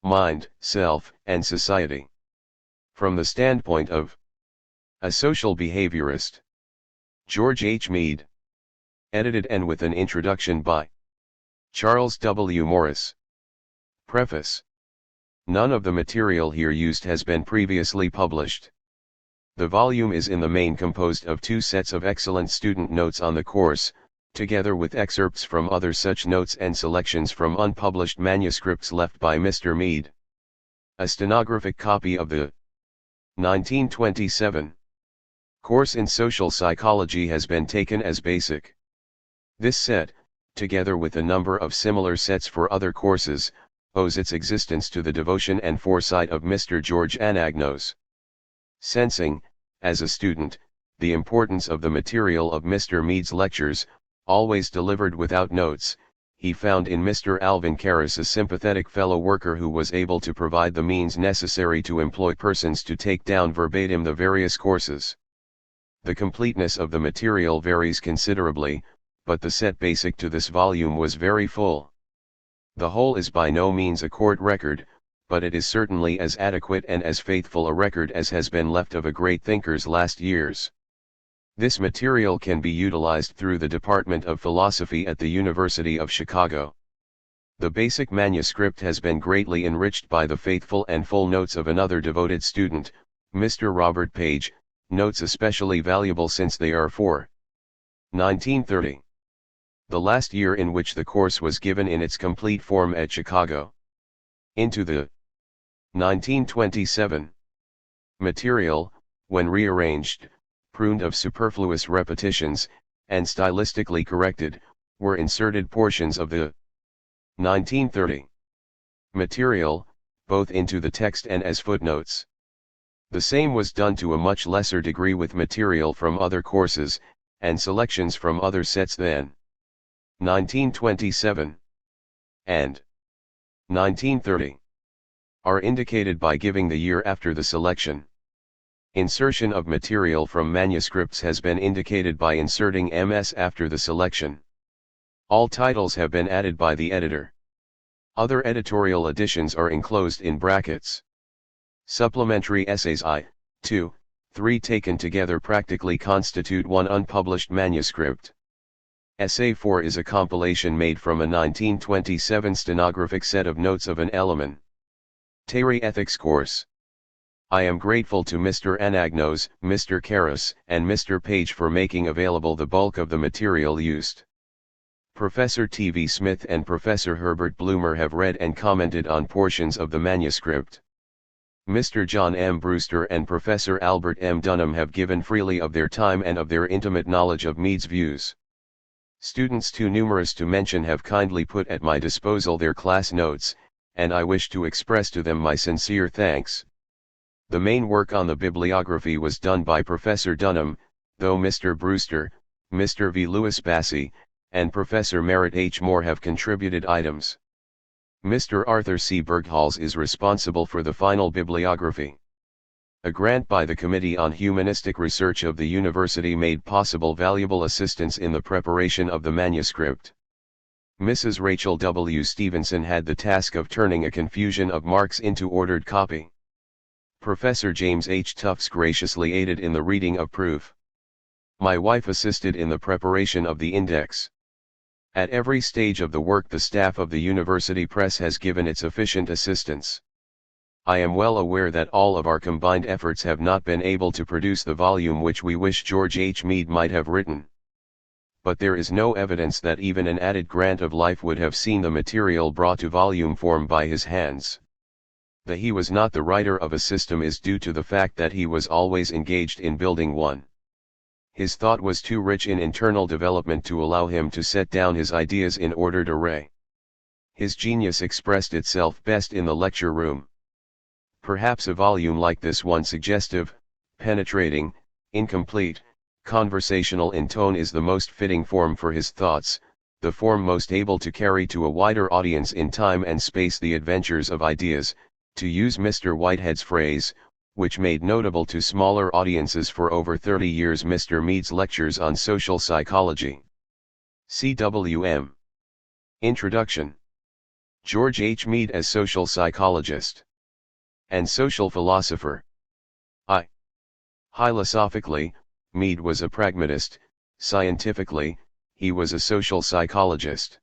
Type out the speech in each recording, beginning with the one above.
mind, self, and society. From the standpoint of a social behaviorist. George H. Mead. Edited and with an introduction by Charles W. Morris. Preface. None of the material here used has been previously published. The volume is in the main composed of 2 sets of excellent student notes on the course, together with excerpts from other such notes and selections from unpublished manuscripts left by Mr. Mead. A stenographic copy of the 1927 course in social psychology has been taken as basic. This set, together with a number of similar sets for other courses, owes its existence to the devotion and foresight of Mr. George Anagnos. Sensing, as a student, the importance of the material of Mr. Mead's lectures, always delivered without notes, he found in Mr. Alvin Karras a sympathetic fellow worker who was able to provide the means necessary to employ persons to take down verbatim the various courses. The completeness of the material varies considerably, but the set basic to this volume was very full. The whole is by no means a court record, but it is certainly as adequate and as faithful a record as has been left of a great thinker's last years. This material can be utilized through the Department of Philosophy at the University of Chicago. The basic manuscript has been greatly enriched by the faithful and full notes of another devoted student, Mr. Robert Page, notes especially valuable since they are for 1930. The last year in which the course was given in its complete form at Chicago. Into the 1927 material, when rearranged, pruned of superfluous repetitions, and stylistically corrected, were inserted portions of the 1930 material, both into the text and as footnotes. The same was done to a much lesser degree with material from other courses, and selections from other sets than 1927 and 1930 are indicated by giving the year after the selection. Insertion of material from manuscripts has been indicated by inserting MS after the selection. All titles have been added by the editor. Other editorial additions are enclosed in brackets. Supplementary essays I, II, III taken together practically constitute one unpublished manuscript. Essay 4 is a compilation made from a 1927 stenographic set of notes of an elementary ethics course. I am grateful to Mr. Anagnos, Mr. Karras, and Mr. Page for making available the bulk of the material used. Professor T. V. Smith and Professor Herbert Bloomer have read and commented on portions of the manuscript. Mr. John M. Brewster and Professor Albert M. Dunham have given freely of their time and of their intimate knowledge of Mead's views. Students too numerous to mention have kindly put at my disposal their class notes, and I wish to express to them my sincere thanks. The main work on the bibliography was done by Professor Dunham, though Mr. Brewster, Mr. V. Lewis Bassey, and Professor Merritt H. Moore have contributed items. Mr. Arthur C. Bergholz is responsible for the final bibliography. A grant by the Committee on Humanistic Research of the University made possible valuable assistance in the preparation of the manuscript. Mrs. Rachel W. Stevenson had the task of turning a confusion of marks into ordered copy. Professor James H. Tufts graciously aided in the reading of proof. My wife assisted in the preparation of the index. At every stage of the work the staff of the University Press has given its efficient assistance. I am well aware that all of our combined efforts have not been able to produce the volume which we wish George H. Mead might have written. But there is no evidence that even an added grant of life would have seen the material brought to volume form by his hands. That he was not the writer of a system is due to the fact that he was always engaged in building one. His thought was too rich in internal development to allow him to set down his ideas in ordered array. His genius expressed itself best in the lecture room. Perhaps a volume like this one, suggestive, penetrating, incomplete, conversational in tone, is the most fitting form for his thoughts, the form most able to carry to a wider audience in time and space the adventures of ideas, to use Mr. Whitehead's phrase, which made notable to smaller audiences for over 30 years Mr. Mead's lectures on social psychology. CWM. Introduction. George H. Mead as social psychologist and social philosopher. I. Philosophically, Mead was a pragmatist. Scientifically, he was a social psychologist.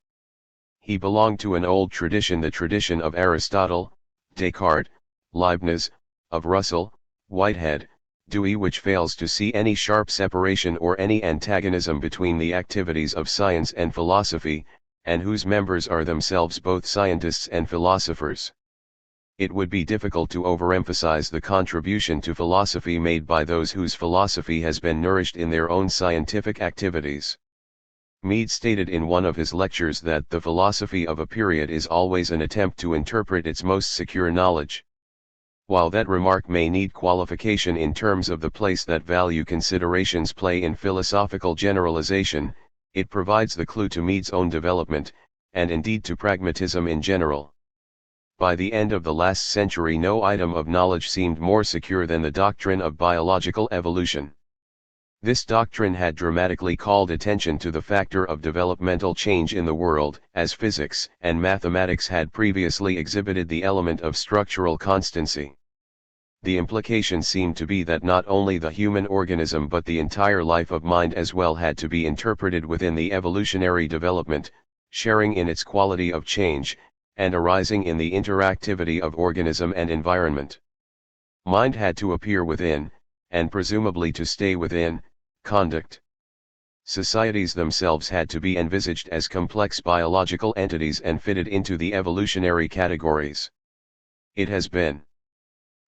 He belonged to an old tradition, the tradition of Aristotle, Descartes, Leibniz, of Russell, Whitehead, Dewey, which fails to see any sharp separation or any antagonism between the activities of science and philosophy, and whose members are themselves both scientists and philosophers. It would be difficult to overemphasize the contribution to philosophy made by those whose philosophy has been nourished in their own scientific activities. Mead stated in one of his lectures that the philosophy of a period is always an attempt to interpret its most secure knowledge. While that remark may need qualification in terms of the place that value considerations play in philosophical generalization, it provides the clue to Mead's own development, and indeed to pragmatism in general. By the end of the last century, no item of knowledge seemed more secure than the doctrine of biological evolution. This doctrine had dramatically called attention to the factor of developmental change in the world, as physics and mathematics had previously exhibited the element of structural constancy. The implication seemed to be that not only the human organism but the entire life of mind as well had to be interpreted within the evolutionary development, sharing in its quality of change, and arising in the interactivity of organism and environment. Mind had to appear within, and presumably to stay within, conduct. Societies themselves had to be envisaged as complex biological entities and fitted into the evolutionary categories. It has been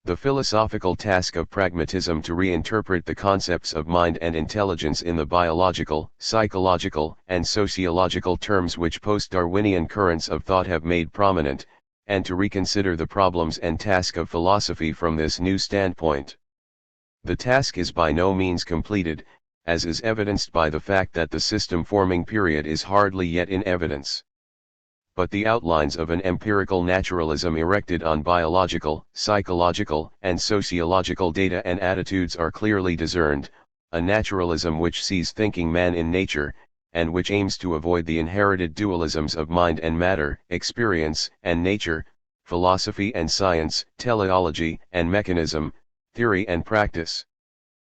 the philosophical task of pragmatism to reinterpret the concepts of mind and intelligence in the biological, psychological, and sociological terms which post-Darwinian currents of thought have made prominent, and to reconsider the problems and task of philosophy from this new standpoint. The task is by no means completed, as is evidenced by the fact that the system-forming period is hardly yet in evidence. But the outlines of an empirical naturalism erected on biological, psychological, and sociological data and attitudes are clearly discerned, a naturalism which sees thinking man in nature, and which aims to avoid the inherited dualisms of mind and matter, experience and nature, philosophy and science, teleology and mechanism, theory and practice.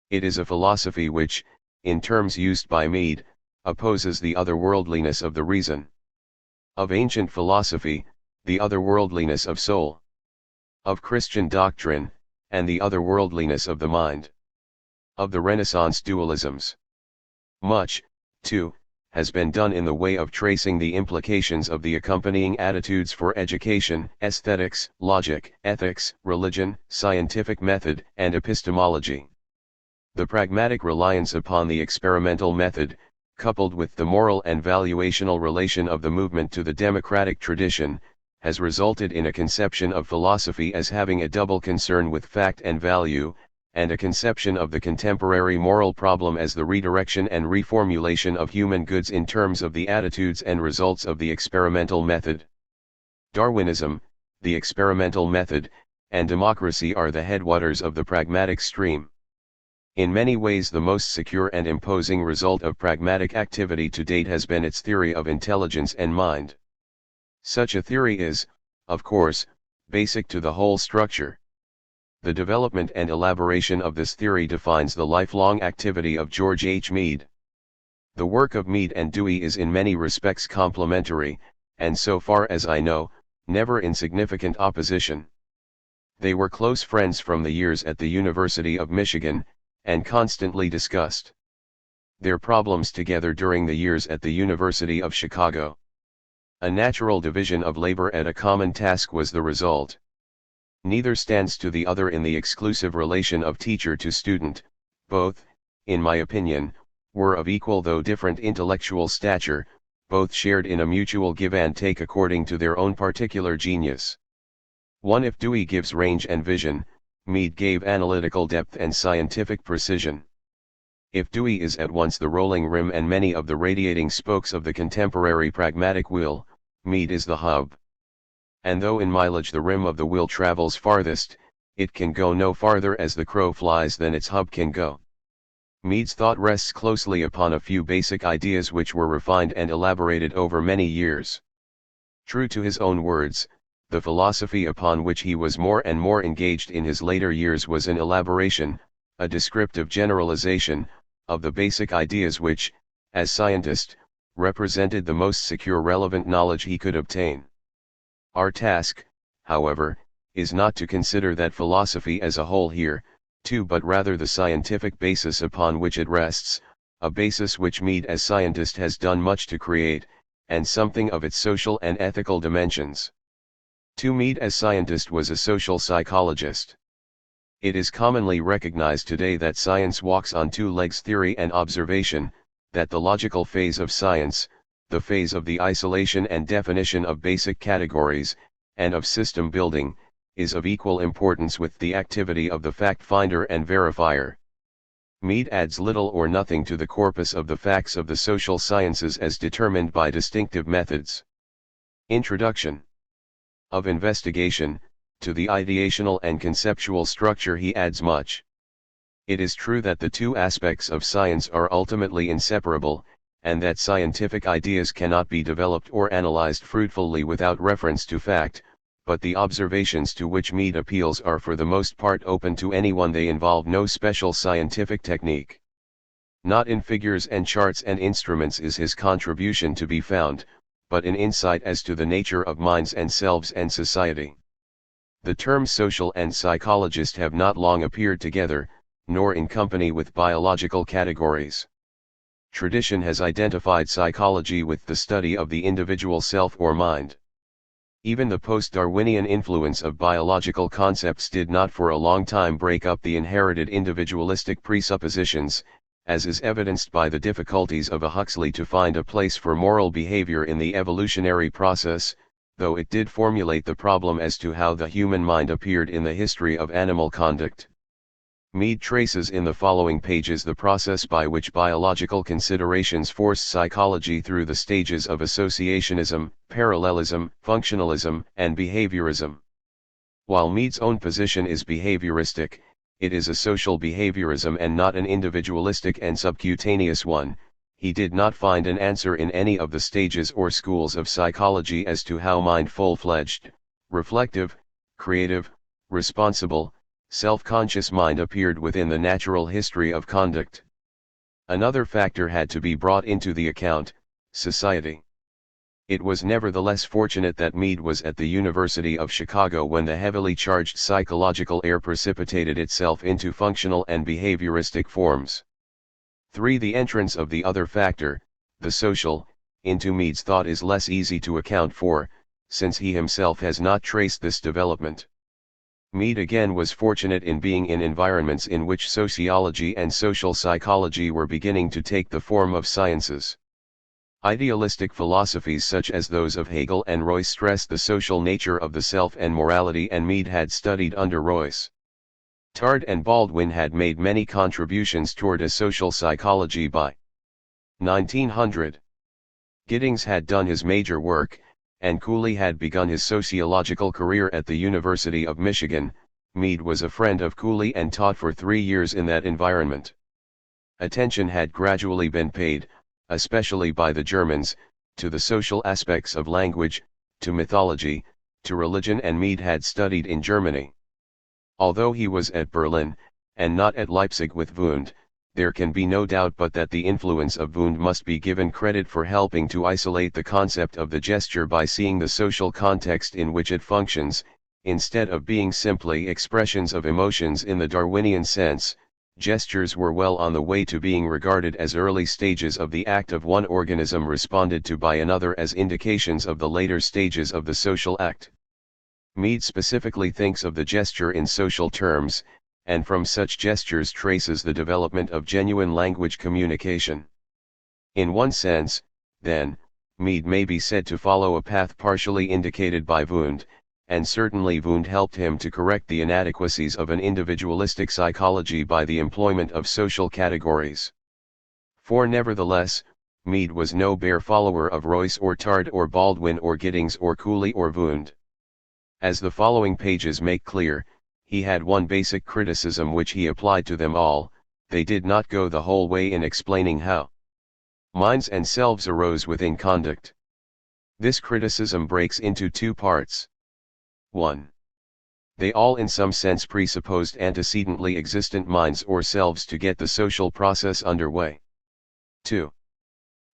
It is a philosophy which, in terms used by Mead, opposes the otherworldliness of the reason. Of ancient philosophy, the otherworldliness of soul. Of Christian doctrine, and the otherworldliness of the mind. Of the Renaissance dualisms. Much, too, has been done in the way of tracing the implications of the accompanying attitudes for education, aesthetics, logic, ethics, religion, scientific method, and epistemology. The pragmatic reliance upon the experimental method, coupled with the moral and valuational relation of the movement to the democratic tradition, has resulted in a conception of philosophy as having a double concern with fact and value, and a conception of the contemporary moral problem as the redirection and reformulation of human goods in terms of the attitudes and results of the experimental method. Darwinism, the experimental method, and democracy are the headwaters of the pragmatic stream. In many ways the most secure and imposing result of pragmatic activity to date has been its theory of intelligence and mind. Such a theory is, of course, basic to the whole structure. The development and elaboration of this theory defines the lifelong activity of George H. Mead. The work of Mead and Dewey is in many respects complementary, and so far as I know, never in significant opposition. They were close friends from the years at the University of Michigan, and constantly discussed their problems together during the years at the University of Chicago. A natural division of labor at a common task was the result. Neither stands to the other in the exclusive relation of teacher to student, both, in my opinion, were of equal though different intellectual stature, both shared in a mutual give and take according to their own particular genius. One if Dewey gives range and vision, Mead gave analytical depth and scientific precision. If Dewey is at once the rolling rim and many of the radiating spokes of the contemporary pragmatic wheel, Mead is the hub. And though in mileage the rim of the wheel travels farthest, it can go no farther as the crow flies than its hub can go. Mead's thought rests closely upon a few basic ideas which were refined and elaborated over many years. True to his own words, the philosophy upon which he was more and more engaged in his later years was an elaboration, a descriptive generalization, of the basic ideas which, as scientist, represented the most secure relevant knowledge he could obtain. Our task, however, is not to consider that philosophy as a whole here, too, but rather the scientific basis upon which it rests, a basis which MEAD as scientist has done much to create, and something of its social and ethical dimensions. MEAD as scientist was a social psychologist. It is commonly recognized today that science walks on two legs: theory and observation, that the logical phase of science, the phase of the isolation and definition of basic categories, and of system building, is of equal importance with the activity of the fact-finder and verifier. MEAD adds little or nothing to the corpus of the facts of the social sciences as determined by distinctive methods. Introduction. Of investigation, to the ideational and conceptual structure he adds much. It is true that the two aspects of science are ultimately inseparable, and that scientific ideas cannot be developed or analyzed fruitfully without reference to fact, but the observations to which MEAD appeals are for the most part open to anyone. They involve no special scientific technique. Not in figures and charts and instruments is his contribution to be found, but in insight as to the nature of minds and selves and society. The terms social and psychologist have not long appeared together, nor in company with biological categories. Tradition has identified psychology with the study of the individual self or mind. Even the post-Darwinian influence of biological concepts did not for a long time break up the inherited individualistic presuppositions, as is evidenced by the difficulties of a Huxley to find a place for moral behavior in the evolutionary process, though it did formulate the problem as to how the human mind appeared in the history of animal conduct. MEAD traces in the following pages the process by which biological considerations forced psychology through the stages of associationism, parallelism, functionalism, and behaviorism. While MEAD's own position is behavioristic, it is a social behaviorism and not an individualistic and subcutaneous one. He did not find an answer in any of the stages or schools of psychology as to how mind, full-fledged, reflective, creative, responsible, self-conscious mind appeared within the natural history of conduct. Another factor had to be brought into the account: society. It was nevertheless fortunate that MEAD was at the University of Chicago when the heavily charged psychological air precipitated itself into functional and behavioristic forms. 3. The entrance of the other factor, the social, into MEAD's thought is less easy to account for, since he himself has not traced this development. MEAD again was fortunate in being in environments in which sociology and social psychology were beginning to take the form of sciences. Idealistic philosophies such as those of Hegel and Royce stressed the social nature of the self and morality, and MEAD had studied under Royce. Tard and Baldwin had made many contributions toward a social psychology by 1900. Giddings had done his major work, and Cooley had begun his sociological career at the University of Michigan. MEAD was a friend of Cooley and taught for 3 years in that environment. Attention had gradually been paid, especially by the Germans, to the social aspects of language, to mythology, to religion, and MEAD had studied in Germany. Although he was at Berlin, and not at Leipzig with Wundt, there can be no doubt but that the influence of Wundt must be given credit for helping to isolate the concept of the gesture by seeing the social context in which it functions. Instead of being simply expressions of emotions in the Darwinian sense, gestures were well on the way to being regarded as early stages of the act of one organism responded to by another as indications of the later stages of the social act. MEAD specifically thinks of the gesture in social terms, and from such gestures traces the development of genuine language communication. In one sense, then, MEAD may be said to follow a path partially indicated by Wundt, and certainly Wundt helped him to correct the inadequacies of an individualistic psychology by the employment of social categories. For nevertheless, MEAD was no bare follower of Royce or Tard or Baldwin or Giddings or Cooley or Wundt. As the following pages make clear, he had one basic criticism which he applied to them all: they did not go the whole way in explaining how minds and selves arose within conduct. This criticism breaks into two parts. 1. They all in some sense presupposed antecedently existent minds or selves to get the social process underway. 2.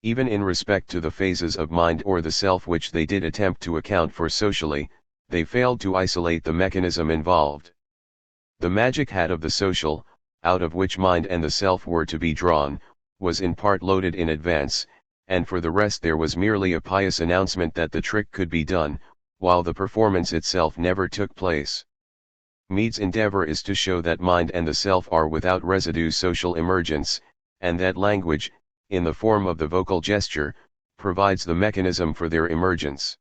Even in respect to the phases of mind or the self which they did attempt to account for socially, they failed to isolate the mechanism involved. The magic hat of the social, out of which mind and the self were to be drawn, was in part loaded in advance, and for the rest there was merely a pious announcement that the trick could be done, while the performance itself never took place. MEAD's endeavor is to show that mind and the self are without residue social emergence, and that language, in the form of the vocal gesture, provides the mechanism for their emergence.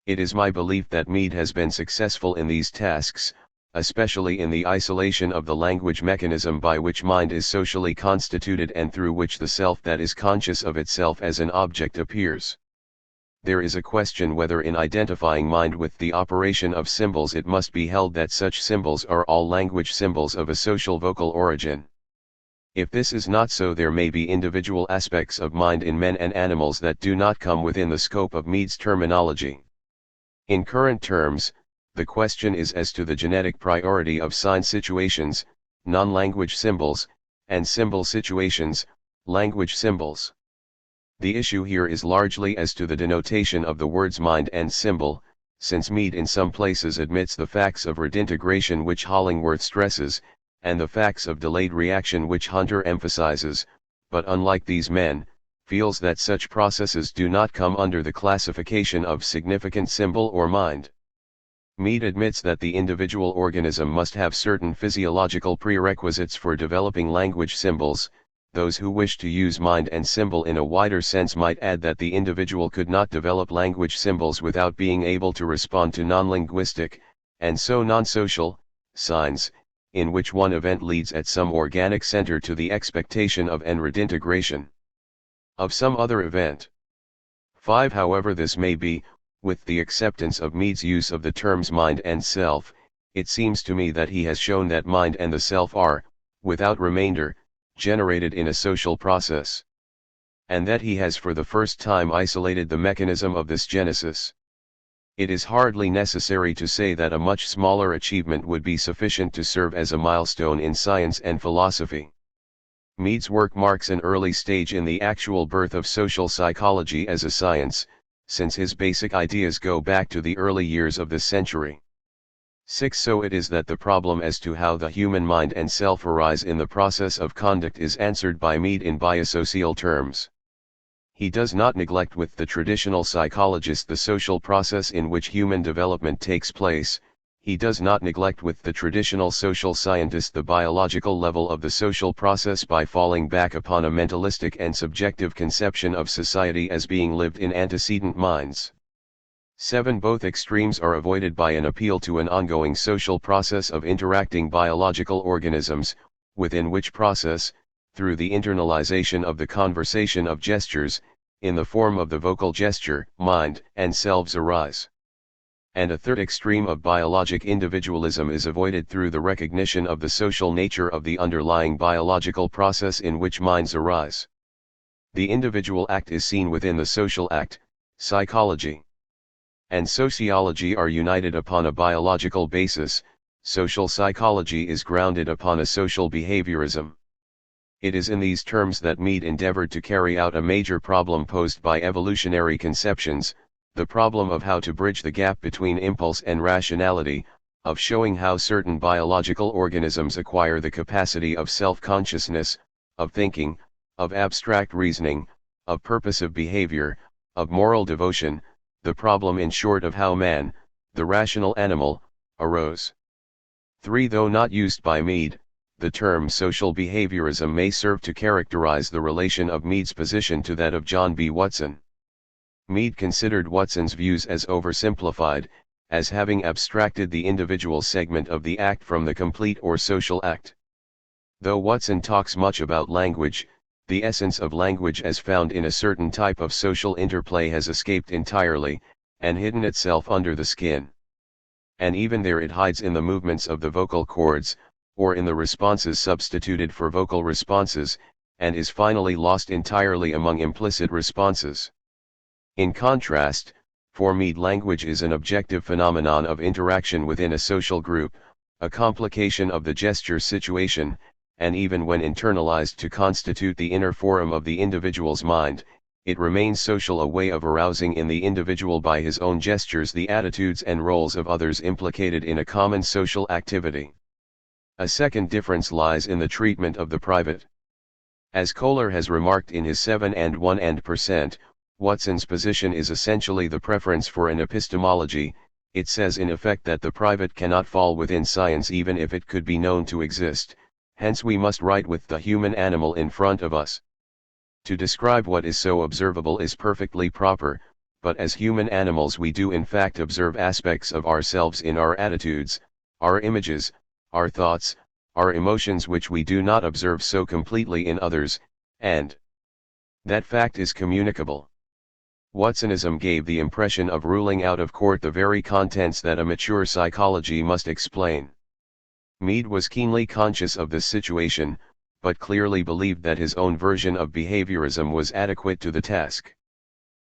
It is my belief that MEAD has been successful in these tasks, especially in the isolation of the language mechanism by which mind is socially constituted and through which the self that is conscious of itself as an object appears. There is a question whether in identifying mind with the operation of symbols it must be held that such symbols are all language symbols of a social vocal origin. If this is not so, there may be individual aspects of mind in men and animals that do not come within the scope of MEAD's terminology. In current terms, the question is as to the genetic priority of sign situations, non-language symbols, and symbol situations, language symbols. The issue here is largely as to the denotation of the words mind and symbol, since MEAD in some places admits the facts of redintegration which Hollingworth stresses, and the facts of delayed reaction which Hunter emphasizes, but unlike these men, feels that such processes do not come under the classification of significant symbol or mind. MEAD admits that the individual organism must have certain physiological prerequisites for developing language symbols. Those who wish to use mind and symbol in a wider sense might add that the individual could not develop language symbols without being able to respond to non-linguistic, and so non-social, signs, in which one event leads at some organic center to the expectation of and redintegration of some other event. 5. However this may be, with the acceptance of MEAD's use of the terms mind and self, it seems to me that he has shown that mind and the self are, without remainder, generated in a social process. And that he has for the first time isolated the mechanism of this genesis. It is hardly necessary to say that a much smaller achievement would be sufficient to serve as a milestone in science and philosophy. MEAD's work marks an early stage in the actual birth of social psychology as a science, since his basic ideas go back to the early years of this century. 6. So it is that the problem as to how the human mind and self arise in the process of conduct is answered by MEAD in biosocial terms. He does not neglect with the traditional psychologist the social process in which human development takes place. He does not neglect with the traditional social scientist the biological level of the social process by falling back upon a mentalistic and subjective conception of society as being lived in antecedent minds. 7. Both extremes are avoided by an appeal to an ongoing social process of interacting biological organisms, within which process, through the internalization of the conversation of gestures, in the form of the vocal gesture, mind and selves arise. And a third extreme of biologic individualism is avoided through the recognition of the social nature of the underlying biological process in which minds arise. The individual act is seen within the social act. Psychology and sociology are united upon a biological basis. Social psychology is grounded upon a social behaviorism. It is in these terms that MEAD endeavored to carry out a major problem posed by evolutionary conceptions, the problem of how to bridge the gap between impulse and rationality, of showing how certain biological organisms acquire the capacity of self-consciousness, of thinking, of abstract reasoning, of purposive behavior, of moral devotion, the problem in short of how man, the rational animal, arose. 3. Though not used by MEAD, the term social behaviorism may serve to characterize the relation of MEAD's position to that of John B. Watson. MEAD considered Watson's views as oversimplified, as having abstracted the individual segment of the act from the complete or social act. Though Watson talks much about language, the essence of language as found in a certain type of social interplay has escaped entirely, and hidden itself under the skin. And even there it hides in the movements of the vocal cords, or in the responses substituted for vocal responses, and is finally lost entirely among implicit responses. In contrast, For MEAD, language is an objective phenomenon of interaction within a social group, a complication of the gesture situation, and even when internalized to constitute the inner forum of the individual's mind, it remains social, a way of arousing in the individual by his own gestures the attitudes and roles of others implicated in a common social activity. A second difference lies in the treatment of the private. As Kohler has remarked in his 7.1%, Watson's position is essentially the preference for an epistemology. It says in effect that the private cannot fall within science even if it could be known to exist, hence we must write with the human animal in front of us. To describe what is so observable is perfectly proper, but as human animals we do in fact observe aspects of ourselves in our attitudes, our images, our thoughts, our emotions which we do not observe so completely in others, and that fact is communicable. Watsonism gave the impression of ruling out of court the very contents that a mature psychology must explain. Mead was keenly conscious of this situation, but clearly believed that his own version of behaviorism was adequate to the task.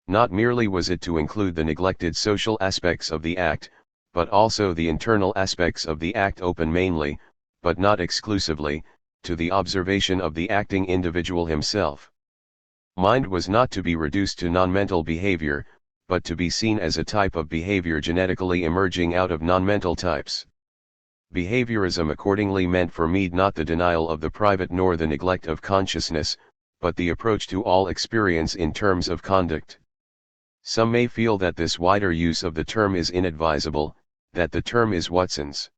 Not merely was it to include the neglected social aspects of the act, but also the internal aspects of the act, open mainly, but not exclusively, to the observation of the acting individual himself. Mind was not to be reduced to non-mental behavior, but to be seen as a type of behavior genetically emerging out of non-mental types. Behaviorism accordingly meant for Mead not the denial of the private nor the neglect of consciousness, but the approach to all experience in terms of conduct. Some may feel that this wider use of the term is inadvisable, that the term is Watson's.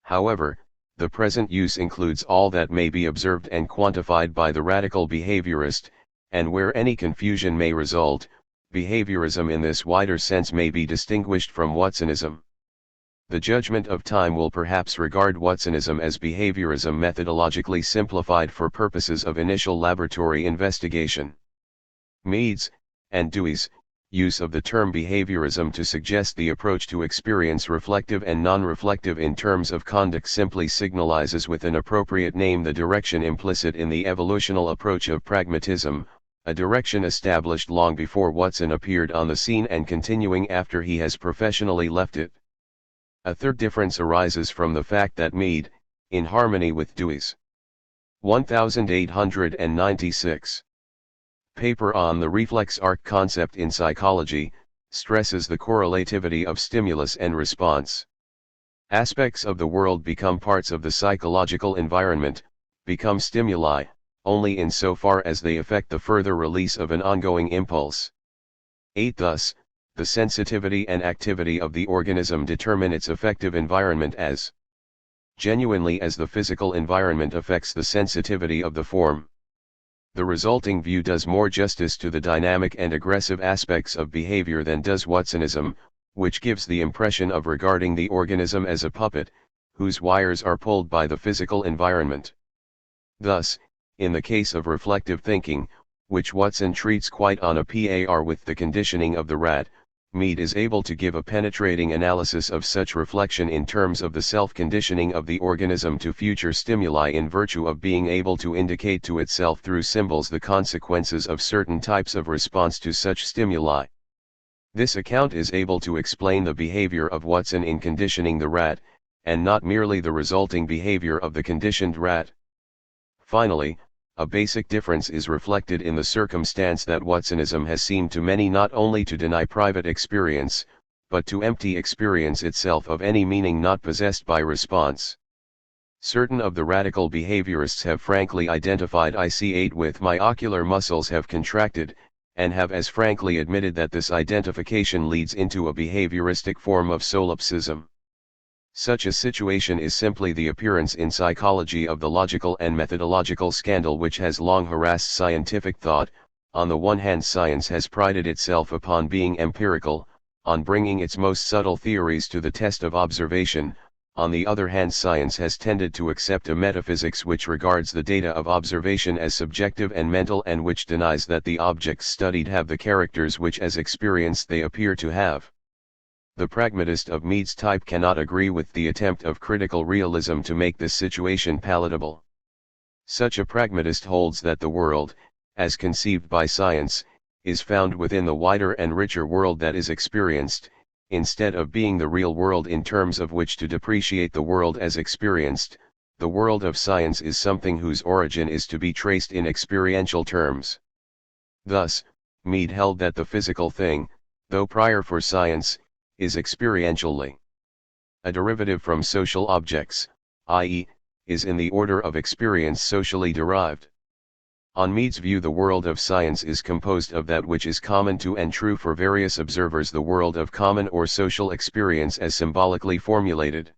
However, the present use includes all that may be observed and quantified by the radical behaviorist, and where any confusion may result, behaviorism in this wider sense may be distinguished from Watsonism. The judgment of time will perhaps regard Watsonism as behaviorism methodologically simplified for purposes of initial laboratory investigation. Mead's, and Dewey's, use of the term behaviorism to suggest the approach to experience reflective and non-reflective in terms of conduct simply signalizes with an appropriate name the direction implicit in the evolutional approach of pragmatism, a direction established long before Watson appeared on the scene and continuing after he has professionally left it. A third difference arises from the fact that Mead, in harmony with Dewey's 1896 paper on the reflex arc concept in psychology, stresses the correlativity of stimulus and response. Aspects of the world become parts of the psychological environment, become stimuli, only insofar as they affect the further release of an ongoing impulse. 8. Thus, the sensitivity and activity of the organism determine its affective environment as genuinely as the physical environment affects the sensitivity of the form. The resulting view does more justice to the dynamic and aggressive aspects of behavior than does Watsonism, which gives the impression of regarding the organism as a puppet, whose wires are pulled by the physical environment. Thus, in the case of reflective thinking, which Watson treats quite on a par with the conditioning of the rat, Mead is able to give a penetrating analysis of such reflection in terms of the self-conditioning of the organism to future stimuli in virtue of being able to indicate to itself through symbols the consequences of certain types of response to such stimuli. This account is able to explain the behavior of Watson in conditioning the rat, and not merely the resulting behavior of the conditioned rat. Finally, a basic difference is reflected in the circumstance that Watsonism has seemed to many not only to deny private experience, but to empty experience itself of any meaning not possessed by response. Certain of the radical behaviorists have frankly identified IC8 with my ocular muscles have contracted, and have as frankly admitted that this identification leads into a behavioristic form of solipsism. Such a situation is simply the appearance in psychology of the logical and methodological scandal which has long harassed scientific thought. On the one hand, science has prided itself upon being empirical, on bringing its most subtle theories to the test of observation. On the other hand, science has tended to accept a metaphysics which regards the data of observation as subjective and mental, and which denies that the objects studied have the characters which as experienced they appear to have. The pragmatist of Mead's type cannot agree with the attempt of critical realism to make this situation palatable. Such a pragmatist holds that the world, as conceived by science, is found within the wider and richer world that is experienced, instead of being the real world in terms of which to depreciate the world as experienced. The world of science is something whose origin is to be traced in experiential terms. Thus, Mead held that the physical thing, though prior for science, is experientially a derivative from social objects, i.e., is in the order of experience socially derived. On Mead's view, the world of science is composed of that which is common to and true for various observers, the world of common or social experience as symbolically formulated.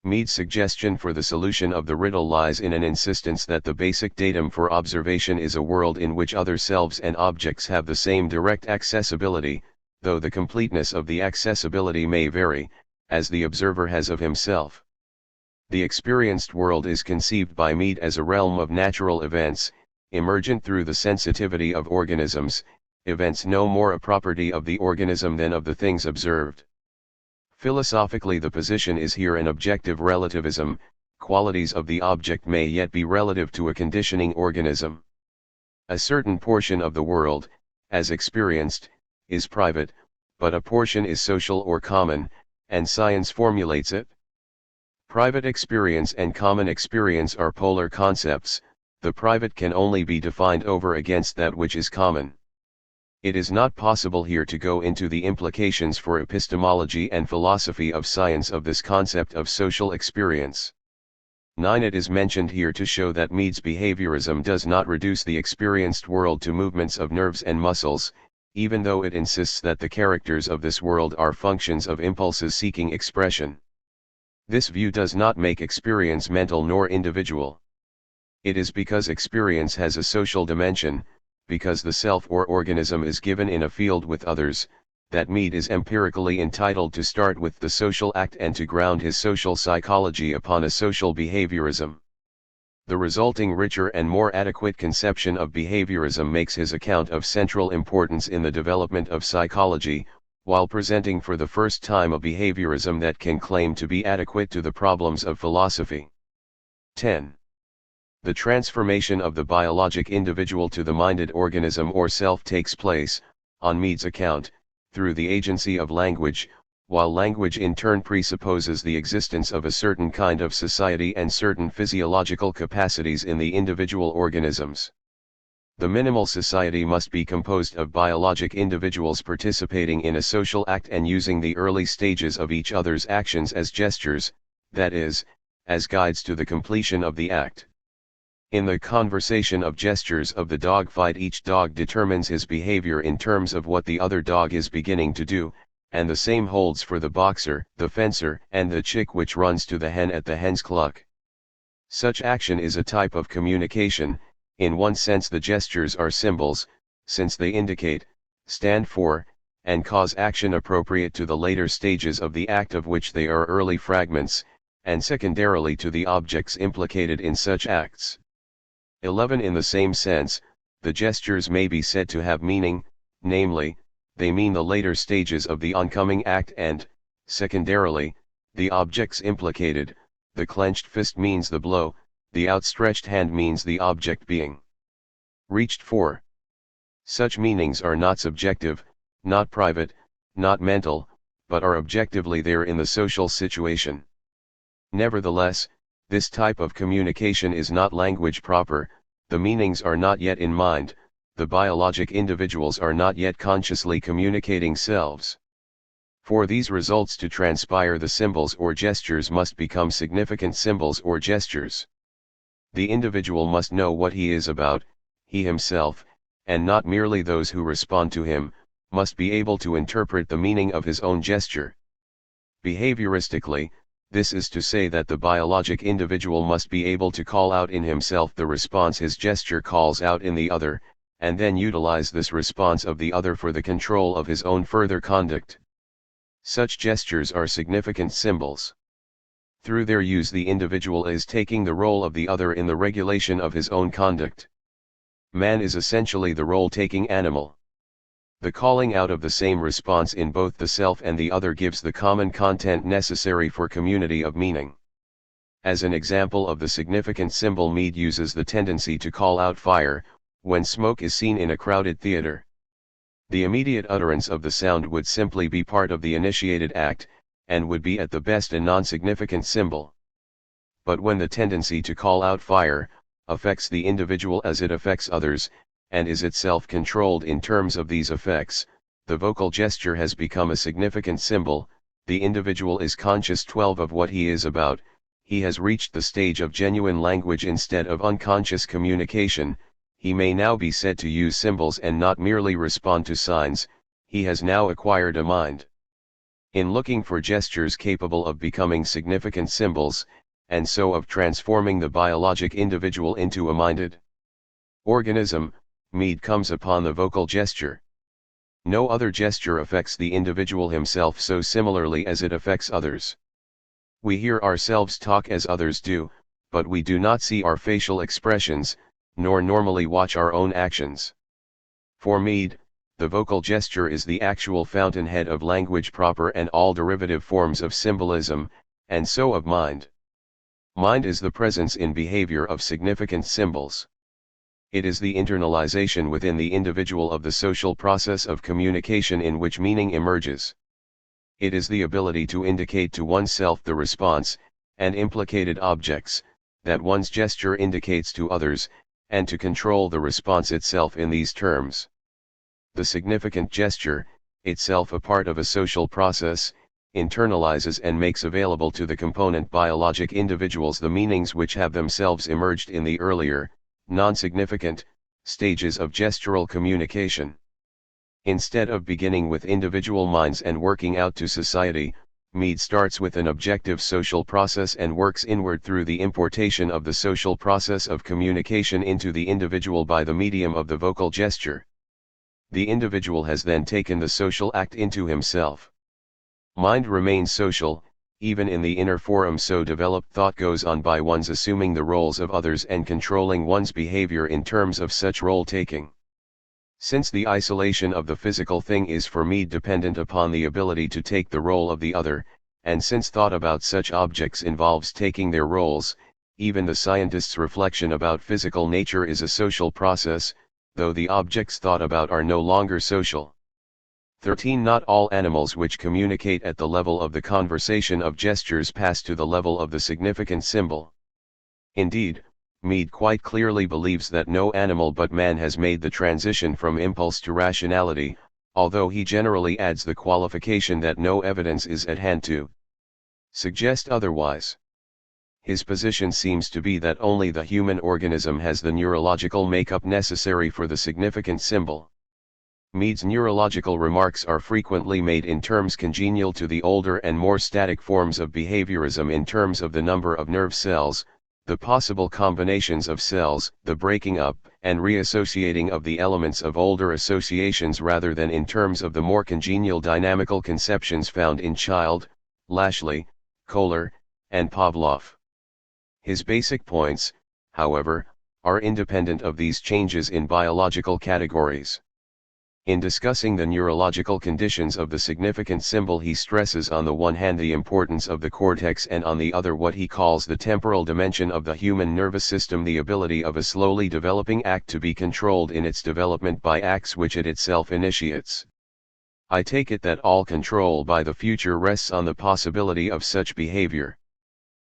Mead's suggestion for the solution of the riddle lies in an insistence that the basic datum for observation is a world in which other selves and objects have the same direct accessibility, though the completeness of the accessibility may vary, as the observer has of himself. The experienced world is conceived by Mead as a realm of natural events, emergent through the sensitivity of organisms, events no more a property of the organism than of the things observed. Philosophically, the position is here an objective relativism. Qualities of the object may yet be relative to a conditioning organism. A certain portion of the world, as experienced, is private, but a portion is social or common, and science formulates it. Private experience and common experience are polar concepts. The private can only be defined over against that which is common. It is not possible here to go into the implications for epistemology and philosophy of science of this concept of social experience. 9. It is mentioned here to show that Mead's behaviorism does not reduce the experienced world to movements of nerves and muscles, even though it insists that the characters of this world are functions of impulses seeking expression. This view does not make experience mental nor individual. It is because experience has a social dimension, because the self or organism is given in a field with others, that Mead is empirically entitled to start with the social act and to ground his social psychology upon a social behaviorism. The resulting richer and more adequate conception of behaviorism makes his account of central importance in the development of psychology, while presenting for the first time a behaviorism that can claim to be adequate to the problems of philosophy. 10. The transformation of the biologic individual to the minded organism or self takes place, on Mead's account, through the agency of language, while language in turn presupposes the existence of a certain kind of society and certain physiological capacities in the individual organisms. The minimal society must be composed of biologic individuals participating in a social act and using the early stages of each other's actions as gestures, that is, as guides to the completion of the act. In the conversation of gestures of the dog fight, each dog determines his behavior in terms of what the other dog is beginning to do, and the same holds for the boxer, the fencer, and the chick which runs to the hen at the hen's cluck. Such action is a type of communication. In one sense the gestures are symbols, since they indicate, stand for, and cause action appropriate to the later stages of the act of which they are early fragments, and secondarily to the objects implicated in such acts. 11. In the same sense, the gestures may be said to have meaning, namely, they mean the later stages of the oncoming act and, secondarily, the objects implicated. The clenched fist means the blow, the outstretched hand means the object being reached for. Such meanings are not subjective, not private, not mental, but are objectively there in the social situation. Nevertheless, this type of communication is not language proper. The meanings are not yet in mind, the biologic individuals are not yet consciously communicating selves. For these results to transpire, the symbols or gestures must become significant symbols or gestures. The individual must know what he is about, he himself, and not merely those who respond to him, must be able to interpret the meaning of his own gesture. Behavioristically, this is to say that the biologic individual must be able to call out in himself the response his gesture calls out in the other, and then utilize this response of the other for the control of his own further conduct. Such gestures are significant symbols. Through their use, the individual is taking the role of the other in the regulation of his own conduct. Man is essentially the role-taking animal. The calling out of the same response in both the self and the other gives the common content necessary for community of meaning. As an example of the significant symbol, Mead uses the tendency to call out fire, when smoke is seen in a crowded theater. The immediate utterance of the sound would simply be part of the initiated act, and would be at the best a non-significant symbol. But when the tendency to call out fire affects the individual as it affects others, and is itself controlled in terms of these effects, the vocal gesture has become a significant symbol. The individual is conscious 12 of what he is about, he has reached the stage of genuine language instead of unconscious communication, he may now be said to use symbols and not merely respond to signs, he has now acquired a mind. In looking for gestures capable of becoming significant symbols, and so of transforming the biologic individual into a minded organism, MEAD comes upon the vocal gesture. No other gesture affects the individual himself so similarly as it affects others. We hear ourselves talk as others do, but we do not see our facial expressions, nor normally watch our own actions. For MEAD, the vocal gesture is the actual fountainhead of language proper and all derivative forms of symbolism, and so of mind. Mind is the presence in behavior of significant symbols. It is the internalization within the individual of the social process of communication in which meaning emerges. It is the ability to indicate to oneself the response, and implicated objects, that one's gesture indicates to others, and to control the response itself in these terms. The significant gesture, itself a part of a social process, internalizes and makes available to the component biologic individuals the meanings which have themselves emerged in the earlier, non-significant, stages of gestural communication. Instead of beginning with individual minds and working out to society, MEAD starts with an objective social process and works inward through the importation of the social process of communication into the individual by the medium of the vocal gesture. The individual has then taken the social act into himself. Mind remains social, even in the inner forum, so developed thought goes on by one's assuming the roles of others and controlling one's behavior in terms of such role-taking. Since the isolation of the physical thing is for MEAD dependent upon the ability to take the role of the other, and since thought about such objects involves taking their roles, even the scientist's reflection about physical nature is a social process, though the objects thought about are no longer social. 13. Not all animals which communicate at the level of the conversation of gestures pass to the level of the significant symbol. Indeed, MEAD quite clearly believes that no animal but man has made the transition from impulse to rationality, although he generally adds the qualification that no evidence is at hand to suggest otherwise. His position seems to be that only the human organism has the neurological makeup necessary for the significant symbol. MEAD's neurological remarks are frequently made in terms congenial to the older and more static forms of behaviorism in terms of the number of nerve cells, the possible combinations of cells, the breaking up and reassociating of the elements of older associations rather than in terms of the more congenial dynamical conceptions found in Child, Lashley, Kohler, and Pavlov. His basic points, however, are independent of these changes in biological categories. In discussing the neurological conditions of the significant symbol, he stresses on the one hand the importance of the cortex and on the other what he calls the temporal dimension of the human nervous system, the ability of a slowly developing act to be controlled in its development by acts which it itself initiates. I take it that all control by the future rests on the possibility of such behavior.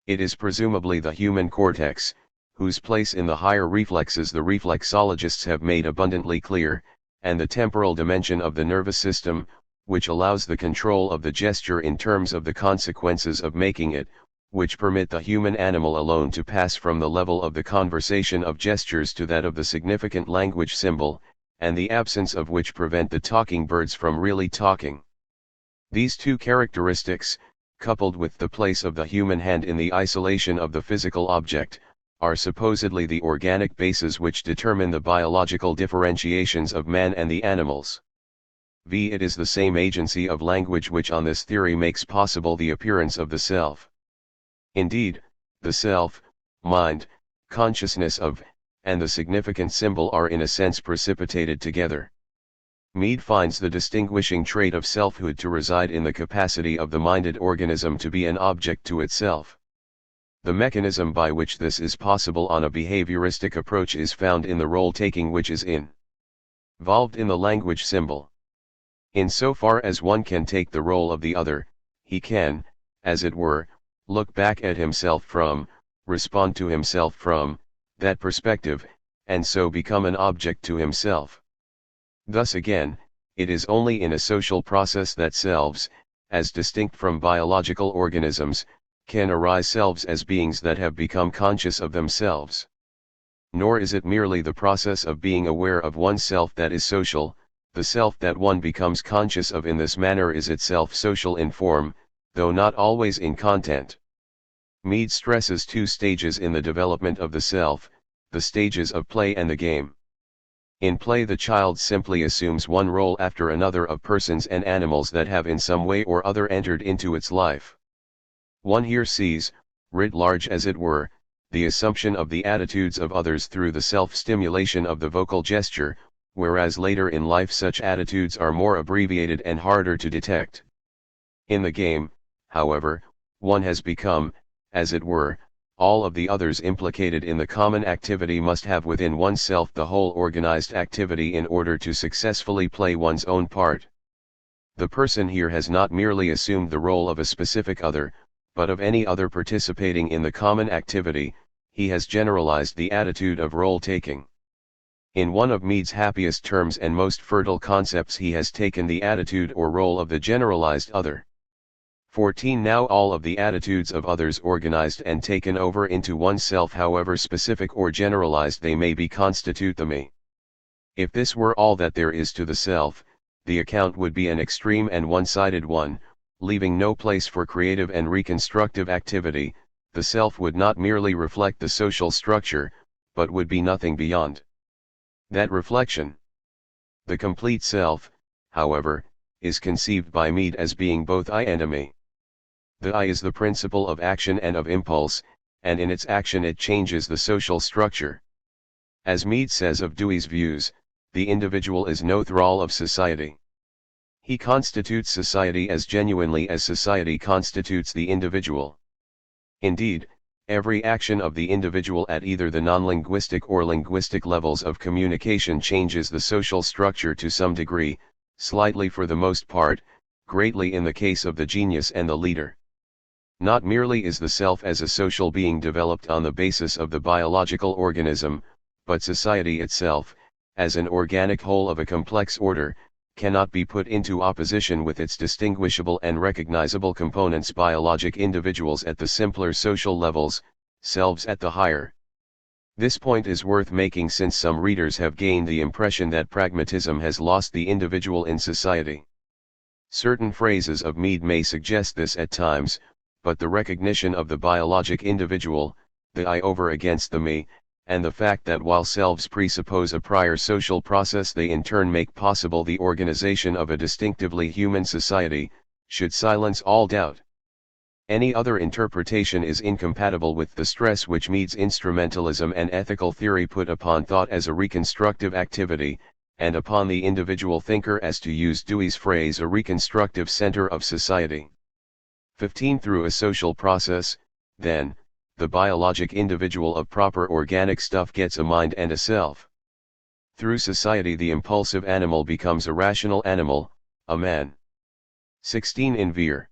It is presumably the human cortex, whose place in the higher reflexes the reflexologists have made abundantly clear, and the temporal dimension of the nervous system, which allows the control of the gesture in terms of the consequences of making it, which permit the human animal alone to pass from the level of the conversation of gestures to that of the significant language symbol, and the absence of which prevent the talking birds from really talking. These two characteristics, coupled with the place of the human hand in the isolation of the physical object, are supposedly the organic bases which determine the biological differentiations of man and the animals. It is the same agency of language which on this theory makes possible the appearance of the self. Indeed, the self, mind, consciousness of, and the significant symbol are in a sense precipitated together. MEAD finds the distinguishing trait of selfhood to reside in the capacity of the minded organism to be an object to itself. The mechanism by which this is possible on a behavioristic approach is found in the role-taking which is involved in the language symbol. Insofar as one can take the role of the other, he can, as it were, look back at himself from, respond to himself from, that perspective, and so become an object to himself. Thus again, it is only in a social process that selves, as distinct from biological organisms, can arise selves as beings that have become conscious of themselves. Nor is it merely the process of being aware of oneself that is social. The self that one becomes conscious of in this manner is itself social in form, though not always in content. MEAD stresses two stages in the development of the self, the stages of play and the game. In play, the child simply assumes one role after another of persons and animals that have in some way or other entered into its life. One here sees, writ large as it were, the assumption of the attitudes of others through the self-stimulation of the vocal gesture, whereas later in life such attitudes are more abbreviated and harder to detect. In the game, however, one has become, as it were, all of the others implicated in the common activity must have within oneself the whole organized activity in order to successfully play one's own part. The person here has not merely assumed the role of a specific other, but of any other participating in the common activity. He has generalized the attitude of role-taking. In one of MEAD's happiest terms and most fertile concepts, he has taken the attitude or role of the generalized other. 14. Now all of the attitudes of others organized and taken over into oneself, however specific or generalized they may be, constitute the me. If this were all that there is to the self, the account would be an extreme and one-sided one, leaving no place for creative and reconstructive activity. The self would not merely reflect the social structure, but would be nothing beyond that reflection. The complete self, however, is conceived by MEAD as being both I and a me. The I is the principle of action and of impulse, and in its action it changes the social structure. As MEAD says of Dewey's views, the individual is no thrall of society. He constitutes society as genuinely as society constitutes the individual. Indeed, every action of the individual at either the non-linguistic or linguistic levels of communication changes the social structure to some degree, slightly for the most part, greatly in the case of the genius and the leader. Not merely is the self as a social being developed on the basis of the biological organism, but society itself, as an organic whole of a complex order, cannot be put into opposition with its distinguishable and recognizable components, biologic individuals at the simpler social levels, selves at the higher. This point is worth making, since some readers have gained the impression that pragmatism has lost the individual in society. Certain phrases of MEAD may suggest this at times, but the recognition of the biologic individual, the I over against the me, and the fact that while selves presuppose a prior social process, they in turn make possible the organization of a distinctively human society, should silence all doubt. Any other interpretation is incompatible with the stress which MEAD's instrumentalism and ethical theory put upon thought as a reconstructive activity, and upon the individual thinker as, to use Dewey's phrase, a reconstructive center of society. 15. Through a social process, then, the biologic individual of proper organic stuff gets a mind and a self. Through society, the impulsive animal becomes a rational animal, a man. 16. In Veer.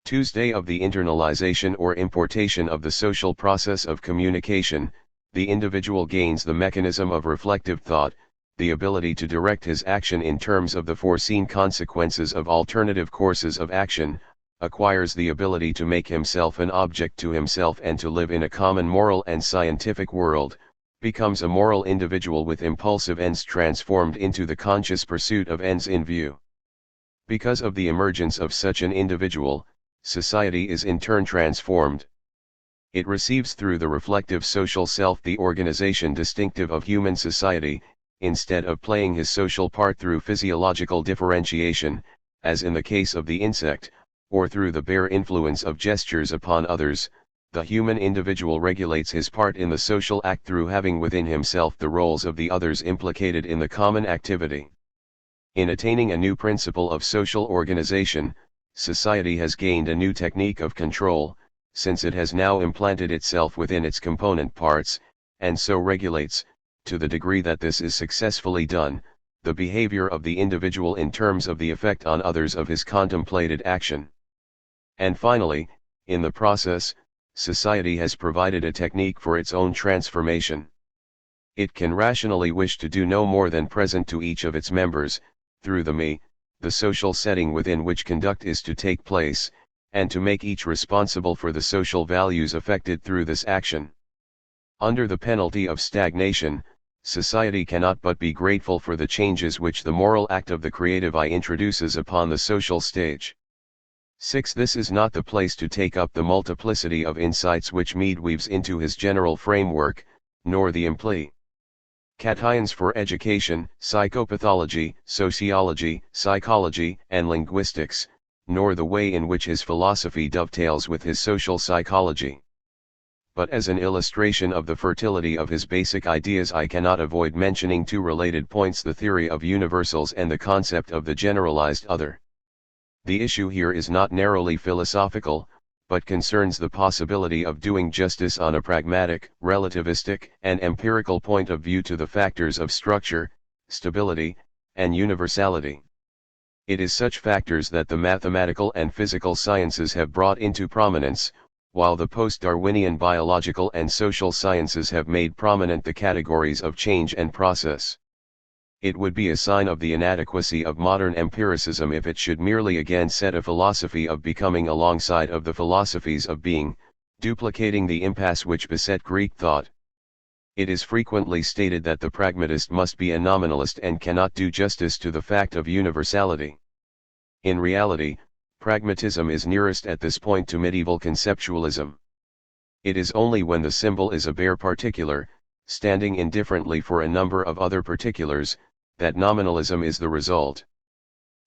Tuesday of the internalization or importation of the social process of communication, the individual gains the mechanism of reflective thought, the ability to direct his action in terms of the foreseen consequences of alternative courses of action, acquires the ability to make himself an object to himself and to live in a common moral and scientific world, becomes a moral individual with impulsive ends transformed into the conscious pursuit of ends in view. Because of the emergence of such an individual, society is in turn transformed. It receives through the reflective social self the organization distinctive of human society, instead of playing his social part through physiological differentiation, as in the case of the insect, or through the bare influence of gestures upon others. The human individual regulates his part in the social act through having within himself the roles of the others implicated in the common activity. In attaining a new principle of social organization, society has gained a new technique of control, since it has now implanted itself within its component parts, and so regulates, to the degree that this is successfully done, the behavior of the individual in terms of the effect on others of his contemplated action. And finally, in the process, society has provided a technique for its own transformation. It can rationally wish to do no more than present to each of its members, through the me, the social setting within which conduct is to take place, and to make each responsible for the social values affected through this action. Under the penalty of stagnation, society cannot but be grateful for the changes which the moral act of the creative I introduces upon the social stage. 6. This is not the place to take up the multiplicity of insights which MEAD weaves into his general framework, nor the implications for education, psychopathology, sociology, psychology, and linguistics, nor the way in which his philosophy dovetails with his social psychology. But as an illustration of the fertility of his basic ideas, I cannot avoid mentioning two related points: the theory of universals and the concept of the generalized other. The issue here is not narrowly philosophical, but concerns the possibility of doing justice on a pragmatic, relativistic, and empirical point of view to the factors of structure, stability, and universality. It is such factors that the mathematical and physical sciences have brought into prominence, while the post-Darwinian biological and social sciences have made prominent the categories of change and process. It would be a sign of the inadequacy of modern empiricism if it should merely again set a philosophy of becoming alongside of the philosophies of being, duplicating the impasse which beset Greek thought. It is frequently stated that the pragmatist must be a nominalist and cannot do justice to the fact of universality. In reality, pragmatism is nearest at this point to medieval conceptualism. It is only when the symbol is a bare particular, standing indifferently for a number of other particulars, that nominalism is the result.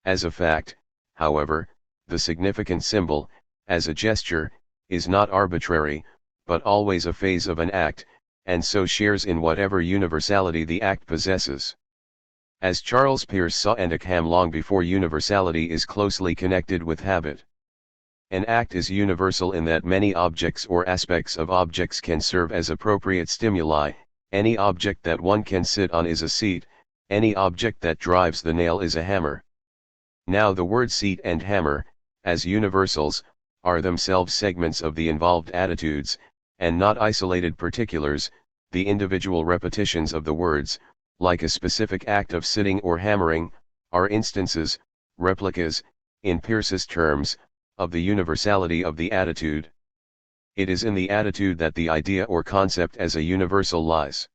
As a fact, however, the significant symbol, as a gesture, is not arbitrary, but always a phase of an act, and so shares in whatever universality the act possesses. As Charles Peirce saw and Occam long before, universality is closely connected with habit. An act is universal in that many objects or aspects of objects can serve as appropriate stimuli. Any object that one can sit on is a seat, any object that drives the nail is a hammer. Now the word seat and hammer, as universals, are themselves segments of the involved attitudes, and not isolated particulars. The individual repetitions of the words, like a specific act of sitting or hammering, are instances, replicas, in Peirce's terms, of the universality of the attitude. It is in the attitude that the idea or concept as a universal lies.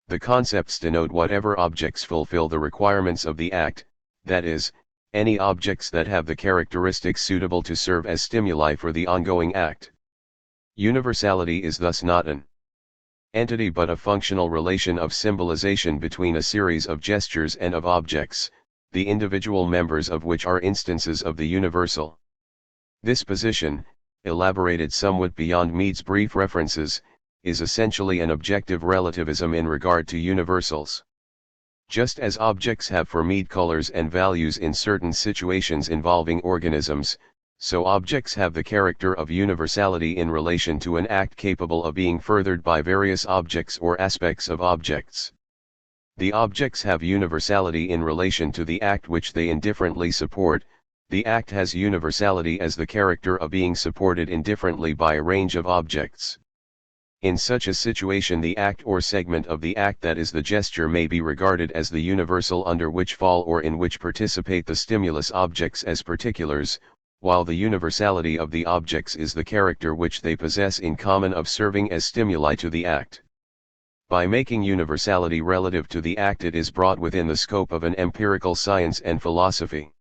The concepts denote whatever objects fulfill the requirements of the act, that is, any objects that have the characteristics suitable to serve as stimuli for the ongoing act. Universality is thus not an entity but a functional relation of symbolization between a series of gestures and of objects, the individual members of which are instances of the universal. This position, elaborated somewhat beyond MEAD's brief references, is essentially an objective relativism in regard to universals. Just as objects have for MEAD colors and values in certain situations involving organisms, so objects have the character of universality in relation to an act capable of being furthered by various objects or aspects of objects. The objects have universality in relation to the act which they indifferently support. The act has universality as the character of being supported indifferently by a range of objects. In such a situation, the act or segment of the act that is the gesture may be regarded as the universal under which fall or in which participate the stimulus objects as particulars, while the universality of the objects is the character which they possess in common of serving as stimuli to the act. By making universality relative to the act, it is brought within the scope of an empirical science and philosophy.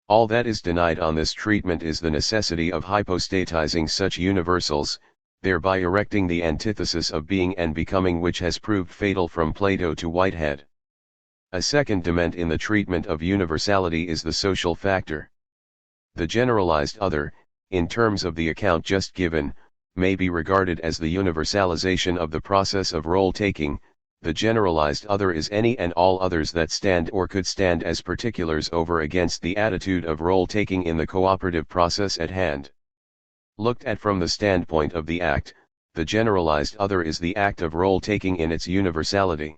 All that is denied on this treatment is the necessity of hypostatizing such universals, thereby erecting the antithesis of being and becoming which has proved fatal from Plato to Whitehead. A second dement in the treatment of universality is the social factor. The generalized other, in terms of the account just given, may be regarded as the universalization of the process of role-taking. The generalized other is any and all others that stand or could stand as particulars over against the attitude of role-taking in the cooperative process at hand. Looked at from the standpoint of the act, the generalized other is the act of role-taking in its universality.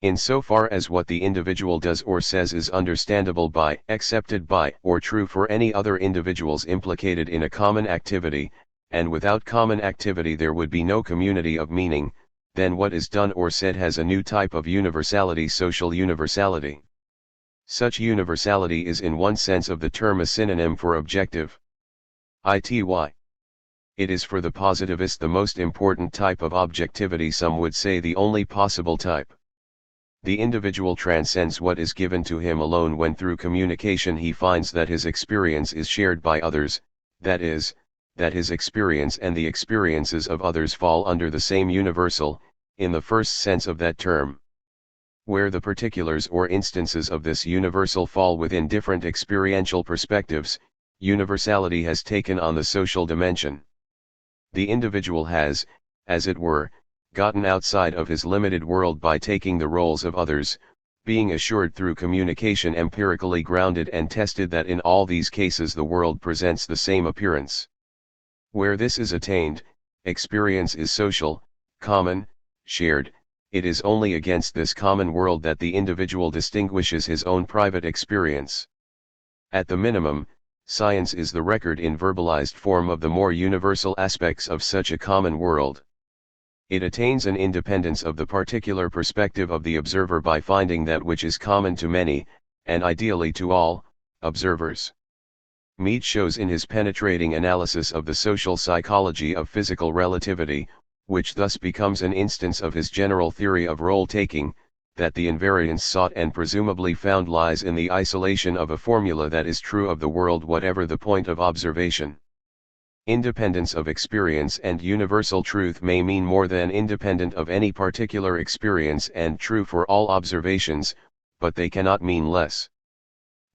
Insofar as what the individual does or says is understandable by, accepted by, or true for any other individuals implicated in a common activity, and without common activity there would be no community of meaning, then what is done or said has a new type of universality, social universality. Such universality is in one sense of the term a synonym for objective. Ity. It is for the positivist the most important type of objectivity, some would say the only possible type. The individual transcends what is given to him alone when through communication he finds that his experience is shared by others, that is, that his experience and the experiences of others fall under the same universal, in the first sense of that term. Where the particulars or instances of this universal fall within different experiential perspectives, universality has taken on the social dimension. The individual has, as it were, gotten outside of his limited world by taking the roles of others, being assured through communication empirically grounded and tested that in all these cases the world presents the same appearance. Where this is attained, experience is social, common, shared. It is only against this common world that the individual distinguishes his own private experience. At the minimum, science is the record in verbalized form of the more universal aspects of such a common world. It attains an independence of the particular perspective of the observer by finding that which is common to many, and ideally to all, observers. MEAD shows in his penetrating analysis of the social psychology of physical relativity, which thus becomes an instance of his general theory of role-taking, that the invariance sought and presumably found lies in the isolation of a formula that is true of the world whatever the point of observation. Independence of experience and universal truth may mean more than independent of any particular experience and true for all observations, but they cannot mean less.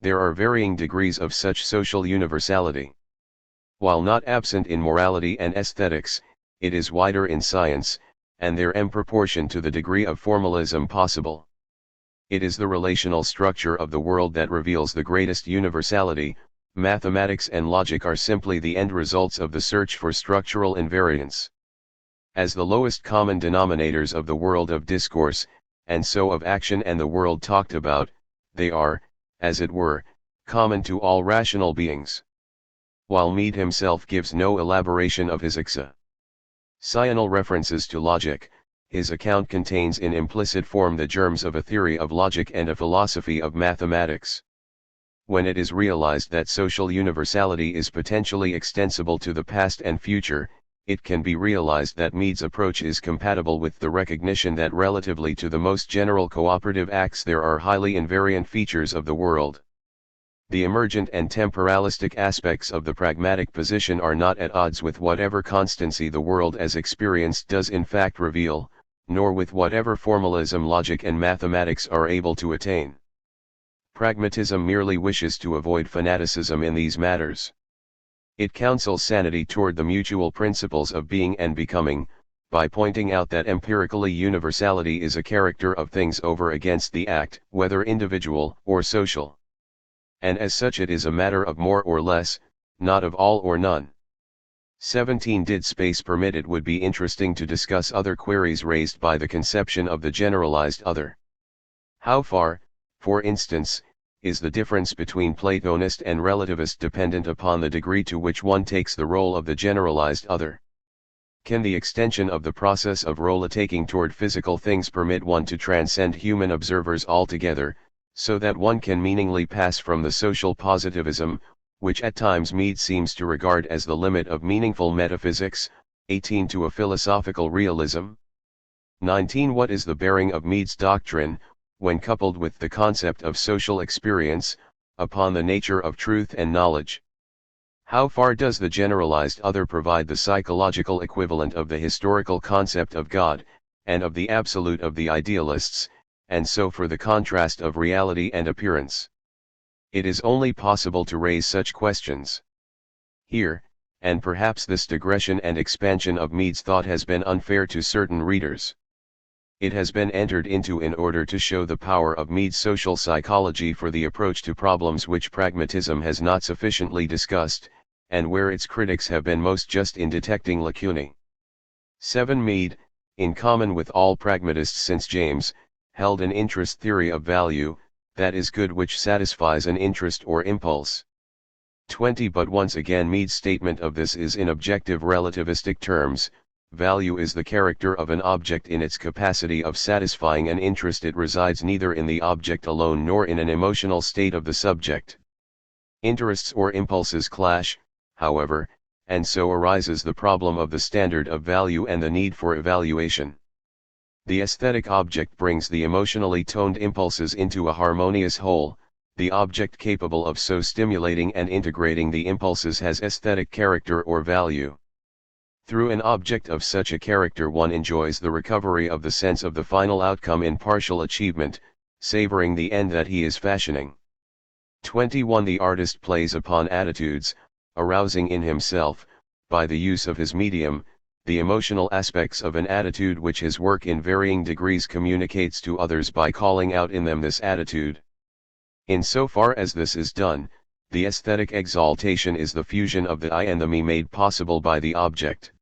There are varying degrees of such social universality. While not absent in morality and aesthetics, it is wider in science, and there in proportion to the degree of formalism possible. It is the relational structure of the world that reveals the greatest universality. Mathematics and logic are simply the end results of the search for structural invariance. As the lowest common denominators of the world of discourse, and so of action and the world talked about, they are, as it were, common to all rational beings. While MEAD himself gives no elaboration of his axial references to logic, his account contains in implicit form the germs of a theory of logic and a philosophy of mathematics. When it is realized that social universality is potentially extensible to the past and future, it can be realized that MEAD's approach is compatible with the recognition that relatively to the most general cooperative acts there are highly invariant features of the world. The emergent and temporalistic aspects of the pragmatic position are not at odds with whatever constancy the world as experienced does in fact reveal, nor with whatever formalism logic and mathematics are able to attain. Pragmatism merely wishes to avoid fanaticism in these matters. It counsels sanity toward the mutual principles of being and becoming, by pointing out that empirically universality is a character of things over against the act, whether individual or social. And as such it is a matter of more or less, not of all or none. 17. Did space permit, it would be interesting to discuss other queries raised by the conception of the generalized other. How far, for instance, is the difference between Platonist and relativist dependent upon the degree to which one takes the role of the generalized other? Can the extension of the process of role-taking toward physical things permit one to transcend human observers altogether, so that one can meaningly pass from the social positivism, which at times MEAD seems to regard as the limit of meaningful metaphysics, 18, to a philosophical realism? 19. What is the bearing of MEAD's doctrine, when coupled with the concept of social experience, upon the nature of truth and knowledge? How far does the generalized other provide the psychological equivalent of the historical concept of God, and of the absolute of the idealists, and so for the contrast of reality and appearance? It is only possible to raise such questions. Here, and perhaps this digression and expansion of MEAD's thought has been unfair to certain readers. It has been entered into in order to show the power of MEAD's social psychology for the approach to problems which pragmatism has not sufficiently discussed, and where its critics have been most just in detecting lacunae. 7. MEAD, in common with all pragmatists since James, held an interest theory of value, that is good which satisfies an interest or impulse. 20 But once again Mead's statement of this is in objective relativistic terms. Value is the character of an object in its capacity of satisfying an interest. It resides neither in the object alone nor in an emotional state of the subject. Interests or impulses clash, however, and so arises the problem of the standard of value and the need for evaluation. The aesthetic object brings the emotionally toned impulses into a harmonious whole. The object capable of so stimulating and integrating the impulses has aesthetic character or value. Through an object of such a character one enjoys the recovery of the sense of the final outcome in partial achievement, savoring the end that he is fashioning. 21 The artist plays upon attitudes, arousing in himself, by the use of his medium, the emotional aspects of an attitude which his work in varying degrees communicates to others by calling out in them this attitude. In so far as this is done, the aesthetic exaltation is the fusion of the I and the me made possible by the object.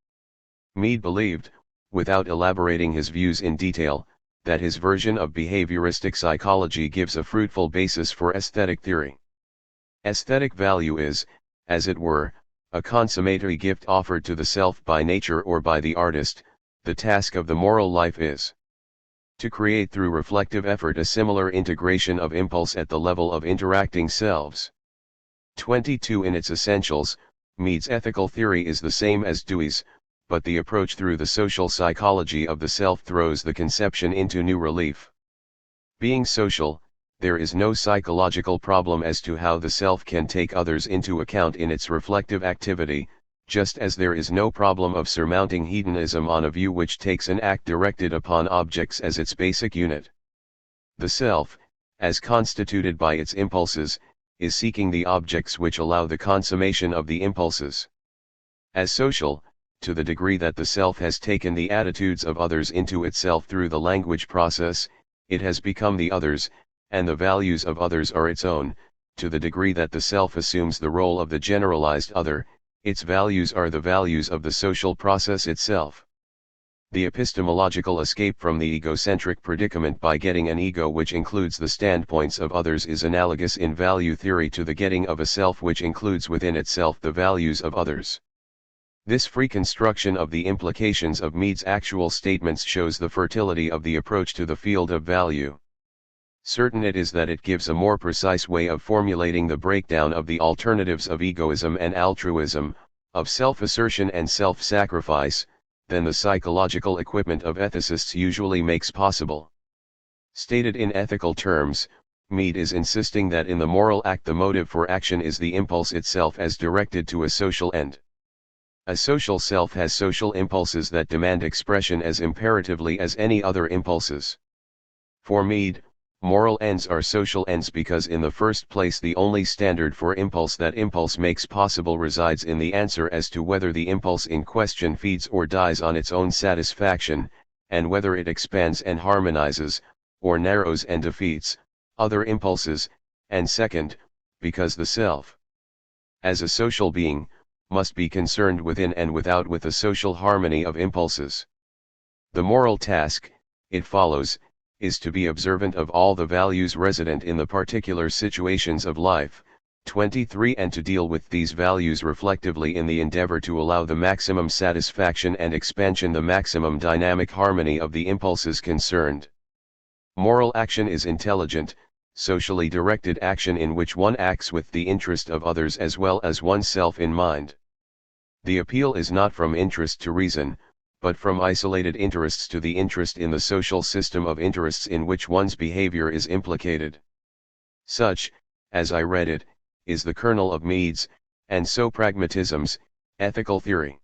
Mead believed, without elaborating his views in detail, that his version of behavioristic psychology gives a fruitful basis for aesthetic theory. Aesthetic value is, as it were, a consummatory gift offered to the self by nature or by the artist. The task of the moral life is to create through reflective effort a similar integration of impulse at the level of interacting selves. 22 In its essentials, Mead's ethical theory is the same as Dewey's, but the approach through the social psychology of the self throws the conception into new relief. Being social, there is no psychological problem as to how the self can take others into account in its reflective activity, just as there is no problem of surmounting hedonism on a view which takes an act directed upon objects as its basic unit. The self, as constituted by its impulses, is seeking the objects which allow the consummation of the impulses. As social, to the degree that the self has taken the attitudes of others into itself through the language process, it has become the others, and the values of others are its own. To the degree that the self assumes the role of the generalized other, its values are the values of the social process itself. The epistemological escape from the egocentric predicament by getting an ego which includes the standpoints of others is analogous in value theory to the getting of a self which includes within itself the values of others. This free construction of the implications of Mead's actual statements shows the fertility of the approach to the field of value. Certain it is that it gives a more precise way of formulating the breakdown of the alternatives of egoism and altruism, of self-assertion and self-sacrifice, than the psychological equipment of ethicists usually makes possible. Stated in ethical terms, Mead is insisting that in the moral act the motive for action is the impulse itself as directed to a social end. A social self has social impulses that demand expression as imperatively as any other impulses. For Mead, moral ends are social ends because in the first place the only standard for impulse that impulse makes possible resides in the answer as to whether the impulse in question feeds or dies on its own satisfaction, and whether it expands and harmonizes, or narrows and defeats, other impulses, and second, because the self, as a social being, must be concerned within and without with the social harmony of impulses. The moral task, it follows, is to be observant of all the values resident in the particular situations of life. 23 And to deal with these values reflectively in the endeavor to allow the maximum satisfaction and expansion, the maximum dynamic harmony of the impulses concerned. Moral action is intelligent, socially directed action in which one acts with the interest of others as well as oneself in mind. The appeal is not from interest to reason, but from isolated interests to the interest in the social system of interests in which one's behavior is implicated. Such, as I read it, is the kernel of Mead's, and so pragmatism's, ethical theory.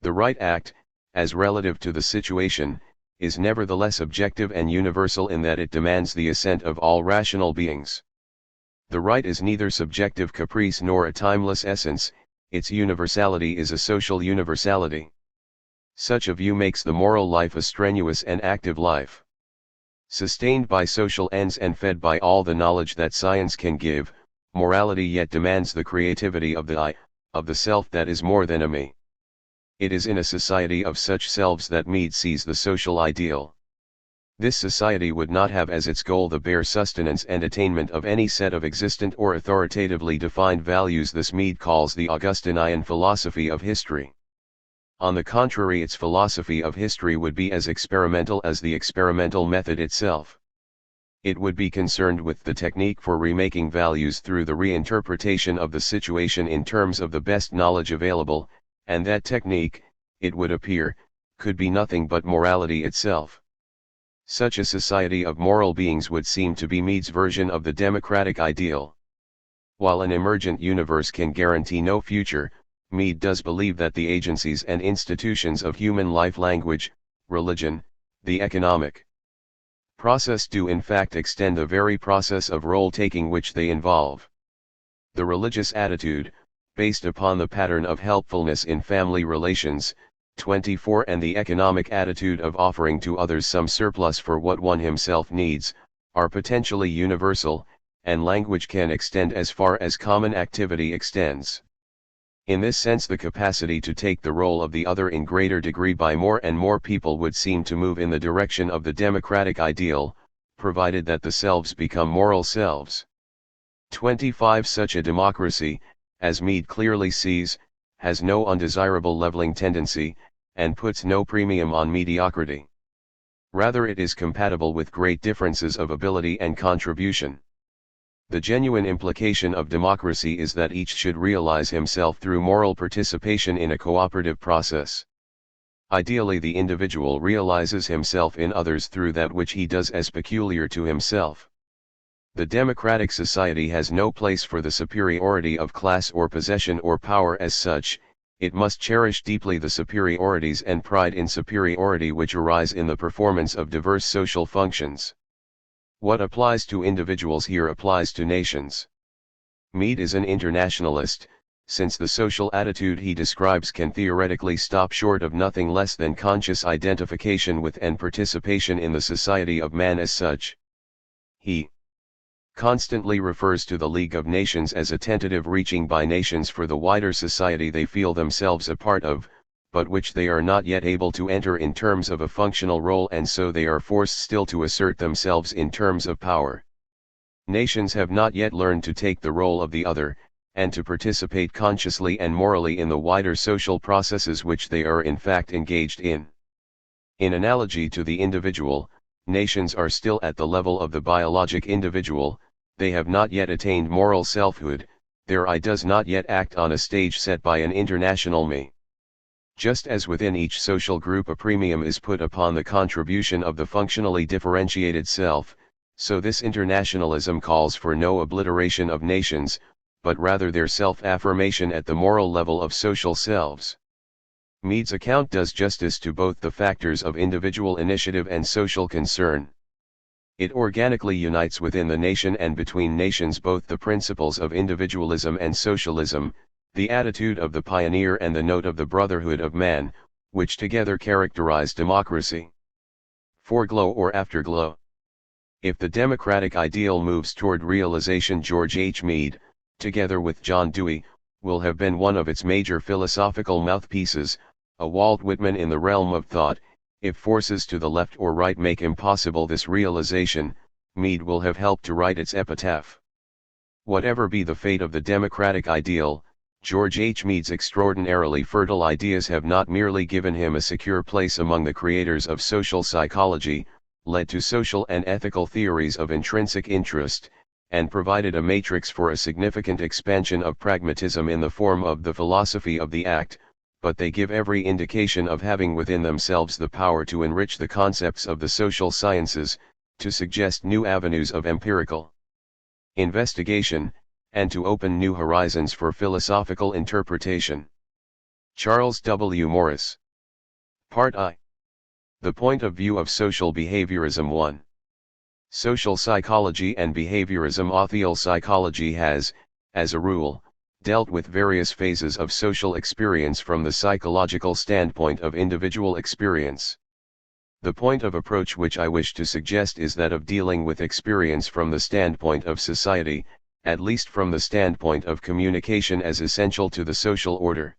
The right act, as relative to the situation, is nevertheless objective and universal in that it demands the assent of all rational beings. The right is neither subjective caprice nor a timeless essence, its universality is a social universality. Such a view makes the moral life a strenuous and active life. Sustained by social ends and fed by all the knowledge that science can give, morality yet demands the creativity of the I, of the self that is more than a me. It is in a society of such selves that Mead sees the social ideal. This society would not have as its goal the bare sustenance and attainment of any set of existent or authoritatively defined values this MEAD calls the Augustinian philosophy of history. On the contrary, its philosophy of history would be as experimental as the experimental method itself. It would be concerned with the technique for remaking values through the reinterpretation of the situation in terms of the best knowledge available, and that technique, it would appear, could be nothing but morality itself. Such a society of moral beings would seem to be MEAD's version of the democratic ideal. While an emergent universe can guarantee no future, MEAD does believe that the agencies and institutions of human life, language, religion, the economic process do in fact extend the very process of role-taking which they involve. The religious attitude, based upon the pattern of helpfulness in family relations, 24, and the economic attitude of offering to others some surplus for what one himself needs, are potentially universal, and language can extend as far as common activity extends. In this sense, the capacity to take the role of the other in greater degree by more and more people would seem to move in the direction of the democratic ideal, provided that the selves become moral selves. 25. Such a democracy, as MEAD clearly sees, has no undesirable leveling tendency, and puts no premium on mediocrity. Rather, it is compatible with great differences of ability and contribution. The genuine implication of democracy is that each should realize himself through moral participation in a cooperative process. Ideally, the individual realizes himself in others through that which he does as peculiar to himself. The democratic society has no place for the superiority of class or possession or power as such. It must cherish deeply the superiorities and pride in superiority which arise in the performance of diverse social functions. What applies to individuals here applies to nations. MEAD is an internationalist, since the social attitude he describes can theoretically stop short of nothing less than conscious identification with and participation in the society of man as such. He constantly refers to the League of Nations as a tentative reaching by nations for the wider society they feel themselves a part of, but which they are not yet able to enter in terms of a functional role, and so they are forced still to assert themselves in terms of power. Nations have not yet learned to take the role of the other, and to participate consciously and morally in the wider social processes which they are in fact engaged in. In analogy to the individual, nations are still at the level of the biologic individual. They have not yet attained moral selfhood, their I does not yet act on a stage set by an international me. Just as within each social group a premium is put upon the contribution of the functionally differentiated self, so this internationalism calls for no obliteration of nations, but rather their self-affirmation at the moral level of social selves. MEAD's account does justice to both the factors of individual initiative and social concern. It organically unites within the nation and between nations both the principles of individualism and socialism, the attitude of the pioneer and the note of the brotherhood of man, which together characterize democracy. Foreglow or afterglow. If the democratic ideal moves toward realization, George H. Mead, together with John Dewey, will have been one of its major philosophical mouthpieces, a Walt Whitman in the realm of thought. If forces to the left or right make impossible this realization, Mead will have helped to write its epitaph. Whatever be the fate of the democratic ideal, George H. Mead's extraordinarily fertile ideas have not merely given him a secure place among the creators of social psychology, led to social and ethical theories of intrinsic interest, and provided a matrix for a significant expansion of pragmatism in the form of the philosophy of the act, but they give every indication of having within themselves the power to enrich the concepts of the social sciences, to suggest new avenues of empirical investigation, and to open new horizons for philosophical interpretation. Charles W. Morris. Part I. The point of view of social behaviorism 1. Social psychology and behaviorism. Autheal psychology has, as a rule, dealt with various phases of social experience from the psychological standpoint of individual experience. The point of approach which I wish to suggest is that of dealing with experience from the standpoint of society, at least from the standpoint of communication as essential to the social order.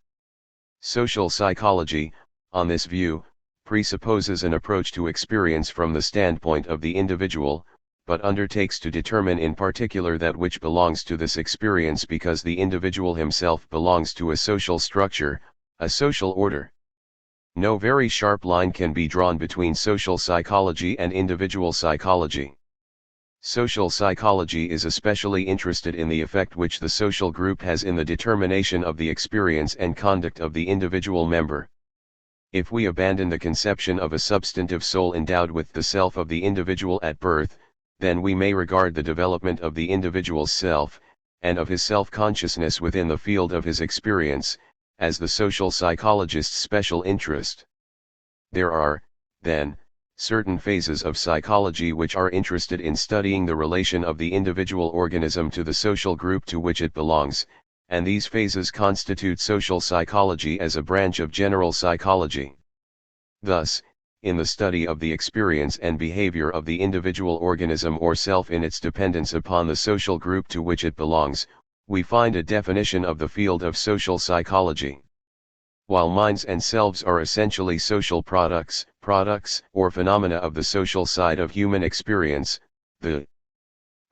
Social psychology, on this view, presupposes an approach to experience from the standpoint of the individual, but undertakes to determine in particular that which belongs to this experience because the individual himself belongs to a social structure, a social order. No very sharp line can be drawn between social psychology and individual psychology. Social psychology is especially interested in the effect which the social group has in the determination of the experience and conduct of the individual member. If we abandon the conception of a substantive soul endowed with the self of the individual at birth, then we may regard the development of the individual's self, and of his self-consciousness within the field of his experience, as the social psychologist's special interest. There are, then, certain phases of psychology which are interested in studying the relation of the individual organism to the social group to which it belongs, and these phases constitute social psychology as a branch of general psychology. Thus, in the study of the experience and behavior of the individual organism or self in its dependence upon the social group to which it belongs, we find a definition of the field of social psychology. While minds and selves are essentially social products or phenomena of the social side of human experience, the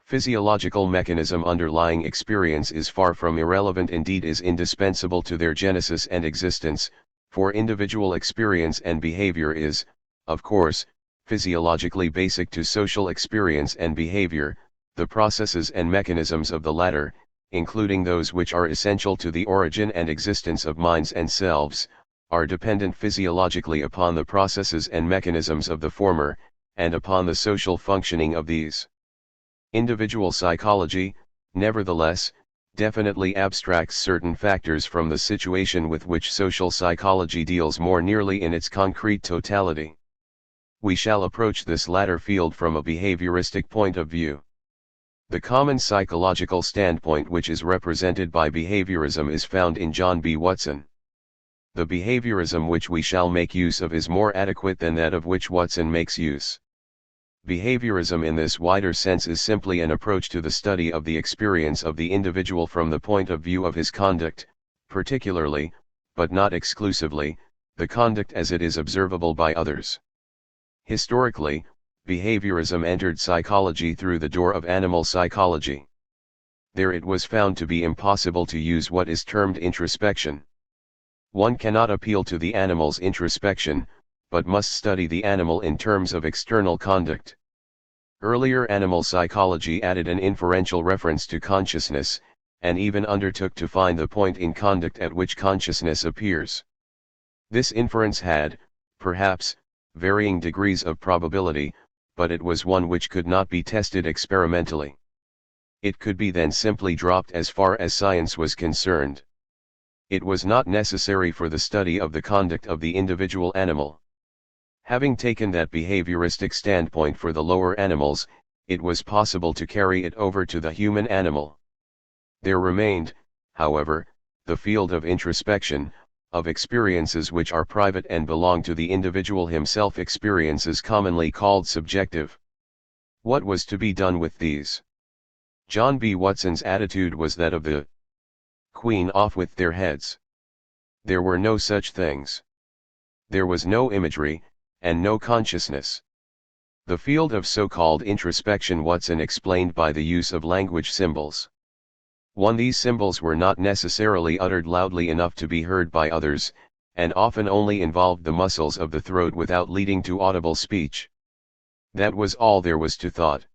physiological mechanism underlying experience is far from irrelevant, indeed is indispensable to their genesis and existence, for individual experience and behavior is, of course, physiologically basic to social experience and behavior. The processes and mechanisms of the latter, including those which are essential to the origin and existence of minds and selves, are dependent physiologically upon the processes and mechanisms of the former, and upon the social functioning of these. Individual psychology, nevertheless, definitely abstracts certain factors from the situation with which social psychology deals more nearly in its concrete totality. We shall approach this latter field from a behavioristic point of view. The common psychological standpoint which is represented by behaviorism is found in John B. Watson. The behaviorism which we shall make use of is more adequate than that of which Watson makes use. Behaviorism in this wider sense is simply an approach to the study of the experience of the individual from the point of view of his conduct, particularly, but not exclusively, the conduct as it is observable by others. Historically, behaviorism entered psychology through the door of animal psychology. There it was found to be impossible to use what is termed introspection. One cannot appeal to the animal's introspection, but must study the animal in terms of external conduct. Earlier animal psychology added an inferential reference to consciousness, and even undertook to find the point in conduct at which consciousness appears. This inference had, perhaps, varying degrees of probability, but it was one which could not be tested experimentally. It could be then simply dropped as far as science was concerned. It was not necessary for the study of the conduct of the individual animal. Having taken that behavioristic standpoint for the lower animals, it was possible to carry it over to the human animal. There remained, however, the field of introspection, of experiences which are private and belong to the individual himself, experiences commonly called subjective. What was to be done with these? John B. Watson's attitude was that of the Queen, off with their heads. There were no such things. There was no imagery, and no consciousness. The field of so-called introspection Watson explained by the use of language symbols. 1. These symbols were not necessarily uttered loudly enough to be heard by others, and often only involved the muscles of the throat without leading to audible speech. That was all there was to thought.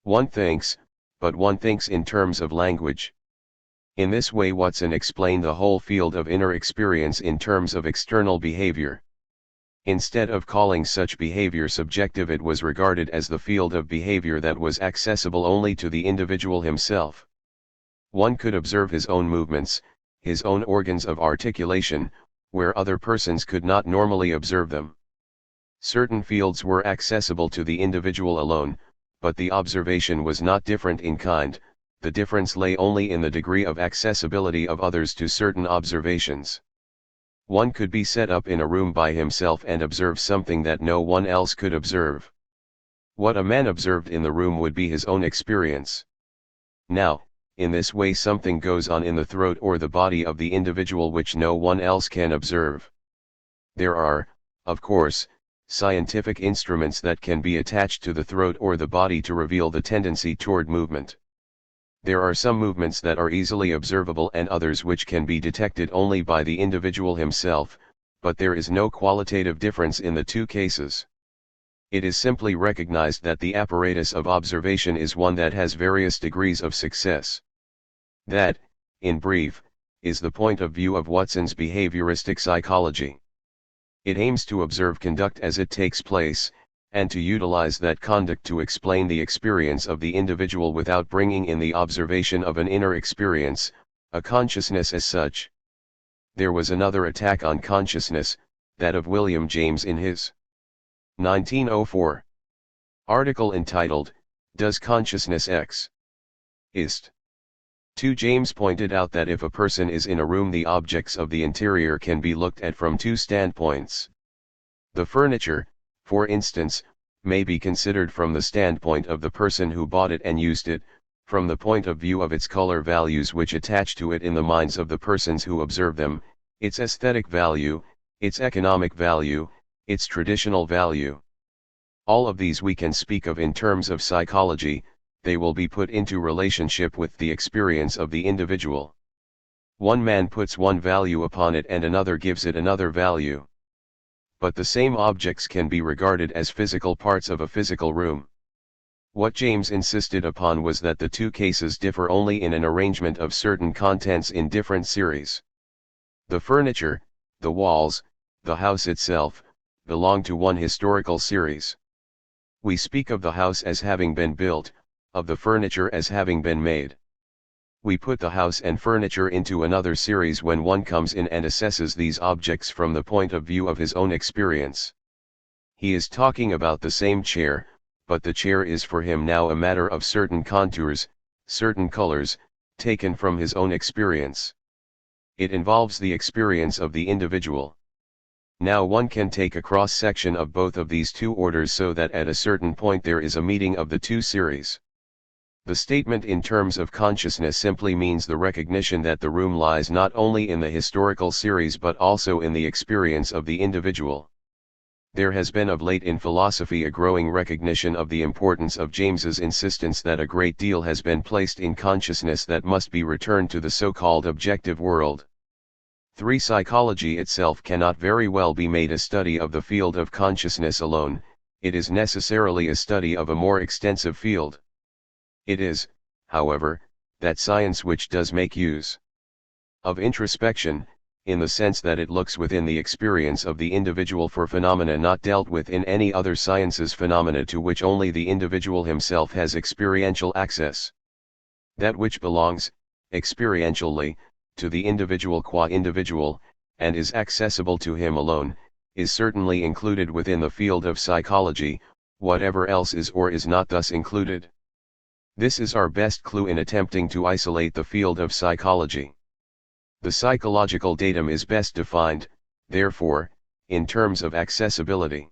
One thinks, but one thinks in terms of language. In this way Watson explained the whole field of inner experience in terms of external behavior. Instead of calling such behavior subjective, it was regarded as the field of behavior that was accessible only to the individual himself. One could observe his own movements, his own organs of articulation, where other persons could not normally observe them. Certain fields were accessible to the individual alone, but the observation was not different in kind. The difference lay only in the degree of accessibility of others to certain observations. One could be set up in a room by himself and observe something that no one else could observe. What a man observed in the room would be his own experience. Now, in this way something goes on in the throat or the body of the individual which no one else can observe. There are, of course, scientific instruments that can be attached to the throat or the body to reveal the tendency toward movement. There are some movements that are easily observable and others which can be detected only by the individual himself, but there is no qualitative difference in the two cases. It is simply recognized that the apparatus of observation is one that has various degrees of success. That, in brief, is the point of view of Watson's behavioristic psychology. It aims to observe conduct as it takes place, and to utilize that conduct to explain the experience of the individual without bringing in the observation of an inner experience, a consciousness as such. There was another attack on consciousness, that of William James in his 1904 article entitled, "Does Consciousness Exist?" James pointed out that if a person is in a room, the objects of the interior can be looked at from two standpoints. The furniture, for instance, may be considered from the standpoint of the person who bought it and used it, from the point of view of its color values which attach to it in the minds of the persons who observe them, its aesthetic value, its economic value, its traditional value. All of these we can speak of in terms of psychology. They will be put into relationship with the experience of the individual. One man puts one value upon it and another gives it another value. But the same objects can be regarded as physical parts of a physical room. What James insisted upon was that the two cases differ only in an arrangement of certain contents in different series. The furniture, the walls, the house itself, belong to one historical series. We speak of the house as having been built, of the furniture as having been made. We put the house and furniture into another series when one comes in and assesses these objects from the point of view of his own experience. He is talking about the same chair, but the chair is for him now a matter of certain contours, certain colors, taken from his own experience. It involves the experience of the individual. Now one can take a cross-section of both of these two orders so that at a certain point there is a meeting of the two series. The statement in terms of consciousness simply means the recognition that the room lies not only in the historical series but also in the experience of the individual. There has been of late in philosophy a growing recognition of the importance of James's insistence that a great deal has been placed in consciousness that must be returned to the so-called objective world. Psychology itself cannot very well be made a study of the field of consciousness alone, it is necessarily a study of a more extensive field. It is, however, that science which does make use of introspection, in the sense that it looks within the experience of the individual for phenomena not dealt with in any other science's phenomena to which only the individual himself has experiential access. That which belongs, experientially, to the individual qua individual, and is accessible to him alone, is certainly included within the field of psychology, whatever else is or is not thus included. This is our best clue in attempting to isolate the field of psychology. The psychological datum is best defined, therefore, in terms of accessibility.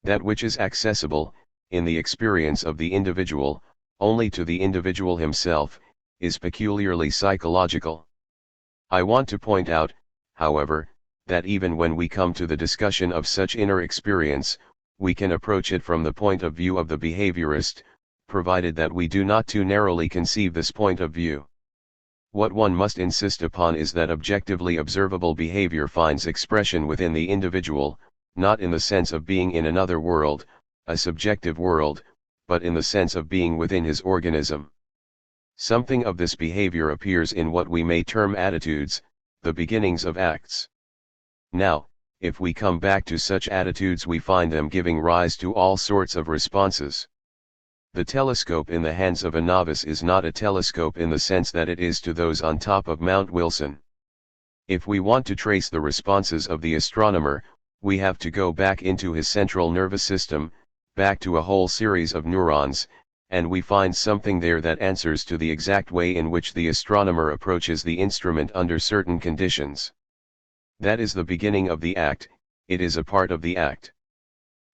That which is accessible, in the experience of the individual, only to the individual himself, is peculiarly psychological. I want to point out, however, that even when we come to the discussion of such inner experience, we can approach it from the point of view of the behaviorist, provided that we do not too narrowly conceive this point of view. What one must insist upon is that objectively observable behavior finds expression within the individual, not in the sense of being in another world, a subjective world, but in the sense of being within his organism. Something of this behavior appears in what we may term attitudes, the beginnings of acts. Now, if we come back to such attitudes, we find them giving rise to all sorts of responses. The telescope in the hands of a novice is not a telescope in the sense that it is to those on top of Mount Wilson. If we want to trace the responses of the astronomer, we have to go back into his central nervous system, back to a whole series of neurons, and we find something there that answers to the exact way in which the astronomer approaches the instrument under certain conditions. That is the beginning of the act, it is a part of the act.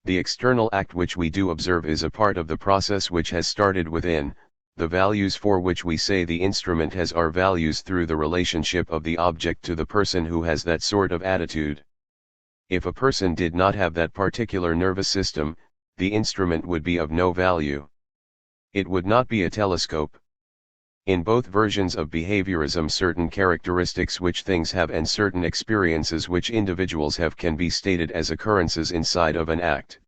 The external act which we do observe is a part of the process which has started within, the values for which we say the instrument has are values through the relationship of the object to the person who has that sort of attitude. If a person did not have that particular nervous system, the instrument would be of no value. It would not be a telescope. In both versions of behaviorism, certain characteristics which things have and certain experiences which individuals have can be stated as occurrences inside of an act.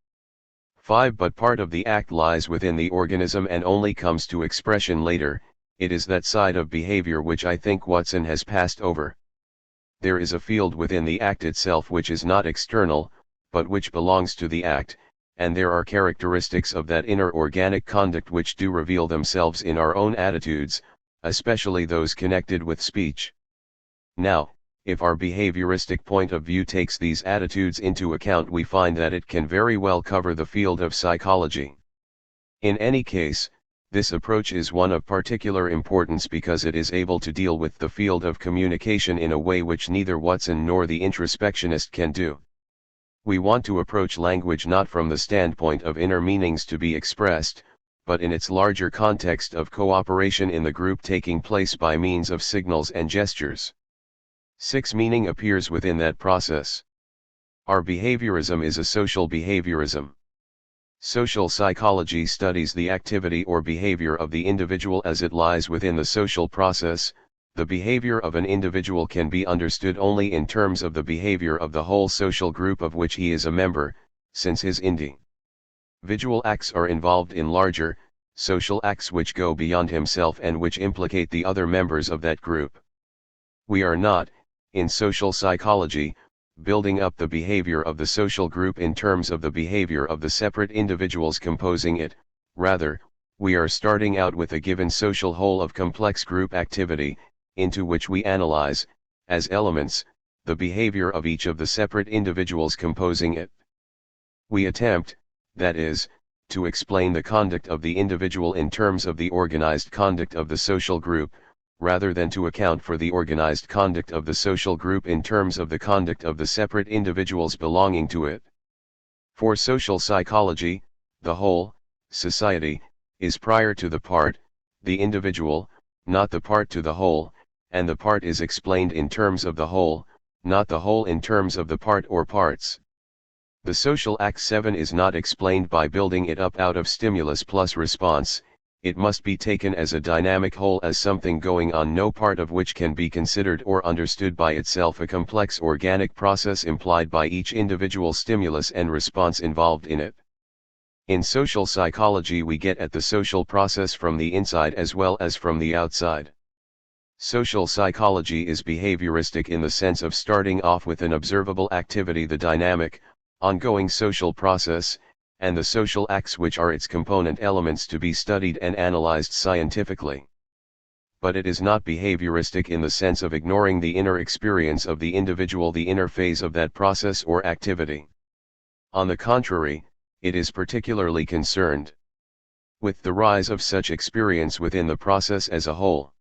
5. But part of the act lies within the organism and only comes to expression later. It is that side of behavior which I think Watson has passed over. There is a field within the act itself which is not external, but which belongs to the act, and there are characteristics of that inner organic conduct which do reveal themselves in our own attitudes, especially those connected with speech. Now, if our behavioristic point of view takes these attitudes into account, we find that it can very well cover the field of psychology. In any case, this approach is one of particular importance because it is able to deal with the field of communication in a way which neither Watson nor the introspectionist can do. We want to approach language not from the standpoint of inner meanings to be expressed, but in its larger context of cooperation in the group taking place by means of signals and gestures. 6. Meaning appears within that process. Our behaviorism is a social behaviorism. Social psychology studies the activity or behavior of the individual as it lies within the social process. The behavior of an individual can be understood only in terms of the behavior of the whole social group of which he is a member, since his individual acts are involved in larger, social acts which go beyond himself and which implicate the other members of that group. We are not, in social psychology, building up the behavior of the social group in terms of the behavior of the separate individuals composing it. Rather, we are starting out with a given social whole of complex group activity, into which we analyze, as elements, the behavior of each of the separate individuals composing it. We attempt, that is, to explain the conduct of the individual in terms of the organized conduct of the social group, rather than to account for the organized conduct of the social group in terms of the conduct of the separate individuals belonging to it. For social psychology, the whole, society, is prior to the part, the individual, not the part to the whole, and the part is explained in terms of the whole, not the whole in terms of the part or parts. The social act 7 is not explained by building it up out of stimulus plus response. It must be taken as a dynamic whole, as something going on, no part of which can be considered or understood by itself, a complex organic process implied by each individual stimulus and response involved in it. In social psychology we get at the social process from the inside as well as from the outside. Social psychology is behavioristic in the sense of starting off with an observable activity, the dynamic, ongoing social process, and the social acts which are its component elements to be studied and analyzed scientifically. But it is not behavioristic in the sense of ignoring the inner experience of the individual, the inner phase of that process or activity. On the contrary, it is particularly concerned with the rise of such experience within the process as a whole.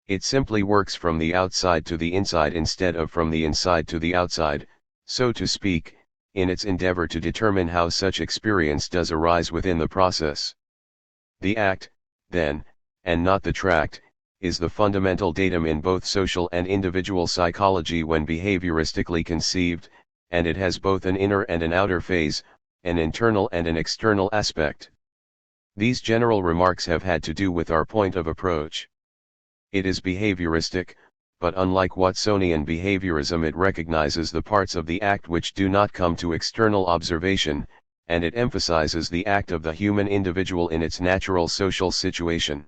It simply works from the outside to the inside instead of from the inside to the outside, so to speak, in its endeavor to determine how such experience does arise within the process. The act, then, and not the tract, is the fundamental datum in both social and individual psychology when behavioristically conceived, and it has both an inner and an outer phase, an internal and an external aspect. These general remarks have had to do with our point of approach. It is behavioristic, but unlike Watsonian behaviorism, it recognizes the parts of the act which do not come to external observation, and it emphasizes the act of the human individual in its natural social situation.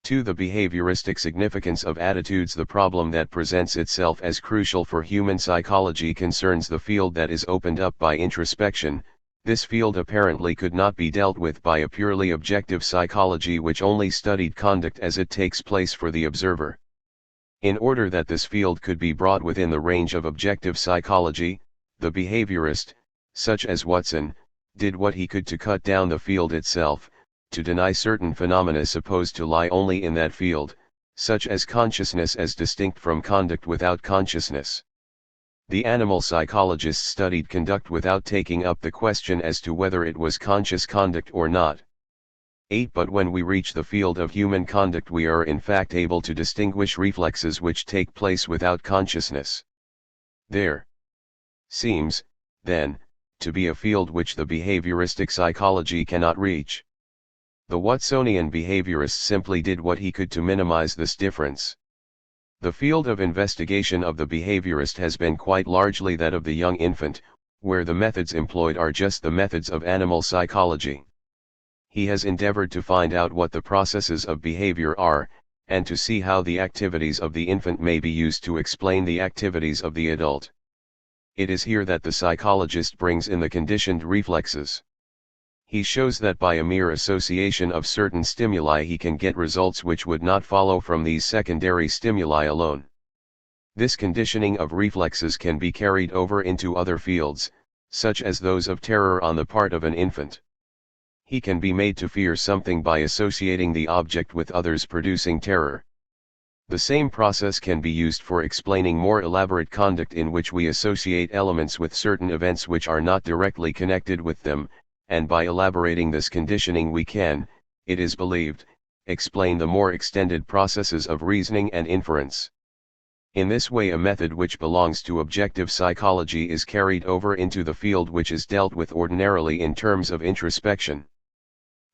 To the behavioristic significance of attitudes, the problem that presents itself as crucial for human psychology concerns the field that is opened up by introspection. This field apparently could not be dealt with by a purely objective psychology which only studied conduct as it takes place for the observer. In order that this field could be brought within the range of objective psychology, the behaviorist, such as Watson, did what he could to cut down the field itself, to deny certain phenomena supposed to lie only in that field, such as consciousness as distinct from conduct without consciousness. The animal psychologists studied conduct without taking up the question as to whether it was conscious conduct or not. 8. But when we reach the field of human conduct, we are in fact able to distinguish reflexes which take place without consciousness. There seems, then, to be a field which the behavioristic psychology cannot reach. The Watsonian behaviorist simply did what he could to minimize this difference. The field of investigation of the behaviorist has been quite largely that of the young infant, where the methods employed are just the methods of animal psychology. He has endeavored to find out what the processes of behavior are, and to see how the activities of the infant may be used to explain the activities of the adult. It is here that the psychologist brings in the conditioned reflexes. He shows that by a mere association of certain stimuli he can get results which would not follow from these secondary stimuli alone. This conditioning of reflexes can be carried over into other fields, such as those of terror on the part of an infant. He can be made to fear something by associating the object with others producing terror. The same process can be used for explaining more elaborate conduct in which we associate elements with certain events which are not directly connected with them, and by elaborating this conditioning we can, it is believed, explain the more extended processes of reasoning and inference. In this way a method which belongs to objective psychology is carried over into the field which is dealt with ordinarily in terms of introspection.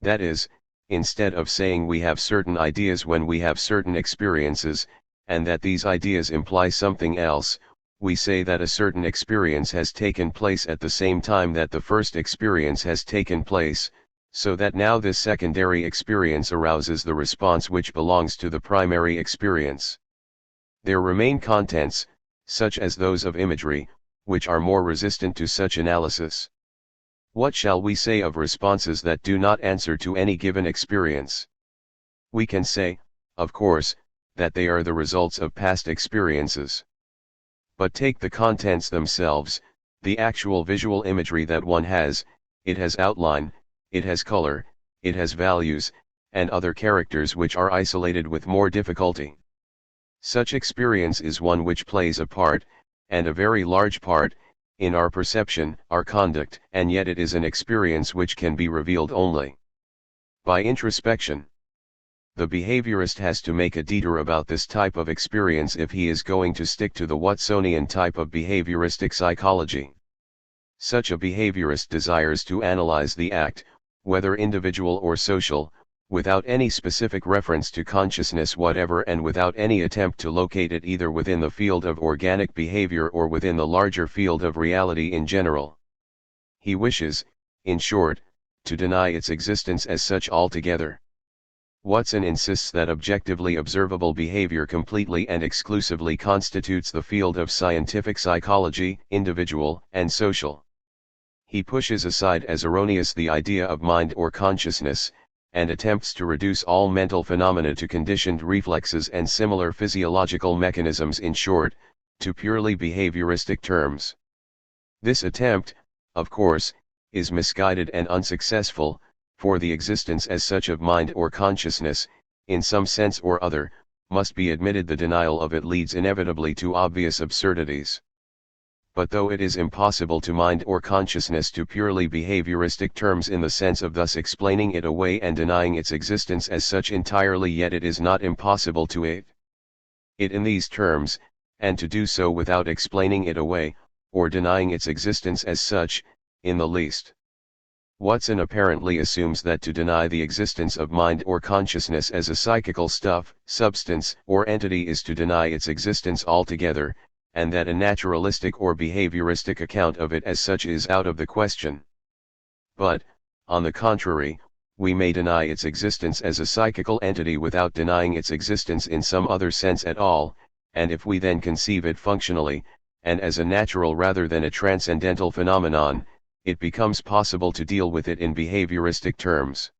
That is, instead of saying we have certain ideas when we have certain experiences, and that these ideas imply something else, we say that a certain experience has taken place at the same time that the first experience has taken place, so that now this secondary experience arouses the response which belongs to the primary experience. There remain contents, such as those of imagery, which are more resistant to such analysis. What shall we say of responses that do not answer to any given experience? We can say, of course, that they are the results of past experiences. But take the contents themselves, the actual visual imagery that one has, it has outline, it has color, it has values, and other characters which are isolated with more difficulty. Such experience is one which plays a part, and a very large part, in our perception, our conduct, and yet it is an experience which can be revealed only by introspection. The behaviorist has to make a detour about this type of experience if he is going to stick to the Watsonian type of behavioristic psychology. Such a behaviorist desires to analyze the act, whether individual or social, without any specific reference to consciousness whatever and without any attempt to locate it either within the field of organic behavior or within the larger field of reality in general. He wishes, in short, to deny its existence as such altogether. Watson insists that objectively observable behavior completely and exclusively constitutes the field of scientific psychology, individual and social. He pushes aside as erroneous the idea of mind or consciousness, and attempts to reduce all mental phenomena to conditioned reflexes and similar physiological mechanisms, in short, to purely behavioristic terms. This attempt, of course, is misguided and unsuccessful, for the existence as such of mind or consciousness, in some sense or other, must be admitted. The denial of it leads inevitably to obvious absurdities. But though it is impossible to mind or consciousness to purely behavioristic terms in the sense of thus explaining it away and denying its existence as such entirely, yet it is not impossible to it in these terms, and to do so without explaining it away, or denying its existence as such, in the least. Watson apparently assumes that to deny the existence of mind or consciousness as a psychical stuff, substance, or entity is to deny its existence altogether, and that a naturalistic or behavioristic account of it as such is out of the question. But, on the contrary, we may deny its existence as a psychical entity without denying its existence in some other sense at all, and if we then conceive it functionally, and as a natural rather than a transcendental phenomenon, it becomes possible to deal with it in behavioristic terms.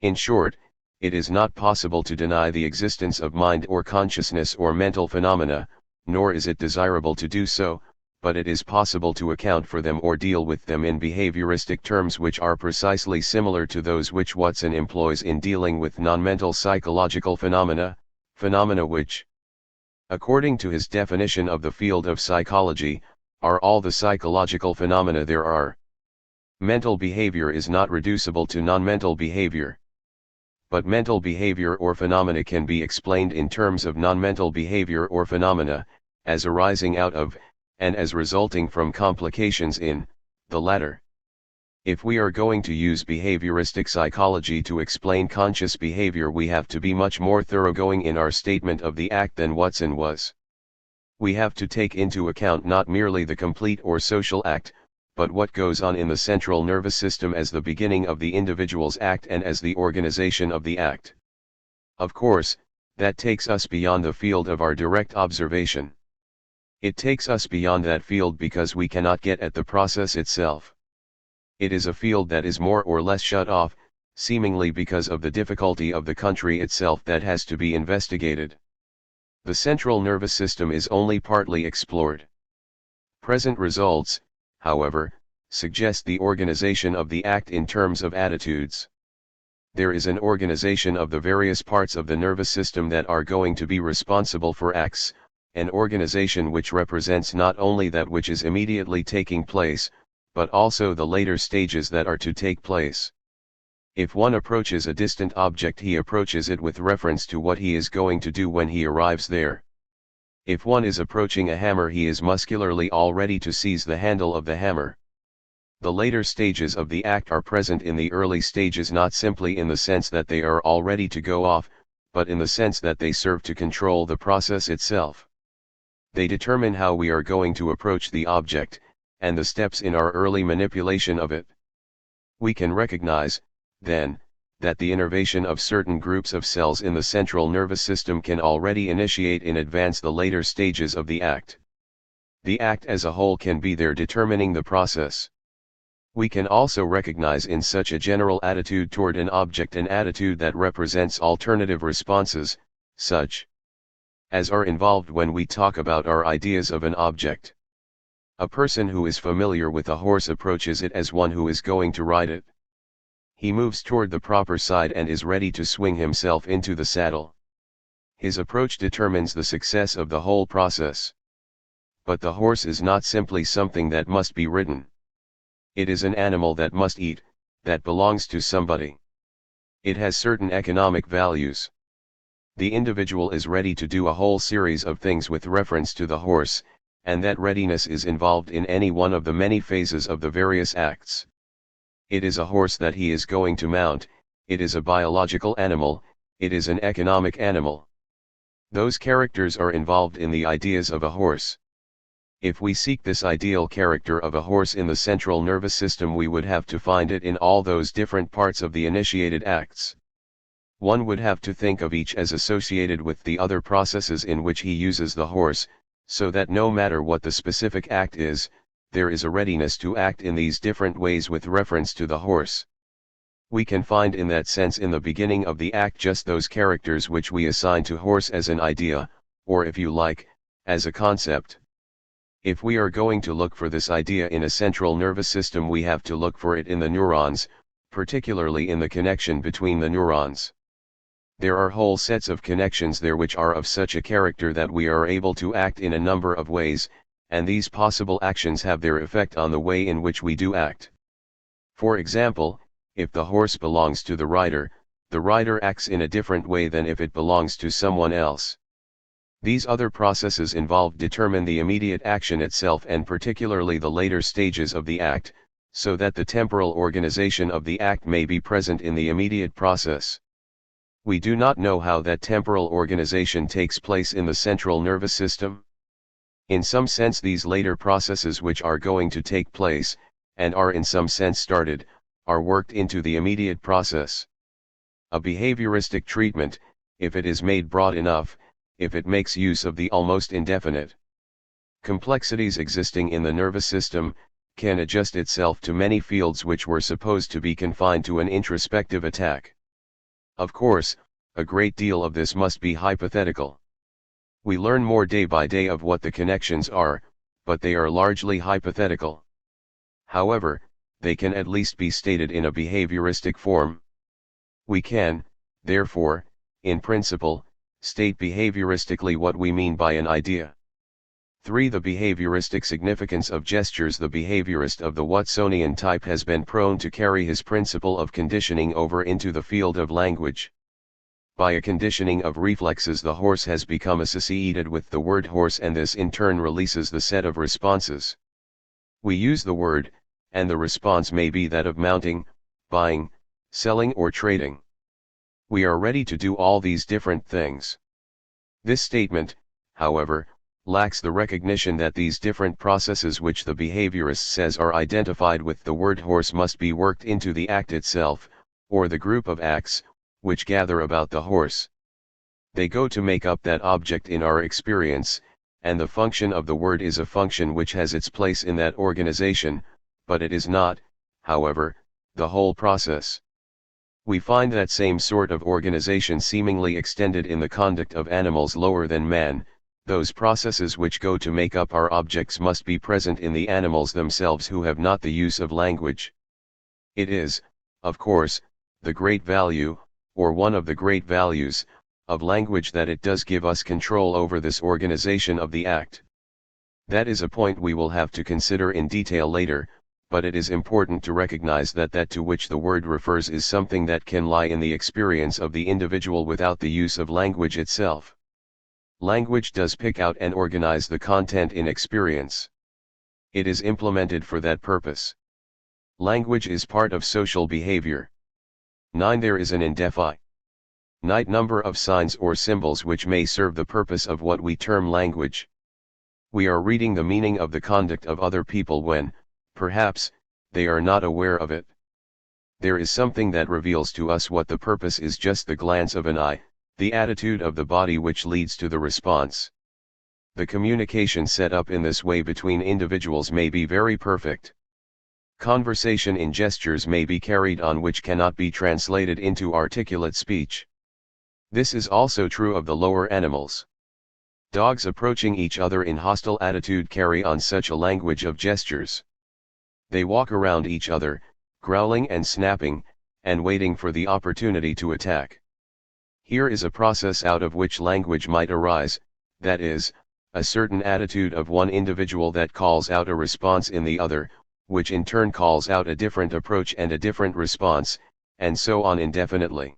In short, it is not possible to deny the existence of mind or consciousness or mental phenomena, nor is it desirable to do so, but it is possible to account for them or deal with them in behavioristic terms which are precisely similar to those which Watson employs in dealing with non-mental psychological phenomena, phenomena which, according to his definition of the field of psychology, are all the psychological phenomena there are. Mental behavior is not reducible to non-mental behavior. But mental behavior or phenomena can be explained in terms of non-mental behavior or phenomena, as arising out of, and as resulting from complications in the latter. If we are going to use behavioristic psychology to explain conscious behavior, we have to be much more thoroughgoing in our statement of the act than Watson was. We have to take into account not merely the complete or social act, but what goes on in the central nervous system as the beginning of the individual's act and as the organization of the act. Of course, that takes us beyond the field of our direct observation. It takes us beyond that field because we cannot get at the process itself. It is a field that is more or less shut off, seemingly because of the difficulty of the country itself that has to be investigated. The central nervous system is only partly explored. Present results, however, suggest the organization of the act in terms of attitudes. There is an organization of the various parts of the nervous system that are going to be responsible for acts, an organization which represents not only that which is immediately taking place, but also the later stages that are to take place. If one approaches a distant object, he approaches it with reference to what he is going to do when he arrives there. If one is approaching a hammer, he is muscularly all ready to seize the handle of the hammer. The later stages of the act are present in the early stages, not simply in the sense that they are all ready to go off, but in the sense that they serve to control the process itself. They determine how we are going to approach the object, and the steps in our early manipulation of it. We can recognize, then, that the innervation of certain groups of cells in the central nervous system can already initiate in advance the later stages of the act. The act as a whole can be there determining the process. We can also recognize in such a general attitude toward an object an attitude that represents alternative responses, such as are involved when we talk about our ideas of an object. A person who is familiar with a horse approaches it as one who is going to ride it. He moves toward the proper side and is ready to swing himself into the saddle. His approach determines the success of the whole process. But the horse is not simply something that must be ridden. It is an animal that must eat, that belongs to somebody. It has certain economic values. The individual is ready to do a whole series of things with reference to the horse, and that readiness is involved in any one of the many phases of the various acts. It is a horse that he is going to mount, it is a biological animal, it is an economic animal. Those characters are involved in the ideas of a horse. If we seek this ideal character of a horse in the central nervous system, we would have to find it in all those different parts of the initiated acts. One would have to think of each as associated with the other processes in which he uses the horse, so that no matter what the specific act is, there is a readiness to act in these different ways with reference to the horse. We can find in that sense in the beginning of the act just those characters which we assign to horse as an idea, or if you like, as a concept. If we are going to look for this idea in a central nervous system, we have to look for it in the neurons, particularly in the connection between the neurons. There are whole sets of connections there which are of such a character that we are able to act in a number of ways, and these possible actions have their effect on the way in which we do act. For example, if the horse belongs to the rider acts in a different way than if it belongs to someone else. These other processes involved determine the immediate action itself and particularly the later stages of the act, so that the temporal organization of the act may be present in the immediate process. We do not know how that temporal organization takes place in the central nervous system. In some sense, these later processes which are going to take place, and are in some sense started, are worked into the immediate process. A behavioristic treatment, if it is made broad enough, if it makes use of the almost indefinite complexities existing in the nervous system, can adjust itself to many fields which were supposed to be confined to an introspective attack. Of course, a great deal of this must be hypothetical. We learn more day by day of what the connections are, but they are largely hypothetical. However, they can at least be stated in a behavioristic form. We can, therefore, in principle, state behavioristically what we mean by an idea. 3. The behavioristic significance of gestures. The behaviorist of the Watsonian type has been prone to carry his principle of conditioning over into the field of language. By a conditioning of reflexes, the horse has become associated with the word horse, and this in turn releases the set of responses. We use the word, and the response may be that of mounting, buying, selling or trading. We are ready to do all these different things. This statement, however, lacks the recognition that these different processes which the behaviorist says are identified with the word horse must be worked into the act itself, or the group of acts, which gather about the horse. They go to make up that object in our experience, and the function of the word is a function which has its place in that organization, but it is not, however, the whole process. We find that same sort of organization seemingly extended in the conduct of animals lower than man. Those processes which go to make up our objects must be present in the animals themselves who have not the use of language. It is, of course, the great value, or one of the great values, of language that it does give us control over this organization of the act. That is a point we will have to consider in detail later, but it is important to recognize that that to which the word refers is something that can lie in the experience of the individual without the use of language itself. Language does pick out and organize the content in experience. It is implemented for that purpose. Language is part of social behavior. 9. There is an indefinite number of signs or symbols which may serve the purpose of what we term language. We are reading the meaning of the conduct of other people when, perhaps, they are not aware of it. There is something that reveals to us what the purpose is, just the glance of an eye, the attitude of the body which leads to the response. The communication set up in this way between individuals may be very perfect. Conversation in gestures may be carried on which cannot be translated into articulate speech. This is also true of the lower animals. Dogs approaching each other in hostile attitude carry on such a language of gestures. They walk around each other, growling and snapping, and waiting for the opportunity to attack. Here is a process out of which language might arise, that is, a certain attitude of one individual that calls out a response in the other, which in turn calls out a different approach and a different response, and so on indefinitely.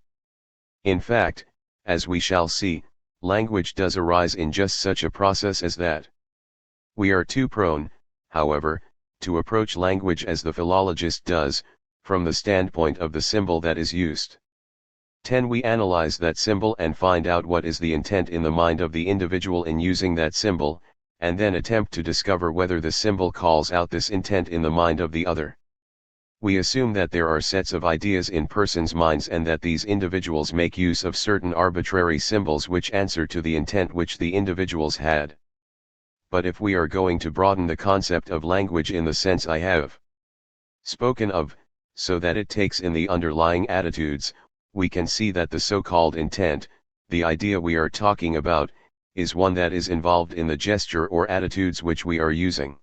In fact, as we shall see, language does arise in just such a process as that. We are too prone, however, to approach language as the philologist does, from the standpoint of the symbol that is used. 10. We analyze that symbol and find out what is the intent in the mind of the individual in using that symbol, and then attempt to discover whether the symbol calls out this intent in the mind of the other. We assume that there are sets of ideas in persons' minds and that these individuals make use of certain arbitrary symbols which answer to the intent which the individuals had. But if we are going to broaden the concept of language in the sense I have spoken of, so that it takes in the underlying attitudes, we can see that the so-called intent, the idea we are talking about, is one that is involved in the gesture or attitudes which we are using.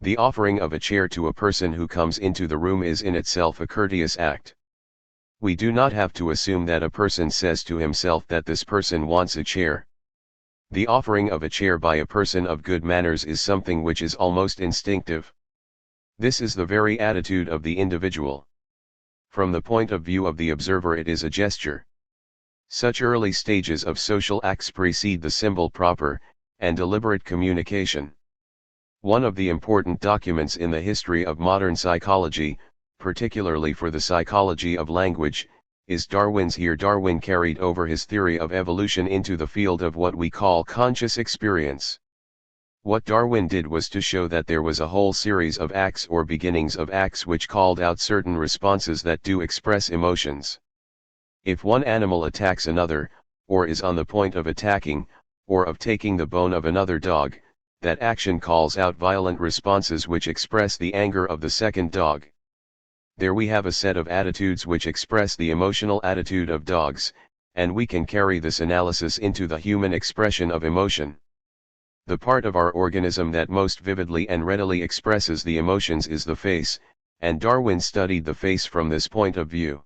The offering of a chair to a person who comes into the room is in itself a courteous act. We do not have to assume that a person says to himself that this person wants a chair. The offering of a chair by a person of good manners is something which is almost instinctive. This is the very attitude of the individual. From the point of view of the observer, it is a gesture. Such early stages of social acts precede the symbol proper, and deliberate communication. One of the important documents in the history of modern psychology, particularly for the psychology of language, is Darwin's. Here Darwin carried over his theory of evolution into the field of what we call conscious experience. What Darwin did was to show that there was a whole series of acts or beginnings of acts which called out certain responses that do express emotions. If one animal attacks another, or is on the point of attacking, or of taking the bone of another dog, that action calls out violent responses which express the anger of the second dog. There we have a set of attitudes which express the emotional attitude of dogs, and we can carry this analysis into the human expression of emotion. The part of our organism that most vividly and readily expresses the emotions is the face, and Darwin studied the face from this point of view.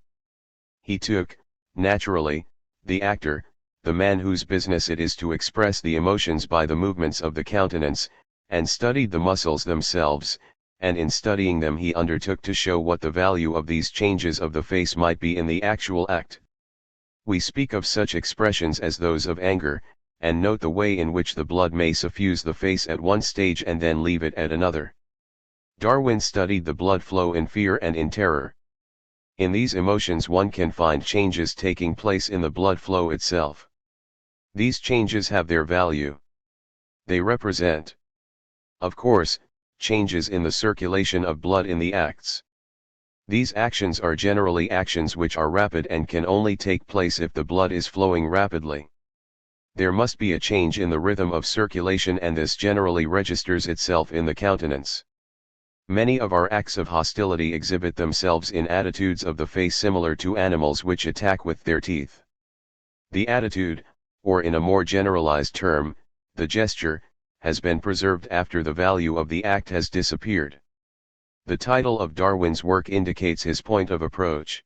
He took, naturally, the actor, the man whose business it is to express the emotions by the movements of the countenance, and studied the muscles themselves, and in studying them he undertook to show what the value of these changes of the face might be in the actual act. We speak of such expressions as those of anger, and note the way in which the blood may suffuse the face at one stage and then leave it at another. Darwin studied the blood flow in fear and in terror. In these emotions one can find changes taking place in the blood flow itself. These changes have their value. They represent, of course, changes in the circulation of blood in the acts. These actions are generally actions which are rapid and can only take place if the blood is flowing rapidly. There must be a change in the rhythm of circulation, and this generally registers itself in the countenance. Many of our acts of hostility exhibit themselves in attitudes of the face similar to animals which attack with their teeth. The attitude, or in a more generalized term, the gesture, has been preserved after the value of the act has disappeared. The title of Darwin's work indicates his point of approach.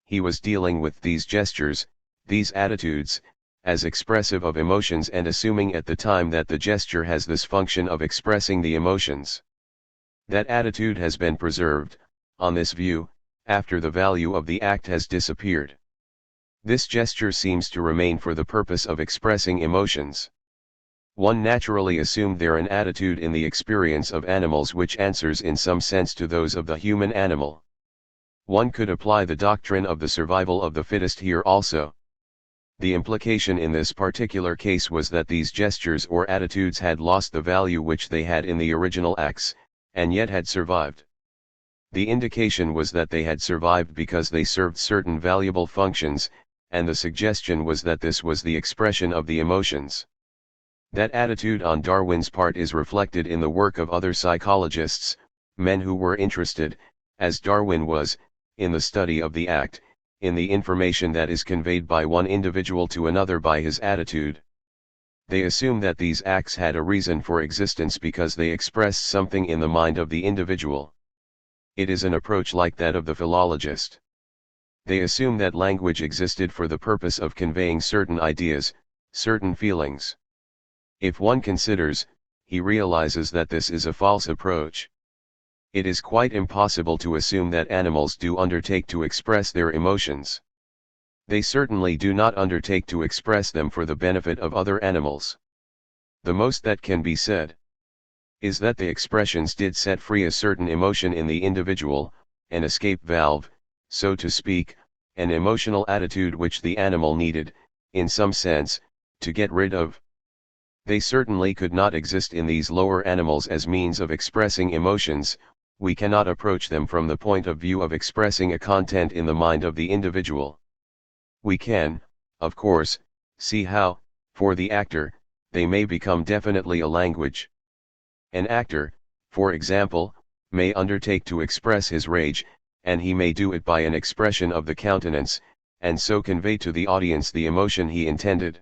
He was dealing with these gestures, these attitudes, as expressive of emotions, and assuming at the time that the gesture has this function of expressing the emotions. That attitude has been preserved, on this view, after the value of the act has disappeared. This gesture seems to remain for the purpose of expressing emotions. One naturally assumed there an attitude in the experience of animals which answers in some sense to those of the human animal. One could apply the doctrine of the survival of the fittest here also. The implication in this particular case was that these gestures or attitudes had lost the value which they had in the original acts, and yet had survived. The indication was that they had survived because they served certain valuable functions, and the suggestion was that this was the expression of the emotions. That attitude on Darwin's part is reflected in the work of other psychologists, men who were interested, as Darwin was, in the study of the act, in the information that is conveyed by one individual to another by his attitude. They assume that these acts had a reason for existence because they expressed something in the mind of the individual. It is an approach like that of the philologist. They assume that language existed for the purpose of conveying certain ideas, certain feelings. If one considers, he realizes that this is a false approach. It is quite impossible to assume that animals do undertake to express their emotions. They certainly do not undertake to express them for the benefit of other animals. The most that can be said is that the expressions did set free a certain emotion in the individual, an escape valve, so to speak, an emotional attitude which the animal needed, in some sense, to get rid of. They certainly could not exist in these lower animals as means of expressing emotions. We cannot approach them from the point of view of expressing a content in the mind of the individual. We can, of course, see how, for the actor, they may become definitely a language. An actor, for example, may undertake to express his rage, and he may do it by an expression of the countenance, and so convey to the audience the emotion he intended.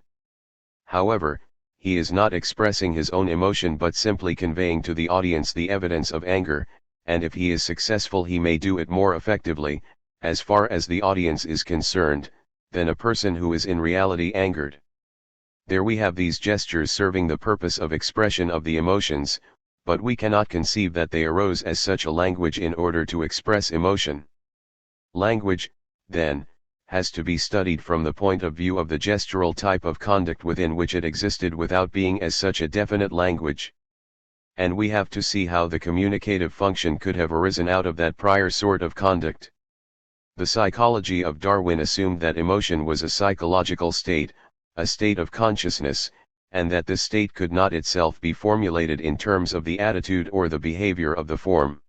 However, he is not expressing his own emotion but simply conveying to the audience the evidence of anger, and if he is successful he may do it more effectively, as far as the audience is concerned, than a person who is in reality angered. There we have these gestures serving the purpose of expression of the emotions, but we cannot conceive that they arose as such a language in order to express emotion. Language, then, has to be studied from the point of view of the gestural type of conduct within which it existed without being as such a definite language. And we have to see how the communicative function could have arisen out of that prior sort of conduct. The psychology of Darwin assumed that emotion was a psychological state, a state of consciousness, and that this state could not itself be formulated in terms of the attitude or the behavior of the form.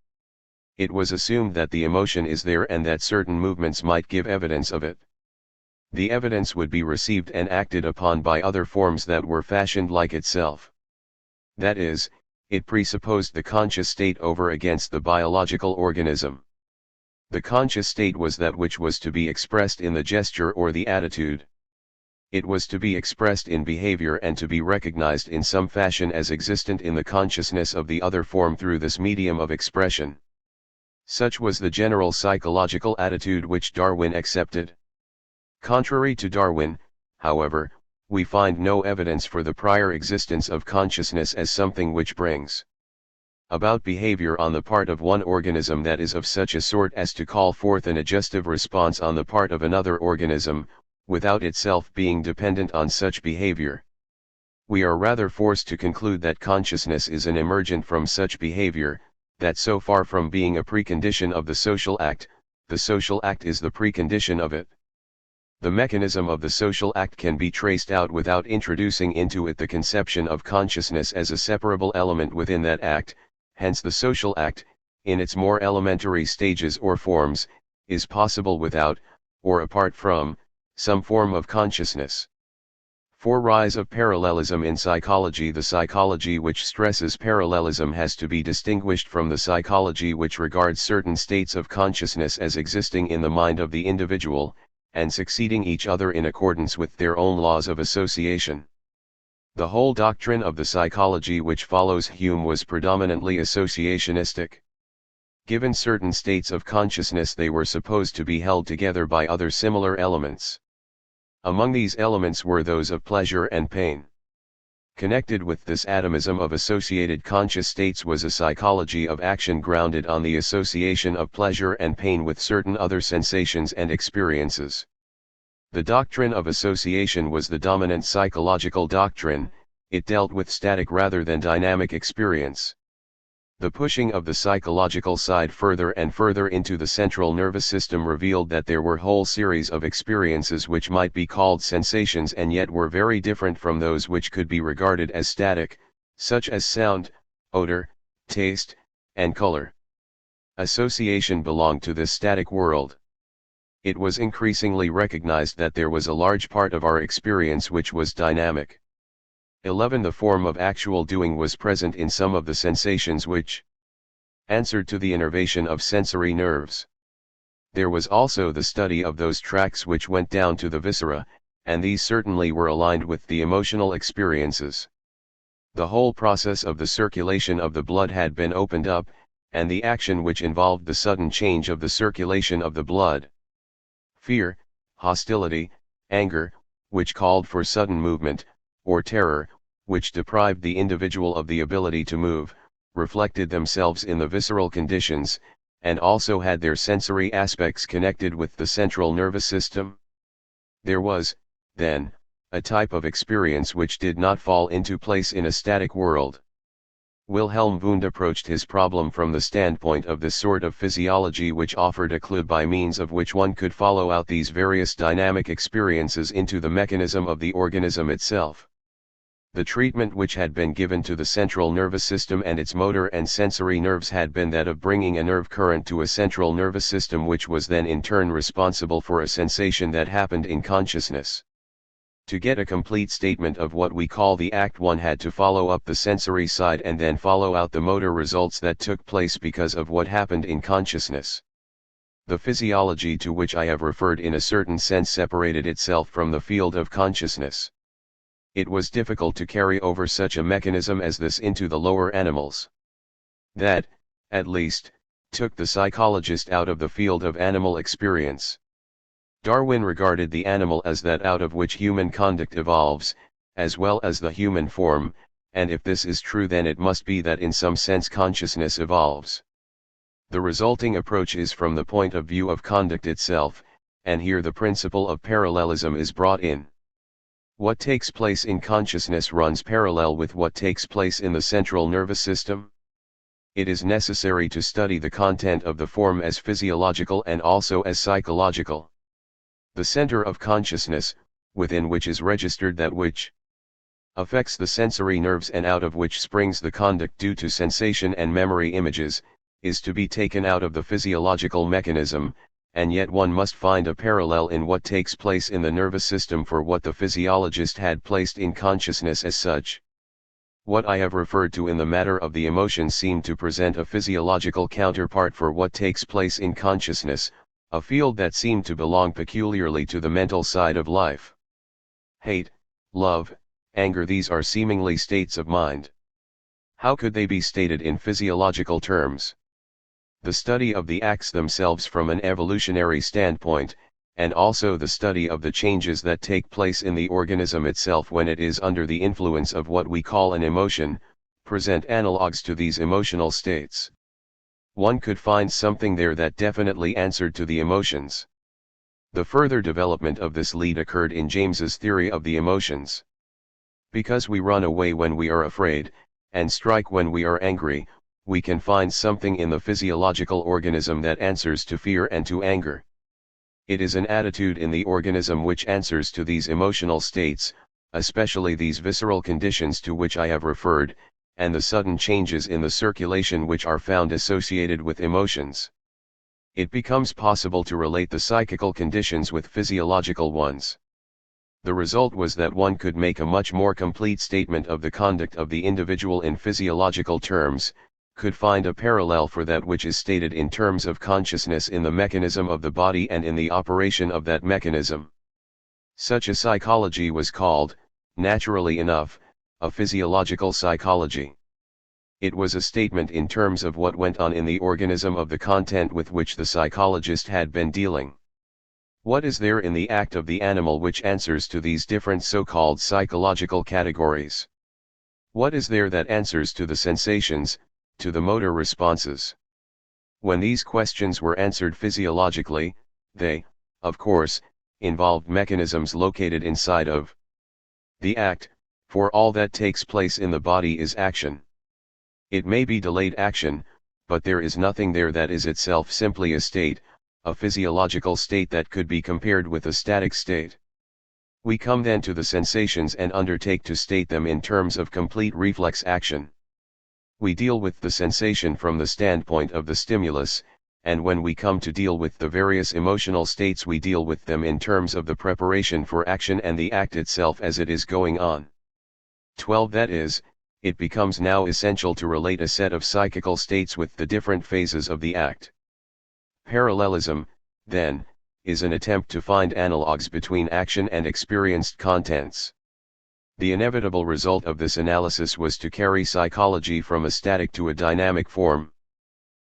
It was assumed that the emotion is there and that certain movements might give evidence of it. The evidence would be received and acted upon by other forms that were fashioned like itself. That is, it presupposed the conscious state over against the biological organism. The conscious state was that which was to be expressed in the gesture or the attitude. It was to be expressed in behavior and to be recognized in some fashion as existent in the consciousness of the other form through this medium of expression. Such was the general psychological attitude which Darwin accepted. Contrary to Darwin, however, we find no evidence for the prior existence of consciousness as something which brings about behavior on the part of one organism that is of such a sort as to call forth an adjustive response on the part of another organism, without itself being dependent on such behavior. We are rather forced to conclude that consciousness is an emergent from such behavior, that so far from being a precondition of the social act is the precondition of it. The mechanism of the social act can be traced out without introducing into it the conception of consciousness as a separable element within that act, hence the social act, in its more elementary stages or forms, is possible without, or apart from, some form of consciousness. For rise of parallelism in psychology, the psychology which stresses parallelism has to be distinguished from the psychology which regards certain states of consciousness as existing in the mind of the individual, and succeeding each other in accordance with their own laws of association. The whole doctrine of the psychology which follows Hume was predominantly associationistic. Given certain states of consciousness, they were supposed to be held together by other similar elements. Among these elements were those of pleasure and pain. Connected with this atomism of associated conscious states was a psychology of action grounded on the association of pleasure and pain with certain other sensations and experiences. The doctrine of association was the dominant psychological doctrine. It dealt with static rather than dynamic experience. The pushing of the psychological side further and further into the central nervous system revealed that there were whole series of experiences which might be called sensations and yet were very different from those which could be regarded as static, such as sound, odor, taste, and color. Association belonged to this static world. It was increasingly recognized that there was a large part of our experience which was dynamic. 11. The form of actual doing was present in some of the sensations which answered to the innervation of sensory nerves. There was also the study of those tracts which went down to the viscera, and these certainly were aligned with the emotional experiences. The whole process of the circulation of the blood had been opened up, and the action which involved the sudden change of the circulation of the blood. Fear, hostility, anger, which called for sudden movement, or terror, which deprived the individual of the ability to move, reflected themselves in the visceral conditions, and also had their sensory aspects connected with the central nervous system. There was, then, a type of experience which did not fall into place in a static world. Wilhelm Wundt approached his problem from the standpoint of this sort of physiology which offered a clue by means of which one could follow out these various dynamic experiences into the mechanism of the organism itself. The treatment which had been given to the central nervous system and its motor and sensory nerves had been that of bringing a nerve current to a central nervous system which was then in turn responsible for a sensation that happened in consciousness. To get a complete statement of what we call the act, one had to follow up the sensory side and then follow out the motor results that took place because of what happened in consciousness. The physiology to which I have referred in a certain sense separated itself from the field of consciousness. It was difficult to carry over such a mechanism as this into the lower animals. That, at least, took the psychologist out of the field of animal experience. Darwin regarded the animal as that out of which human conduct evolves, as well as the human form, and if this is true, then it must be that in some sense consciousness evolves. The resulting approach is from the point of view of conduct itself, and here the principle of parallelism is brought in. What takes place in consciousness runs parallel with what takes place in the central nervous system. It is necessary to study the content of the form as physiological and also as psychological. The center of consciousness, within which is registered that which affects the sensory nerves and out of which springs the conduct due to sensation and memory images, is to be taken out of the physiological mechanism, and yet one must find a parallel in what takes place in the nervous system for what the physiologist had placed in consciousness as such. What I have referred to in the matter of the emotions seemed to present a physiological counterpart for what takes place in consciousness, a field that seemed to belong peculiarly to the mental side of life. Hate, love, anger, these are seemingly states of mind. How could they be stated in physiological terms? The study of the acts themselves from an evolutionary standpoint, and also the study of the changes that take place in the organism itself when it is under the influence of what we call an emotion, present analogues to these emotional states. One could find something there that definitely answered to the emotions. The further development of this lead occurred in James's theory of the emotions. Because we run away when we are afraid, and strike when we are angry, we can find something in the physiological organism that answers to fear and to anger. It is an attitude in the organism which answers to these emotional states, especially these visceral conditions to which I have referred, and the sudden changes in the circulation which are found associated with emotions. It becomes possible to relate the psychical conditions with physiological ones. The result was that one could make a much more complete statement of the conduct of the individual in physiological terms, could find a parallel for that which is stated in terms of consciousness in the mechanism of the body and in the operation of that mechanism. Such a psychology was called, naturally enough, a physiological psychology. It was a statement in terms of what went on in the organism of the content with which the psychologist had been dealing. What is there in the act of the animal which answers to these different so-called psychological categories? What is there that answers to the sensations, to the motor responses? When these questions were answered physiologically, they, of course, involved mechanisms located inside of the act, for all that takes place in the body is action. It may be delayed action, but there is nothing there that is itself simply a state, a physiological state that could be compared with a static state. We come then to the sensations and undertake to state them in terms of complete reflex action. We deal with the sensation from the standpoint of the stimulus, and when we come to deal with the various emotional states we deal with them in terms of the preparation for action and the act itself as it is going on. 12. That is, it becomes now essential to relate a set of psychical states with the different phases of the act. Parallelism, then, is an attempt to find analogues between action and experienced contents. The inevitable result of this analysis was to carry psychology from a static to a dynamic form.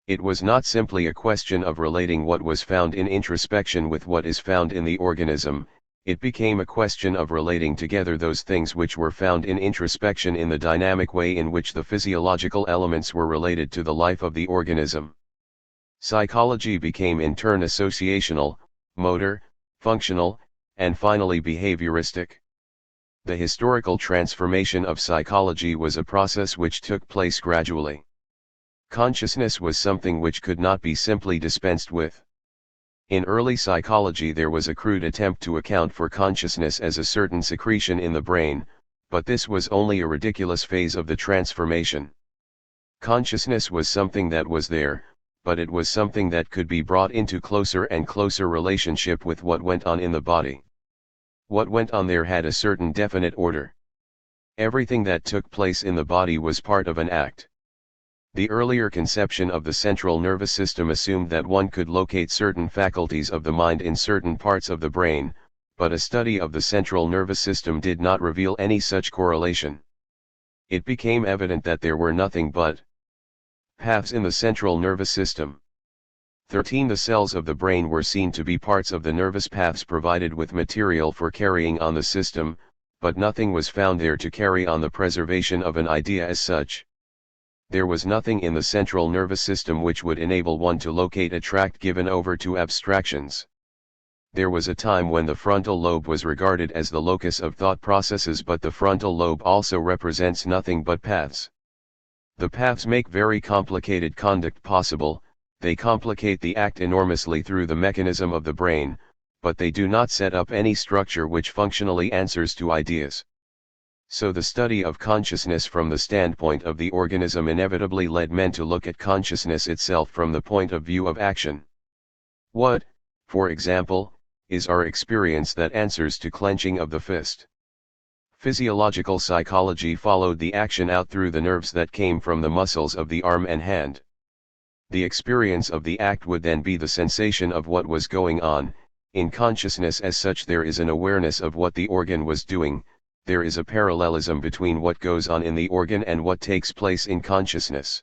It was not simply a question of relating what was found in introspection with what is found in the organism, it became a question of relating together those things which were found in introspection in the dynamic way in which the physiological elements were related to the life of the organism. Psychology became in turn associational, motor, functional, and finally behavioristic. The historical transformation of psychology was a process which took place gradually. Consciousness was something which could not be simply dispensed with. In early psychology there was a crude attempt to account for consciousness as a certain secretion in the brain, but this was only a ridiculous phase of the transformation. Consciousness was something that was there, but it was something that could be brought into closer and closer relationship with what went on in the body. What went on there had a certain definite order. Everything that took place in the body was part of an act. The earlier conception of the central nervous system assumed that one could locate certain faculties of the mind in certain parts of the brain, but a study of the central nervous system did not reveal any such correlation. It became evident that there were nothing but paths in the central nervous system. 13. The cells of the brain were seen to be parts of the nervous paths provided with material for carrying on the system, but nothing was found there to carry on the preservation of an idea as such. There was nothing in the central nervous system which would enable one to locate a tract given over to abstractions. There was a time when the frontal lobe was regarded as the locus of thought processes, but the frontal lobe also represents nothing but paths. The paths make very complicated conduct possible, they complicate the act enormously through the mechanism of the brain, but they do not set up any structure which functionally answers to ideas. So the study of consciousness from the standpoint of the organism inevitably led men to look at consciousness itself from the point of view of action. What, for example, is our experience that answers to clenching of the fist? Physiological psychology followed the action out through the nerves that came from the muscles of the arm and hand. The experience of the act would then be the sensation of what was going on. In consciousness as such there is an awareness of what the organ was doing, there is a parallelism between what goes on in the organ and what takes place in consciousness.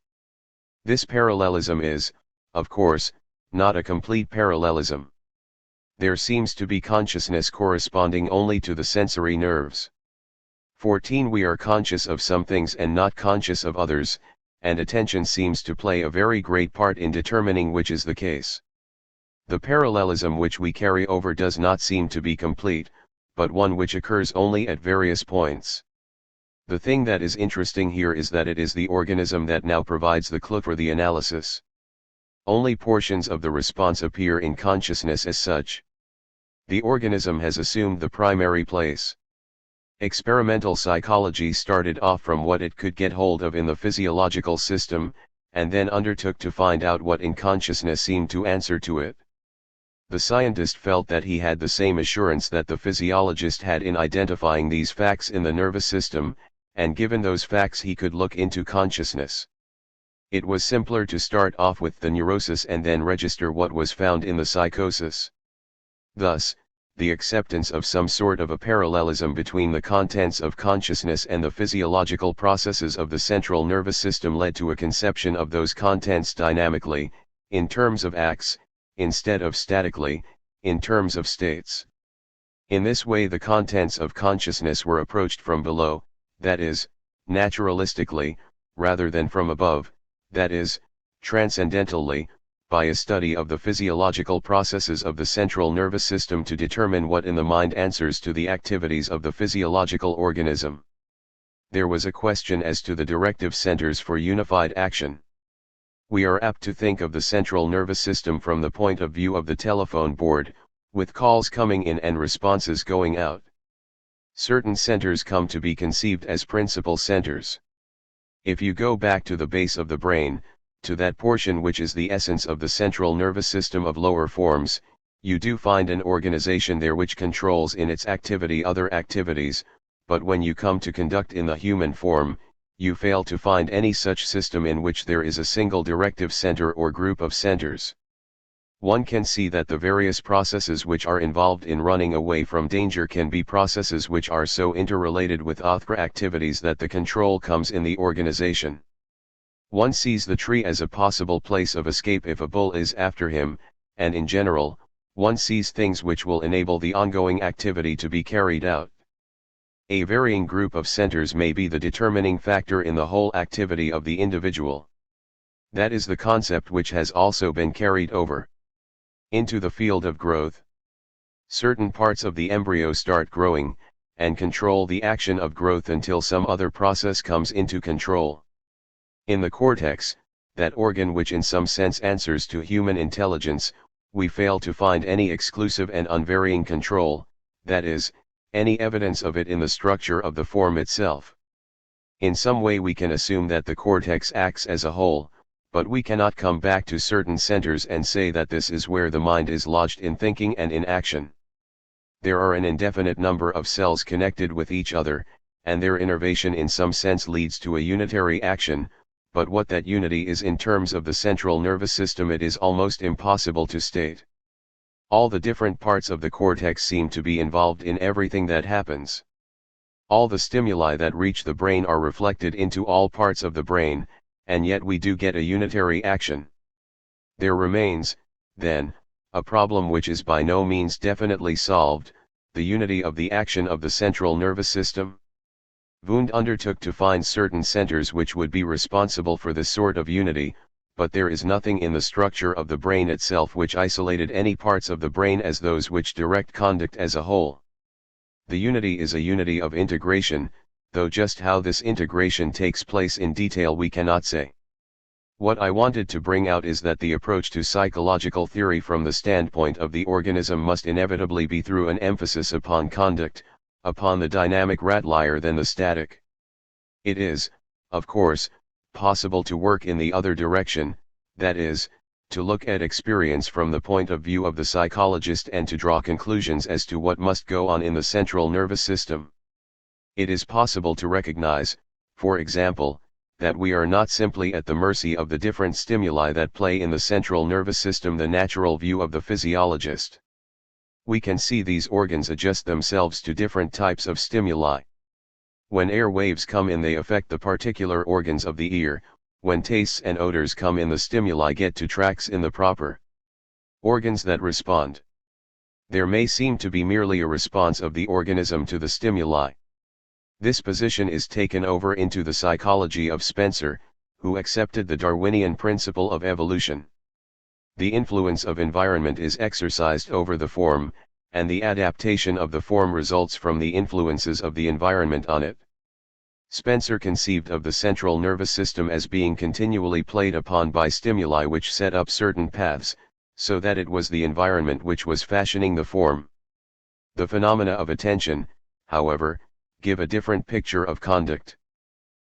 This parallelism is, of course, not a complete parallelism. There seems to be consciousness corresponding only to the sensory nerves. 14. We are conscious of some things and not conscious of others, and attention seems to play a very great part in determining which is the case. The parallelism which we carry over does not seem to be complete, but one which occurs only at various points. The thing that is interesting here is that it is the organism that now provides the clue for the analysis. Only portions of the response appear in consciousness as such. The organism has assumed the primary place. Experimental psychology started off from what it could get hold of in the physiological system, and then undertook to find out what in consciousness seemed to answer to it. The scientist felt that he had the same assurance that the physiologist had in identifying these facts in the nervous system, and given those facts he could look into consciousness. It was simpler to start off with the neurosis and then register what was found in the psychosis. Thus, the acceptance of some sort of a parallelism between the contents of consciousness and the physiological processes of the central nervous system led to a conception of those contents dynamically, in terms of acts, instead of statically, in terms of states. In this way the contents of consciousness were approached from below, that is, naturalistically, rather than from above, that is, transcendentally, by a study of the physiological processes of the central nervous system to determine what in the mind answers to the activities of the physiological organism. There was a question as to the directive centers for unified action. We are apt to think of the central nervous system from the point of view of the telephone board, with calls coming in and responses going out. Certain centers come to be conceived as principal centers. If you go back to the base of the brain, to that portion which is the essence of the central nervous system of lower forms, you do find an organization there which controls in its activity other activities, but when you come to conduct in the human form, you fail to find any such system in which there is a single directive center or group of centers. One can see that the various processes which are involved in running away from danger can be processes which are so interrelated with other activities that the control comes in the organization. One sees the tree as a possible place of escape if a bull is after him, and in general, one sees things which will enable the ongoing activity to be carried out. A varying group of centers may be the determining factor in the whole activity of the individual. That is the concept which has also been carried over into the field of growth. Certain parts of the embryo start growing, and control the action of growth until some other process comes into control. In the cortex, that organ which in some sense answers to human intelligence, we fail to find any exclusive and unvarying control, that is, any evidence of it in the structure of the form itself. In some way we can assume that the cortex acts as a whole, but we cannot come back to certain centers and say that this is where the mind is lodged in thinking and in action. There are an indefinite number of cells connected with each other, and their innervation in some sense leads to a unitary action, but what that unity is in terms of the central nervous system it is almost impossible to state. All the different parts of the cortex seem to be involved in everything that happens. All the stimuli that reach the brain are reflected into all parts of the brain, and yet we do get a unitary action. There remains, then, a problem which is by no means definitely solved, the unity of the action of the central nervous system. Wundt undertook to find certain centers which would be responsible for this sort of unity, but there is nothing in the structure of the brain itself which isolated any parts of the brain as those which direct conduct as a whole. The unity is a unity of integration, though just how this integration takes place in detail we cannot say. What I wanted to bring out is that the approach to psychological theory from the standpoint of the organism must inevitably be through an emphasis upon conduct, upon the dynamic rather than the static. It is, of course, possible to work in the other direction, that is, to look at experience from the point of view of the psychologist and to draw conclusions as to what must go on in the central nervous system. It is possible to recognize, for example, that we are not simply at the mercy of the different stimuli that play in the central nervous system, the natural view of the physiologist. We can see these organs adjust themselves to different types of stimuli. When air waves come in they affect the particular organs of the ear, when tastes and odors come in the stimuli get to tracks in the proper organs that respond. There may seem to be merely a response of the organism to the stimuli. This position is taken over into the psychology of Spencer, who accepted the Darwinian principle of evolution. The influence of environment is exercised over the form, and the adaptation of the form results from the influences of the environment on it. Spencer conceived of the central nervous system as being continually played upon by stimuli which set up certain paths, so that it was the environment which was fashioning the form. The phenomena of attention, however, give a different picture of conduct.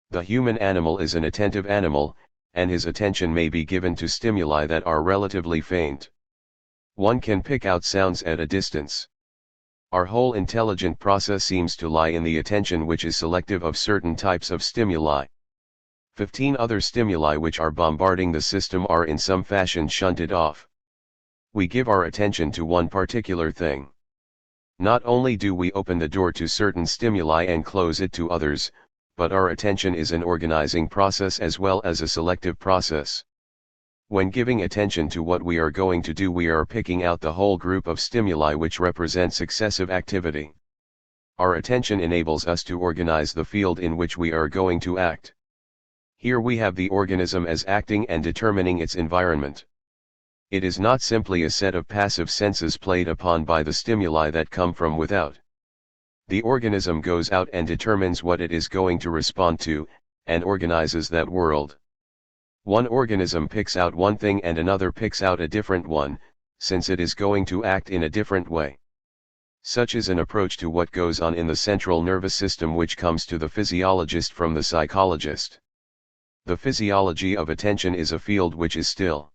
The human animal is an attentive animal, and his attention may be given to stimuli that are relatively faint. One can pick out sounds at a distance. Our whole intelligent process seems to lie in the attention which is selective of certain types of stimuli. 15 other stimuli which are bombarding the system are in some fashion shunted off. We give our attention to one particular thing. Not only do we open the door to certain stimuli and close it to others, but our attention is an organizing process as well as a selective process. When giving attention to what we are going to do, we are picking out the whole group of stimuli which represent successive activity. Our attention enables us to organize the field in which we are going to act. Here we have the organism as acting and determining its environment. It is not simply a set of passive senses played upon by the stimuli that come from without. The organism goes out and determines what it is going to respond to, and organizes that world. One organism picks out one thing and another picks out a different one, since it is going to act in a different way. Such is an approach to what goes on in the central nervous system which comes to the physiologist from the psychologist. The physiology of attention is a field which is still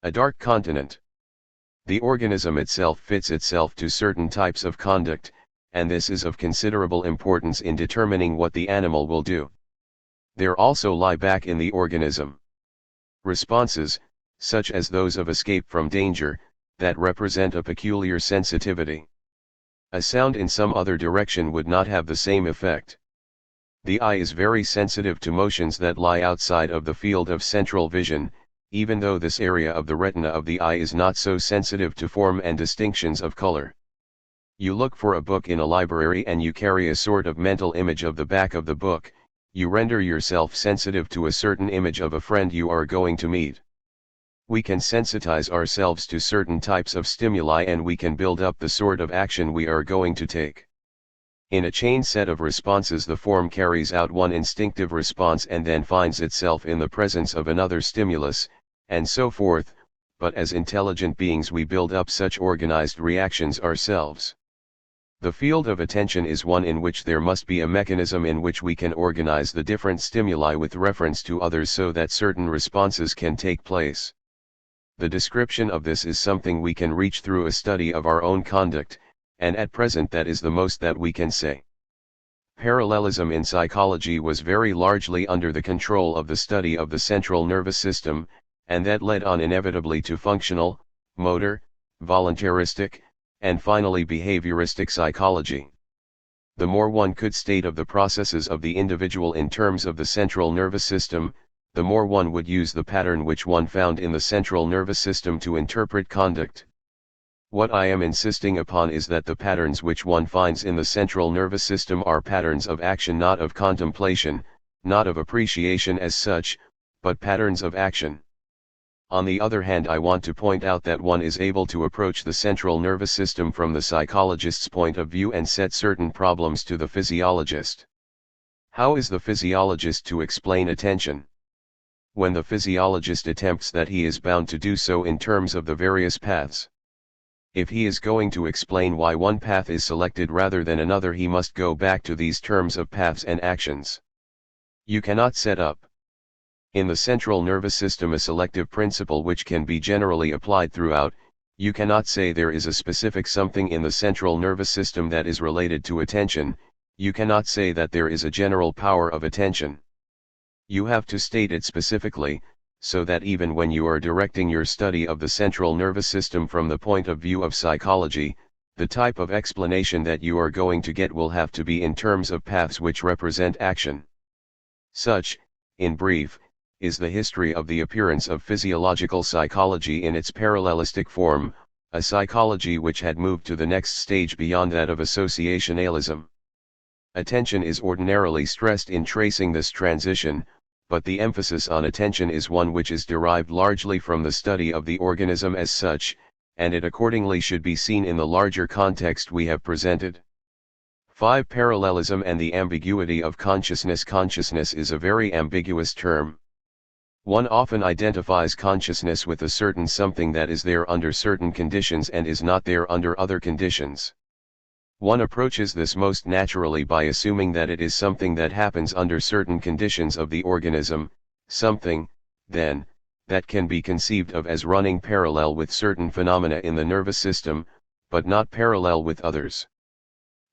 a dark continent. The organism itself fits itself to certain types of conduct, and this is of considerable importance in determining what the animal will do. There also lie back in the organism responses, such as those of escape from danger, that represent a peculiar sensitivity. A sound in some other direction would not have the same effect. The eye is very sensitive to motions that lie outside of the field of central vision, even though this area of the retina of the eye is not so sensitive to form and distinctions of color. You look for a book in a library and you carry a sort of mental image of the back of the book. You render yourself sensitive to a certain image of a friend you are going to meet. We can sensitize ourselves to certain types of stimuli and we can build up the sort of action we are going to take. In a chain set of responses, the form carries out one instinctive response and then finds itself in the presence of another stimulus, and so forth, but as intelligent beings we build up such organized reactions ourselves. The field of attention is one in which there must be a mechanism in which we can organize the different stimuli with reference to others so that certain responses can take place. The description of this is something we can reach through a study of our own conduct, and at present that is the most that we can say. Parallelism in psychology was very largely under the control of the study of the central nervous system, and that led on inevitably to functional, motor, voluntaristic, and finally behavioristic psychology. The more one could state of the processes of the individual in terms of the central nervous system, the more one would use the pattern which one found in the central nervous system to interpret conduct. What I am insisting upon is that the patterns which one finds in the central nervous system are patterns of action, not of contemplation, not of appreciation as such, but patterns of action. On the other hand, I want to point out that one is able to approach the central nervous system from the psychologist's point of view and set certain problems to the physiologist. How is the physiologist to explain attention? When the physiologist attempts that, he is bound to do so in terms of the various paths. If he is going to explain why one path is selected rather than another, he must go back to these terms of paths and actions. You cannot set up in the central nervous system a selective principle which can be generally applied throughout. You cannot say there is a specific something in the central nervous system that is related to attention. You cannot say that there is a general power of attention. You have to state it specifically, so that even when you are directing your study of the central nervous system from the point of view of psychology, the type of explanation that you are going to get will have to be in terms of paths which represent action. Such, in brief, is the history of the appearance of physiological psychology in its parallelistic form, a psychology which had moved to the next stage beyond that of associationalism. Attention is ordinarily stressed in tracing this transition, but the emphasis on attention is one which is derived largely from the study of the organism as such, and it accordingly should be seen in the larger context we have presented. 5. Parallelism and the ambiguity of consciousness. Consciousness is a very ambiguous term. One often identifies consciousness with a certain something that is there under certain conditions and is not there under other conditions. One approaches this most naturally by assuming that it is something that happens under certain conditions of the organism, something, then, that can be conceived of as running parallel with certain phenomena in the nervous system, but not parallel with others.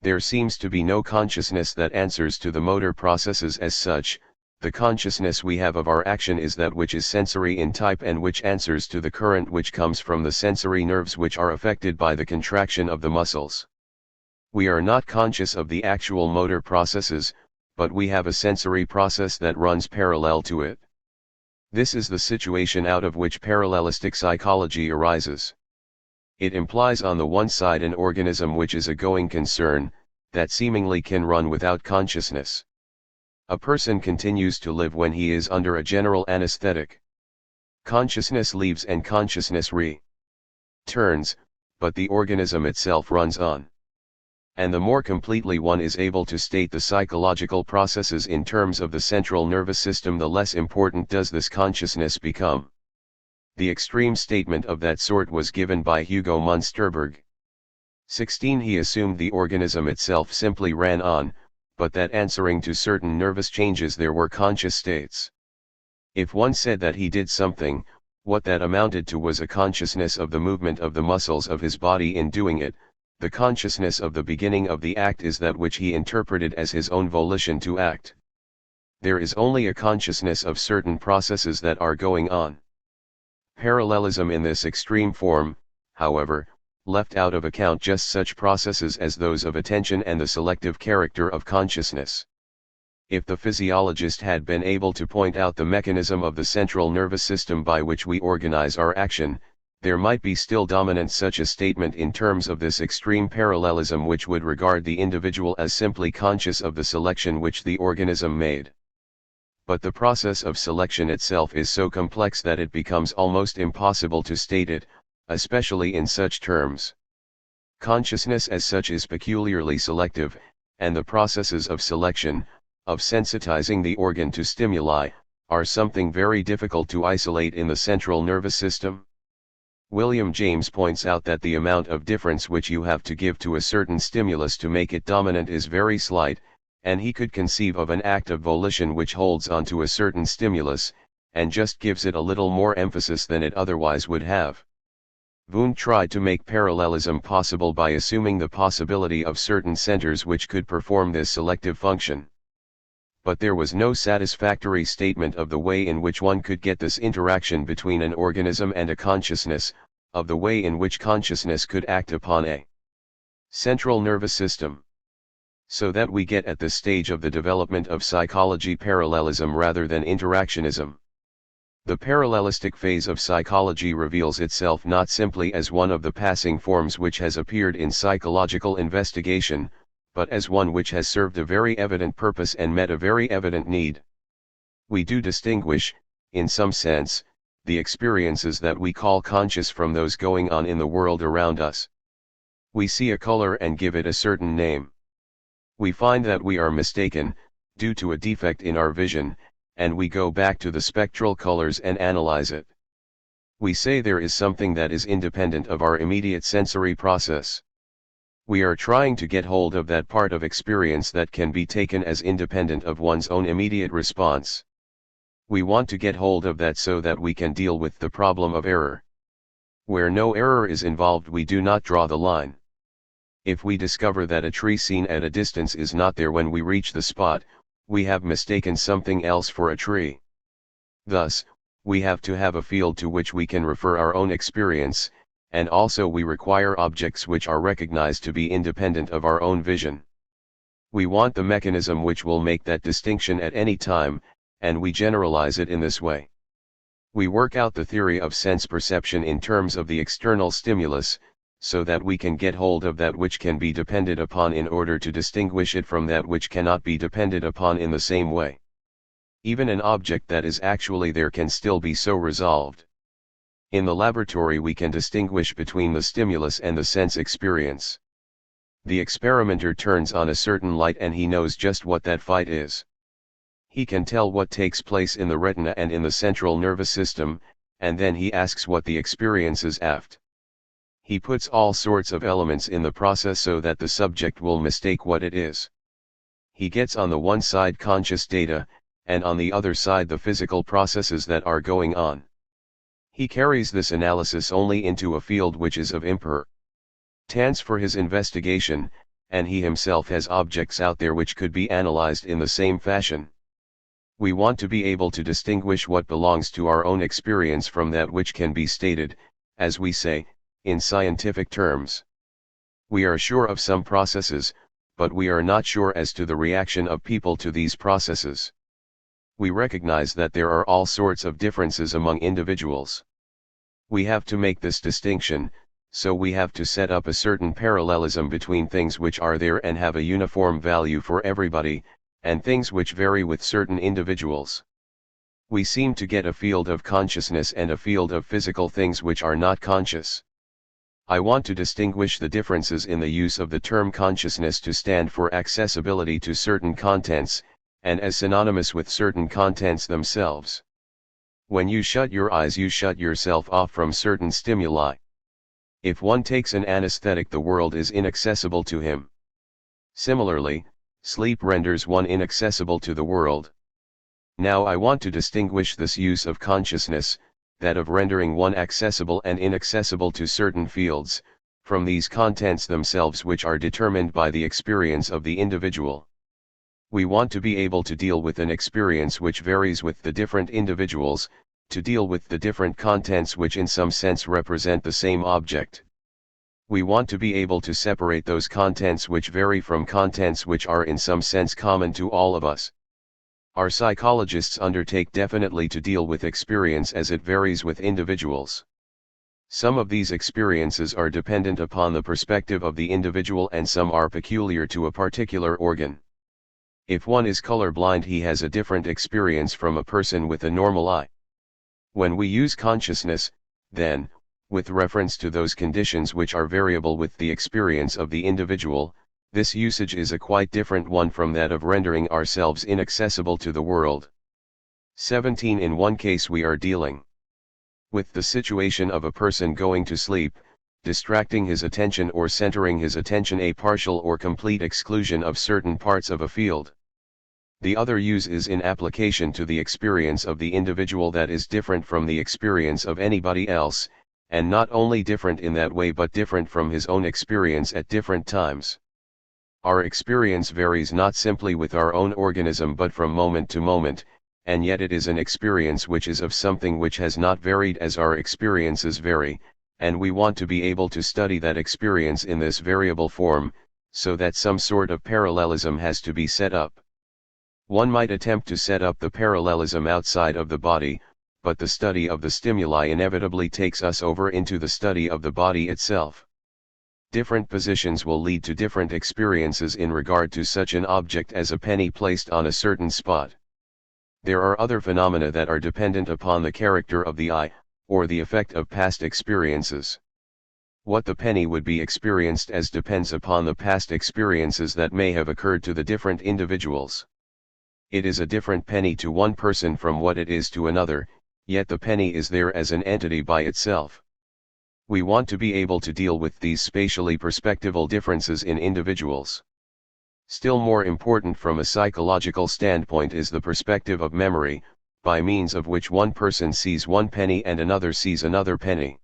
There seems to be no consciousness that answers to the motor processes as such. The consciousness we have of our action is that which is sensory in type and which answers to the current which comes from the sensory nerves which are affected by the contraction of the muscles. We are not conscious of the actual motor processes, but we have a sensory process that runs parallel to it. This is the situation out of which parallelistic psychology arises. It implies on the one side an organism which is a going concern, that seemingly can run without consciousness. A person continues to live when he is under a general anesthetic. Consciousness leaves and consciousness returns, but the organism itself runs on. And the more completely one is able to state the psychological processes in terms of the central nervous system, the less important does this consciousness become. The extreme statement of that sort was given by Hugo Munsterberg. 16. He assumed the organism itself simply ran on, but that answering to certain nervous changes there were conscious states. If one said that he did something, what that amounted to was a consciousness of the movement of the muscles of his body in doing it. The consciousness of the beginning of the act is that which he interpreted as his own volition to act. There is only a consciousness of certain processes that are going on. Parallelism in this extreme form, however, left out of account just such processes as those of attention and the selective character of consciousness. If the physiologist had been able to point out the mechanism of the central nervous system by which we organize our action, there might be still dominant such a statement in terms of this extreme parallelism which would regard the individual as simply conscious of the selection which the organism made. But the process of selection itself is so complex that it becomes almost impossible to state it, especially in such terms. Consciousness as such is peculiarly selective, and the processes of selection, of sensitizing the organ to stimuli, are something very difficult to isolate in the central nervous system. William James points out that the amount of difference which you have to give to a certain stimulus to make it dominant is very slight, and he could conceive of an act of volition which holds on to a certain stimulus, and just gives it a little more emphasis than it otherwise would have. Wundt tried to make parallelism possible by assuming the possibility of certain centers which could perform this selective function. But there was no satisfactory statement of the way in which one could get this interaction between an organism and a consciousness, of the way in which consciousness could act upon a central nervous system. So that we get at this stage of the development of psychology parallelism rather than interactionism. The parallelistic phase of psychology reveals itself not simply as one of the passing forms which has appeared in psychological investigation, but as one which has served a very evident purpose and met a very evident need. We do distinguish, in some sense, the experiences that we call conscious from those going on in the world around us. We see a color and give it a certain name. We find that we are mistaken, due to a defect in our vision, and we go back to the spectral colors and analyze it. We say there is something that is independent of our immediate sensory process. We are trying to get hold of that part of experience that can be taken as independent of one's own immediate response. We want to get hold of that so that we can deal with the problem of error. Where no error is involved, we do not draw the line. If we discover that a tree seen at a distance is not there when we reach the spot, we have mistaken something else for a tree. Thus, we have to have a field to which we can refer our own experience, and also we require objects which are recognized to be independent of our own vision. We want the mechanism which will make that distinction at any time, and we generalize it in this way. We work out the theory of sense perception in terms of the external stimulus, so that we can get hold of that which can be depended upon in order to distinguish it from that which cannot be depended upon in the same way. Even an object that is actually there can still be so resolved. In the laboratory we can distinguish between the stimulus and the sense experience. The experimenter turns on a certain light and he knows just what that light is. He can tell what takes place in the retina and in the central nervous system, and then he asks what the experience is aft. He puts all sorts of elements in the process so that the subject will mistake what it is. He gets on the one side conscious data, and on the other side the physical processes that are going on. He carries this analysis only into a field which is of importance for his investigation, and he himself has objects out there which could be analyzed in the same fashion. We want to be able to distinguish what belongs to our own experience from that which can be stated, as we say, in scientific terms. We are sure of some processes, but we are not sure as to the reaction of people to these processes. We recognize that there are all sorts of differences among individuals. We have to make this distinction, so we have to set up a certain parallelism between things which are there and have a uniform value for everybody, and things which vary with certain individuals. We seem to get a field of consciousness and a field of physical things which are not conscious. I want to distinguish the differences in the use of the term consciousness to stand for accessibility to certain contents, and as synonymous with certain contents themselves. When you shut your eyes, you shut yourself off from certain stimuli. If one takes an anesthetic, the world is inaccessible to him. Similarly, sleep renders one inaccessible to the world. Now I want to distinguish this use of consciousness, that of rendering one accessible and inaccessible to certain fields, from these contents themselves which are determined by the experience of the individual. We want to be able to deal with an experience which varies with the different individuals, to deal with the different contents which in some sense represent the same object. We want to be able to separate those contents which vary from contents which are in some sense common to all of us. Our psychologists undertake definitely to deal with experience as it varies with individuals. Some of these experiences are dependent upon the perspective of the individual and some are peculiar to a particular organ. If one is colorblind, he has a different experience from a person with a normal eye. When we use consciousness, then, with reference to those conditions which are variable with the experience of the individual, this usage is a quite different one from that of rendering ourselves inaccessible to the world. 17. In one case we are dealing with the situation of a person going to sleep, distracting his attention or centering his attention, a partial or complete exclusion of certain parts of a field. The other use is in application to the experience of the individual that is different from the experience of anybody else, and not only different in that way but different from his own experience at different times. Our experience varies not simply with our own organism but from moment to moment, and yet it is an experience which is of something which has not varied as our experiences vary, and we want to be able to study that experience in this variable form, so that some sort of parallelism has to be set up. One might attempt to set up the parallelism outside of the body, but the study of the stimuli inevitably takes us over into the study of the body itself. Different positions will lead to different experiences in regard to such an object as a penny placed on a certain spot. There are other phenomena that are dependent upon the character of the eye, or the effect of past experiences. What the penny would be experienced as depends upon the past experiences that may have occurred to the different individuals. It is a different penny to one person from what it is to another, yet the penny is there as an entity by itself. We want to be able to deal with these spatially perspectival differences in individuals. Still more important from a psychological standpoint is the perspective of memory, by means of which one person sees one penny and another sees another penny.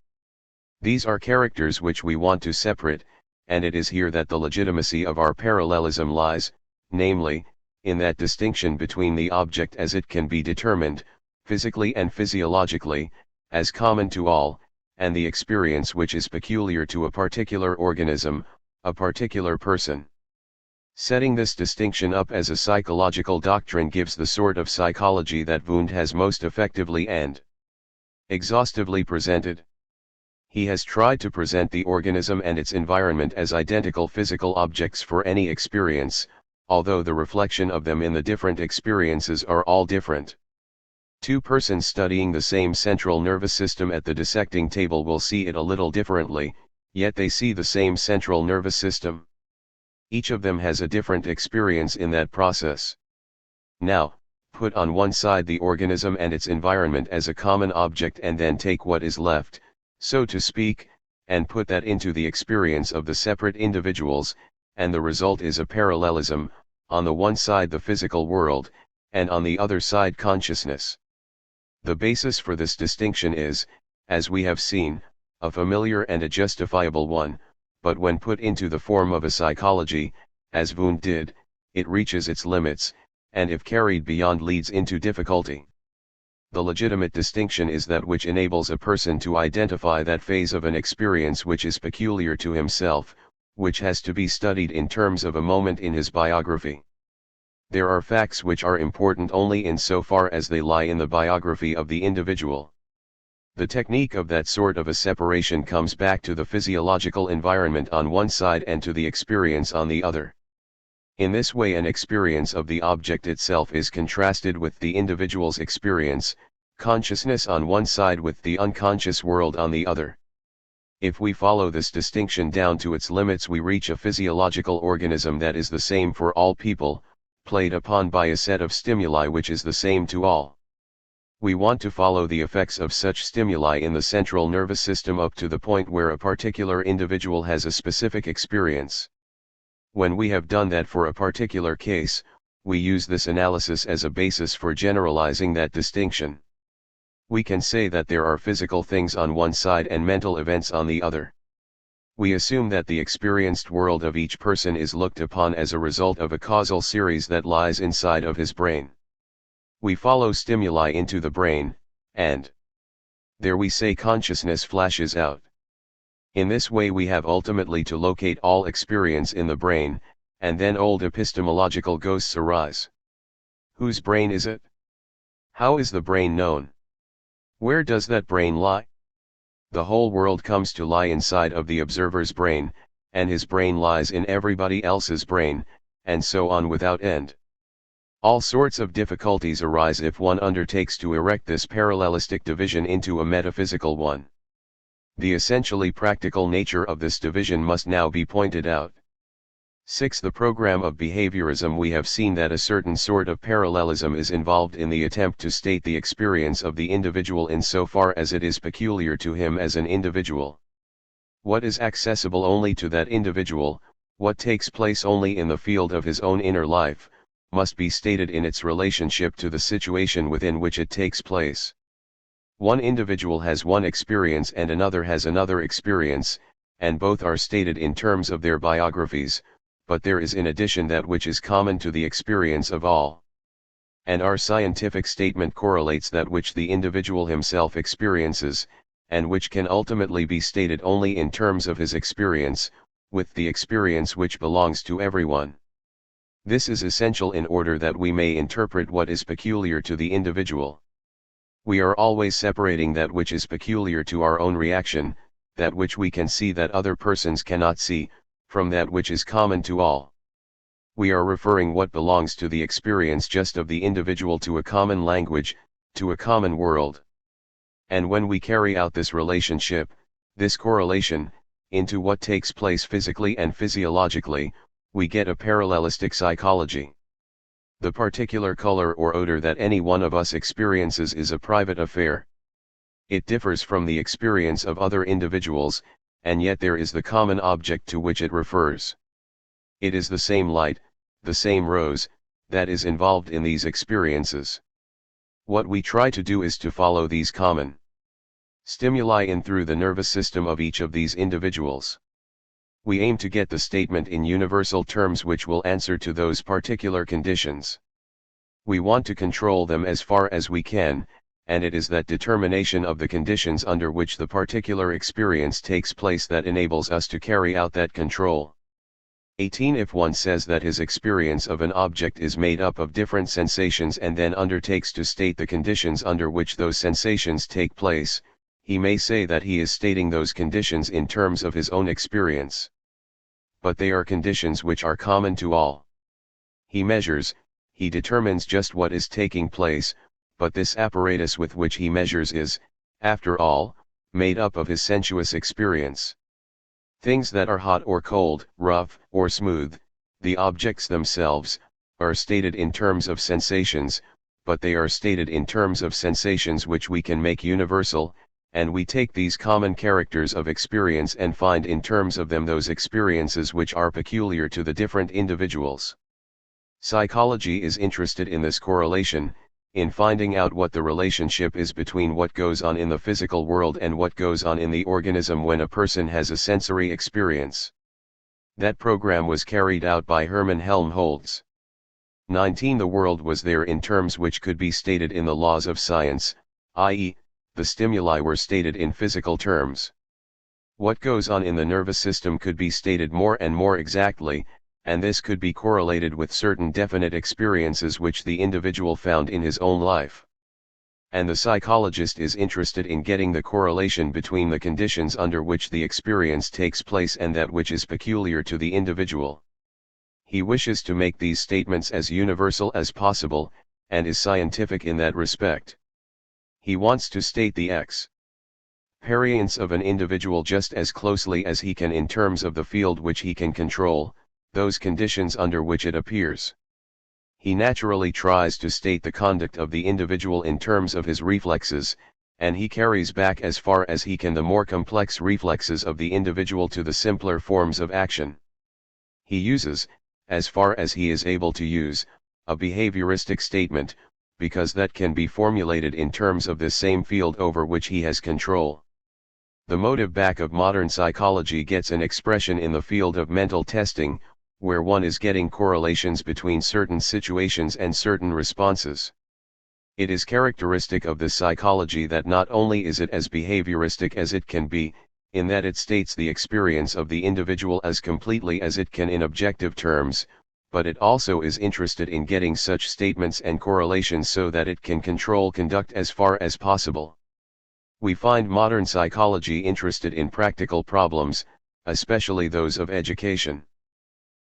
These are characters which we want to separate, and it is here that the legitimacy of our parallelism lies, namely, in that distinction between the object as it can be determined, physically and physiologically, as common to all, and the experience which is peculiar to a particular organism, a particular person. Setting this distinction up as a psychological doctrine gives the sort of psychology that Wundt has most effectively and exhaustively presented. He has tried to present the organism and its environment as identical physical objects for any experience, although the reflection of them in the different experiences are all different. Two persons studying the same central nervous system at the dissecting table will see it a little differently, yet they see the same central nervous system. Each of them has a different experience in that process. Now, put on one side the organism and its environment as a common object and then take what is left, so to speak, and put that into the experience of the separate individuals, and the result is a parallelism, on the one side the physical world, and on the other side consciousness. The basis for this distinction is, as we have seen, a familiar and a justifiable one, but when put into the form of a psychology, as Wundt did, it reaches its limits, and if carried beyond leads into difficulty. The legitimate distinction is that which enables a person to identify that phase of an experience which is peculiar to himself, which has to be studied in terms of a moment in his biography. There are facts which are important only insofar as they lie in the biography of the individual. The technique of that sort of a separation comes back to the physiological environment on one side and to the experience on the other. In this way an experience of the object itself is contrasted with the individual's experience, consciousness on one side with the unconscious world on the other. If we follow this distinction down to its limits we reach a physiological organism that is the same for all people, played upon by a set of stimuli which is the same to all. We want to follow the effects of such stimuli in the central nervous system up to the point where a particular individual has a specific experience. When we have done that for a particular case, we use this analysis as a basis for generalizing that distinction. We can say that there are physical things on one side and mental events on the other. We assume that the experienced world of each person is looked upon as a result of a causal series that lies inside of his brain. We follow stimuli into the brain, and there we say consciousness flashes out. In this way we have ultimately to locate all experience in the brain, and then old epistemological ghosts arise. Whose brain is it? How is the brain known? Where does that brain lie? The whole world comes to lie inside of the observer's brain, and his brain lies in everybody else's brain, and so on without end. All sorts of difficulties arise if one undertakes to erect this parallelistic division into a metaphysical one. The essentially practical nature of this division must now be pointed out. 6. The program of behaviorism. We have seen that a certain sort of parallelism is involved in the attempt to state the experience of the individual insofar as it is peculiar to him as an individual. What is accessible only to that individual, what takes place only in the field of his own inner life, must be stated in its relationship to the situation within which it takes place. One individual has one experience and another has another experience, and both are stated in terms of their biographies, but there is in addition that which is common to the experience of all. And our scientific statement correlates that which the individual himself experiences, and which can ultimately be stated only in terms of his experience, with the experience which belongs to everyone. This is essential in order that we may interpret what is peculiar to the individual. We are always separating that which is peculiar to our own reaction, that which we can see that other persons cannot see, from that which is common to all. We are referring what belongs to the experience just of the individual to a common language, to a common world. And when we carry out this relationship, this correlation, into what takes place physically and physiologically, we get a parallelistic psychology. The particular color or odor that any one of us experiences is a private affair. It differs from the experience of other individuals, and yet there is the common object to which it refers. It is the same light, the same rose, that is involved in these experiences. What we try to do is to follow these common stimuli in through the nervous system of each of these individuals. We aim to get the statement in universal terms which will answer to those particular conditions. We want to control them as far as we can, and it is that determination of the conditions under which the particular experience takes place that enables us to carry out that control. 18. If one says that his experience of an object is made up of different sensations and then undertakes to state the conditions under which those sensations take place, he may say that he is stating those conditions in terms of his own experience. But they are conditions which are common to all. He measures, he determines just what is taking place, but this apparatus with which he measures is, after all, made up of his sensuous experience. Things that are hot or cold, rough or smooth, the objects themselves, are stated in terms of sensations, but they are stated in terms of sensations which we can make universal, and we take these common characters of experience and find in terms of them those experiences which are peculiar to the different individuals. Psychology is interested in this correlation, in finding out what the relationship is between what goes on in the physical world and what goes on in the organism when a person has a sensory experience. That program was carried out by Hermann Helmholtz. 19. The world was there in terms which could be stated in the laws of science, i.e., the stimuli were stated in physical terms. What goes on in the nervous system could be stated more and more exactly, and this could be correlated with certain definite experiences which the individual found in his own life. And the psychologist is interested in getting the correlation between the conditions under which the experience takes place and that which is peculiar to the individual. He wishes to make these statements as universal as possible, and is scientific in that respect. He wants to state the experience of an individual just as closely as he can in terms of the field which he can control, those conditions under which it appears. He naturally tries to state the conduct of the individual in terms of his reflexes, and he carries back as far as he can the more complex reflexes of the individual to the simpler forms of action. He uses, as far as he is able to use, a behavioristic statement, because that can be formulated in terms of this same field over which he has control. The motive back of modern psychology gets an expression in the field of mental testing, where one is getting correlations between certain situations and certain responses. It is characteristic of this psychology that not only is it as behavioristic as it can be, in that it states the experience of the individual as completely as it can in objective terms, but it also is interested in getting such statements and correlations so that it can control conduct as far as possible. We find modern psychology interested in practical problems, especially those of education.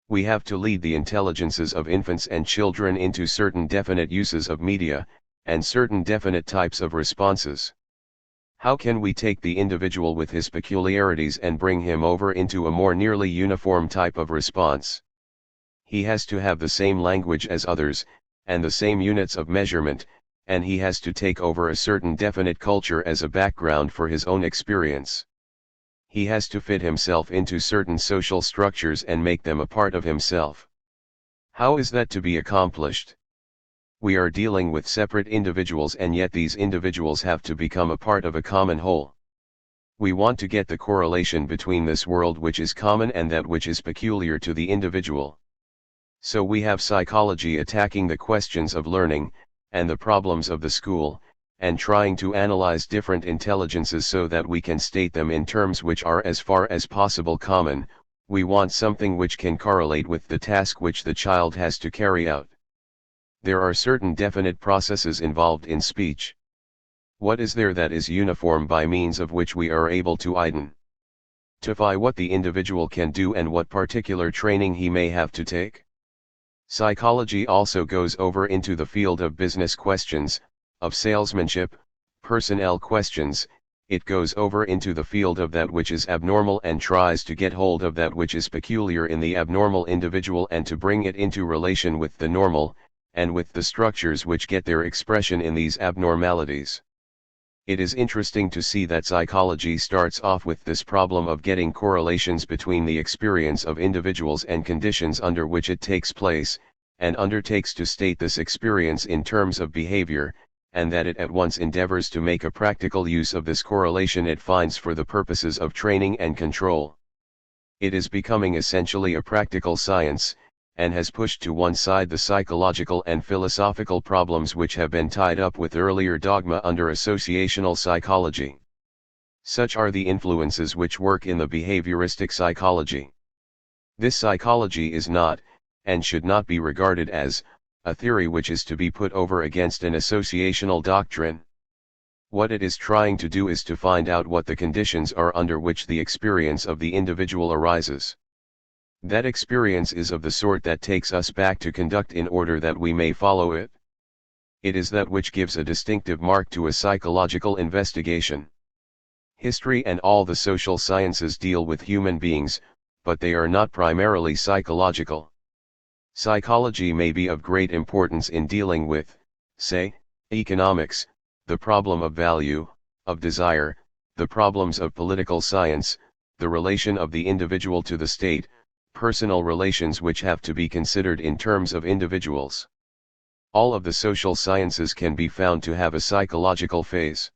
We have to lead the intelligences of infants and children into certain definite uses of media, and certain definite types of responses. How can we take the individual with his peculiarities and bring him over into a more nearly uniform type of response? He has to have the same language as others, and the same units of measurement, and he has to take over a certain definite culture as a background for his own experience. He has to fit himself into certain social structures and make them a part of himself. How is that to be accomplished? We are dealing with separate individuals, and yet these individuals have to become a part of a common whole. We want to get the correlation between this world which is common and that which is peculiar to the individual. So we have psychology attacking the questions of learning, and the problems of the school, and trying to analyze different intelligences so that we can state them in terms which are as far as possible common. We want something which can correlate with the task which the child has to carry out. There are certain definite processes involved in speech. What is there that is uniform by means of which we are able to identify what the individual can do and what particular training he may have to take? Psychology also goes over into the field of business questions, of salesmanship, personnel questions. It goes over into the field of that which is abnormal and tries to get hold of that which is peculiar in the abnormal individual and to bring it into relation with the normal, and with the structures which get their expression in these abnormalities. It is interesting to see that psychology starts off with this problem of getting correlations between the experience of individuals and conditions under which it takes place, and undertakes to state this experience in terms of behavior, and that it at once endeavors to make a practical use of this correlation it finds for the purposes of training and control. It is becoming essentially a practical science, and has pushed to one side the psychological and philosophical problems which have been tied up with earlier dogma under associational psychology. Such are the influences which work in the behavioristic psychology. This psychology is not, and should not be regarded as, a theory which is to be put over against an associational doctrine. What it is trying to do is to find out what the conditions are under which the experience of the individual arises. That experience is of the sort that takes us back to conduct in order that we may follow it. It is that which gives a distinctive mark to a psychological investigation. History and all the social sciences deal with human beings, but they are not primarily psychological. Psychology may be of great importance in dealing with, say, economics, the problem of value, of desire, the problems of political science, the relation of the individual to the state, personal relations which have to be considered in terms of individuals. All of the social sciences can be found to have a psychological phase.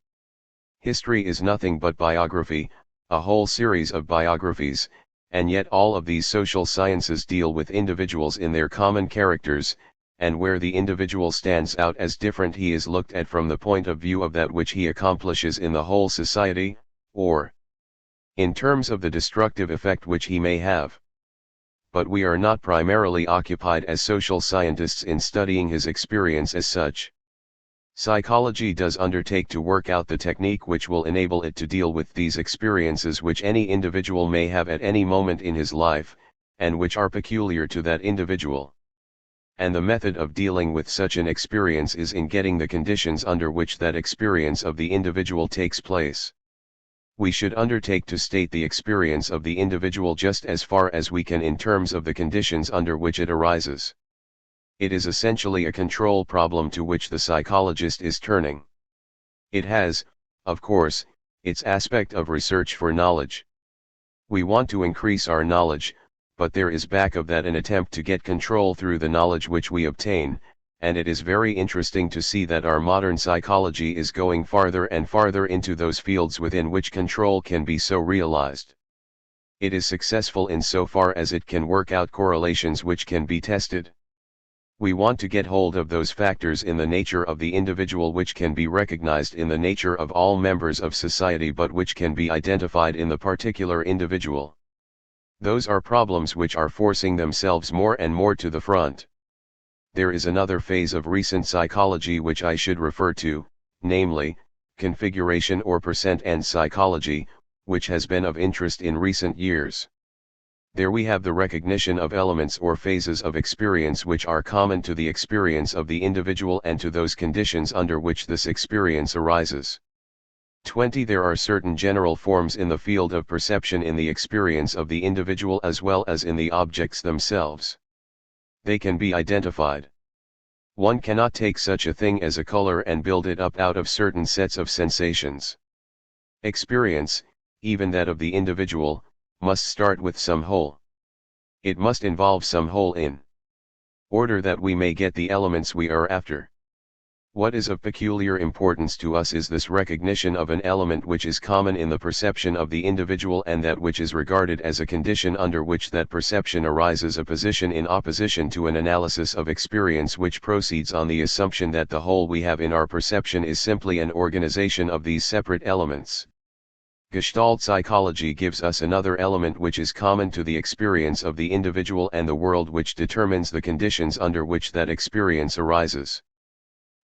History is nothing but biography, a whole series of biographies, and yet all of these social sciences deal with individuals in their common characters, and where the individual stands out as different he is looked at from the point of view of that which he accomplishes in the whole society, or in terms of the destructive effect which he may have. But we are not primarily occupied as social scientists in studying his experience as such. Psychology does undertake to work out the technique which will enable it to deal with these experiences which any individual may have at any moment in his life, and which are peculiar to that individual. And the method of dealing with such an experience is in getting the conditions under which that experience of the individual takes place. We should undertake to state the experience of the individual just as far as we can in terms of the conditions under which it arises. It is essentially a control problem to which the psychologist is turning. It has, of course, its aspect of research for knowledge. We want to increase our knowledge, but there is back of that an attempt to get control through the knowledge which we obtain, and it is very interesting to see that our modern psychology is going farther and farther into those fields within which control can be so realized. It is successful in so far as it can work out correlations which can be tested. We want to get hold of those factors in the nature of the individual which can be recognized in the nature of all members of society but which can be identified in the particular individual. Those are problems which are forcing themselves more and more to the front. There is another phase of recent psychology which I should refer to, namely, configuration or percent and psychology, which has been of interest in recent years. There we have the recognition of elements or phases of experience which are common to the experience of the individual and to those conditions under which this experience arises. 20. There are certain general forms in the field of perception in the experience of the individual as well as in the objects themselves. They can be identified. One cannot take such a thing as a color and build it up out of certain sets of sensations. Experience, even that of the individual, must start with some whole. It must involve some whole in order that we may get the elements we are after. What is of peculiar importance to us is this recognition of an element which is common in the perception of the individual and that which is regarded as a condition under which that perception arises, a position in opposition to an analysis of experience which proceeds on the assumption that the whole we have in our perception is simply an organization of these separate elements. Gestalt psychology gives us another element which is common to the experience of the individual and the world, which determines the conditions under which that experience arises.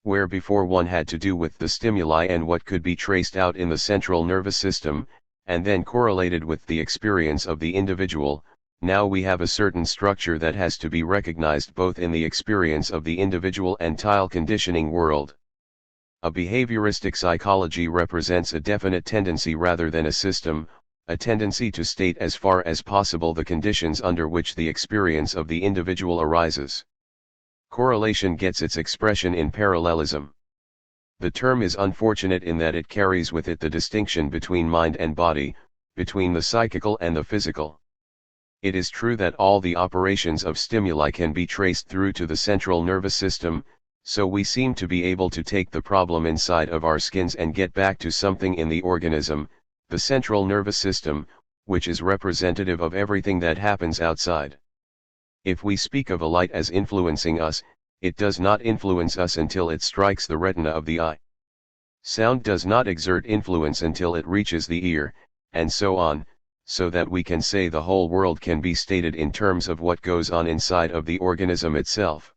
Where before one had to do with the stimuli and what could be traced out in the central nervous system, and then correlated with the experience of the individual, now we have a certain structure that has to be recognized both in the experience of the individual and tile conditioning world. A behavioristic psychology represents a definite tendency rather than a system, a tendency to state as far as possible the conditions under which the experience of the individual arises. Correlation gets its expression in parallelism. The term is unfortunate in that it carries with it the distinction between mind and body, between the psychical and the physical. It is true that all the operations of stimuli can be traced through to the central nervous system, so we seem to be able to take the problem inside of our skins and get back to something in the organism, the central nervous system, which is representative of everything that happens outside. If we speak of a light as influencing us, it does not influence us until it strikes the retina of the eye. Sound does not exert influence until it reaches the ear, and so on, so that we can say the whole world can be stated in terms of what goes on inside of the organism itself.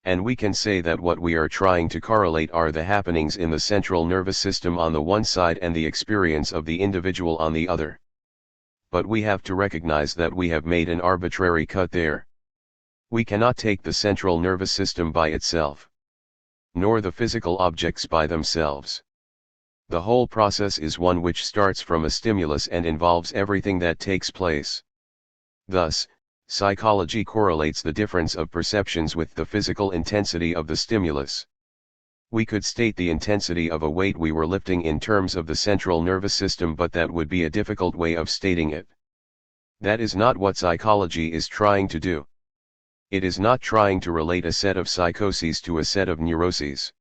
And we can say that what we are trying to correlate are the happenings in the central nervous system on the one side and the experience of the individual on the other. but we have to recognize that we have made an arbitrary cut there. We cannot take the central nervous system by itself, nor the physical objects by themselves. The whole process is one which starts from a stimulus and involves everything that takes place. Thus, psychology correlates the difference of perceptions with the physical intensity of the stimulus. We could state the intensity of a weight we were lifting in terms of the central nervous system, but that would be a difficult way of stating it. That is not what psychology is trying to do. It is not trying to relate a set of psychoses to a set of neuroses.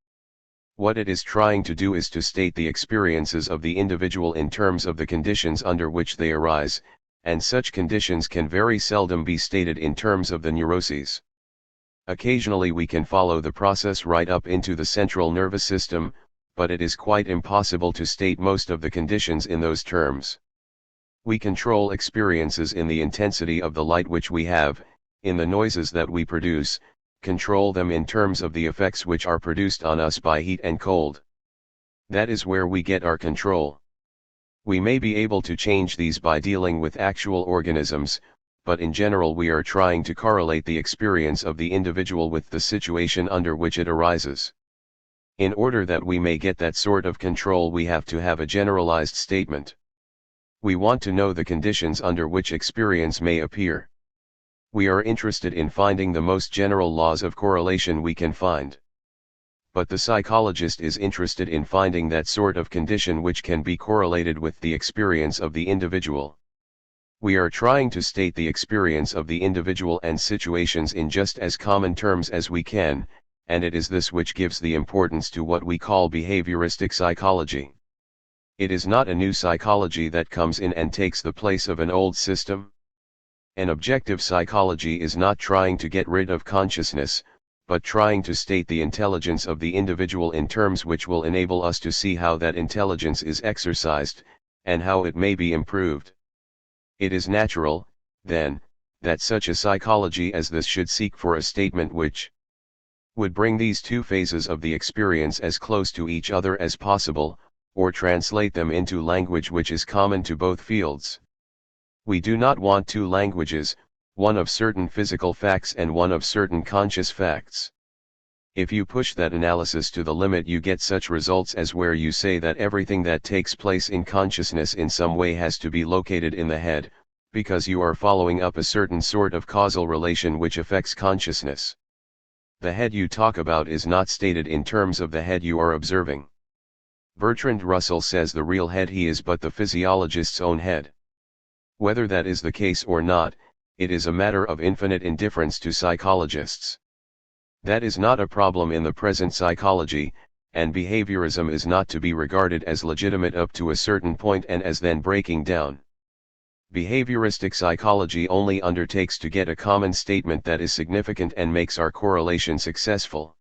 What it is trying to do is to state the experiences of the individual in terms of the conditions under which they arise, and such conditions can very seldom be stated in terms of the neuroses. Occasionally we can follow the process right up into the central nervous system, but it is quite impossible to state most of the conditions in those terms. We control experiences in the intensity of the light which we have, in the noises that we produce, control them in terms of the effects which are produced on us by heat and cold. That is where we get our control. We may be able to change these by dealing with actual organisms, but in general we are trying to correlate the experience of the individual with the situation under which it arises. In order that we may get that sort of control, we have to have a generalized statement. We want to know the conditions under which experience may appear. We are interested in finding the most general laws of correlation we can find. But the psychologist is interested in finding that sort of condition which can be correlated with the experience of the individual. We are trying to state the experience of the individual and situations in just as common terms as we can, and it is this which gives the importance to what we call behavioristic psychology. It is not a new psychology that comes in and takes the place of an old system. An objective psychology is not trying to get rid of consciousness, but trying to state the intelligence of the individual in terms which will enable us to see how that intelligence is exercised, and how it may be improved. It is natural, then, that such a psychology as this should seek for a statement which would bring these two phases of the experience as close to each other as possible, or translate them into language which is common to both fields. We do not want two languages, one of certain physical facts and one of certain conscious facts. If you push that analysis to the limit, you get such results as where you say that everything that takes place in consciousness in some way has to be located in the head, because you are following up a certain sort of causal relation which affects consciousness. The head you talk about is not stated in terms of the head you are observing. Bertrand Russell says the real head he is but the physiologist's own head. Whether that is the case or not, it is a matter of infinite indifference to psychologists. That is not a problem in the present psychology, and behaviorism is not to be regarded as legitimate up to a certain point and as then breaking down. Behavioristic psychology only undertakes to get a common statement that is significant and makes our correlation successful.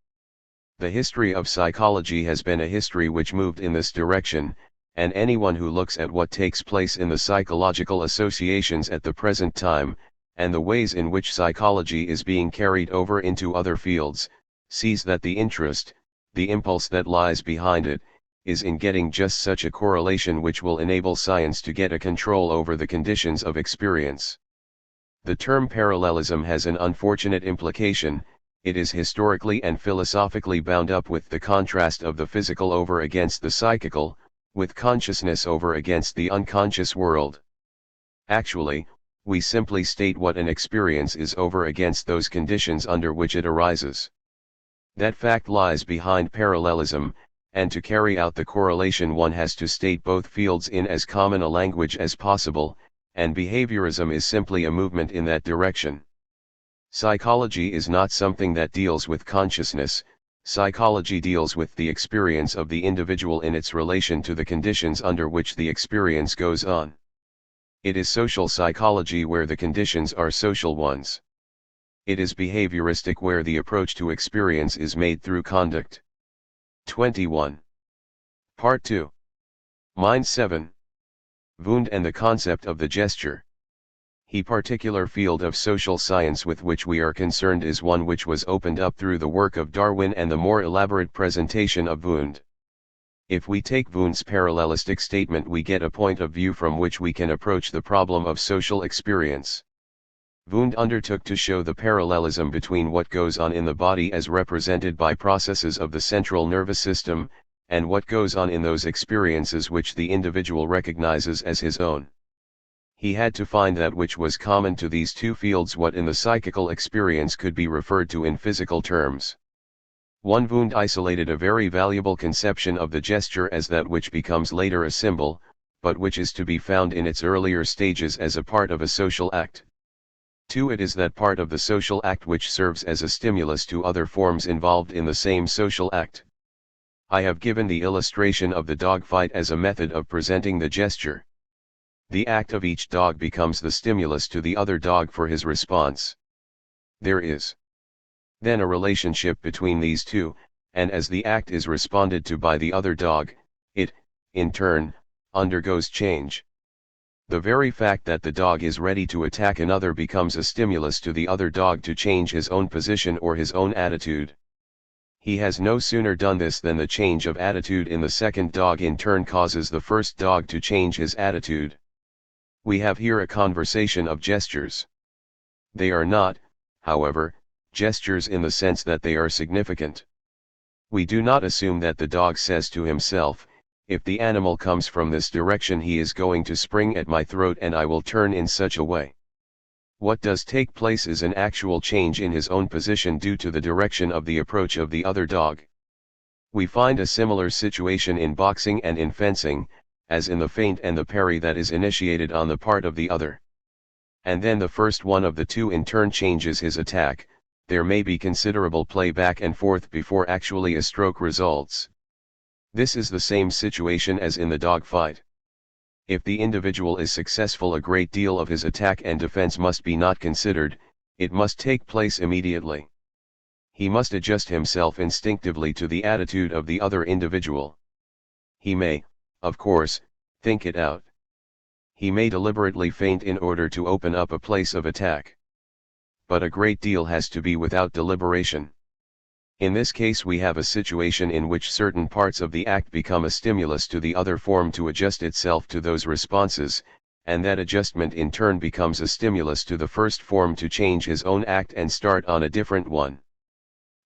The history of psychology has been a history which moved in this direction, and anyone who looks at what takes place in the psychological associations at the present time, and the ways in which psychology is being carried over into other fields, sees that the interest, the impulse that lies behind it, is in getting just such a correlation which will enable science to get a control over the conditions of experience. The term parallelism has an unfortunate implication. It is historically and philosophically bound up with the contrast of the physical over against the psychical, with consciousness over against the unconscious world. Actually, we simply state what an experience is over against those conditions under which it arises. That fact lies behind parallelism, and to carry out the correlation one has to state both fields in as common a language as possible, and behaviorism is simply a movement in that direction. Psychology is not something that deals with consciousness. Psychology deals with the experience of the individual in its relation to the conditions under which the experience goes on. It is social psychology where the conditions are social ones. It is behavioristic where the approach to experience is made through conduct. 21. Part 2. Mind 7. Wundt and the concept of the gesture. The particular field of social science with which we are concerned is one which was opened up through the work of Darwin and the more elaborate presentation of Wundt. If we take Wundt's parallelistic statement, we get a point of view from which we can approach the problem of social experience. Wundt undertook to show the parallelism between what goes on in the body as represented by processes of the central nervous system, and what goes on in those experiences which the individual recognizes as his own. He had to find that which was common to these two fields, what in the psychical experience could be referred to in physical terms. Wundt isolated a very valuable conception of the gesture as that which becomes later a symbol, but which is to be found in its earlier stages as a part of a social act. 2. It is that part of the social act which serves as a stimulus to other forms involved in the same social act. I have given the illustration of the dog fight as a method of presenting the gesture. The act of each dog becomes the stimulus to the other dog for his response. There is then a relationship between these two, and as the act is responded to by the other dog, it, in turn, undergoes change. The very fact that the dog is ready to attack another becomes a stimulus to the other dog to change his own position or his own attitude. He has no sooner done this than the change of attitude in the second dog in turn causes the first dog to change his attitude. We have here a conversation of gestures. They are not, however, gestures in the sense that they are significant. We do not assume that the dog says to himself, if the animal comes from this direction he is going to spring at my throat and I will turn in such a way. What does take place is an actual change in his own position due to the direction of the approach of the other dog. We find a similar situation in boxing and in fencing, as in the feint and the parry that is initiated on the part of the other. And then the first one of the two in turn changes his attack. There may be considerable play back and forth before actually a stroke results. This is the same situation as in the dog fight. If the individual is successful, a great deal of his attack and defense must be not considered, it must take place immediately. He must adjust himself instinctively to the attitude of the other individual. He may, of course, think it out. He may deliberately feint in order to open up a place of attack. But a great deal has to be without deliberation. In this case we have a situation in which certain parts of the act become a stimulus to the other form to adjust itself to those responses, and that adjustment in turn becomes a stimulus to the first form to change his own act and start on a different one.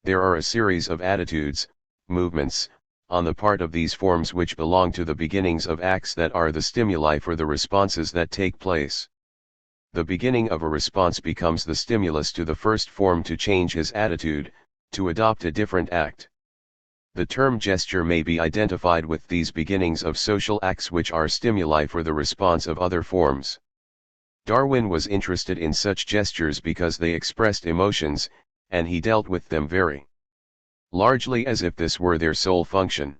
There are a series of attitudes, movements, on the part of these forms which belong to the beginnings of acts that are the stimuli for the responses that take place. The beginning of a response becomes the stimulus to the first form to change his attitude, to adopt a different act. The term gesture may be identified with these beginnings of social acts which are stimuli for the response of other forms. Darwin was interested in such gestures because they expressed emotions, and he dealt with them very largely as if this were their sole function.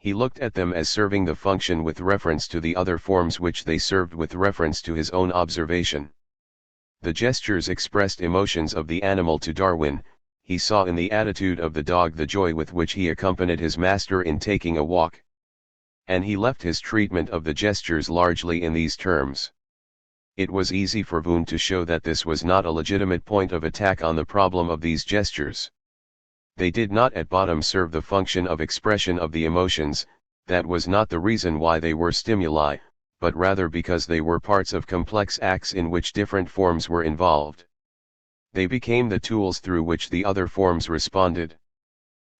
He looked at them as serving the function with reference to the other forms which they served with reference to his own observation. The gestures expressed emotions of the animal to Darwin. He saw in the attitude of the dog the joy with which he accompanied his master in taking a walk. And he left his treatment of the gestures largely in these terms. It was easy for Wundt to show that this was not a legitimate point of attack on the problem of these gestures. They did not at bottom serve the function of expression of the emotions. That was not the reason why they were stimuli, but rather because they were parts of complex acts in which different forms were involved. They became the tools through which the other forms responded.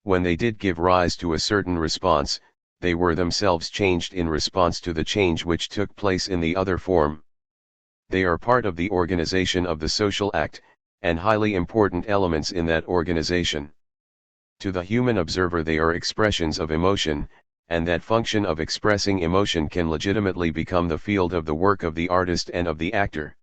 When they did give rise to a certain response, they were themselves changed in response to the change which took place in the other form. They are part of the organization of the social act, and highly important elements in that organization. To the human observer they are expressions of emotion, and that function of expressing emotion can legitimately become the field of the work of the artist and of the actor.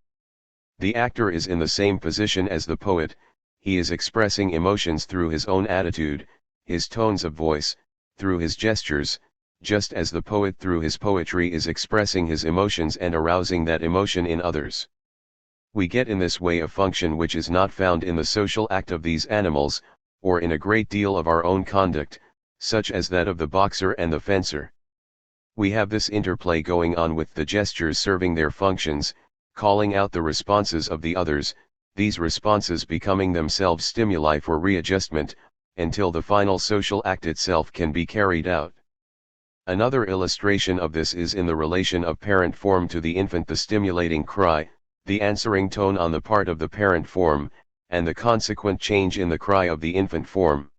The actor is in the same position as the poet. He is expressing emotions through his own attitude, his tones of voice, through his gestures, just as the poet through his poetry is expressing his emotions and arousing that emotion in others. We get in this way a function which is not found in the social act of these animals, or in a great deal of our own conduct, such as that of the boxer and the fencer. We have this interplay going on with the gestures serving their functions, calling out the responses of the others, these responses becoming themselves stimuli for readjustment, until the final social act itself can be carried out. Another illustration of this is in the relation of parent form to the infant, the stimulating cry, the answering tone on the part of the parent form, and the consequent change in the cry of the infant form.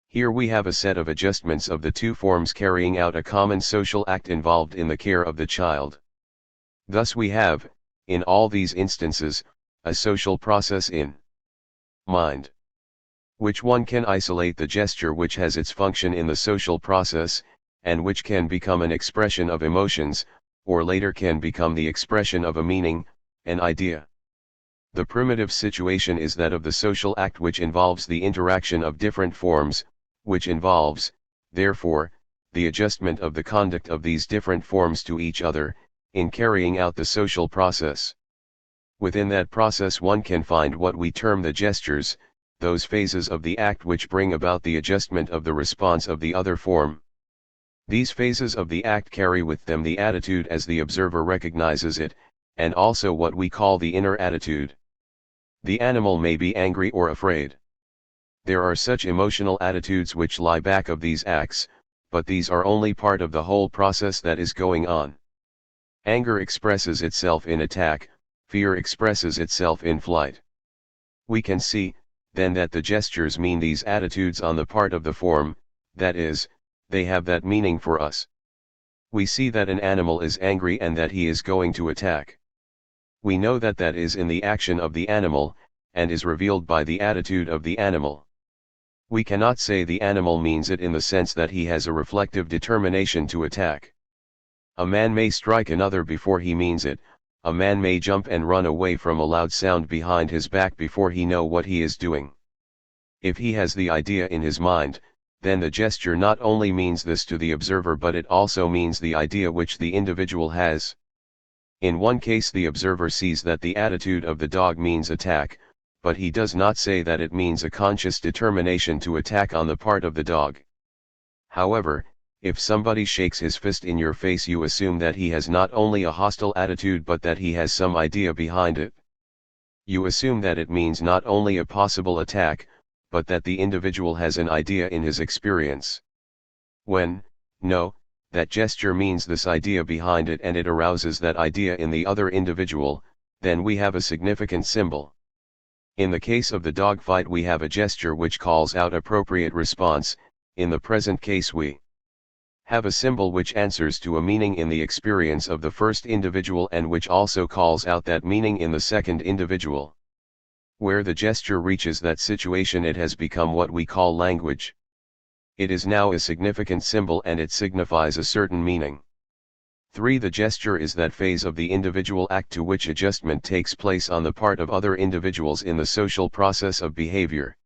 Here we have a set of adjustments of the two forms carrying out a common social act involved in the care of the child. Thus we have, in all these instances, a social process in mind. Which one can isolate the gesture which has its function in the social process, and which can become an expression of emotions, or later can become the expression of a meaning, an idea. The primitive situation is that of the social act which involves the interaction of different forms, which involves, therefore, the adjustment of the conduct of these different forms to each other, in carrying out the social process. Within that process one can find what we term the gestures, those phases of the act which bring about the adjustment of the response of the other form. These phases of the act carry with them the attitude as the observer recognizes it, and also what we call the inner attitude. The animal may be angry or afraid. There are such emotional attitudes which lie back of these acts, but these are only part of the whole process that is going on. Anger expresses itself in attack, fear expresses itself in flight. We can see, then, that the gestures mean these attitudes on the part of the form, that is, they have that meaning for us. We see that an animal is angry and that he is going to attack. We know that that is in the action of the animal, and is revealed by the attitude of the animal. We cannot say the animal means it in the sense that he has a reflective determination to attack. A man may strike another before he means it, a man may jump and run away from a loud sound behind his back before he know what he is doing. If he has the idea in his mind, then the gesture not only means this to the observer but it also means the idea which the individual has. In one case the observer sees that the attitude of the dog means attack, but he does not say that it means a conscious determination to attack on the part of the dog. However, if somebody shakes his fist in your face, you assume that he has not only a hostile attitude but that he has some idea behind it. You assume that it means not only a possible attack, but that the individual has an idea in his experience. When, no, that gesture means this idea behind it and it arouses that idea in the other individual, then we have a significant symbol. In the case of the dog fight we have a gesture which calls out appropriate response. In the present case we have a symbol which answers to a meaning in the experience of the first individual and which also calls out that meaning in the second individual. Where the gesture reaches that situation it has become what we call language. It is now a significant symbol and it signifies a certain meaning. 3. The gesture is that phase of the individual act to which adjustment takes place on the part of other individuals in the social process of behavior.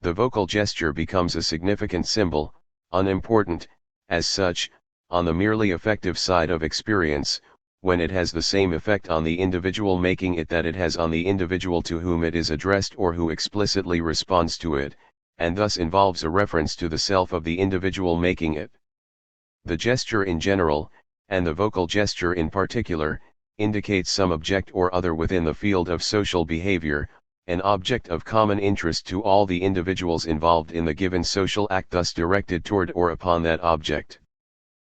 The vocal gesture becomes a significant symbol, unimportant, as such, on the merely affective side of experience, when it has the same effect on the individual making it that it has on the individual to whom it is addressed or who explicitly responds to it, and thus involves a reference to the self of the individual making it. The gesture in general, and the vocal gesture in particular, indicates some object or other within the field of social behavior, an object of common interest to all the individuals involved in the given social act, thus directed toward or upon that object.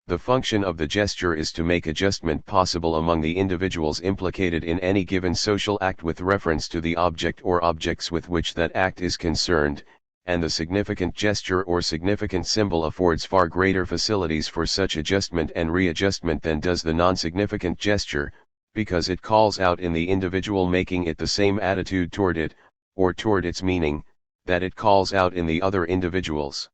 The function of the gesture is to make adjustment possible among the individuals implicated in any given social act with reference to the object or objects with which that act is concerned, and the significant gesture or significant symbol affords far greater facilities for such adjustment and readjustment than does the non-significant gesture, because it calls out in the individual making it the same attitude toward it, or toward its meaning, that it calls out in the other individuals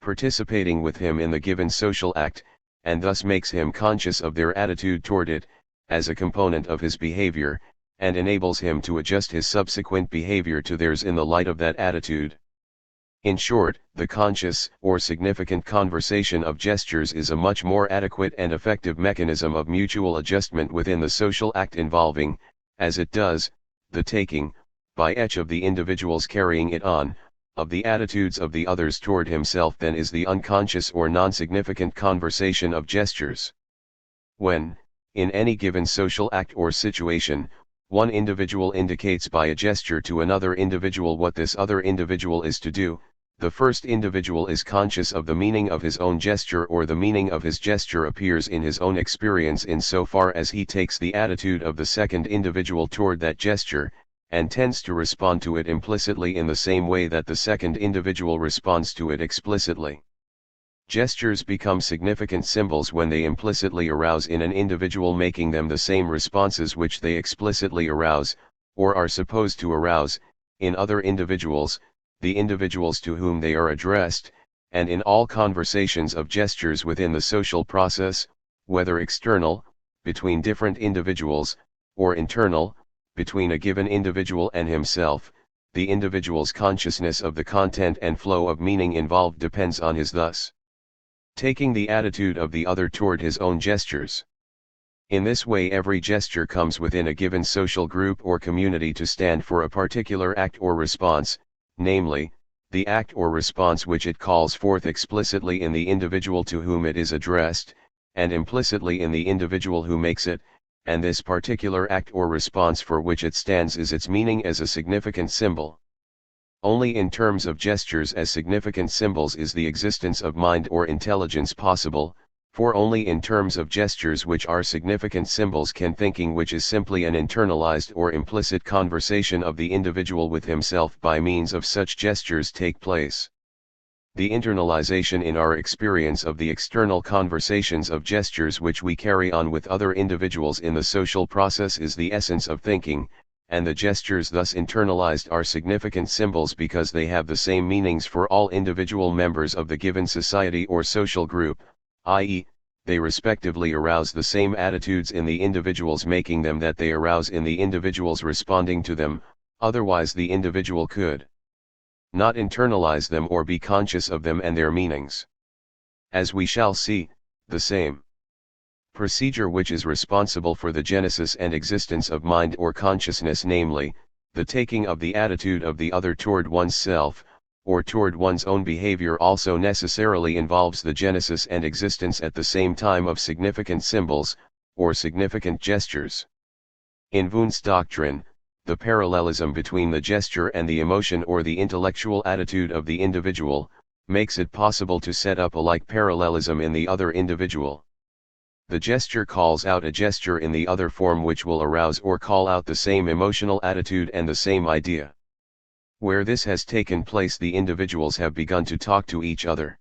participating with him in the given social act, and thus makes him conscious of their attitude toward it, as a component of his behavior, and enables him to adjust his subsequent behavior to theirs in the light of that attitude. In short, the conscious or significant conversation of gestures is a much more adequate and effective mechanism of mutual adjustment within the social act involving, as it does, the taking, by each of the individuals carrying it on, of the attitudes of the others toward himself than is the unconscious or non-significant conversation of gestures. When, in any given social act or situation, one individual indicates by a gesture to another individual what this other individual is to do, The first individual is conscious of the meaning of his own gesture, or the meaning of his gesture appears in his own experience insofar as he takes the attitude of the second individual toward that gesture, and tends to respond to it implicitly in the same way that the second individual responds to it explicitly. Gestures become significant symbols when they implicitly arouse in an individual, making them the same responses which they explicitly arouse, or are supposed to arouse, in other individuals, the individuals to whom they are addressed, and in all conversations of gestures within the social process, whether external, between different individuals, or internal, between a given individual and himself. The individual's consciousness of the content and flow of meaning involved depends on his thus taking the attitude of the other toward his own gestures. In this way, every gesture comes within a given social group or community to stand for a particular act or response, namely, the act or response which it calls forth explicitly in the individual to whom it is addressed, and implicitly in the individual who makes it, and this particular act or response for which it stands is its meaning as a significant symbol. Only in terms of gestures as significant symbols is the existence of mind or intelligence possible, for only in terms of gestures which are significant symbols can thinking, which is simply an internalized or implicit conversation of the individual with himself by means of such gestures, take place. The internalization in our experience of the external conversations of gestures which we carry on with other individuals in the social process is the essence of thinking, and the gestures thus internalized are significant symbols because they have the same meanings for all individual members of the given society or social group, i.e., they respectively arouse the same attitudes in the individuals making them that they arouse in the individuals responding to them, otherwise the individual could not internalize them or be conscious of them and their meanings. As we shall see, the same procedure which is responsible for the genesis and existence of mind or consciousness, namely, the taking of the attitude of the other toward oneself, or toward one's own behavior, also necessarily involves the genesis and existence at the same time of significant symbols, or significant gestures. In Wundt's doctrine, the parallelism between the gesture and the emotion or the intellectual attitude of the individual, makes it possible to set up a like parallelism in the other individual. The gesture calls out a gesture in the other form which will arouse or call out the same emotional attitude and the same idea. Where this has taken place, the individuals have begun to talk to each other.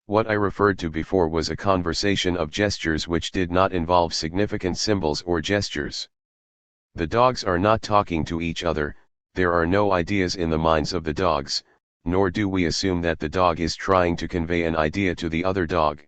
What I referred to before was a conversation of gestures which did not involve significant symbols or gestures. The dogs are not talking to each other, there are no ideas in the minds of the dogs, nor do we assume that the dog is trying to convey an idea to the other dog.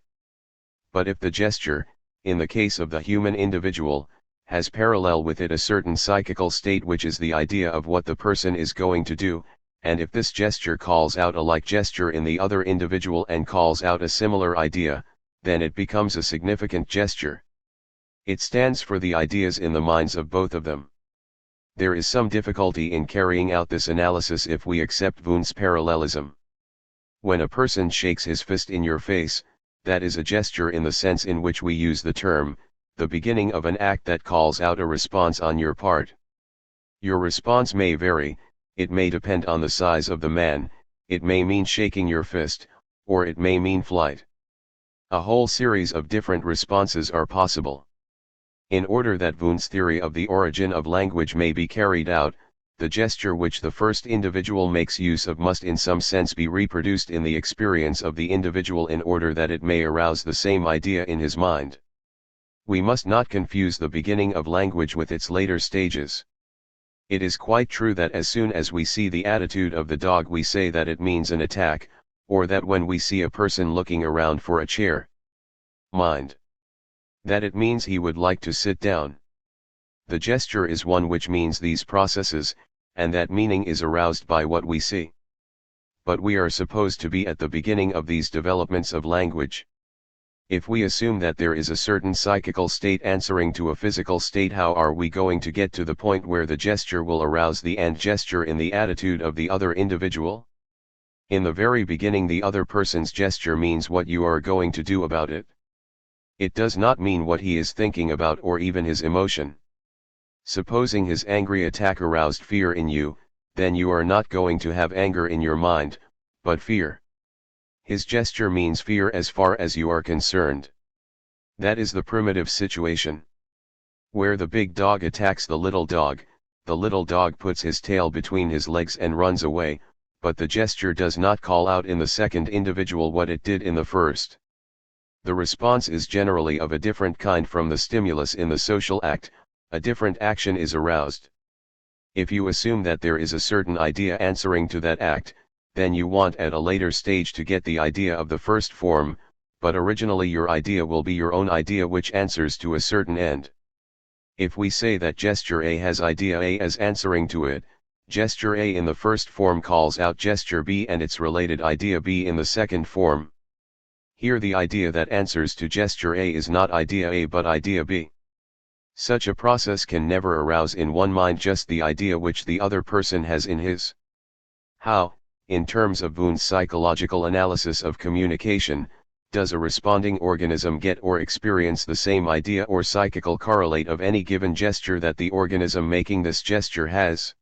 But if the gesture, in the case of the human individual, has parallel with it a certain psychical state which is the idea of what the person is going to do, and if this gesture calls out a like gesture in the other individual and calls out a similar idea, then it becomes a significant gesture. It stands for the ideas in the minds of both of them. There is some difficulty in carrying out this analysis if we accept Wundt's parallelism. When a person shakes his fist in your face, that is a gesture in the sense in which we use the term, the beginning of an act that calls out a response on your part. Your response may vary, it may depend on the size of the man, it may mean shaking your fist, or it may mean flight. A whole series of different responses are possible. In order that Wundt's theory of the origin of language may be carried out, the gesture which the first individual makes use of must in some sense be reproduced in the experience of the individual in order that it may arouse the same idea in his mind. We must not confuse the beginning of language with its later stages. It is quite true that as soon as we see the attitude of the dog we say that it means an attack, or that when we see a person looking around for a chair, mind that it means he would like to sit down. The gesture is one which means these processes, and that meaning is aroused by what we see. But we are supposed to be at the beginning of these developments of language. If we assume that there is a certain psychical state answering to a physical state, how are we going to get to the point where the gesture will arouse the and gesture in the attitude of the other individual? In the very beginning, the other person's gesture means what you are going to do about it. It does not mean what he is thinking about or even his emotion. Supposing his angry attack aroused fear in you, then you are not going to have anger in your mind, but fear. His gesture means fear as far as you are concerned. That is the primitive situation. Where the big dog attacks the little dog puts his tail between his legs and runs away, but the gesture does not call out in the second individual what it did in the first. The response is generally of a different kind from the stimulus in the social act, a different action is aroused. If you assume that there is a certain idea answering to that act, then you want at a later stage to get the idea of the first form, but originally your idea will be your own idea which answers to a certain end. If we say that gesture A has idea A as answering to it, gesture A in the first form calls out gesture B and its related idea B in the second form. Here the idea that answers to gesture A is not idea A but idea B. Such a process can never arouse in one mind just the idea which the other person has in his. How, in terms of Wundt's psychological analysis of communication, does a responding organism get or experience the same idea or psychical correlate of any given gesture that the organism making this gesture has?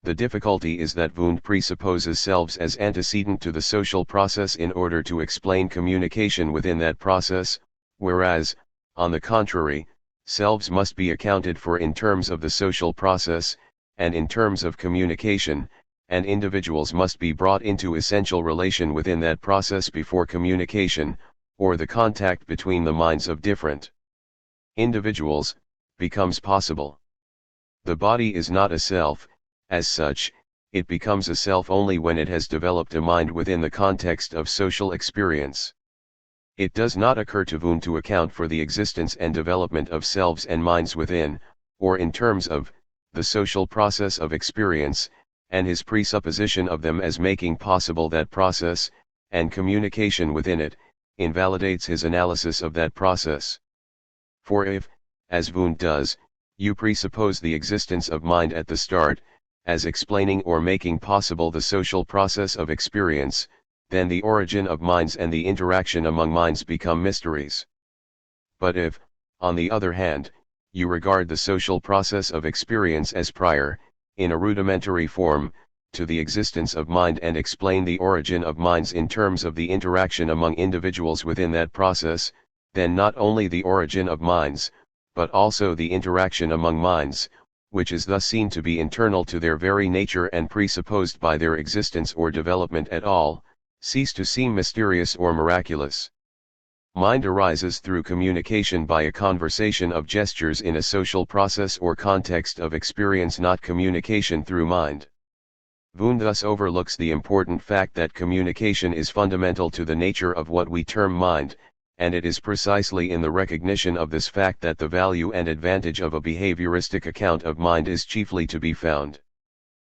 The difficulty is that Wundt presupposes selves as antecedent to the social process in order to explain communication within that process, whereas, on the contrary, selves must be accounted for in terms of the social process, and in terms of communication, and individuals must be brought into essential relation within that process before communication, or the contact between the minds of different individuals, becomes possible. The body is not a self, as such, it becomes a self only when it has developed a mind within the context of social experience. It does not occur to Wundt to account for the existence and development of selves and minds within, or in terms of, the social process of experience, and his presupposition of them as making possible that process, and communication within it, invalidates his analysis of that process. For if, as Wundt does, you presuppose the existence of mind at the start, as explaining or making possible the social process of experience, then the origin of minds and the interaction among minds become mysteries. But if, on the other hand, you regard the social process of experience as prior, in a rudimentary form, to the existence of mind and explain the origin of minds in terms of the interaction among individuals within that process, then not only the origin of minds, but also the interaction among minds, which is thus seen to be internal to their very nature and presupposed by their existence or development at all, cease to seem mysterious or miraculous. Mind arises through communication by a conversation of gestures in a social process or context of experience, not communication through mind. Wundt thus overlooks the important fact that communication is fundamental to the nature of what we term mind, and it is precisely in the recognition of this fact that the value and advantage of a behavioristic account of mind is chiefly to be found.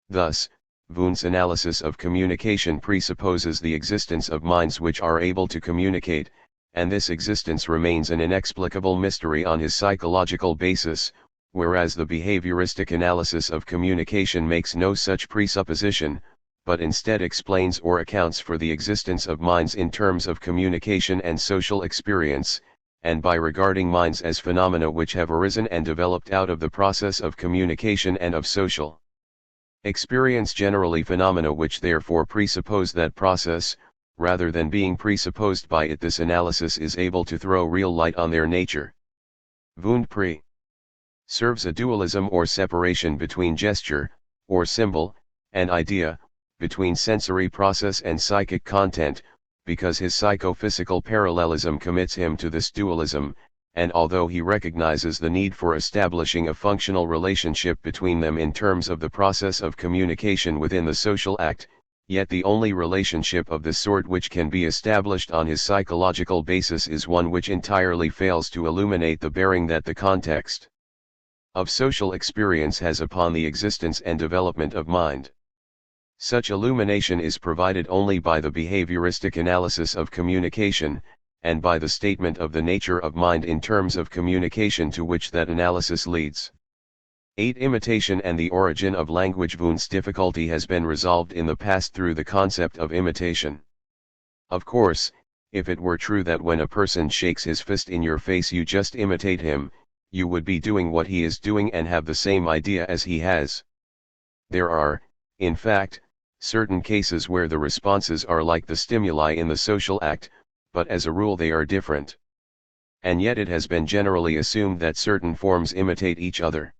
Thus, Wundt's analysis of communication presupposes the existence of minds which are able to communicate, and this existence remains an inexplicable mystery on his psychological basis, whereas the behavioristic analysis of communication makes no such presupposition, but instead explains or accounts for the existence of minds in terms of communication and social experience, and by regarding minds as phenomena which have arisen and developed out of the process of communication and of social experience, generally phenomena which therefore presuppose that process, rather than being presupposed by it. This analysis is able to throw real light on their nature. Wundt serves a dualism or separation between gesture, or symbol, and idea, between sensory process and psychic content, because his psychophysical parallelism commits him to this dualism, and although he recognizes the need for establishing a functional relationship between them in terms of the process of communication within the social act, yet the only relationship of this sort which can be established on his psychological basis is one which entirely fails to illuminate the bearing that the context of social experience has upon the existence and development of mind. Such illumination is provided only by the behavioristic analysis of communication, and by the statement of the nature of mind in terms of communication to which that analysis leads. 8. Imitation and the origin of language. Wundt's difficulty has been resolved in the past through the concept of imitation. Of course, if it were true that when a person shakes his fist in your face you just imitate him, you would be doing what he is doing and have the same idea as he has. There are, in fact, certain cases where the responses are like the stimuli in the social act, but as a rule they are different. And yet it has been generally assumed that certain forms imitate each other.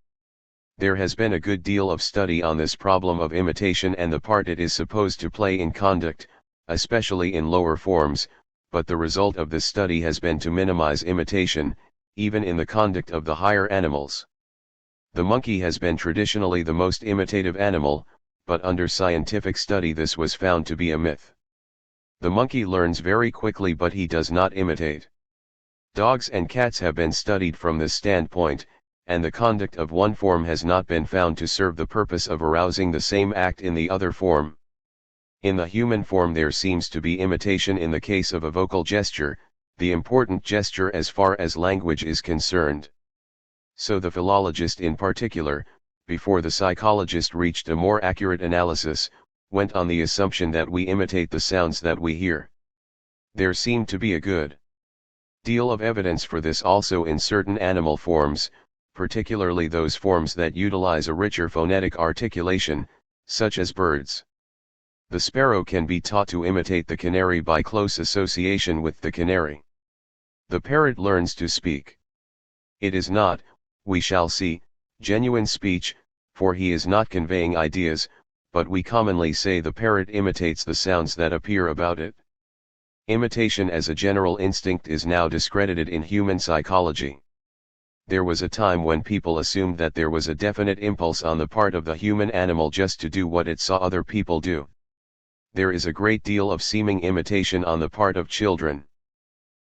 There has been a good deal of study on this problem of imitation and the part it is supposed to play in conduct, especially in lower forms, but the result of this study has been to minimize imitation, even in the conduct of the higher animals. The monkey has been traditionally the most imitative animal, but under scientific study this was found to be a myth. The monkey learns very quickly but he does not imitate. Dogs and cats have been studied from this standpoint, and the conduct of one form has not been found to serve the purpose of arousing the same act in the other form. In the human form there seems to be imitation in the case of a vocal gesture, the important gesture as far as language is concerned. So the philologist in particular, before the psychologist reached a more accurate analysis, went on the assumption that we imitate the sounds that we hear. There seemed to be a good deal of evidence for this also in certain animal forms, particularly those forms that utilize a richer phonetic articulation, such as birds. The sparrow can be taught to imitate the canary by close association with the canary. The parrot learns to speak. It is not, we shall see, genuine speech, for he is not conveying ideas, but we commonly say the parrot imitates the sounds that appear about it. Imitation as a general instinct is now discredited in human psychology. There was a time when people assumed that there was a definite impulse on the part of the human animal just to do what it saw other people do. There is a great deal of seeming imitation on the part of children.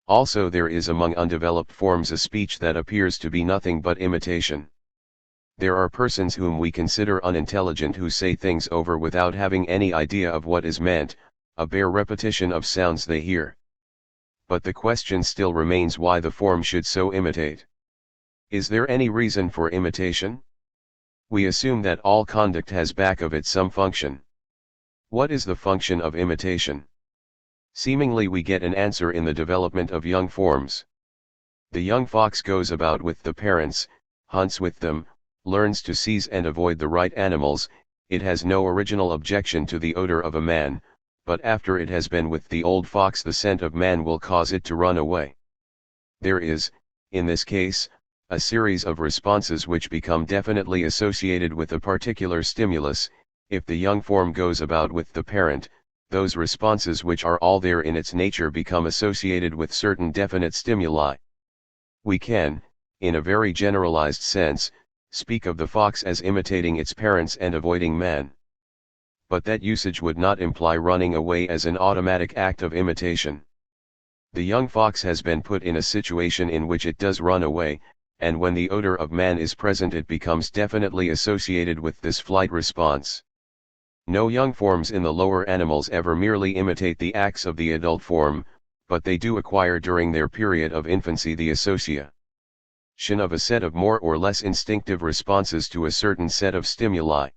Also there is among undeveloped forms a speech that appears to be nothing but imitation. There are persons whom we consider unintelligent who say things over without having any idea of what is meant, a bare repetition of sounds they hear. But the question still remains why the form should so imitate. Is there any reason for imitation? We assume that all conduct has back of it some function. What is the function of imitation? Seemingly we get an answer in the development of young forms. The young fox goes about with the parents, hunts with them, learns to seize and avoid the right animals. It has no original objection to the odor of a man, but after it has been with the old fox the scent of man will cause it to run away. There is, in this case, a series of responses which become definitely associated with a particular stimulus. If the young form goes about with the parent, those responses which are all there in its nature become associated with certain definite stimuli. We can, in a very generalized sense, speak of the fox as imitating its parents and avoiding man. But that usage would not imply running away as an automatic act of imitation. The young fox has been put in a situation in which it does run away, and when the odor of man is present it becomes definitely associated with this flight response. No young forms in the lower animals ever merely imitate the acts of the adult form, but they do acquire during their period of infancy the association of a set of more or less instinctive responses to a certain set of stimuli.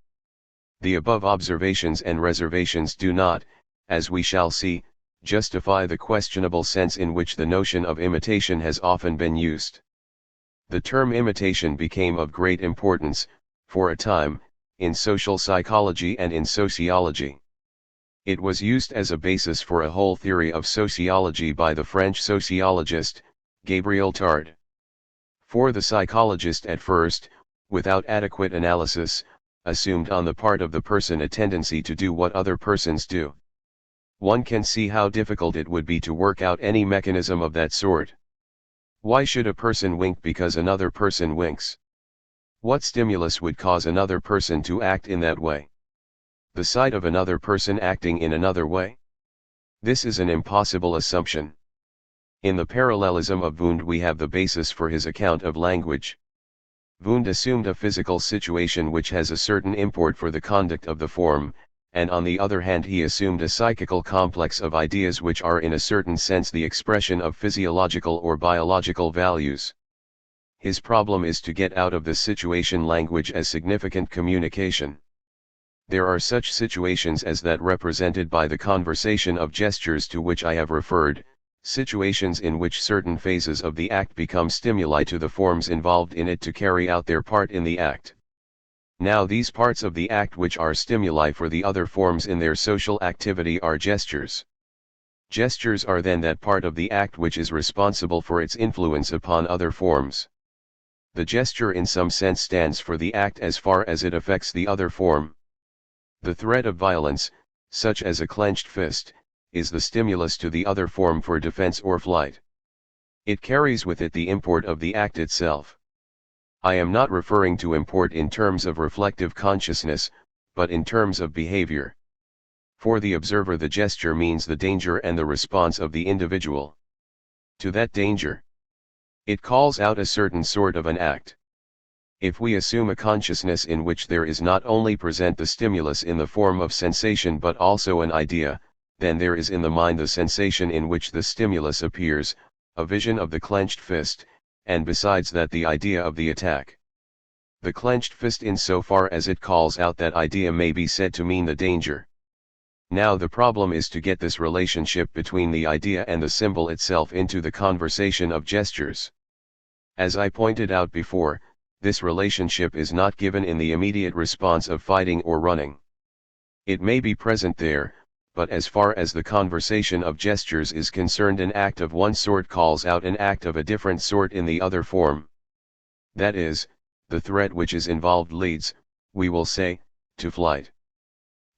The above observations and reservations do not, as we shall see, justify the questionable sense in which the notion of imitation has often been used. The term imitation became of great importance, for a time, in social psychology and in sociology. It was used as a basis for a whole theory of sociology by the French sociologist, Gabriel Tarde. For the psychologist at first, without adequate analysis, assumed on the part of the person a tendency to do what other persons do. One can see how difficult it would be to work out any mechanism of that sort. Why should a person wink because another person winks? What stimulus would cause another person to act in that way? The sight of another person acting in another way? This is an impossible assumption. In the parallelism of Wundt we have the basis for his account of language. Wundt assumed a physical situation which has a certain import for the conduct of the form, and on the other hand he assumed a psychical complex of ideas which are in a certain sense the expression of physiological or biological values. His problem is to get out of this situation language as significant communication. There are such situations as that represented by the conversation of gestures to which I have referred, situations in which certain phases of the act become stimuli to the forms involved in it to carry out their part in the act. Now these parts of the act which are stimuli for the other forms in their social activity are gestures. Gestures are then that part of the act which is responsible for its influence upon other forms. The gesture in some sense stands for the act as far as it affects the other form. The threat of violence, such as a clenched fist, is the stimulus to the other form for defense or flight. It carries with it the import of the act itself. I am not referring to import in terms of reflective consciousness, but in terms of behavior. For the observer, the gesture means the danger and the response of the individual to that danger. It calls out a certain sort of an act. If we assume a consciousness in which there is not only present the stimulus in the form of sensation but also an idea, then there is in the mind the sensation in which the stimulus appears, a vision of the clenched fist, and besides that the idea of the attack. The clenched fist, in so far as it calls out that idea, may be said to mean the danger. Now the problem is to get this relationship between the idea and the symbol itself into the conversation of gestures. As I pointed out before, this relationship is not given in the immediate response of fighting or running. It may be present there, but as far as the conversation of gestures is concerned, an act of one sort calls out an act of a different sort in the other form. That is, the threat which is involved leads, we will say, to flight.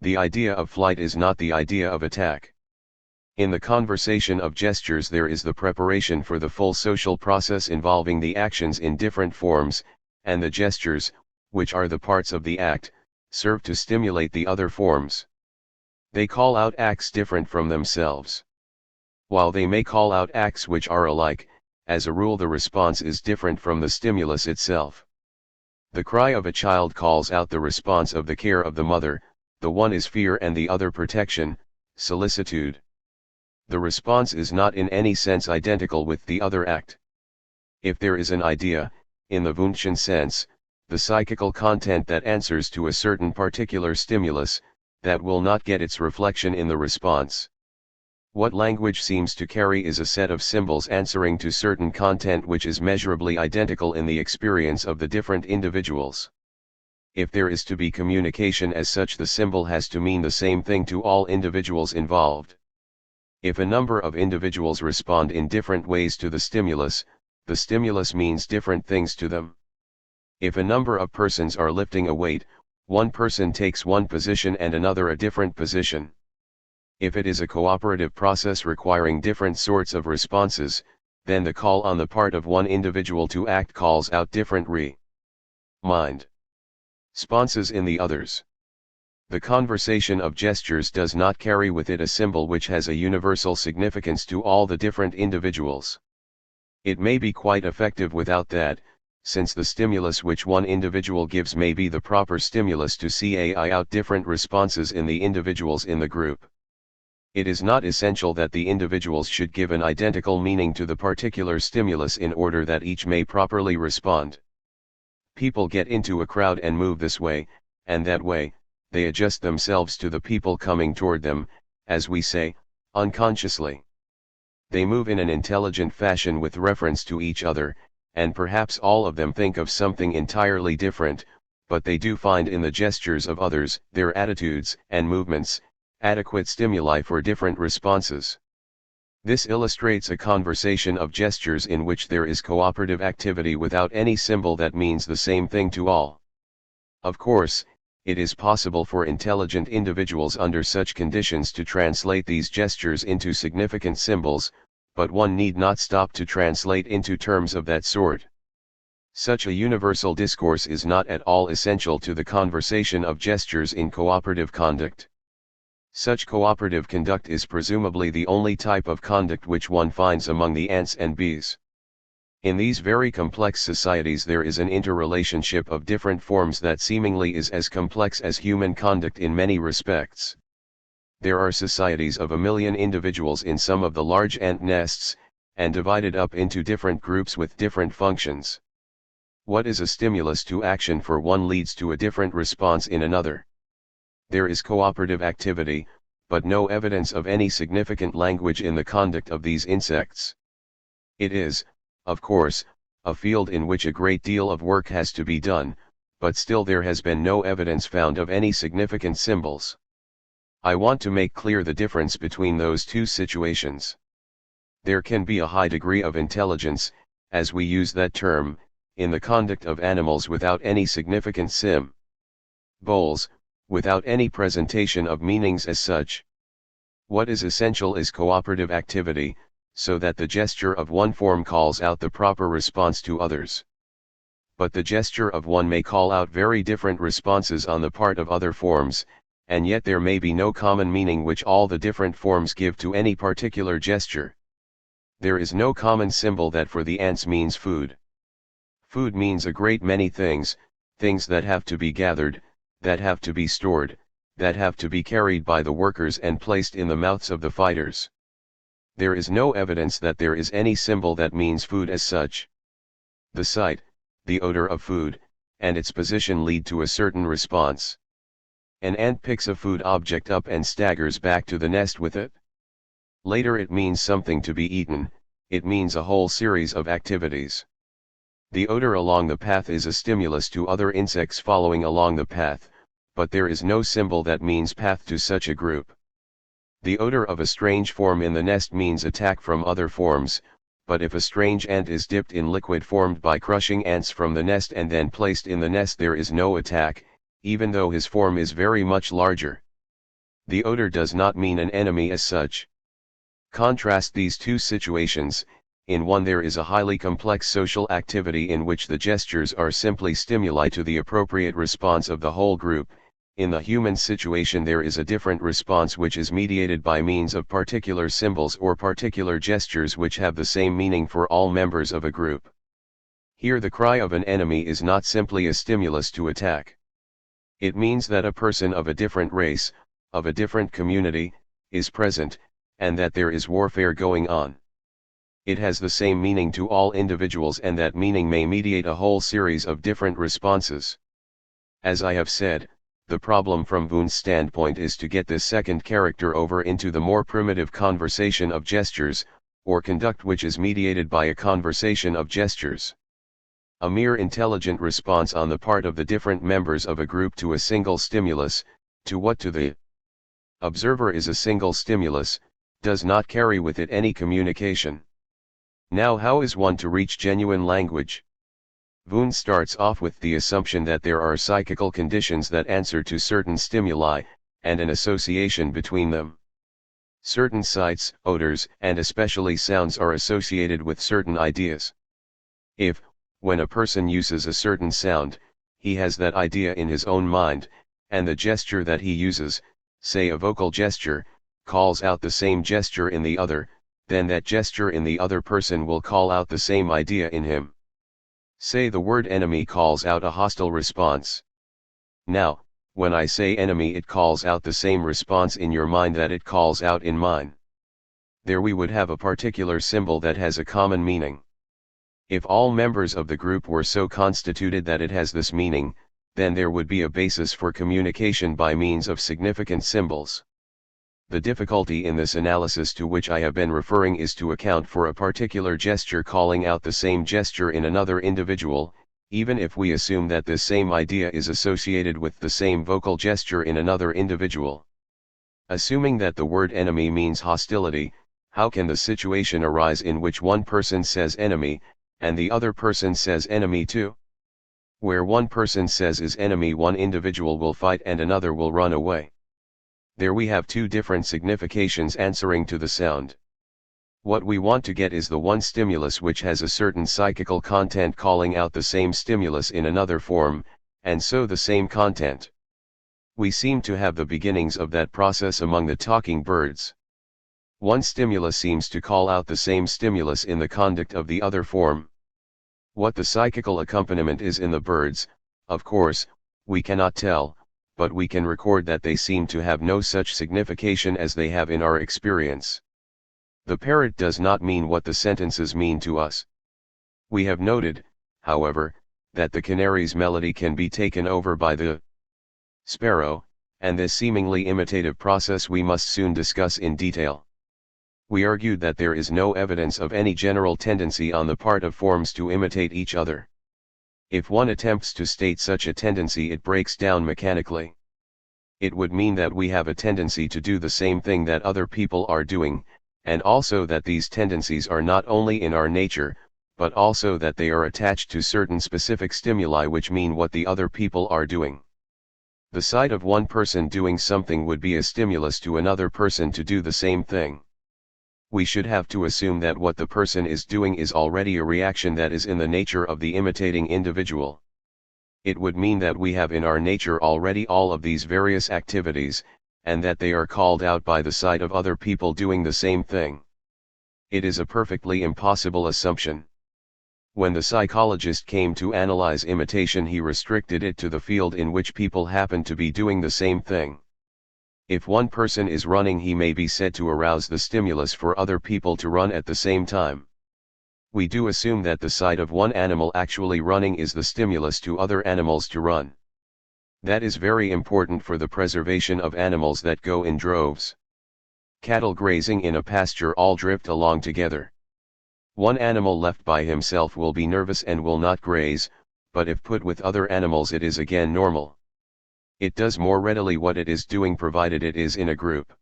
The idea of flight is not the idea of attack. In the conversation of gestures there is the preparation for the full social process involving the actions in different forms, and the gestures, which are the parts of the act, serve to stimulate the other forms. They call out acts different from themselves. While they may call out acts which are alike, as a rule the response is different from the stimulus itself. The cry of a child calls out the response of the care of the mother, the one is fear and the other protection, solicitude. The response is not in any sense identical with the other act. If there is an idea, in the Wundtian sense, the psychical content that answers to a certain particular stimulus, that will not get its reflection in the response. What language seems to carry is a set of symbols answering to certain content which is measurably identical in the experience of the different individuals. If there is to be communication as such, the symbol has to mean the same thing to all individuals involved. If a number of individuals respond in different ways to the stimulus means different things to them. If a number of persons are lifting a weight, one person takes one position and another a different position. If it is a cooperative process requiring different sorts of responses, then the call on the part of one individual to act calls out different mind responses in the others. The conversation of gestures does not carry with it a symbol which has a universal significance to all the different individuals. It may be quite effective without that, since the stimulus which one individual gives may be the proper stimulus to call out different responses in the individuals in the group. It is not essential that the individuals should give an identical meaning to the particular stimulus in order that each may properly respond. People get into a crowd and move this way, and that way, they adjust themselves to the people coming toward them, as we say, unconsciously. They move in an intelligent fashion with reference to each other, and perhaps all of them think of something entirely different, but they do find in the gestures of others, their attitudes and movements, adequate stimuli for different responses. This illustrates a conversation of gestures in which there is cooperative activity without any symbol that means the same thing to all. Of course, it is possible for intelligent individuals under such conditions to translate these gestures into significant symbols, but one need not stop to translate into terms of that sort. Such a universal discourse is not at all essential to the conversation of gestures in cooperative conduct. Such cooperative conduct is presumably the only type of conduct which one finds among the ants and bees. In these very complex societies there is an interrelationship of different forms that seemingly is as complex as human conduct in many respects. There are societies of 1 million individuals in some of the large ant nests, and divided up into different groups with different functions. What is a stimulus to action for one leads to a different response in another. There is cooperative activity, but no evidence of any significant language in the conduct of these insects. It is, of course, a field in which a great deal of work has to be done, but still there has been no evidence found of any significant symbols. I want to make clear the difference between those two situations. There can be a high degree of intelligence, as we use that term, in the conduct of animals without any significant symbols, without any presentation of meanings as such. What is essential is cooperative activity, so that the gesture of one form calls out the proper response to others. But the gesture of one may call out very different responses on the part of other forms, and yet there may be no common meaning which all the different forms give to any particular gesture. There is no common symbol that for the ants means food. Food means a great many things, things that have to be gathered, that have to be stored, that have to be carried by the workers and placed in the mouths of the fighters. There is no evidence that there is any symbol that means food as such. The sight, the odor of food, and its position lead to a certain response. An ant picks a food object up and staggers back to the nest with it. Later it means something to be eaten, it means a whole series of activities. The odor along the path is a stimulus to other insects following along the path, but there is no symbol that means path to such a group. The odor of a strange form in the nest means attack from other forms, but if a strange ant is dipped in liquid formed by crushing ants from the nest and then placed in the nest, there is no attack, even though his form is very much larger. The odor does not mean an enemy as such. Contrast these two situations. In one there is a highly complex social activity in which the gestures are simply stimuli to the appropriate response of the whole group. In the human situation there is a different response which is mediated by means of particular symbols or particular gestures which have the same meaning for all members of a group. Here the cry of an enemy is not simply a stimulus to attack. It means that a person of a different race, of a different community, is present, and that there is warfare going on. It has the same meaning to all individuals, and that meaning may mediate a whole series of different responses. As I have said, the problem from Wundt's standpoint is to get this second character over into the more primitive conversation of gestures, or conduct which is mediated by a conversation of gestures. A mere intelligent response on the part of the different members of a group to a single stimulus, to what to the observer is a single stimulus, does not carry with it any communication. Now how is one to reach genuine language? Wundt starts off with the assumption that there are psychical conditions that answer to certain stimuli, and an association between them. Certain sights, odors, and especially sounds are associated with certain ideas. If, when a person uses a certain sound, he has that idea in his own mind, and the gesture that he uses, say a vocal gesture, calls out the same gesture in the other, then that gesture in the other person will call out the same idea in him. Say the word enemy calls out a hostile response. Now, when I say enemy, it calls out the same response in your mind that it calls out in mine. There we would have a particular symbol that has a common meaning. If all members of the group were so constituted that it has this meaning, then there would be a basis for communication by means of significant symbols. The difficulty in this analysis to which I have been referring is to account for a particular gesture calling out the same gesture in another individual, even if we assume that this same idea is associated with the same vocal gesture in another individual. Assuming that the word enemy means hostility, how can the situation arise in which one person says enemy, and the other person says enemy too? Where one person says is enemy, one individual will fight and another will run away. There we have two different significations answering to the sound. What we want to get is the one stimulus which has a certain psychical content calling out the same stimulus in another form, and so the same content. We seem to have the beginnings of that process among the talking birds. One stimulus seems to call out the same stimulus in the conduct of the other form. What the psychical accompaniment is in the birds, of course, we cannot tell, but we can record that they seem to have no such signification as they have in our experience. The parrot does not mean what the sentences mean to us. We have noted, however, that the canary's melody can be taken over by the sparrow, and this seemingly imitative process we must soon discuss in detail. We argued that there is no evidence of any general tendency on the part of forms to imitate each other. If one attempts to state such a tendency, it breaks down mechanically. It would mean that we have a tendency to do the same thing that other people are doing, and also that these tendencies are not only in our nature, but also that they are attached to certain specific stimuli which mean what the other people are doing. The sight of one person doing something would be a stimulus to another person to do the same thing. We should have to assume that what the person is doing is already a reaction that is in the nature of the imitating individual. It would mean that we have in our nature already all of these various activities, and that they are called out by the sight of other people doing the same thing. It is a perfectly impossible assumption. When the psychologist came to analyze imitation, he restricted it to the field in which people happen to be doing the same thing. If one person is running, he may be said to arouse the stimulus for other people to run at the same time. We do assume that the sight of one animal actually running is the stimulus to other animals to run. That is very important for the preservation of animals that go in droves. Cattle grazing in a pasture all drift along together. One animal left by himself will be nervous and will not graze, but if put with other animals it is again normal. It does more readily what it is doing provided it is in a group.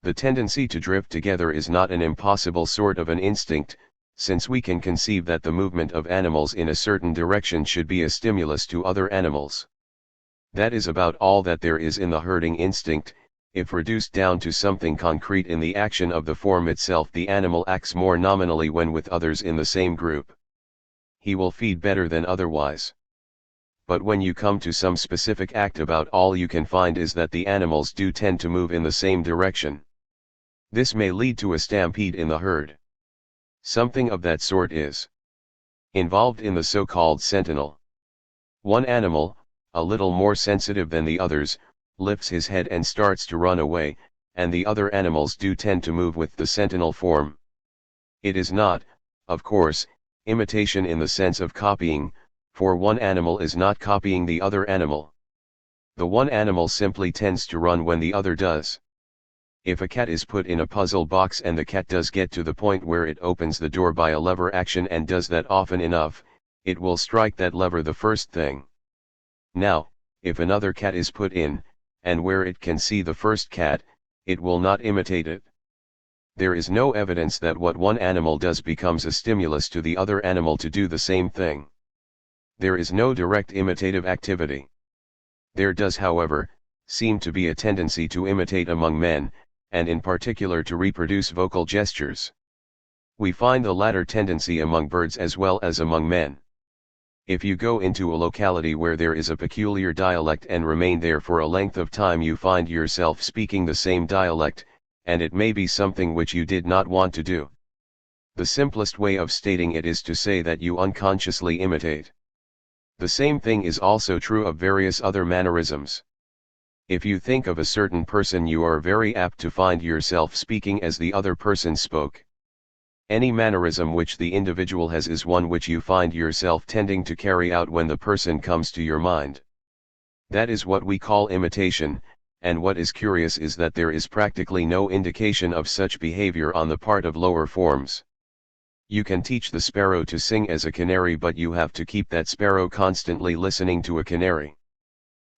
The tendency to drift together is not an impossible sort of an instinct, since we can conceive that the movement of animals in a certain direction should be a stimulus to other animals. That is about all that there is in the herding instinct. If reduced down to something concrete in the action of the form itself, the animal acts more nominally when with others in the same group. He will feed better than otherwise. But when you come to some specific act, about all you can find is that the animals do tend to move in the same direction. This may lead to a stampede in the herd. Something of that sort is involved in the so-called sentinel. One animal, a little more sensitive than the others, lifts his head and starts to run away, and the other animals do tend to move with the sentinel form. It is not, of course, imitation in the sense of copying, for one animal is not copying the other animal. The one animal simply tends to run when the other does. If a cat is put in a puzzle box and the cat does get to the point where it opens the door by a lever action and does that often enough, it will strike that lever the first thing. Now, if another cat is put in, and where it can see the first cat, it will not imitate it. There is no evidence that what one animal does becomes a stimulus to the other animal to do the same thing. There is no direct imitative activity. There does, however, seem to be a tendency to imitate among men, and in particular to reproduce vocal gestures. We find the latter tendency among birds as well as among men. If you go into a locality where there is a peculiar dialect and remain there for a length of time, you find yourself speaking the same dialect, and it may be something which you did not want to do. The simplest way of stating it is to say that you unconsciously imitate. The same thing is also true of various other mannerisms. If you think of a certain person, you are very apt to find yourself speaking as the other person spoke. Any mannerism which the individual has is one which you find yourself tending to carry out when the person comes to your mind. That is what we call imitation, and what is curious is that there is practically no indication of such behavior on the part of lower forms. You can teach the sparrow to sing as a canary, but you have to keep that sparrow constantly listening to a canary.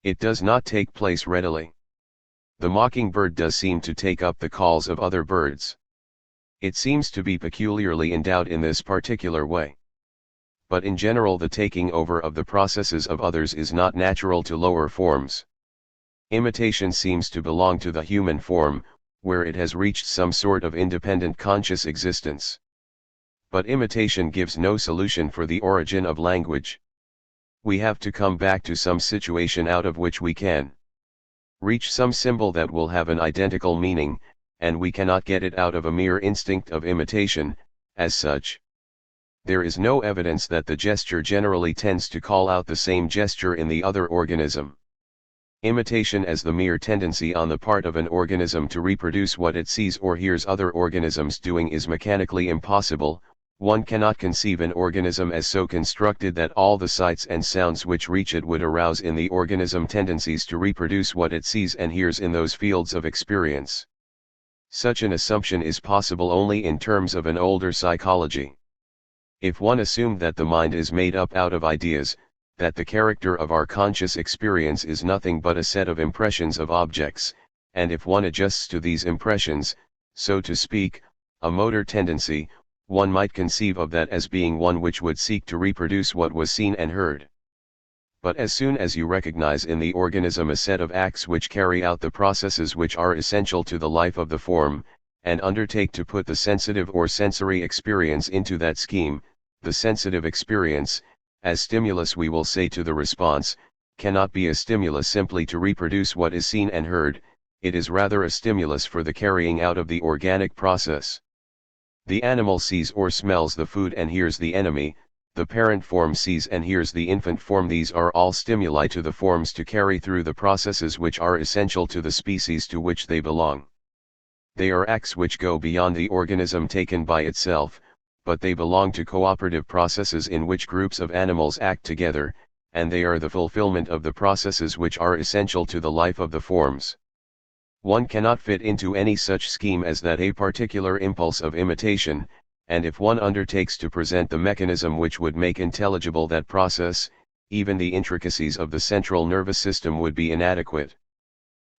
It does not take place readily. The mockingbird does seem to take up the calls of other birds. It seems to be peculiarly endowed in this particular way. But in general, the taking over of the processes of others is not natural to lower forms. Imitation seems to belong to the human form, where it has reached some sort of independent conscious existence. But imitation gives no solution for the origin of language. We have to come back to some situation out of which we can reach some symbol that will have an identical meaning, and we cannot get it out of a mere instinct of imitation, as such. There is no evidence that the gesture generally tends to call out the same gesture in the other organism. Imitation as the mere tendency on the part of an organism to reproduce what it sees or hears other organisms doing is mechanically impossible. One cannot conceive an organism as so constructed that all the sights and sounds which reach it would arouse in the organism tendencies to reproduce what it sees and hears in those fields of experience. Such an assumption is possible only in terms of an older psychology. If one assumed that the mind is made up out of ideas, that the character of our conscious experience is nothing but a set of impressions of objects, and if one adjusts to these impressions, so to speak, a motor tendency, one might conceive of that as being one which would seek to reproduce what was seen and heard. But as soon as you recognize in the organism a set of acts which carry out the processes which are essential to the life of the form, and undertake to put the sensitive or sensory experience into that scheme, the sensitive experience, as stimulus we will say to the response, cannot be a stimulus simply to reproduce what is seen and heard, it is rather a stimulus for the carrying out of the organic process. The animal sees or smells the food and hears the enemy, the parent form sees and hears the infant form. These are all stimuli to the forms to carry through the processes which are essential to the species to which they belong. They are acts which go beyond the organism taken by itself, but they belong to cooperative processes in which groups of animals act together, and they are the fulfillment of the processes which are essential to the life of the forms. One cannot fit into any such scheme as that a particular impulse of imitation, and if one undertakes to present the mechanism which would make intelligible that process, even the intricacies of the central nervous system would be inadequate.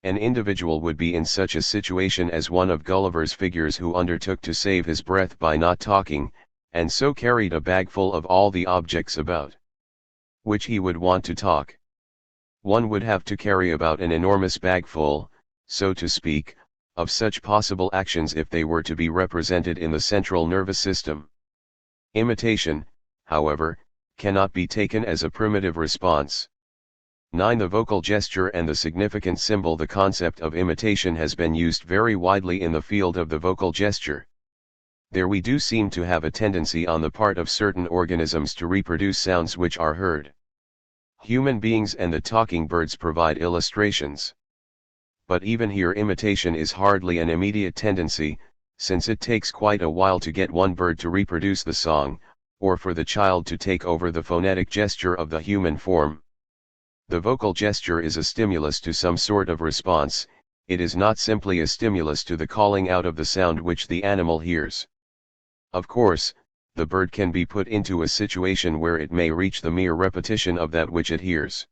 An individual would be in such a situation as one of Gulliver's figures who undertook to save his breath by not talking, and so carried a bag full of all the objects about which he would want to talk. One would have to carry about an enormous bag full, so to speak, of such possible actions if they were to be represented in the central nervous system. Imitation, however, cannot be taken as a primitive response. 9. The vocal gesture and the significant symbol. The concept of imitation has been used very widely in the field of the vocal gesture. There we do seem to have a tendency on the part of certain organisms to reproduce sounds which are heard. Human beings and the talking birds provide illustrations. But even here imitation is hardly an immediate tendency, since it takes quite a while to get one bird to reproduce the song, or for the child to take over the phonetic gesture of the human form. The vocal gesture is a stimulus to some sort of response, it is not simply a stimulus to the calling out of the sound which the animal hears. Of course, the bird can be put into a situation where it may reach the mere repetition of that which it hears.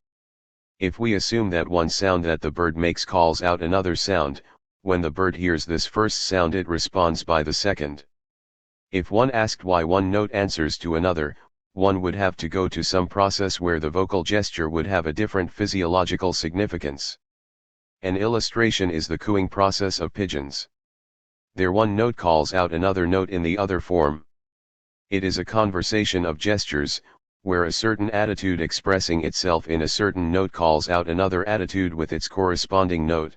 If we assume that one sound that the bird makes calls out another sound, when the bird hears this first sound it responds by the second. If one asked why one note answers to another, one would have to go to some process where the vocal gesture would have a different physiological significance. An illustration is the cooing process of pigeons. There one note calls out another note in the other form. It is a conversation of gestures, where a certain attitude expressing itself in a certain note calls out another attitude with its corresponding note.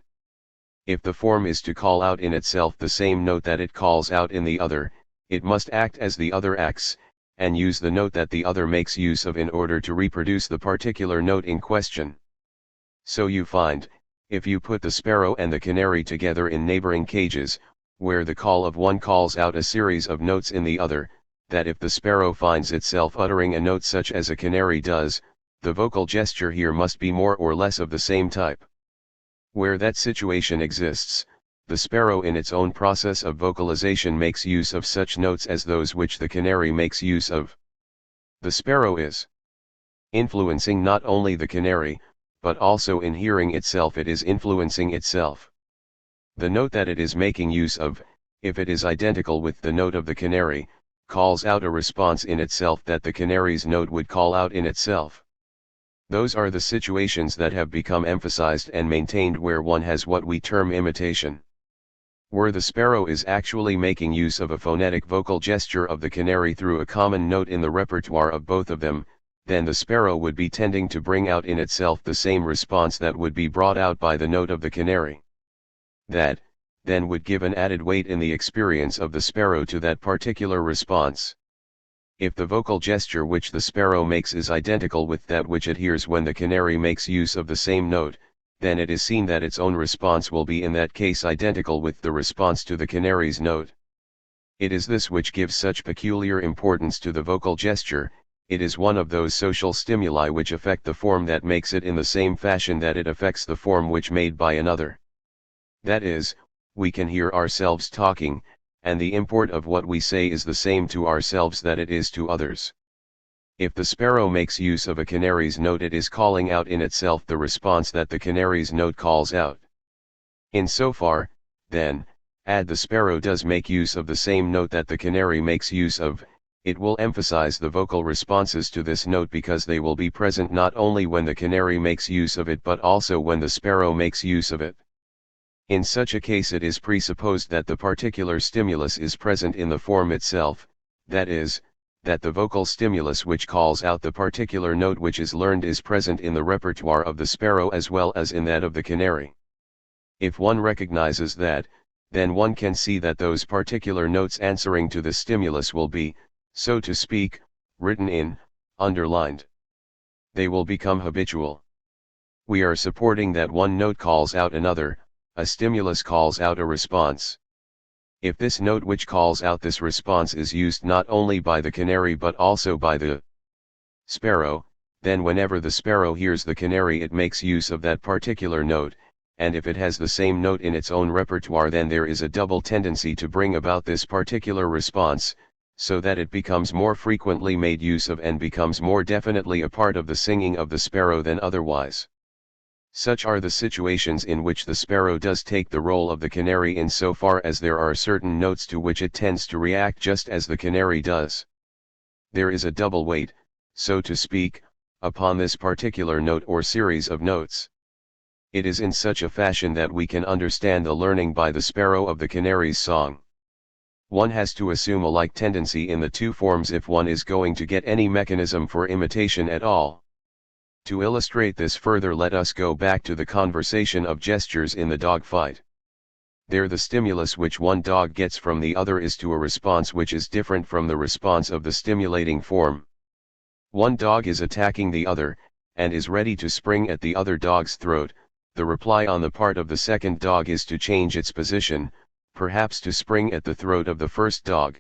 If the form is to call out in itself the same note that it calls out in the other, it must act as the other acts, and use the note that the other makes use of in order to reproduce the particular note in question. So you find, if you put the sparrow and the canary together in neighboring cages, where the call of one calls out a series of notes in the other, that if the sparrow finds itself uttering a note such as a canary does, the vocal gesture here must be more or less of the same type. Where that situation exists, the sparrow in its own process of vocalization makes use of such notes as those which the canary makes use of. The sparrow is influencing not only the canary, but also in hearing itself it is influencing itself. The note that it is making use of, if it is identical with the note of the canary, calls out a response in itself that the canary's note would call out in itself. Those are the situations that have become emphasized and maintained where one has what we term imitation. Where the sparrow is actually making use of a phonetic vocal gesture of the canary through a common note in the repertoire of both of them, then the sparrow would be tending to bring out in itself the same response that would be brought out by the note of the canary. That, then would give an added weight in the experience of the sparrow to that particular response. If the vocal gesture which the sparrow makes is identical with that which it hears when the canary makes use of the same note, then it is seen that its own response will be in that case identical with the response to the canary's note. It is this which gives such peculiar importance to the vocal gesture, it is one of those social stimuli which affect the form that makes it in the same fashion that it affects the form which made by another. That is, we can hear ourselves talking, and the import of what we say is the same to ourselves that it is to others. If the sparrow makes use of a canary's note, it is calling out in itself the response that the canary's note calls out. Insofar, then, as the sparrow does make use of the same note that the canary makes use of, it will emphasize the vocal responses to this note because they will be present not only when the canary makes use of it but also when the sparrow makes use of it. In such a case it is presupposed that the particular stimulus is present in the form itself, that is, that the vocal stimulus which calls out the particular note which is learned is present in the repertoire of the sparrow as well as in that of the canary. If one recognizes that, then one can see that those particular notes answering to the stimulus will be, so to speak, written in, underlined. They will become habitual. We are supporting that one note calls out another, a stimulus calls out a response. If this note which calls out this response is used not only by the canary but also by the sparrow, then whenever the sparrow hears the canary it makes use of that particular note, and if it has the same note in its own repertoire then there is a double tendency to bring about this particular response, so that it becomes more frequently made use of and becomes more definitely a part of the singing of the sparrow than otherwise. Such are the situations in which the sparrow does take the role of the canary insofar as there are certain notes to which it tends to react just as the canary does. There is a double weight, so to speak, upon this particular note or series of notes. It is in such a fashion that we can understand the learning by the sparrow of the canary's song. One has to assume a like tendency in the two forms if one is going to get any mechanism for imitation at all. To illustrate this further, let us go back to the conversation of gestures in the dog fight. There the stimulus which one dog gets from the other is to a response which is different from the response of the stimulating form. One dog is attacking the other, and is ready to spring at the other dog's throat. The reply on the part of the second dog is to change its position, perhaps to spring at the throat of the first dog.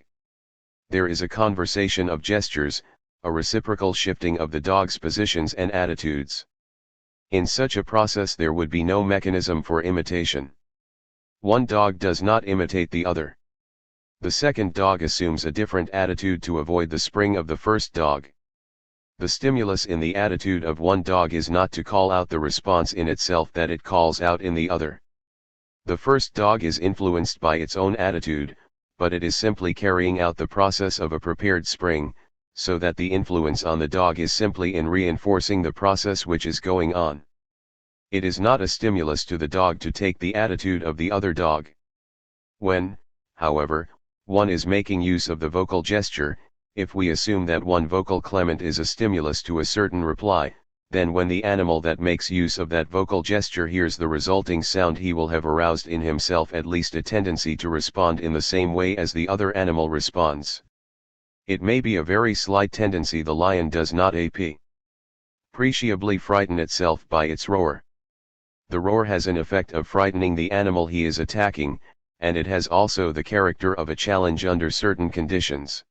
There is a conversation of gestures, a reciprocal shifting of the dog's positions and attitudes. In such a process there would be no mechanism for imitation. One dog does not imitate the other. The second dog assumes a different attitude to avoid the spring of the first dog. The stimulus in the attitude of one dog is not to call out the response in itself that it calls out in the other. The first dog is influenced by its own attitude, but it is simply carrying out the process of a prepared spring, so that the influence on the dog is simply in reinforcing the process which is going on. It is not a stimulus to the dog to take the attitude of the other dog. When, however, one is making use of the vocal gesture, if we assume that one vocal clement is a stimulus to a certain reply, then when the animal that makes use of that vocal gesture hears the resulting sound he will have aroused in himself at least a tendency to respond in the same way as the other animal responds. It may be a very slight tendency. The lion does not appreciably frighten itself by its roar. The roar has an effect of frightening the animal he is attacking, and it has also the character of a challenge under certain conditions.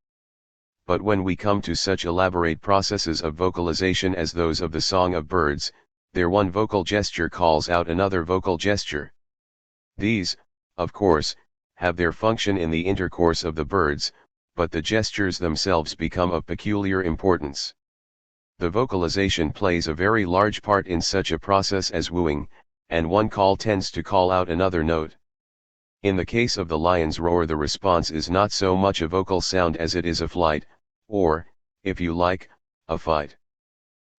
But when we come to such elaborate processes of vocalization as those of the song of birds, their one vocal gesture calls out another vocal gesture. These, of course, have their function in the intercourse of the birds, but the gestures themselves become of peculiar importance. The vocalization plays a very large part in such a process as wooing, and one call tends to call out another note. In the case of the lion's roar, the response is not so much a vocal sound as it is a flight, or, if you like, a fight.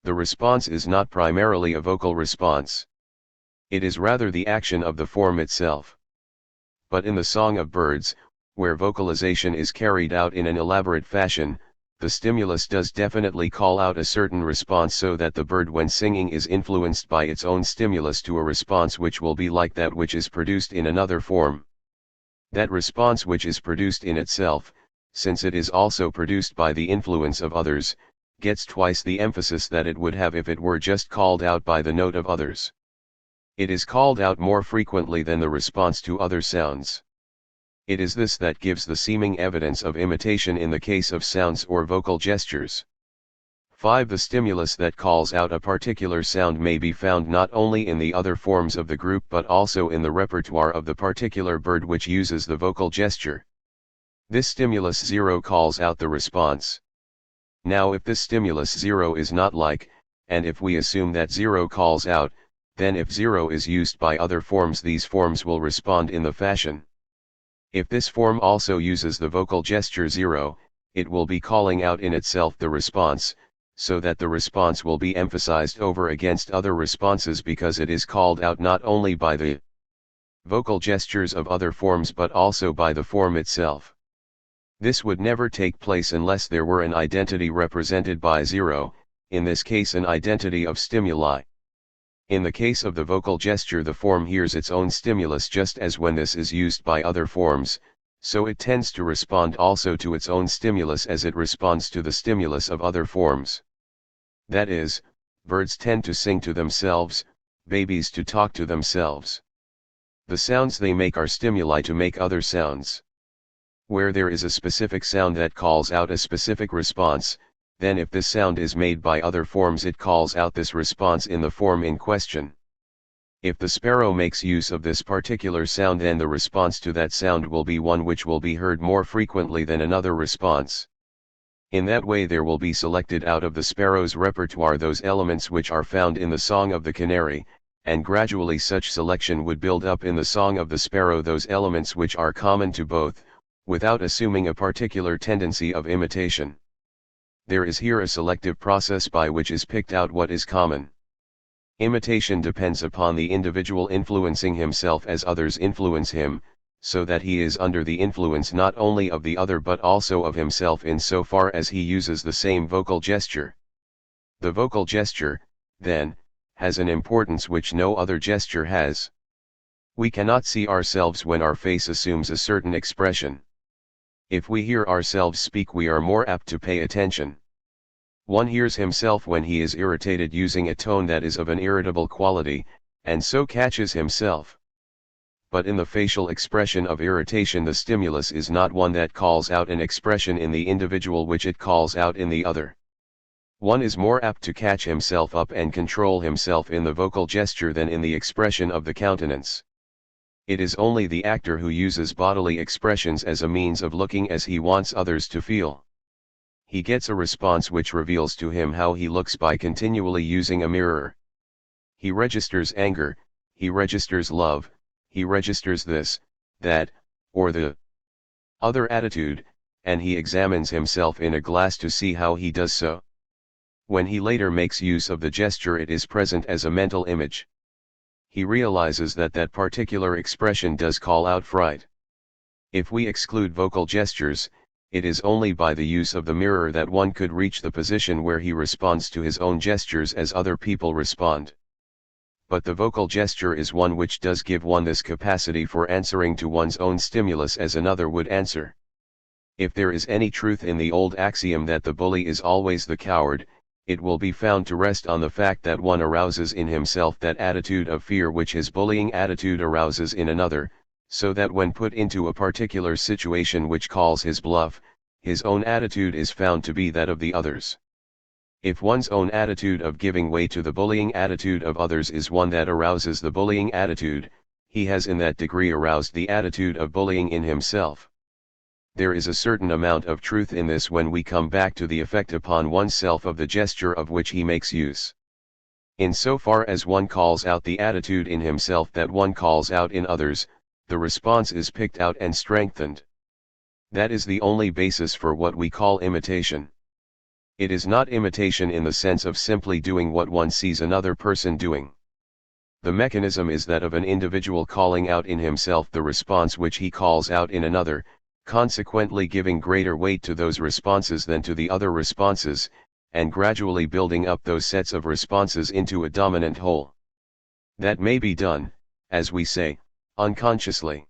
The response is not primarily a vocal response. It is rather the action of the form itself. But in the song of birds, where vocalization is carried out in an elaborate fashion, the stimulus does definitely call out a certain response, so that the bird when singing is influenced by its own stimulus to a response which will be like that which is produced in another form. That response which is produced in itself, since it is also produced by the influence of others, gets twice the emphasis that it would have if it were just called out by the note of others. It is called out more frequently than the response to other sounds. It is this that gives the seeming evidence of imitation in the case of sounds or vocal gestures. 5. The stimulus that calls out a particular sound may be found not only in the other forms of the group but also in the repertoire of the particular bird which uses the vocal gesture. This stimulus 0 calls out the response. Now if this stimulus 0 is not like, and if we assume that 0 calls out, then if 0 is used by other forms, these forms will respond in the fashion. If this form also uses the vocal gesture 0, it will be calling out in itself the response, so that the response will be emphasized over against other responses because it is called out not only by the vocal gestures of other forms but also by the form itself. This would never take place unless there were an identity represented by 0, in this case an identity of stimuli. In the case of the vocal gesture, the form hears its own stimulus just as when this is used by other forms, so it tends to respond also to its own stimulus as it responds to the stimulus of other forms. That is, birds tend to sing to themselves, babies to talk to themselves. The sounds they make are stimuli to make other sounds. Where there is a specific sound that calls out a specific response, then if this sound is made by other forms, it calls out this response in the form in question. If the sparrow makes use of this particular sound, then the response to that sound will be one which will be heard more frequently than another response. In that way there will be selected out of the sparrow's repertoire those elements which are found in the song of the canary, and gradually such selection would build up in the song of the sparrow those elements which are common to both, without assuming a particular tendency of imitation. There is here a selective process by which is picked out what is common. Imitation depends upon the individual influencing himself as others influence him, so that he is under the influence not only of the other but also of himself in so far as he uses the same vocal gesture. The vocal gesture, then, has an importance which no other gesture has. We cannot see ourselves when our face assumes a certain expression. If we hear ourselves speak, we are more apt to pay attention. One hears himself when he is irritated using a tone that is of an irritable quality, and so catches himself. But in the facial expression of irritation, the stimulus is not one that calls out an expression in the individual which it calls out in the other. One is more apt to catch himself up and control himself in the vocal gesture than in the expression of the countenance. It is only the actor who uses bodily expressions as a means of looking as he wants others to feel. He gets a response which reveals to him how he looks by continually using a mirror. He registers anger, he registers love, he registers this, that, or the other attitude, and he examines himself in a glass to see how he does so. When he later makes use of the gesture, it is present as a mental image. He realizes that that particular expression does call out fright. If we exclude vocal gestures, it is only by the use of the mirror that one could reach the position where he responds to his own gestures as other people respond. But the vocal gesture is one which does give one this capacity for answering to one's own stimulus as another would answer. If there is any truth in the old axiom that the bully is always the coward, it will be found to rest on the fact that one arouses in himself that attitude of fear which his bullying attitude arouses in another, so that when put into a particular situation which calls his bluff, his own attitude is found to be that of the others. If one's own attitude of giving way to the bullying attitude of others is one that arouses the bullying attitude, he has in that degree aroused the attitude of bullying in himself. There is a certain amount of truth in this when we come back to the effect upon oneself of the gesture of which he makes use. In so far as one calls out the attitude in himself that one calls out in others, the response is picked out and strengthened. That is the only basis for what we call imitation. It is not imitation in the sense of simply doing what one sees another person doing. The mechanism is that of an individual calling out in himself the response which he calls out in another, consequently giving greater weight to those responses than to the other responses, and gradually building up those sets of responses into a dominant whole. That may be done, as we say, unconsciously.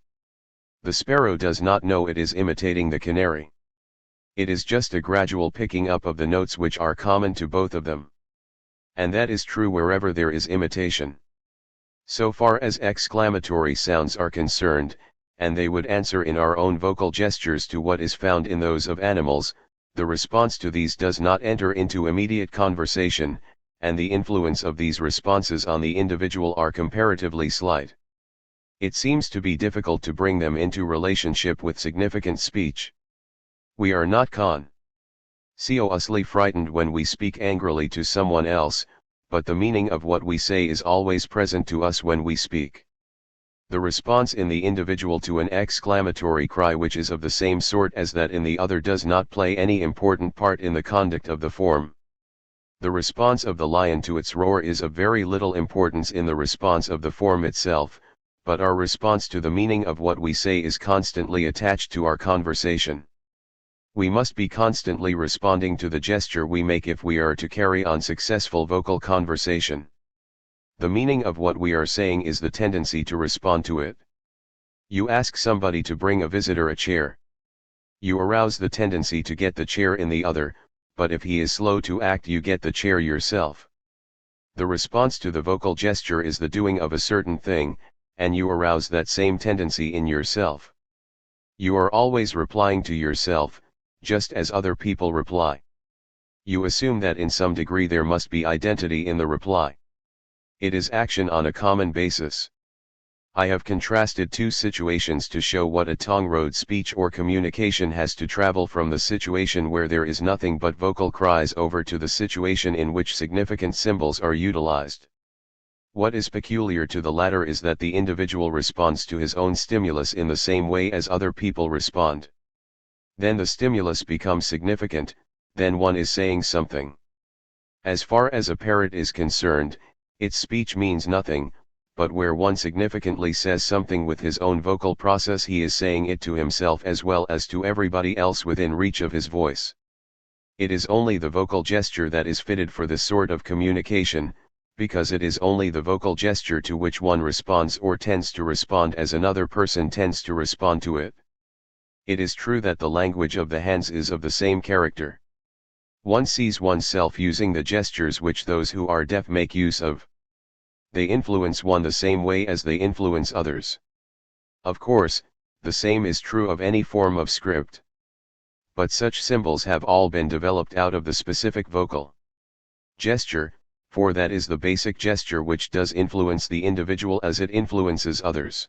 The sparrow does not know it is imitating the canary. It is just a gradual picking up of the notes which are common to both of them. And that is true wherever there is imitation. So far as exclamatory sounds are concerned, and they would answer in our own vocal gestures to what is found in those of animals, the response to these does not enter into immediate conversation, and the influence of these responses on the individual are comparatively slight. It seems to be difficult to bring them into relationship with significant speech. We are not consciously frightened when we speak angrily to someone else, but the meaning of what we say is always present to us when we speak. The response in the individual to an exclamatory cry which is of the same sort as that in the other does not play any important part in the conduct of the form. The response of the lion to its roar is of very little importance in the response of the form itself, but our response to the meaning of what we say is constantly attached to our conversation. We must be constantly responding to the gesture we make if we are to carry on successful vocal conversation. The meaning of what we are saying is the tendency to respond to it. You ask somebody to bring a visitor a chair. You arouse the tendency to get the chair in the other, but if he is slow to act, you get the chair yourself. The response to the vocal gesture is the doing of a certain thing, and you arouse that same tendency in yourself. You are always replying to yourself, just as other people reply. You assume that in some degree there must be identity in the reply. It is action on a common basis. I have contrasted two situations to show what a tongue road speech or communication has to travel from the situation where there is nothing but vocal cries over to the situation in which significant symbols are utilized. What is peculiar to the latter is that the individual responds to his own stimulus in the same way as other people respond. Then the stimulus becomes significant, then one is saying something. As far as a parrot is concerned, its speech means nothing, but where one significantly says something with his own vocal process, he is saying it to himself as well as to everybody else within reach of his voice. It is only the vocal gesture that is fitted for this sort of communication, because it is only the vocal gesture to which one responds or tends to respond as another person tends to respond to it. It is true that the language of the hands is of the same character. One sees oneself using the gestures which those who are deaf make use of. They influence one the same way as they influence others. Of course, the same is true of any form of script. But such symbols have all been developed out of the specific vocal gesture, for that is the basic gesture which does influence the individual as it influences others.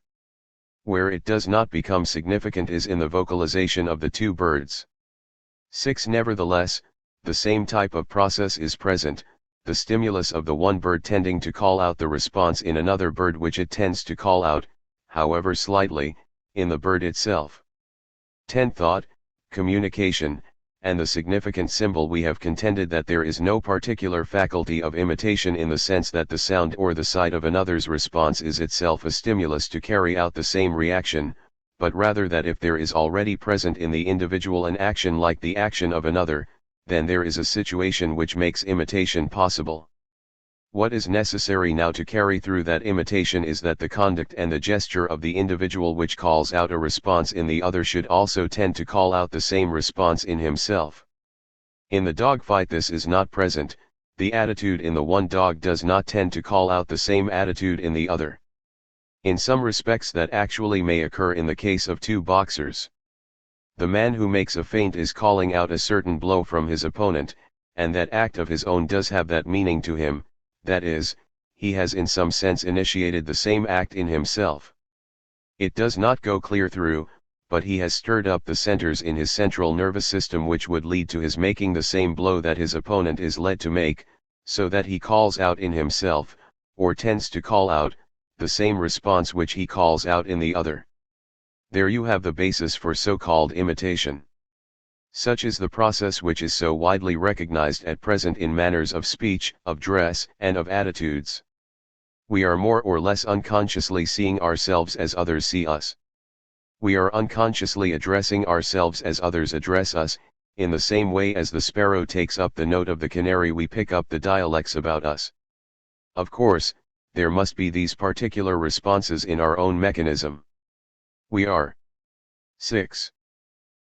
Where it does not become significant is in the vocalization of the two birds. 6. Nevertheless, the same type of process is present, the stimulus of the one bird tending to call out the response in another bird which it tends to call out, however slightly, in the bird itself. 10. Thought, communication, and the significant symbol. We have contended that there is no particular faculty of imitation in the sense that the sound or the sight of another's response is itself a stimulus to carry out the same reaction, but rather that if there is already present in the individual an action like the action of another, then there is a situation which makes imitation possible. What is necessary now to carry through that imitation is that the conduct and the gesture of the individual which calls out a response in the other should also tend to call out the same response in himself. In the dogfight this is not present, the attitude in the one dog does not tend to call out the same attitude in the other. In some respects that actually may occur in the case of two boxers. The man who makes a feint is calling out a certain blow from his opponent, and that act of his own does have that meaning to him, that is, he has in some sense initiated the same act in himself. It does not go clear through, but he has stirred up the centers in his central nervous system which would lead to his making the same blow that his opponent is led to make, so that he calls out in himself, or tends to call out, the same response which he calls out in the other. There you have the basis for so-called imitation. Such is the process which is so widely recognized at present in manners of speech, of dress, and of attitudes. We are more or less unconsciously seeing ourselves as others see us. We are unconsciously addressing ourselves as others address us, in the same way as the sparrow takes up the note of the canary we pick up the dialects about us. Of course, there must be these particular responses in our own mechanism. We are 6.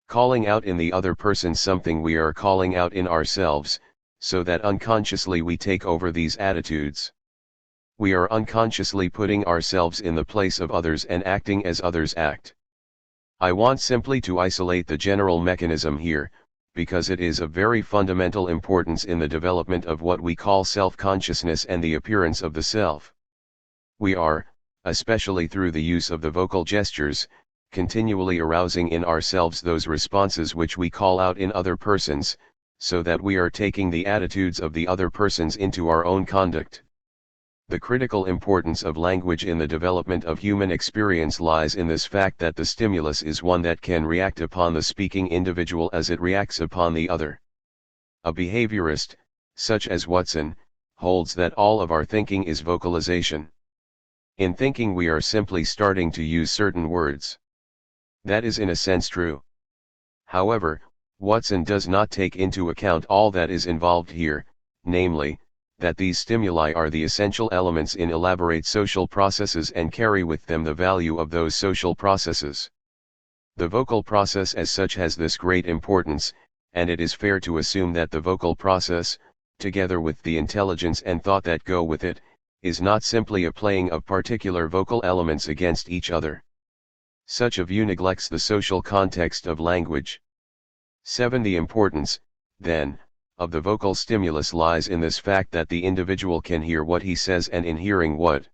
Calling out in the other person something we are calling out in ourselves, so that unconsciously we take over these attitudes. We are unconsciously putting ourselves in the place of others and acting as others act. I want simply to isolate the general mechanism here, because it is of very fundamental importance in the development of what we call self-consciousness and the appearance of the self. We are, especially through the use of the vocal gestures, continually arousing in ourselves those responses which we call out in other persons, so that we are taking the attitudes of the other persons into our own conduct. The critical importance of language in the development of human experience lies in this fact that the stimulus is one that can react upon the speaking individual as it reacts upon the other. A behaviorist, such as Watson, holds that all of our thinking is vocalization. In thinking we are simply starting to use certain words. That is in a sense true. However, Watson does not take into account all that is involved here, namely, that these stimuli are the essential elements in elaborate social processes and carry with them the value of those social processes. The vocal process as such has this great importance, and it is fair to assume that the vocal process, together with the intelligence and thought that go with it, is not simply a playing of particular vocal elements against each other. Such a view neglects the social context of language. 7. The importance, then, of the vocal stimulus lies in this fact that the individual can hear what he says, and in hearing what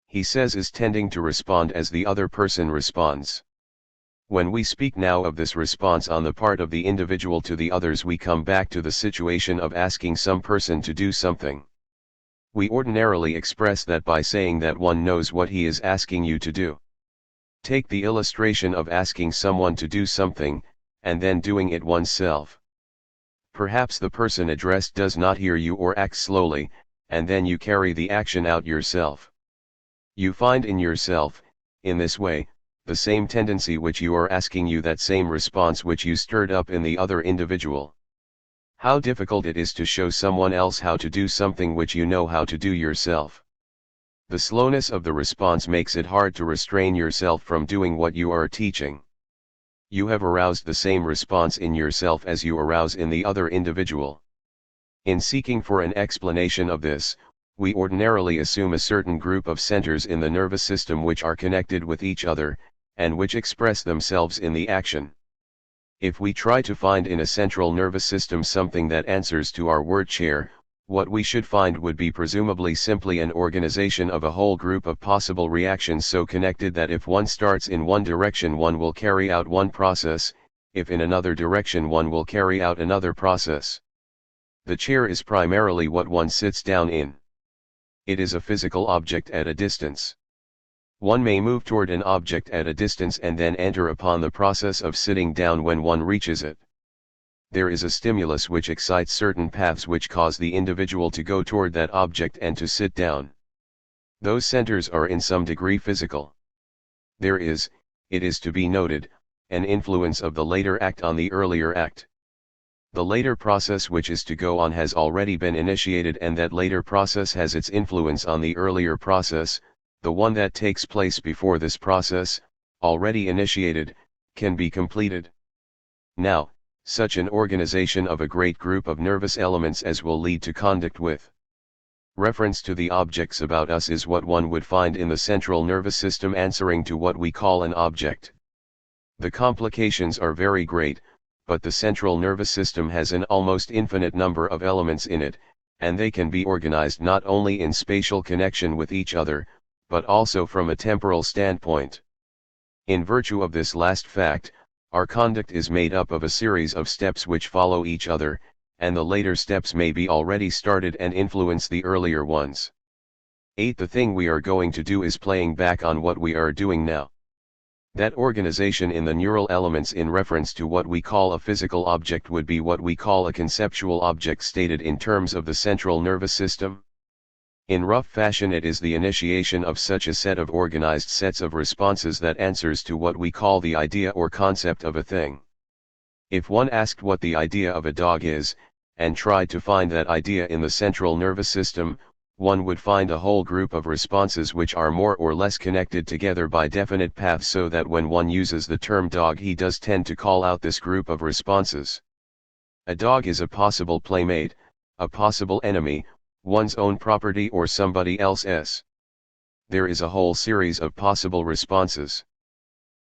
he says is tending to respond as the other person responds. When we speak now of this response on the part of the individual to the others, we come back to the situation of asking some person to do something. We ordinarily express that by saying that one knows what he is asking you to do. Take the illustration of asking someone to do something, and then doing it oneself. Perhaps the person addressed does not hear you or acts slowly, and then you carry the action out yourself. You find in yourself, in this way, the same tendency which you are asking you that same response which you stirred up in the other individual. How difficult it is to show someone else how to do something which you know how to do yourself. The slowness of the response makes it hard to restrain yourself from doing what you are teaching. You have aroused the same response in yourself as you arouse in the other individual. In seeking for an explanation of this, we ordinarily assume a certain group of centers in the nervous system which are connected with each other, and which express themselves in the action. If we try to find in a central nervous system something that answers to our word chair, what we should find would be presumably simply an organization of a whole group of possible reactions so connected that if one starts in one direction one will carry out one process, if in another direction one will carry out another process. The chair is primarily what one sits down in. It is a physical object at a distance. One may move toward an object at a distance and then enter upon the process of sitting down when one reaches it. There is a stimulus which excites certain paths which cause the individual to go toward that object and to sit down. Those centers are in some degree physical. There is, it is to be noted, an influence of the later act on the earlier act. The later process which is to go on has already been initiated, and that later process has its influence on the earlier process. The one that takes place before this process, already initiated, can be completed. Now, such an organization of a great group of nervous elements as will lead to conduct with reference to the objects about us is what one would find in the central nervous system answering to what we call an object. The complications are very great, but the central nervous system has an almost infinite number of elements in it, and they can be organized not only in spatial connection with each other, but also from a temporal standpoint. In virtue of this last fact, our conduct is made up of a series of steps which follow each other, and the later steps may be already started and influence the earlier ones. 8. The thing we are going to do is playing back on what we are doing now. That organization in the neural elements in reference to what we call a physical object would be what we call a conceptual object stated in terms of the central nervous system. In rough fashion, it is the initiation of such a set of organized sets of responses that answers to what we call the idea or concept of a thing. If one asked what the idea of a dog is, and tried to find that idea in the central nervous system, one would find a whole group of responses which are more or less connected together by definite paths, so that when one uses the term dog he does tend to call out this group of responses. A dog is a possible playmate, a possible enemy, one's own property or somebody else's. There is a whole series of possible responses.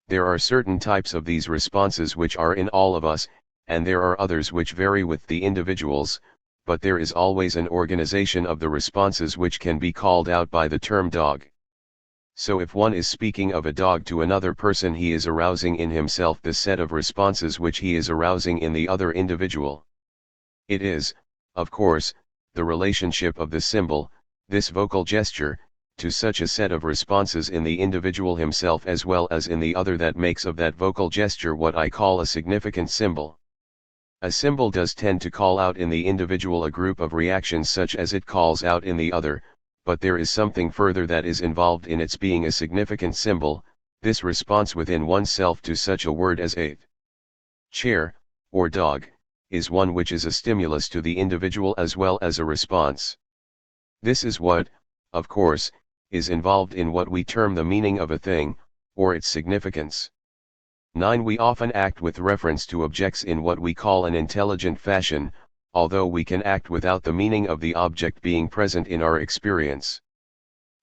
There are certain types of these responses which are in all of us, and there are others which vary with the individuals, but there is always an organization of the responses which can be called out by the term dog. So if one is speaking of a dog to another person, he is arousing in himself the set of responses which he is arousing in the other individual. It is, of course, the relationship of the symbol, this vocal gesture, to such a set of responses in the individual himself as well as in the other that makes of that vocal gesture what I call a significant symbol. A symbol does tend to call out in the individual a group of reactions such as it calls out in the other, but there is something further that is involved in its being a significant symbol, this response within oneself to such a word as a chair, or dog, is one which is a stimulus to the individual as well as a response. This is what, of course, is involved in what we term the meaning of a thing, or its significance. 9. We often act with reference to objects in what we call an intelligent fashion, although we can act without the meaning of the object being present in our experience.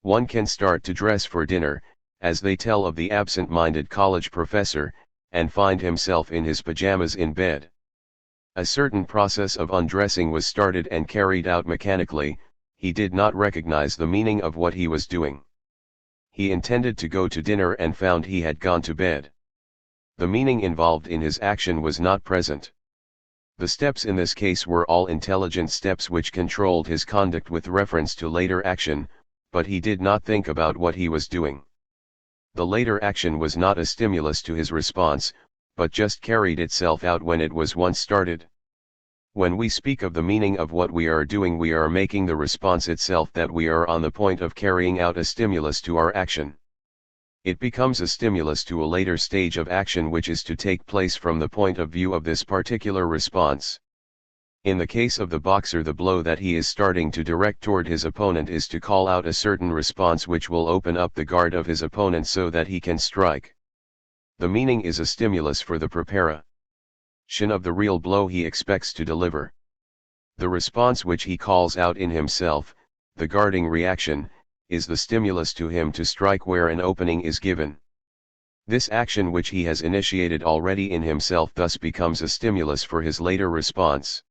One can start to dress for dinner, as they tell of the absent-minded college professor, and find himself in his pajamas in bed. A certain process of undressing was started and carried out mechanically. He did not recognize the meaning of what he was doing. He intended to go to dinner and found he had gone to bed. The meaning involved in his action was not present. The steps in this case were all intelligent steps which controlled his conduct with reference to later action, but he did not think about what he was doing. The later action was not a stimulus to his response, but just carried itself out when it was once started. When we speak of the meaning of what we are doing, we are making the response itself that we are on the point of carrying out a stimulus to our action. It becomes a stimulus to a later stage of action which is to take place from the point of view of this particular response. In the case of the boxer, the blow that he is starting to direct toward his opponent is to call out a certain response which will open up the guard of his opponent so that he can strike. The meaning is a stimulus for the preparation of the real blow he expects to deliver. The response which he calls out in himself, the guarding reaction, is the stimulus to him to strike where an opening is given. This action which he has initiated already in himself thus becomes a stimulus for his later response.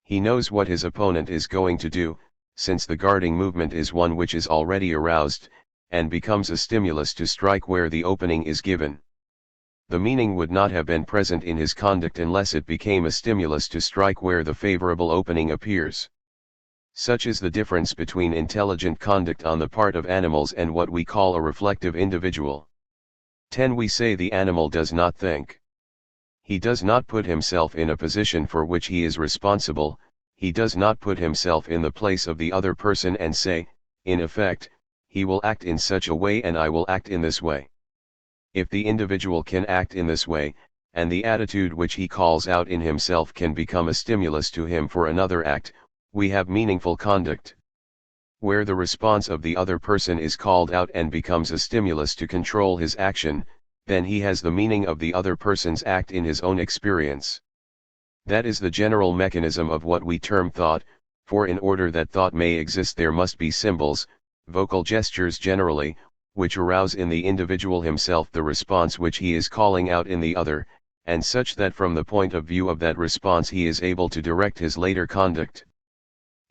He knows what his opponent is going to do, since the guarding movement is one which is already aroused, and becomes a stimulus to strike where the opening is given. The meaning would not have been present in his conduct unless it became a stimulus to strike where the favorable opening appears. Such is the difference between intelligent conduct on the part of animals and what we call a reflective individual. 10. We say the animal does not think. He does not put himself in a position for which he is responsible, he does not put himself in the place of the other person and say, in effect, he will act in such a way and I will act in this way. If the individual can act in this way, and the attitude which he calls out in himself can become a stimulus to him for another act, we have meaningful conduct. Where the response of the other person is called out and becomes a stimulus to control his action, then he has the meaning of the other person's act in his own experience. That is the general mechanism of what we term thought, for in order that thought may exist there must be symbols, vocal gestures generally, which arouse in the individual himself the response which he is calling out in the other, and such that from the point of view of that response he is able to direct his later conduct.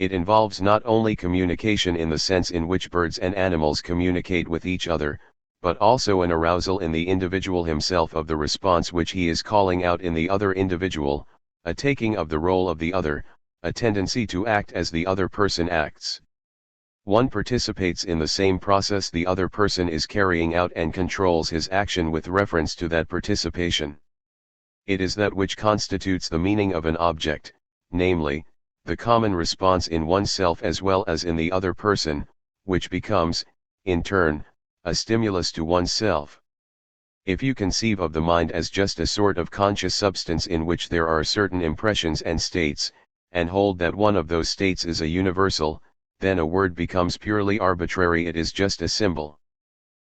It involves not only communication in the sense in which birds and animals communicate with each other, but also an arousal in the individual himself of the response which he is calling out in the other individual, a taking of the role of the other, a tendency to act as the other person acts. One participates in the same process the other person is carrying out and controls his action with reference to that participation. It is that which constitutes the meaning of an object, namely, the common response in oneself as well as in the other person, which becomes, in turn, a stimulus to oneself. If you conceive of the mind as just a sort of conscious substance in which there are certain impressions and states, and hold that one of those states is a universal, then a word becomes purely arbitrary, it is just a symbol.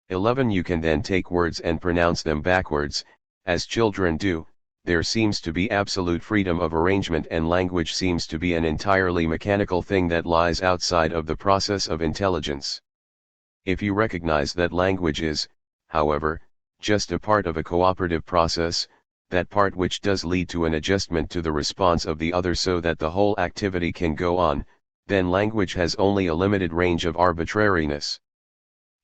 11. You can then take words and pronounce them backwards, as children do. There seems to be absolute freedom of arrangement and language seems to be an entirely mechanical thing that lies outside of the process of intelligence. If you recognize that language is, however, just a part of a cooperative process, that part which does lead to an adjustment to the response of the other so that the whole activity can go on, then language has only a limited range of arbitrariness.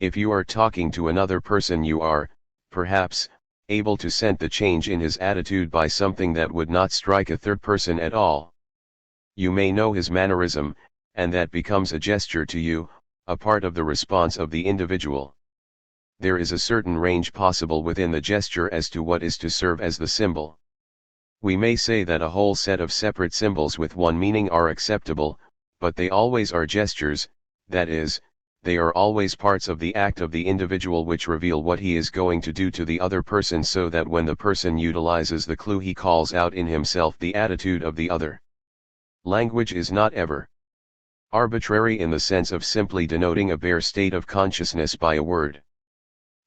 If you are talking to another person, you are, perhaps, able to sense the change in his attitude by something that would not strike a third person at all. You may know his mannerism, and that becomes a gesture to you, a part of the response of the individual. There is a certain range possible within the gesture as to what is to serve as the symbol. We may say that a whole set of separate symbols with one meaning are acceptable, but they always are gestures, that is, they are always parts of the act of the individual which reveal what he is going to do to the other person, so that when the person utilizes the clue, he calls out in himself the attitude of the other. Language is not ever arbitrary in the sense of simply denoting a bare state of consciousness by a word.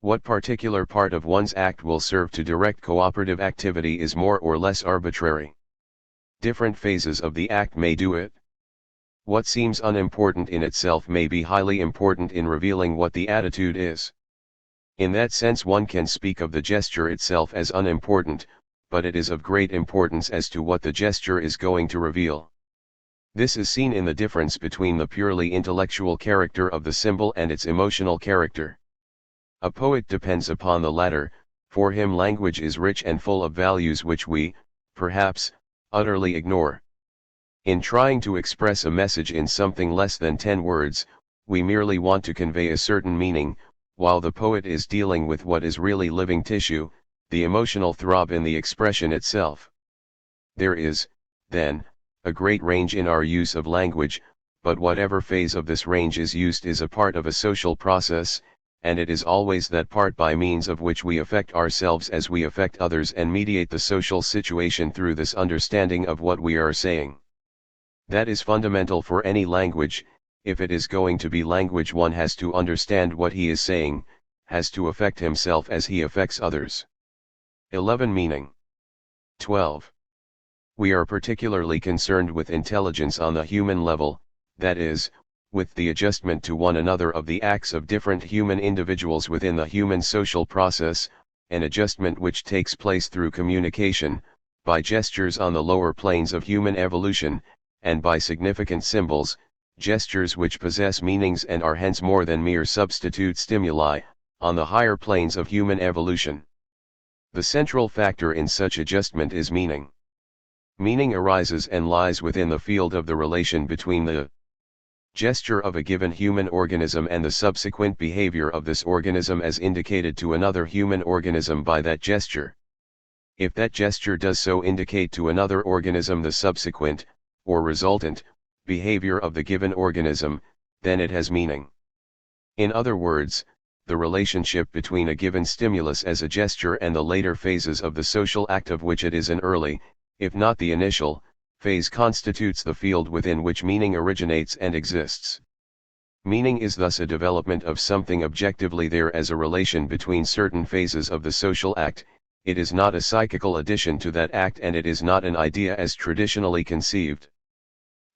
What particular part of one's act will serve to direct cooperative activity is more or less arbitrary. Different phases of the act may do it. What seems unimportant in itself may be highly important in revealing what the attitude is. In that sense, one can speak of the gesture itself as unimportant, but it is of great importance as to what the gesture is going to reveal. This is seen in the difference between the purely intellectual character of the symbol and its emotional character. A poet depends upon the latter. For him language is rich and full of values which we, perhaps, utterly ignore. In trying to express a message in something less than 10 words, we merely want to convey a certain meaning, while the poet is dealing with what is really living tissue, the emotional throb in the expression itself. There is, then, a great range in our use of language, but whatever phase of this range is used is a part of a social process, and it is always that part by means of which we affect ourselves as we affect others and mediate the social situation through this understanding of what we are saying. That is fundamental for any language. If it is going to be language, one has to understand what he is saying, has to affect himself as he affects others. 11. Meaning. 12. We are particularly concerned with intelligence on the human level, that is, with the adjustment to one another of the acts of different human individuals within the human social process, an adjustment which takes place through communication, by gestures on the lower planes of human evolution, and by significant symbols, gestures which possess meanings and are hence more than mere substitute stimuli, on the higher planes of human evolution. The central factor in such adjustment is meaning. Meaning arises and lies within the field of the relation between the gesture of a given human organism and the subsequent behavior of this organism as indicated to another human organism by that gesture. If that gesture does so indicate to another organism the subsequent, or resultant, behavior of the given organism, then it has meaning. In other words, the relationship between a given stimulus as a gesture and the later phases of the social act of which it is an early, if not the initial, phase constitutes the field within which meaning originates and exists. Meaning is thus a development of something objectively there as a relation between certain phases of the social act. It is not a psychical addition to that act, and it is not an idea as traditionally conceived.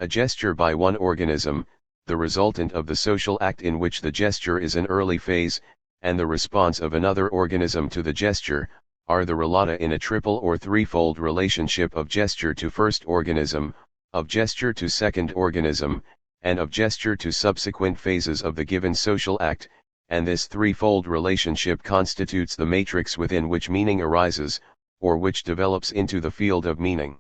A gesture by one organism, the resultant of the social act in which the gesture is an early phase, and the response of another organism to the gesture, are the relata in a triple or threefold relationship of gesture to first organism, of gesture to second organism, and of gesture to subsequent phases of the given social act, and this threefold relationship constitutes the matrix within which meaning arises, or which develops into the field of meaning.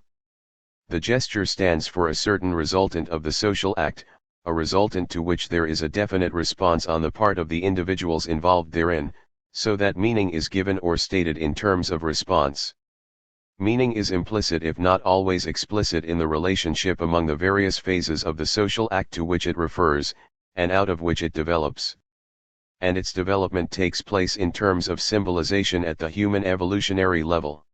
The gesture stands for a certain resultant of the social act, a resultant to which there is a definite response on the part of the individuals involved therein, so that meaning is given or stated in terms of response. Meaning is implicit if not always explicit in the relationship among the various phases of the social act to which it refers, and out of which it develops. And its development takes place in terms of symbolization at the human evolutionary level.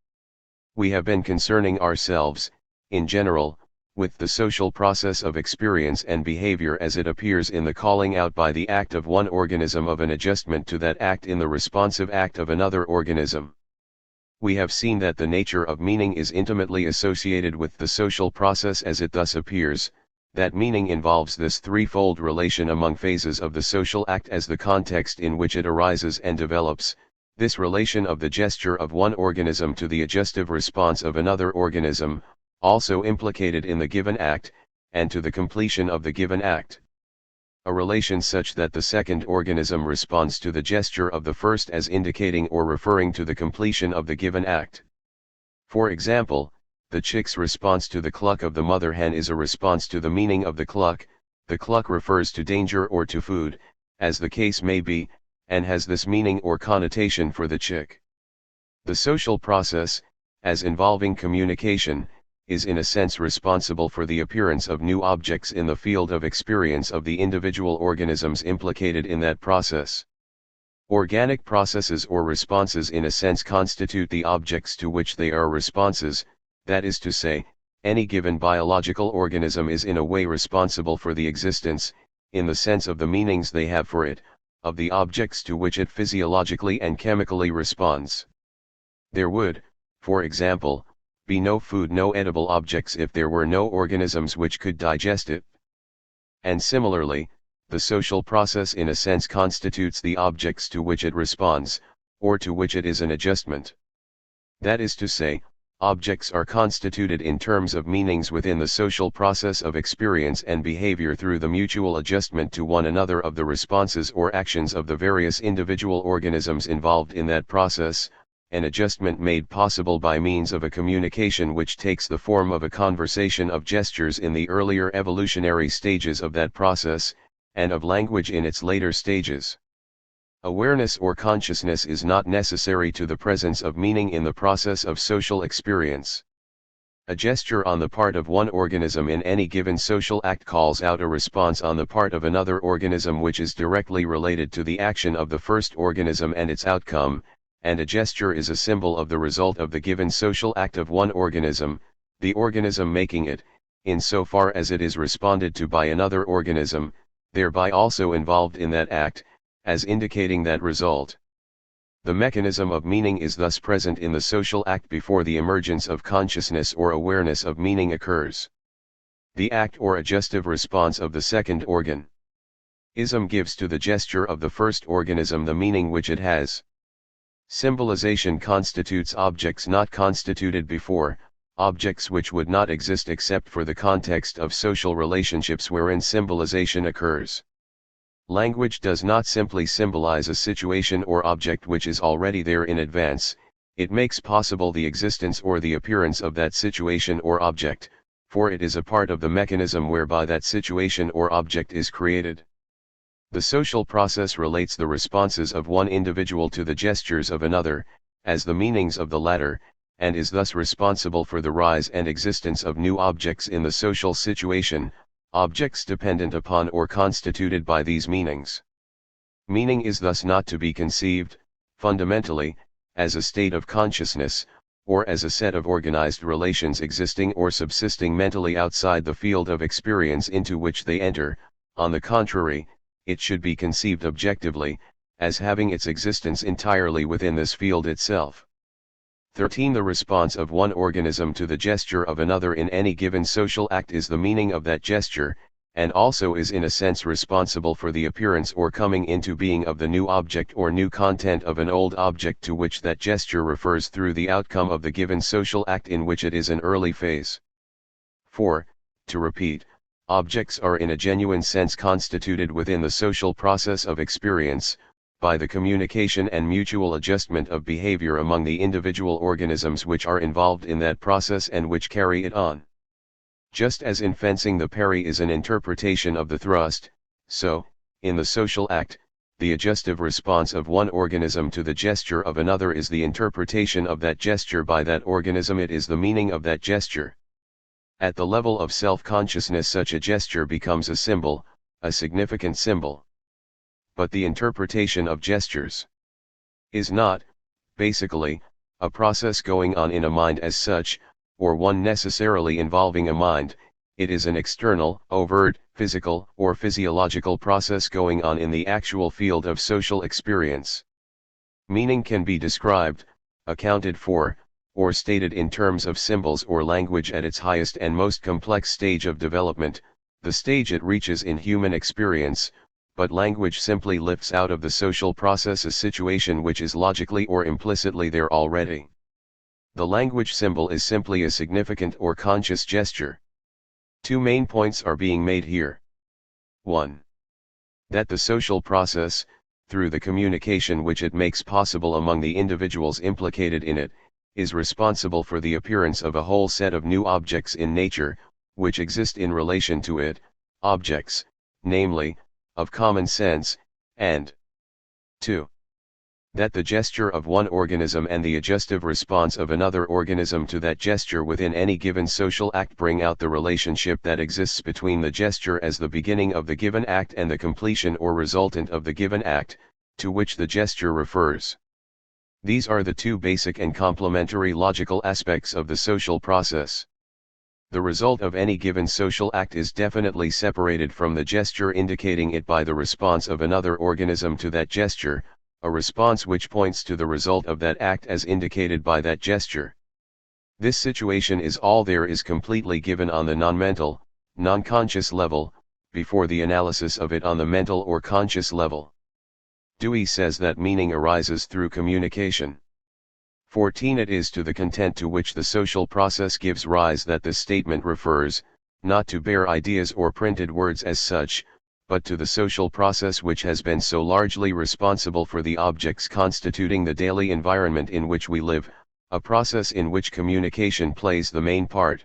We have been concerning ourselves, in general, with the social process of experience and behavior as it appears in the calling out by the act of one organism of an adjustment to that act in the responsive act of another organism. We have seen that the nature of meaning is intimately associated with the social process as it thus appears, that meaning involves this threefold relation among phases of the social act as the context in which it arises and develops, this relation of the gesture of one organism to the adjustive response of another organism, also implicated in the given act, and to the completion of the given act. a relation such that the second organism responds to the gesture of the first as indicating or referring to the completion of the given act. For example, the chick's response to the cluck of the mother hen is a response to the meaning of the cluck refers to danger or to food, as the case may be, and has this meaning or connotation for the chick. The social process, as involving communication, is in a sense responsible for the appearance of new objects in the field of experience of the individual organisms implicated in that process. Organic processes or responses in a sense constitute the objects to which they are responses, that is to say, any given biological organism is in a way responsible for the existence, in the sense of the meanings they have for it, of the objects to which it physiologically and chemically responds. There would, for example, be no food, no edible objects if there were no organisms which could digest it. And similarly, the social process in a sense constitutes the objects to which it responds, or to which it is an adjustment. That is to say, objects are constituted in terms of meanings within the social process of experience and behavior through the mutual adjustment to one another of the responses or actions of the various individual organisms involved in that process, an adjustment made possible by means of a communication which takes the form of a conversation of gestures in the earlier evolutionary stages of that process, and of language in its later stages. Awareness or consciousness is not necessary to the presence of meaning in the process of social experience. A gesture on the part of one organism in any given social act calls out a response on the part of another organism which is directly related to the action of the first organism and its outcome, and a gesture is a symbol of the result of the given social act of one organism, the organism making it, insofar as it is responded to by another organism, thereby also involved in that act, as indicating that result. The mechanism of meaning is thus present in the social act before the emergence of consciousness or awareness of meaning occurs. The act or adjustive response of the second organism gives to the gesture of the first organism the meaning which it has. Symbolization constitutes objects not constituted before, objects which would not exist except for the context of social relationships wherein symbolization occurs. Language does not simply symbolize a situation or object which is already there in advance, it makes possible the existence or the appearance of that situation or object, for it is a part of the mechanism whereby that situation or object is created. The social process relates the responses of one individual to the gestures of another, as the meanings of the latter, and is thus responsible for the rise and existence of new objects in the social situation, objects dependent upon or constituted by these meanings. Meaning is thus not to be conceived, fundamentally, as a state of consciousness, or as a set of organized relations existing or subsisting mentally outside the field of experience into which they enter. On the contrary, it should be conceived objectively, as having its existence entirely within this field itself. 13. The response of one organism to the gesture of another in any given social act is the meaning of that gesture, and also is in a sense responsible for the appearance or coming into being of the new object or new content of an old object to which that gesture refers through the outcome of the given social act in which it is an early phase. 4. To repeat, objects are in a genuine sense constituted within the social process of experience, by the communication and mutual adjustment of behavior among the individual organisms which are involved in that process and which carry it on. Just as in fencing the parry is an interpretation of the thrust, so, in the social act, the adjustive response of one organism to the gesture of another is the interpretation of that gesture by that organism, it is the meaning of that gesture. At the level of self-consciousness such a gesture becomes a symbol, a significant symbol. But the interpretation of gestures is not, basically, a process going on in a mind as such, or one necessarily involving a mind, it is an external, overt, physical or physiological process going on in the actual field of social experience. Meaning can be described, accounted for, or stated in terms of symbols or language at its highest and most complex stage of development, the stage it reaches in human experience, but language simply lifts out of the social process a situation which is logically or implicitly there already. The language symbol is simply a significant or conscious gesture. Two main points are being made here. 1. That the social process, through the communication which it makes possible among the individuals implicated in it, is responsible for the appearance of a whole set of new objects in nature, which exist in relation to it, objects, namely, of common sense, and 2. That the gesture of one organism and the adjustive response of another organism to that gesture within any given social act bring out the relationship that exists between the gesture as the beginning of the given act and the completion or resultant of the given act, to which the gesture refers. These are the two basic and complementary logical aspects of the social process. The result of any given social act is definitely separated from the gesture indicating it by the response of another organism to that gesture, a response which points to the result of that act as indicated by that gesture. This situation is all there is completely given on the non-mental, non-conscious level, before the analysis of it on the mental or conscious level. Dewey says that meaning arises through communication. 14. It is to the content to which the social process gives rise that this statement refers, not to bare ideas or printed words as such, but to the social process which has been so largely responsible for the objects constituting the daily environment in which we live, a process in which communication plays the main part.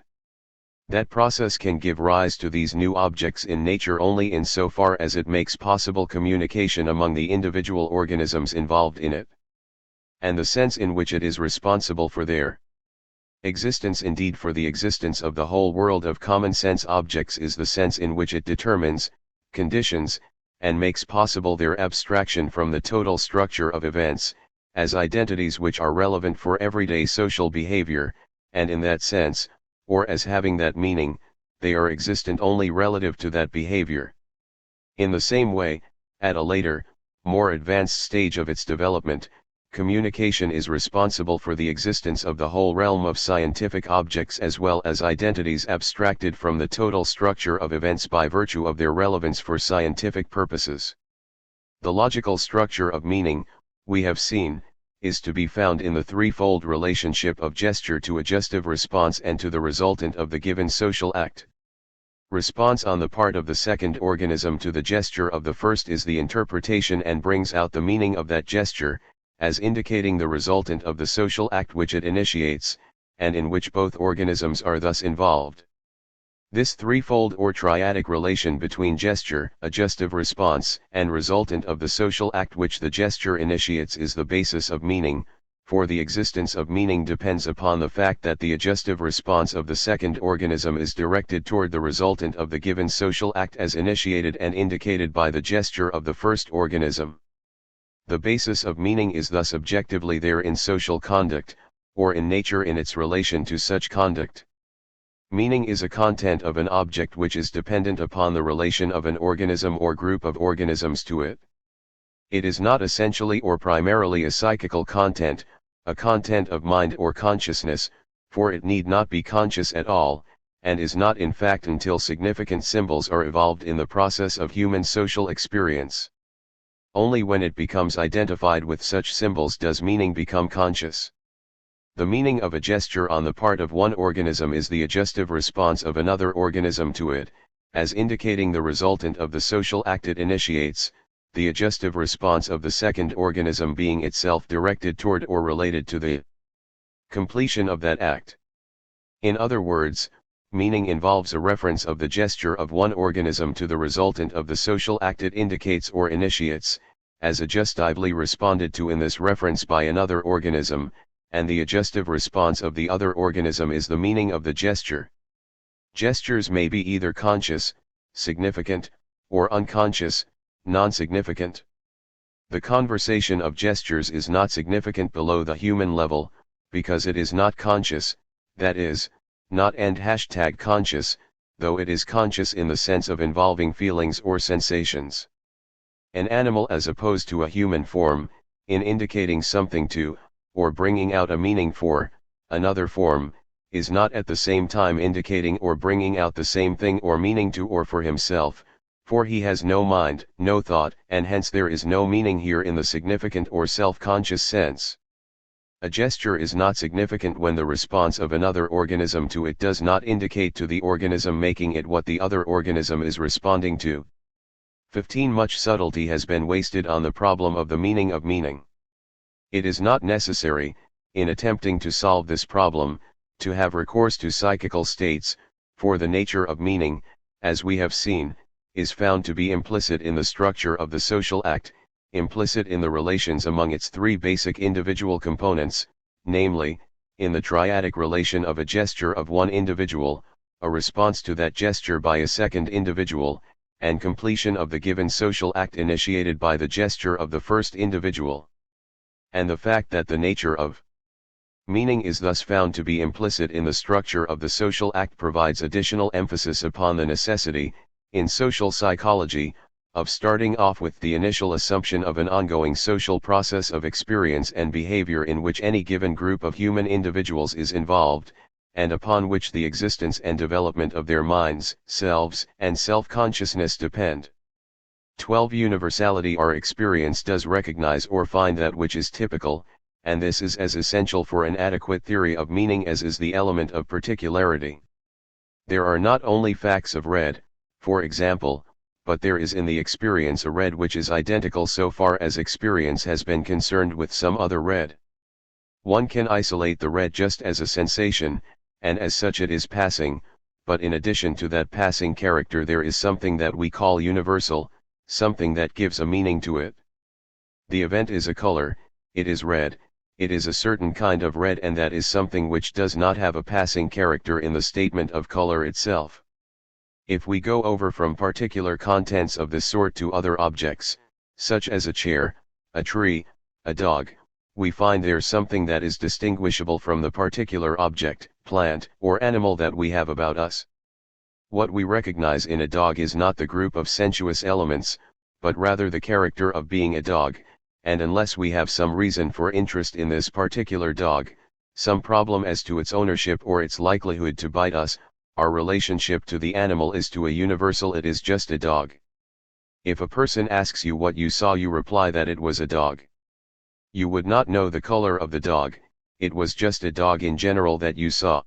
That process can give rise to these new objects in nature only insofar as it makes possible communication among the individual organisms involved in it, and the sense in which it is responsible for their existence. Indeed, for the existence of the whole world of common sense objects is the sense in which it determines, conditions, and makes possible their abstraction from the total structure of events, as identities which are relevant for everyday social behavior, and in that sense, or as having that meaning, they are existent only relative to that behavior. In the same way, at a later, more advanced stage of its development, communication is responsible for the existence of the whole realm of scientific objects as well as identities abstracted from the total structure of events by virtue of their relevance for scientific purposes. The logical structure of meaning, we have seen, is to be found in the threefold relationship of gesture to adjustive response and to the resultant of the given social act. Response on the part of the second organism to the gesture of the first is the interpretation and brings out the meaning of that gesture, as indicating the resultant of the social act which it initiates, and in which both organisms are thus involved. This threefold or triadic relation between gesture, adjustive response, and resultant of the social act which the gesture initiates is the basis of meaning, for the existence of meaning depends upon the fact that the adjustive response of the second organism is directed toward the resultant of the given social act as initiated and indicated by the gesture of the first organism. The basis of meaning is thus objectively there in social conduct, or in nature in its relation to such conduct. Meaning is a content of an object which is dependent upon the relation of an organism or group of organisms to it. It is not essentially or primarily a psychical content, a content of mind or consciousness, for it need not be conscious at all, and is not in fact until significant symbols are evolved in the process of human social experience. Only when it becomes identified with such symbols does meaning become conscious. The meaning of a gesture on the part of one organism is the adjustive response of another organism to it, as indicating the resultant of the social act it initiates, the adjustive response of the second organism being itself directed toward or related to the completion of that act. In other words, meaning involves a reference of the gesture of one organism to the resultant of the social act it indicates or initiates, as adjustively responded to in this reference by another organism, and the adjustive response of the other organism is the meaning of the gesture. Gestures may be either conscious, significant, or unconscious, non-significant. The conversation of gestures is not significant below the human level, because it is not conscious, that is, not and #conscious, though it is conscious in the sense of involving feelings or sensations. An animal as opposed to a human form, in indicating something to, or bringing out a meaning for, another form, is not at the same time indicating or bringing out the same thing or meaning to or for himself, for he has no mind, no thought, and hence there is no meaning here in the significant or self-conscious sense. A gesture is not significant when the response of another organism to it does not indicate to the organism making it what the other organism is responding to. 15. Much subtlety has been wasted on the problem of the meaning of meaning. It is not necessary, in attempting to solve this problem, to have recourse to psychical states, for the nature of meaning, as we have seen, is found to be implicit in the structure of the social act, implicit in the relations among its three basic individual components, namely, in the triadic relation of a gesture of one individual, a response to that gesture by a second individual, and completion of the given social act initiated by the gesture of the first individual. And the fact that the nature of meaning is thus found to be implicit in the structure of the social act provides additional emphasis upon the necessity, in social psychology, of starting off with the initial assumption of an ongoing social process of experience and behavior in which any given group of human individuals is involved, and upon which the existence and development of their minds, selves, and self-consciousness depend. 12. Universality. Our experience does recognize or find that which is typical, and this is as essential for an adequate theory of meaning as is the element of particularity. There are not only facts of red, for example, but there is in the experience a red which is identical so far as experience has been concerned with some other red. One can isolate the red just as a sensation, and as such it is passing, but in addition to that passing character there is something that we call universal, something that gives a meaning to it. The event is a color, it is red, it is a certain kind of red, and that is something which does not have a passing character in the statement of color itself. If we go over from particular contents of this sort to other objects, such as a chair, a tree, a dog, we find there something that is distinguishable from the particular object, plant, or animal that we have about us. What we recognize in a dog is not the group of sensuous elements, but rather the character of being a dog, and unless we have some reason for interest in this particular dog, some problem as to its ownership or its likelihood to bite us, our relationship to the animal is to a universal. It is just a dog. If a person asks you what you saw, you reply that it was a dog. You would not know the color of the dog, it was just a dog in general that you saw.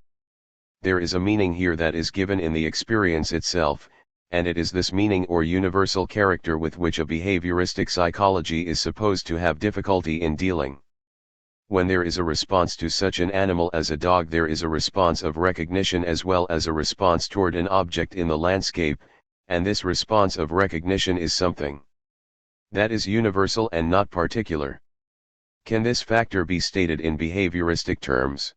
There is a meaning here that is given in the experience itself, and it is this meaning or universal character with which a behavioristic psychology is supposed to have difficulty in dealing. When there is a response to such an animal as a dog, there is a response of recognition as well as a response toward an object in the landscape, and this response of recognition is something that is universal and not particular. Can this factor be stated in behavioristic terms?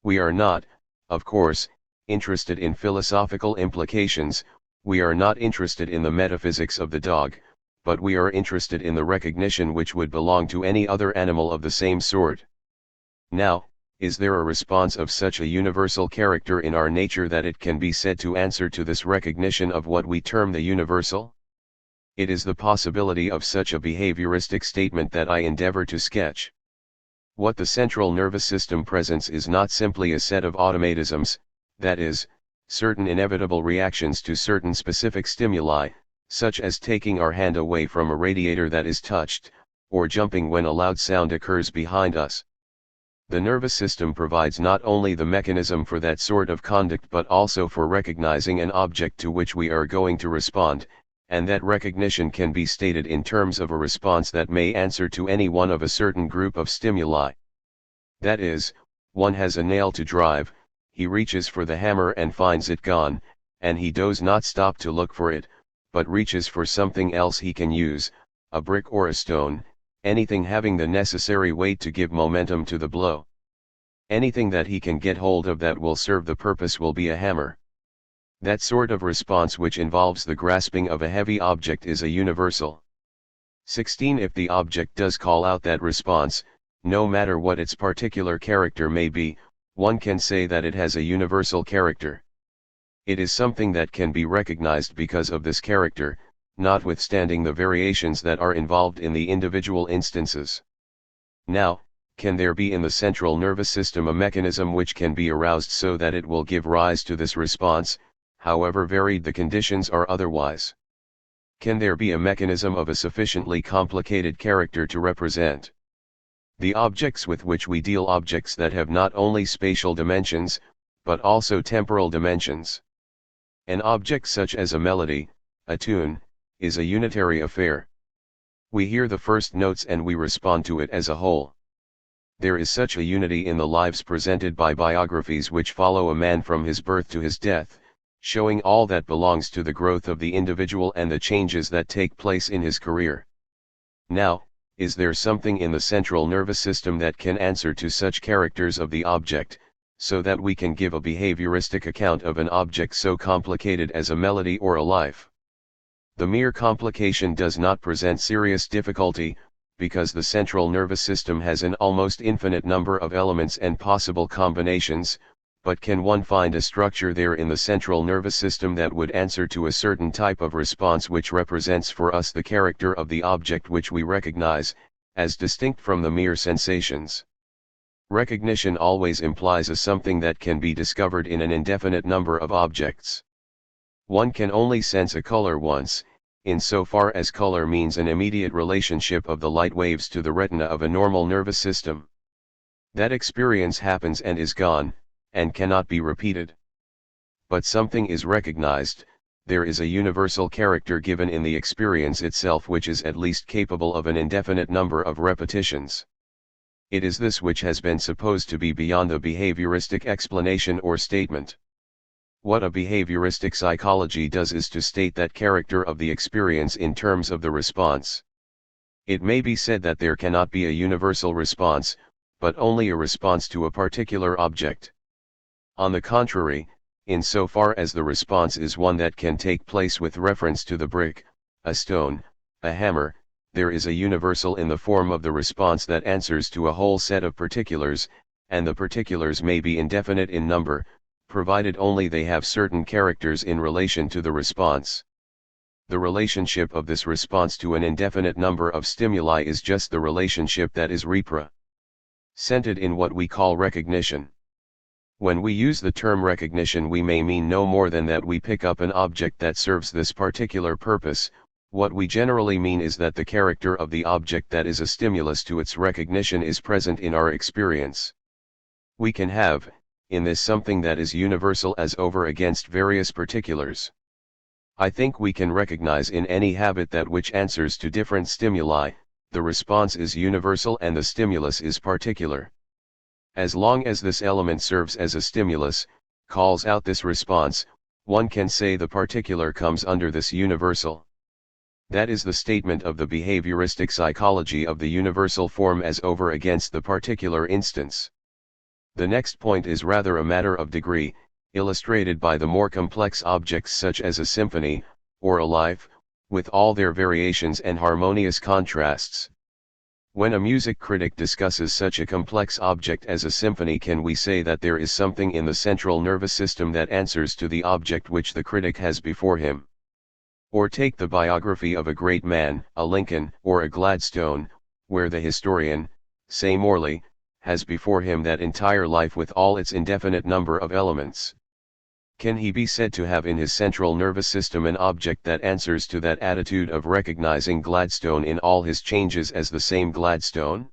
We are not, of course, interested in philosophical implications, we are not interested in the metaphysics of the dog, but we are interested in the recognition which would belong to any other animal of the same sort. Now, is there a response of such a universal character in our nature that it can be said to answer to this recognition of what we term the universal? It is the possibility of such a behavioristic statement that I endeavor to sketch. What the central nervous system presents is not simply a set of automatisms, that is, certain inevitable reactions to certain specific stimuli, such as taking our hand away from a radiator that is touched, or jumping when a loud sound occurs behind us. The nervous system provides not only the mechanism for that sort of conduct but also for recognizing an object to which we are going to respond, and that recognition can be stated in terms of a response that may answer to any one of a certain group of stimuli. That is, one has a nail to drive, he reaches for the hammer and finds it gone, and he does not stop to look for it, but reaches for something else he can use, a brick or a stone, anything having the necessary weight to give momentum to the blow. Anything that he can get hold of that will serve the purpose will be a hammer. That sort of response which involves the grasping of a heavy object is a universal. 16. If the object does call out that response, no matter what its particular character may be, one can say that it has a universal character. It is something that can be recognized because of this character, notwithstanding the variations that are involved in the individual instances. Now, can there be in the central nervous system a mechanism which can be aroused so that it will give rise to this response, however varied the conditions are otherwise? Can there be a mechanism of a sufficiently complicated character to represent the objects with which we deal, objects that have not only spatial dimensions, but also temporal dimensions? An object such as a melody, a tune, is a unitary affair. We hear the first notes and we respond to it as a whole. There is such a unity in the lives presented by biographies which follow a man from his birth to his death, showing all that belongs to the growth of the individual and the changes that take place in his career. Now, is there something in the central nervous system that can answer to such characters of the object, so that we can give a behavioristic account of an object so complicated as a melody or a life? The mere complication does not present serious difficulty, because the central nervous system has an almost infinite number of elements and possible combinations, but can one find a structure there in the central nervous system that would answer to a certain type of response which represents for us the character of the object which we recognize, as distinct from the mere sensations? Recognition always implies a something that can be discovered in an indefinite number of objects. One can only sense a color once, insofar as color means an immediate relationship of the light waves to the retina of a normal nervous system. That experience happens and is gone, and cannot be repeated. But something is recognized, there is a universal character given in the experience itself which is at least capable of an indefinite number of repetitions. It is this which has been supposed to be beyond the behavioristic explanation or statement. What a behavioristic psychology does is to state that character of the experience in terms of the response. It may be said that there cannot be a universal response, but only a response to a particular object. On the contrary, insofar as the response is one that can take place with reference to the brick, a stone, a hammer, there is a universal in the form of the response that answers to a whole set of particulars, and the particulars may be indefinite in number, provided only they have certain characters in relation to the response. The relationship of this response to an indefinite number of stimuli is just the relationship that is represented in what we call recognition. When we use the term recognition, we may mean no more than that we pick up an object that serves this particular purpose. What we generally mean is that the character of the object that is a stimulus to its recognition is present in our experience. We can have, in this, something that is universal as over against various particulars. I think we can recognize in any habit that which answers to different stimuli, the response is universal and the stimulus is particular. As long as this element serves as a stimulus, calls out this response, one can say the particular comes under this universal. That is the statement of the behavioristic psychology of the universal form as over against the particular instance. The next point is rather a matter of degree, illustrated by the more complex objects such as a symphony, or a life, with all their variations and harmonious contrasts. When a music critic discusses such a complex object as a symphony, can we say that there is something in the central nervous system that answers to the object which the critic has before him? Or take the biography of a great man, a Lincoln or a Gladstone, where the historian, say Morley, has before him that entire life with all its indefinite number of elements. Can he be said to have in his central nervous system an object that answers to that attitude of recognizing Gladstone in all his changes as the same Gladstone?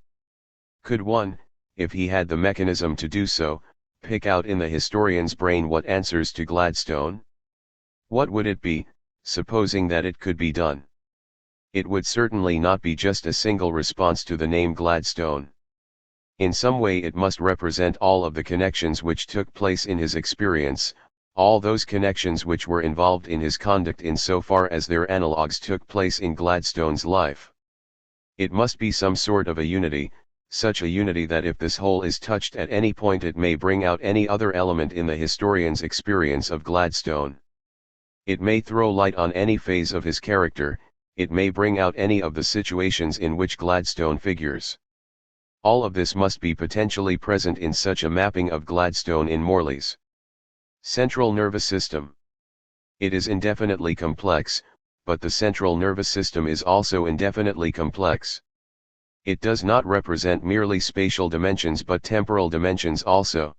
Could one, if he had the mechanism to do so, pick out in the historian's brain what answers to Gladstone? What would it be, supposing that it could be done? It would certainly not be just a single response to the name Gladstone. In some way it must represent all of the connections which took place in his experience, all those connections which were involved in his conduct insofar as their analogues took place in Gladstone's life. It must be some sort of a unity, such a unity that if this whole is touched at any point it may bring out any other element in the historian's experience of Gladstone. It may throw light on any phase of his character, it may bring out any of the situations in which Gladstone figures. All of this must be potentially present in such a mapping of Gladstone in Morley's central nervous system. It is indefinitely complex, but the central nervous system is also indefinitely complex. It does not represent merely spatial dimensions but temporal dimensions also.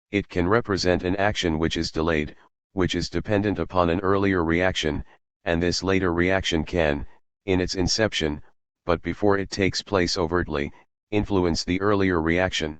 It can represent an action which is delayed, which is dependent upon an earlier reaction, and this later reaction can, in its inception, but before it takes place overtly, influence the earlier reaction.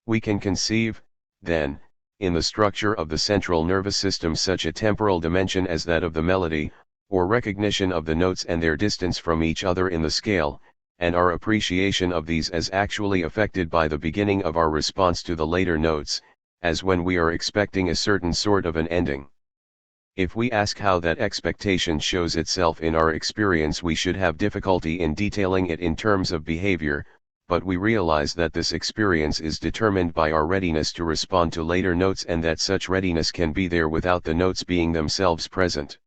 We can conceive, then, in the structure of the central nervous system such a temporal dimension as that of the melody, or recognition of the notes and their distance from each other in the scale, and our appreciation of these as actually affected by the beginning of our response to the later notes, as when we are expecting a certain sort of an ending. If we ask how that expectation shows itself in our experience, we should have difficulty in detailing it in terms of behavior, but we realize that this experience is determined by our readiness to respond to later notes, and that such readiness can be there without the notes being themselves present.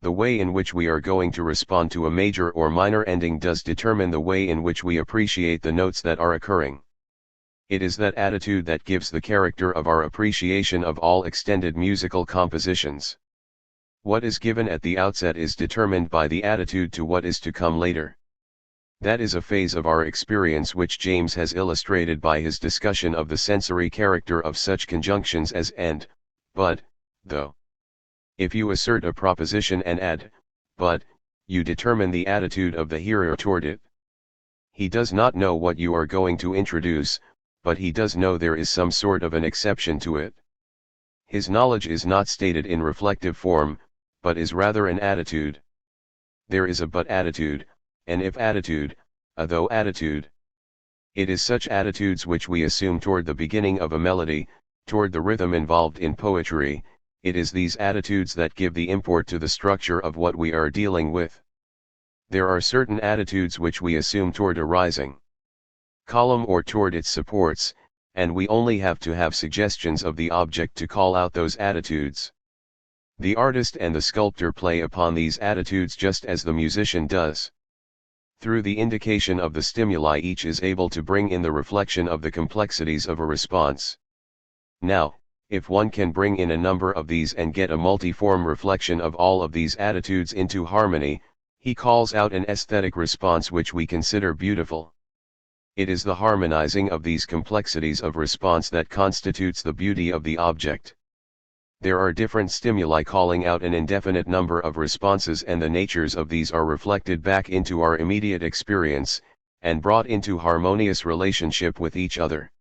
The way in which we are going to respond to a major or minor ending does determine the way in which we appreciate the notes that are occurring. It is that attitude that gives the character of our appreciation of all extended musical compositions. What is given at the outset is determined by the attitude to what is to come later. That is a phase of our experience which James has illustrated by his discussion of the sensory character of such conjunctions as and, but, though. If you assert a proposition and add, but, you determine the attitude of the hearer toward it. He does not know what you are going to introduce, but he does know there is some sort of an exception to it. His knowledge is not stated in reflective form, but is rather an attitude. There is a but attitude, an if attitude, a though attitude. It is such attitudes which we assume toward the beginning of a melody, toward the rhythm involved in poetry. It is these attitudes that give the import to the structure of what we are dealing with. There are certain attitudes which we assume toward a rising column or toward its supports, and we only have to have suggestions of the object to call out those attitudes. The artist and the sculptor play upon these attitudes just as the musician does. Through the indication of the stimuli, each is able to bring in the reflection of the complexities of a response. Now, if one can bring in a number of these and get a multiform reflection of all of these attitudes into harmony, he calls out an aesthetic response which we consider beautiful. It is the harmonizing of these complexities of response that constitutes the beauty of the object. There are different stimuli calling out an indefinite number of responses, and the natures of these are reflected back into our immediate experience, and brought into harmonious relationship with each other.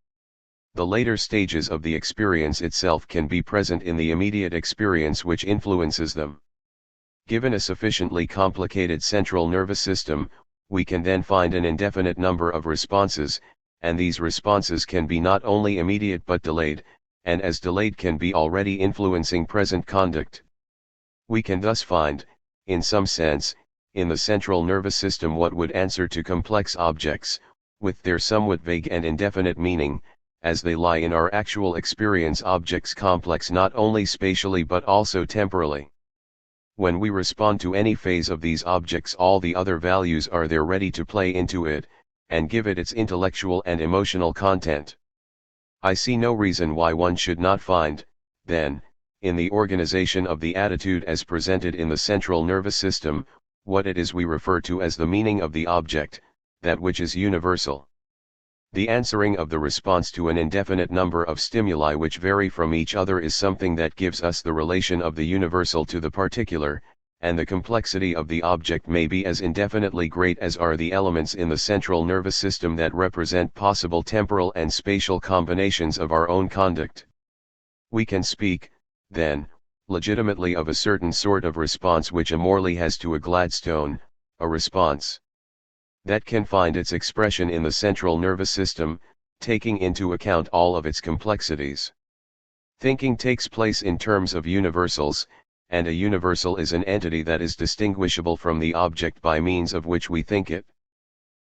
The later stages of the experience itself can be present in the immediate experience which influences them. Given a sufficiently complicated central nervous system, we can then find an indefinite number of responses, and these responses can be not only immediate but delayed, and as delayed can be already influencing present conduct. We can thus find, in some sense, in the central nervous system what would answer to complex objects, with their somewhat vague and indefinite meaning, as they lie in our actual experience, objects complex not only spatially but also temporally. When we respond to any phase of these objects, all the other values are there ready to play into it, and give it its intellectual and emotional content. I see no reason why one should not find, then, in the organization of the attitude as presented in the central nervous system, what it is we refer to as the meaning of the object, that which is universal. The answering of the response to an indefinite number of stimuli which vary from each other is something that gives us the relation of the universal to the particular, and the complexity of the object may be as indefinitely great as are the elements in the central nervous system that represent possible temporal and spatial combinations of our own conduct. We can speak, then, legitimately of a certain sort of response which a Morley has to a Gladstone, a response that can find its expression in the central nervous system, taking into account all of its complexities. Thinking takes place in terms of universals, and a universal is an entity that is distinguishable from the object by means of which we think it.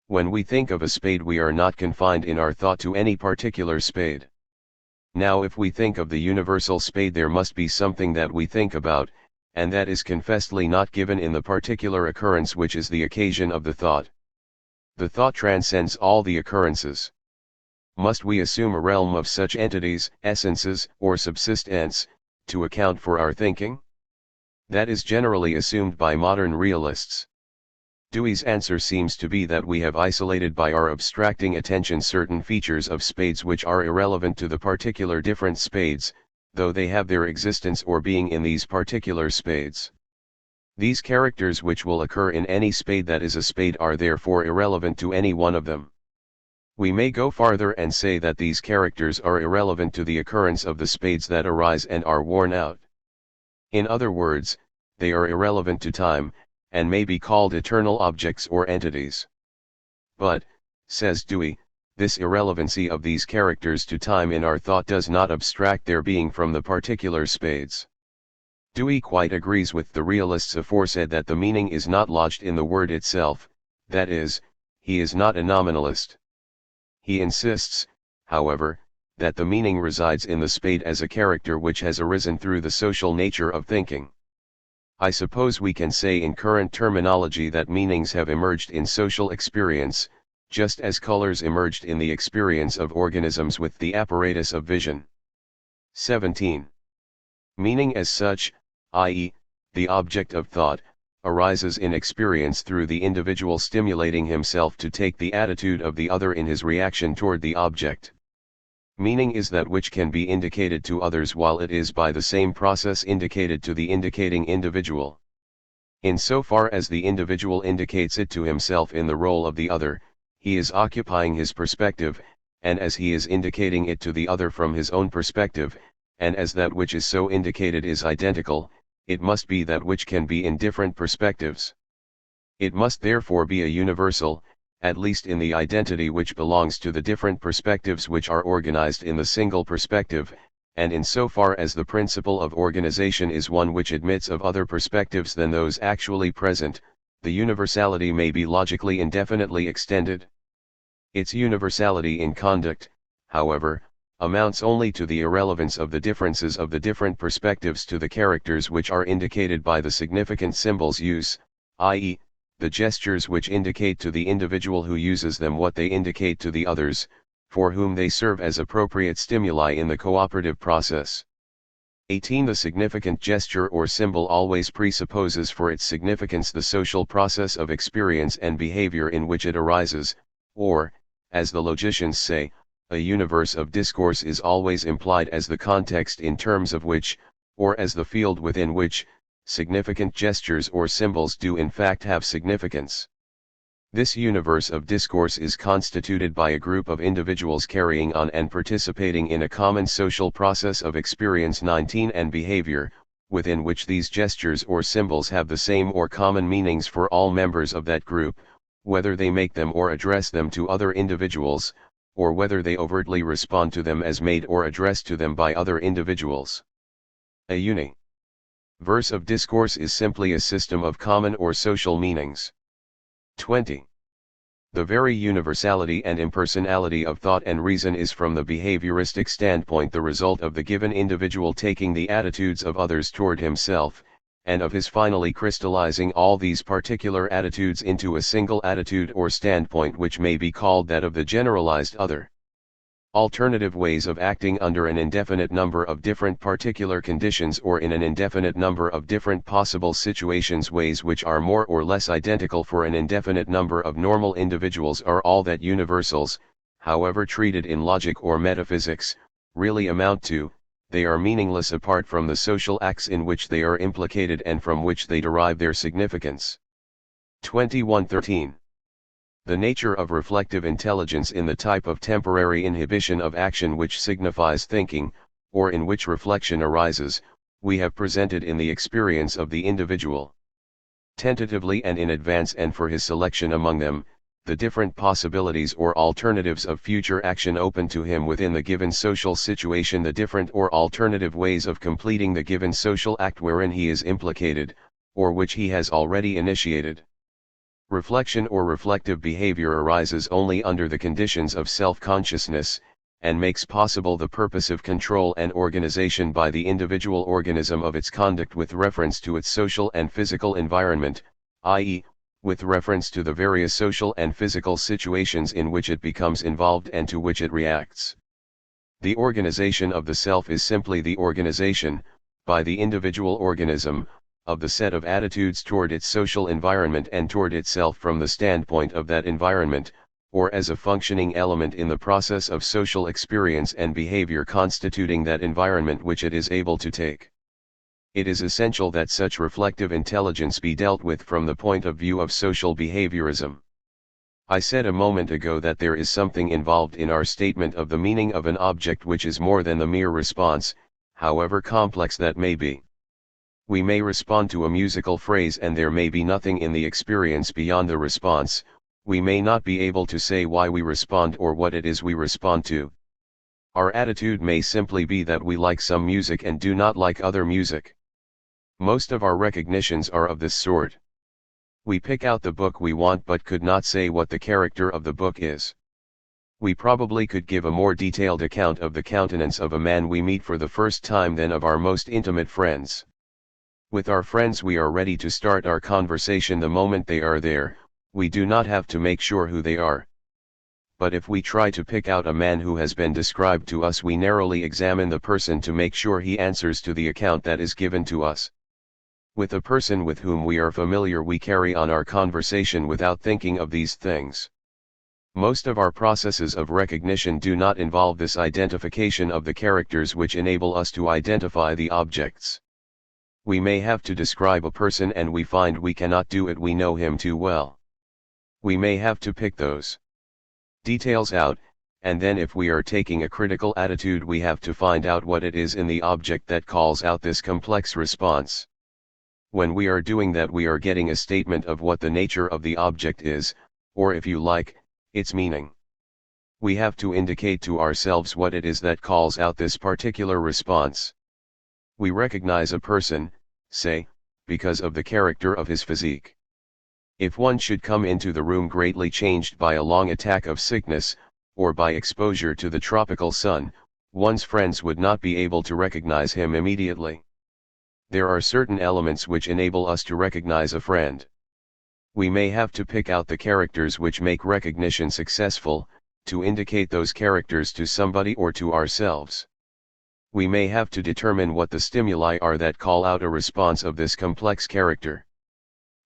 When we think of a spade, we are not confined in our thought to any particular spade. Now if we think of the universal spade, there must be something that we think about, and that is confessedly not given in the particular occurrence which is the occasion of the thought. The thought transcends all the occurrences. Must we assume a realm of such entities, essences, or subsistence, to account for our thinking? That is generally assumed by modern realists. Dewey's answer seems to be that we have isolated by our abstracting attention certain features of spades which are irrelevant to the particular different spades, though they have their existence or being in these particular spades. These characters which will occur in any spade that is a spade are therefore irrelevant to any one of them. We may go farther and say that these characters are irrelevant to the occurrence of the spades that arise and are worn out. In other words, they are irrelevant to time, and may be called eternal objects or entities. But, says Dewey, this irrelevancy of these characters to time in our thought does not abstract their being from the particular spades. Dewey quite agrees with the realists aforesaid that the meaning is not lodged in the word itself, that is, he is not a nominalist. He insists, however, that the meaning resides in the spade as a character which has arisen through the social nature of thinking. I suppose we can say in current terminology that meanings have emerged in social experience, just as colors emerged in the experience of organisms with the apparatus of vision. 17. Meaning as such, i.e., the object of thought, arises in experience through the individual stimulating himself to take the attitude of the other in his reaction toward the object. Meaning is that which can be indicated to others while it is by the same process indicated to the indicating individual. In so far as the individual indicates it to himself in the role of the other, he is occupying his perspective, and as he is indicating it to the other from his own perspective, and as that which is so indicated is identical, it must be that which can be in different perspectives. It must therefore be a universal, at least in the identity which belongs to the different perspectives which are organized in the single perspective, and in so far as the principle of organization is one which admits of other perspectives than those actually present, the universality may be logically indefinitely extended. Its universality in conduct, however, amounts only to the irrelevance of the differences of the different perspectives to the characters which are indicated by the significant symbols use, i.e., the gestures which indicate to the individual who uses them what they indicate to the others, for whom they serve as appropriate stimuli in the cooperative process. 18. The significant gesture or symbol always presupposes for its significance the social process of experience and behavior in which it arises, or, as the logicians say, a universe of discourse is always implied as the context in terms of which, or as the field within which, significant gestures or symbols do in fact have significance. This universe of discourse is constituted by a group of individuals carrying on and participating in a common social process of experience 19 and behavior, within which these gestures or symbols have the same or common meanings for all members of that group, whether they make them or address them to other individuals, or whether they overtly respond to them as made or addressed to them by other individuals. A universe of discourse is simply a system of common or social meanings. 20. The very universality and impersonality of thought and reason is from the behavioristic standpoint the result of the given individual taking the attitudes of others toward himself, and of his finally crystallizing all these particular attitudes into a single attitude or standpoint which may be called that of the generalized other. Alternative ways of acting under an indefinite number of different particular conditions or in an indefinite number of different possible situations, ways which are more or less identical for an indefinite number of normal individuals, are all that universals, however treated in logic or metaphysics, really amount to. They are meaningless apart from the social acts in which they are implicated and from which they derive their significance. 2113. The nature of reflective intelligence in the type of temporary inhibition of action which signifies thinking, or in which reflection arises, we have presented in the experience of the individual. Tentatively and in advance and for his selection among them, the different possibilities or alternatives of future action open to him within the given social situation, the different or alternative ways of completing the given social act wherein he is implicated, or which he has already initiated. Reflection or reflective behavior arises only under the conditions of self-consciousness, and makes possible the purposive control and organization by the individual organism of its conduct with reference to its social and physical environment, i.e., with reference to the various social and physical situations in which it becomes involved and to which it reacts. The organization of the self is simply the organization, by the individual organism, of the set of attitudes toward its social environment and toward itself from the standpoint of that environment, or as a functioning element in the process of social experience and behavior constituting that environment which it is able to take. It is essential that such reflective intelligence be dealt with from the point of view of social behaviorism. I said a moment ago that there is something involved in our statement of the meaning of an object which is more than the mere response, however complex that may be. We may respond to a musical phrase and there may be nothing in the experience beyond the response. We may not be able to say why we respond or what it is we respond to. Our attitude may simply be that we like some music and do not like other music. Most of our recognitions are of this sort. We pick out the book we want but could not say what the character of the book is. We probably could give a more detailed account of the countenance of a man we meet for the first time than of our most intimate friends. With our friends we are ready to start our conversation the moment they are there, we do not have to make sure who they are. But if we try to pick out a man who has been described to us, we narrowly examine the person to make sure he answers to the account that is given to us. With a person with whom we are familiar we carry on our conversation without thinking of these things. Most of our processes of recognition do not involve this identification of the characters which enable us to identify the objects. We may have to describe a person and we find we cannot do it, we know him too well. We may have to pick those details out, and then if we are taking a critical attitude we have to find out what it is in the object that calls out this complex response. When we are doing that we are getting a statement of what the nature of the object is, or if you like, its meaning. We have to indicate to ourselves what it is that calls out this particular response. We recognize a person, say, because of the character of his physique. If one should come into the room greatly changed by a long attack of sickness, or by exposure to the tropical sun, one's friends would not be able to recognize him immediately. There are certain elements which enable us to recognize a friend. We may have to pick out the characters which make recognition successful, to indicate those characters to somebody or to ourselves. We may have to determine what the stimuli are that call out a response of this complex character.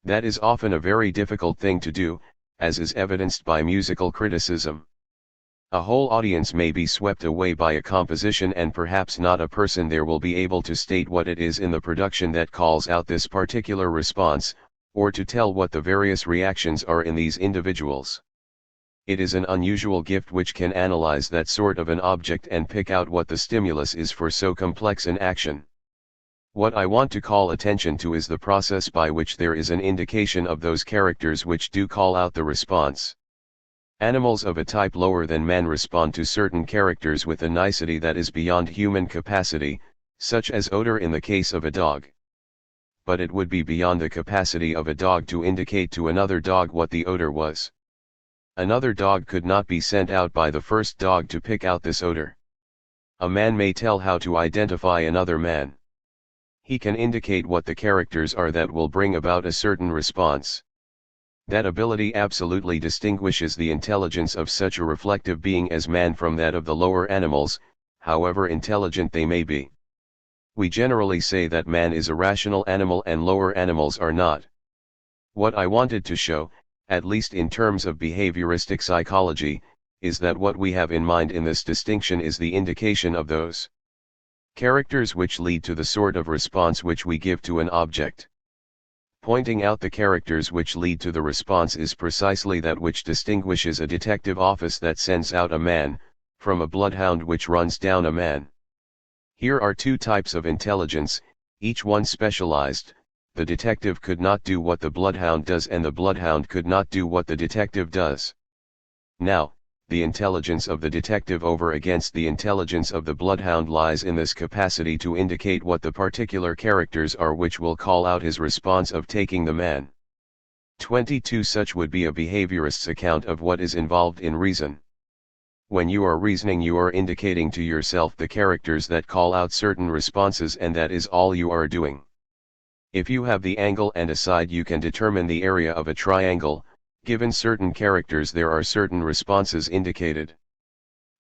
That is often a very difficult thing to do, as is evidenced by musical criticism. A whole audience may be swept away by a composition and perhaps not a person there will be able to state what it is in the production that calls out this particular response, or to tell what the various reactions are in these individuals. It is an unusual gift which can analyze that sort of an object and pick out what the stimulus is for so complex an action. What I want to call attention to is the process by which there is an indication of those characters which do call out the response. Animals of a type lower than man respond to certain characters with a nicety that is beyond human capacity, such as odor in the case of a dog. But it would be beyond the capacity of a dog to indicate to another dog what the odor was. Another dog could not be sent out by the first dog to pick out this odor. A man may tell how to identify another man. He can indicate what the characters are that will bring about a certain response. That ability absolutely distinguishes the intelligence of such a reflective being as man from that of the lower animals, however intelligent they may be. We generally say that man is a rational animal and lower animals are not. What I wanted to show, at least in terms of behavioristic psychology, is that what we have in mind in this distinction is the indication of those characters which lead to the sort of response which we give to an object. Pointing out the characters which lead to the response is precisely that which distinguishes a detective office that sends out a man, from a bloodhound which runs down a man. Here are two types of intelligence, each one specialized. The detective could not do what the bloodhound does and the bloodhound could not do what the detective does. Now, the intelligence of the detective over against the intelligence of the bloodhound lies in this capacity to indicate what the particular characters are which will call out his response of taking the man. 22 Such would be a behaviorist's account of what is involved in reason. When you are reasoning you are indicating to yourself the characters that call out certain responses and that is all you are doing. If you have the angle and a side you can determine the area of a triangle. Given certain characters there are certain responses indicated.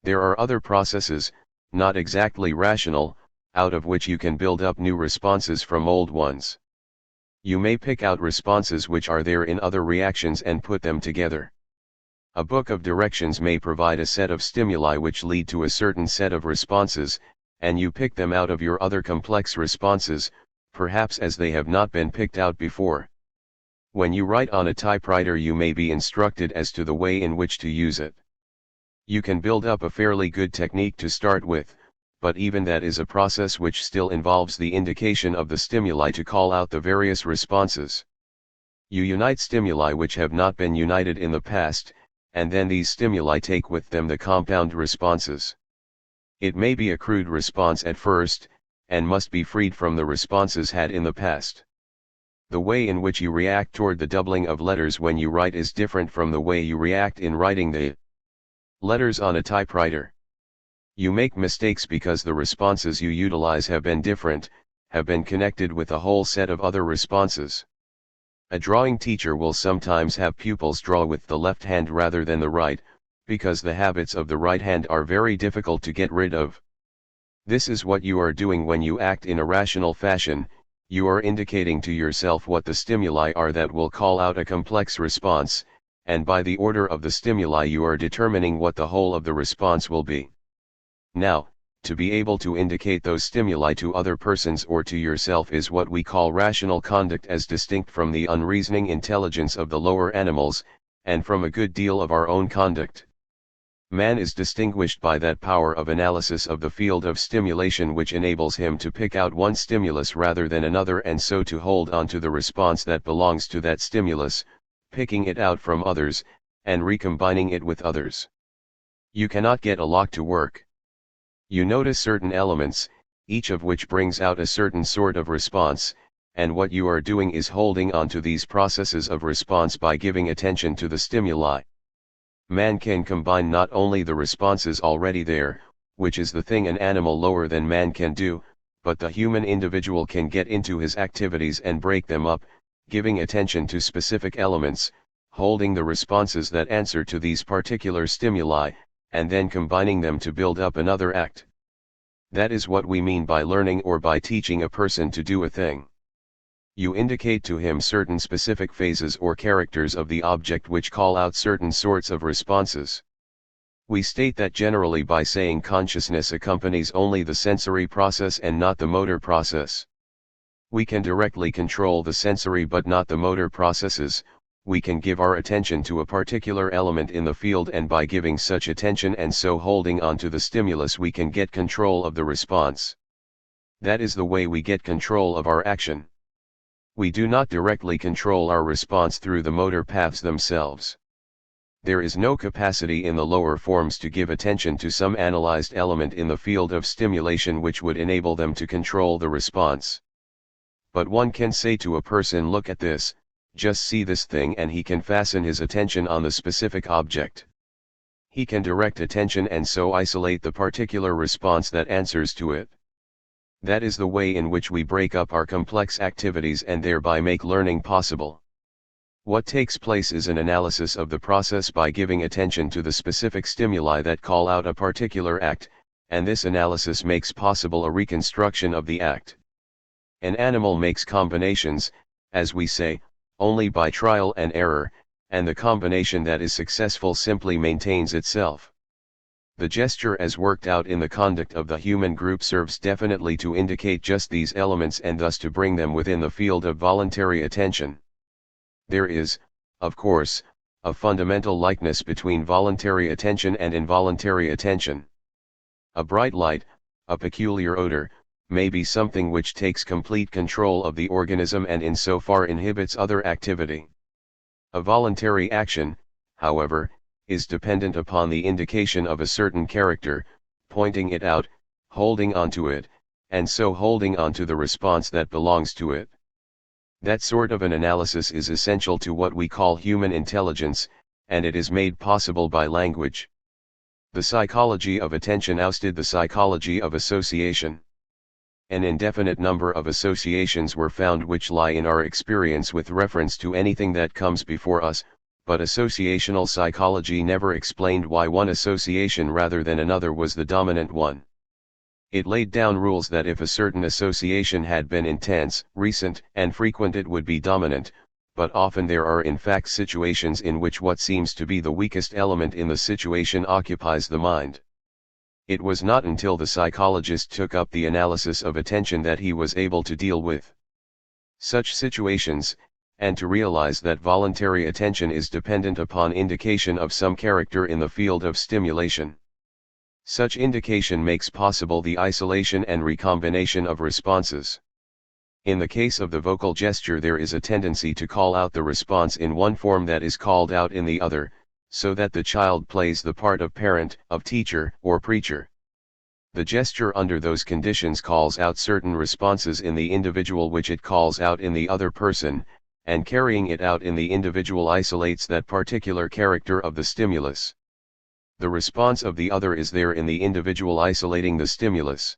There are other processes, not exactly rational, out of which you can build up new responses from old ones. You may pick out responses which are there in other reactions and put them together. A book of directions may provide a set of stimuli which lead to a certain set of responses, and you pick them out of your other complex responses, perhaps as they have not been picked out before. When you write on a typewriter you may be instructed as to the way in which to use it. You can build up a fairly good technique to start with, but even that is a process which still involves the indication of the stimuli to call out the various responses. You unite stimuli which have not been united in the past, and then these stimuli take with them the compound responses. It may be a crude response at first, and must be freed from the responses had in the past. The way in which you react toward the doubling of letters when you write is different from the way you react in writing the letters on a typewriter. You make mistakes because the responses you utilize have been different, have been connected with a whole set of other responses. A drawing teacher will sometimes have pupils draw with the left hand rather than the right, because the habits of the right hand are very difficult to get rid of. This is what you are doing when you act in a rational fashion. You are indicating to yourself what the stimuli are that will call out a complex response, and by the order of the stimuli you are determining what the whole of the response will be. Now, to be able to indicate those stimuli to other persons or to yourself is what we call rational conduct, as distinct from the unreasoning intelligence of the lower animals, and from a good deal of our own conduct. Man is distinguished by that power of analysis of the field of stimulation which enables him to pick out one stimulus rather than another, and so to hold on to the response that belongs to that stimulus, picking it out from others, and recombining it with others. You cannot get a lock to work. You notice certain elements, each of which brings out a certain sort of response, and what you are doing is holding on to these processes of response by giving attention to the stimuli. Man can combine not only the responses already there, which is the thing an animal lower than man can do, but the human individual can get into his activities and break them up, giving attention to specific elements, holding the responses that answer to these particular stimuli, and then combining them to build up another act. That is what we mean by learning or by teaching a person to do a thing. You indicate to him certain specific phases or characters of the object which call out certain sorts of responses. We state that generally by saying consciousness accompanies only the sensory process and not the motor process. We can directly control the sensory but not the motor processes. We can give our attention to a particular element in the field, and by giving such attention and so holding on to the stimulus we can get control of the response. That is the way we get control of our action. We do not directly control our response through the motor paths themselves. There is no capacity in the lower forms to give attention to some analyzed element in the field of stimulation which would enable them to control the response. But one can say to a person, look at this, just see this thing, and he can fasten his attention on the specific object. He can direct attention and so isolate the particular response that answers to it. That is the way in which we break up our complex activities and thereby make learning possible. What takes place is an analysis of the process by giving attention to the specific stimuli that call out a particular act, and this analysis makes possible a reconstruction of the act. An animal makes combinations, as we say, only by trial and error, and the combination that is successful simply maintains itself. The gesture as worked out in the conduct of the human group serves definitely to indicate just these elements and thus to bring them within the field of voluntary attention. There is, of course, a fundamental likeness between voluntary attention and involuntary attention. A bright light, a peculiar odor, may be something which takes complete control of the organism and in so far inhibits other activity. A voluntary action, however, is dependent upon the indication of a certain character, pointing it out, holding on to it, and so holding on to the response that belongs to it. That sort of an analysis is essential to what we call human intelligence, and it is made possible by language. The psychology of attention ousted the psychology of association. An indefinite number of associations were found which lie in our experience with reference to anything that comes before us, but associational psychology never explained why one association rather than another was the dominant one. It laid down rules that if a certain association had been intense, recent, and frequent it would be dominant, but often there are in fact situations in which what seems to be the weakest element in the situation occupies the mind. It was not until the psychologist took up the analysis of attention that he was able to deal with such situations, and to realize that voluntary attention is dependent upon indication of some character in the field of stimulation. Such indication makes possible the isolation and recombination of responses. In the case of the vocal gesture, there is a tendency to call out the response in one form that is called out in the other, so that the child plays the part of parent, of teacher, or preacher. The gesture under those conditions calls out certain responses in the individual which it calls out in the other person, and carrying it out in the individual isolates that particular character of the stimulus. The response of the other is there in the individual isolating the stimulus.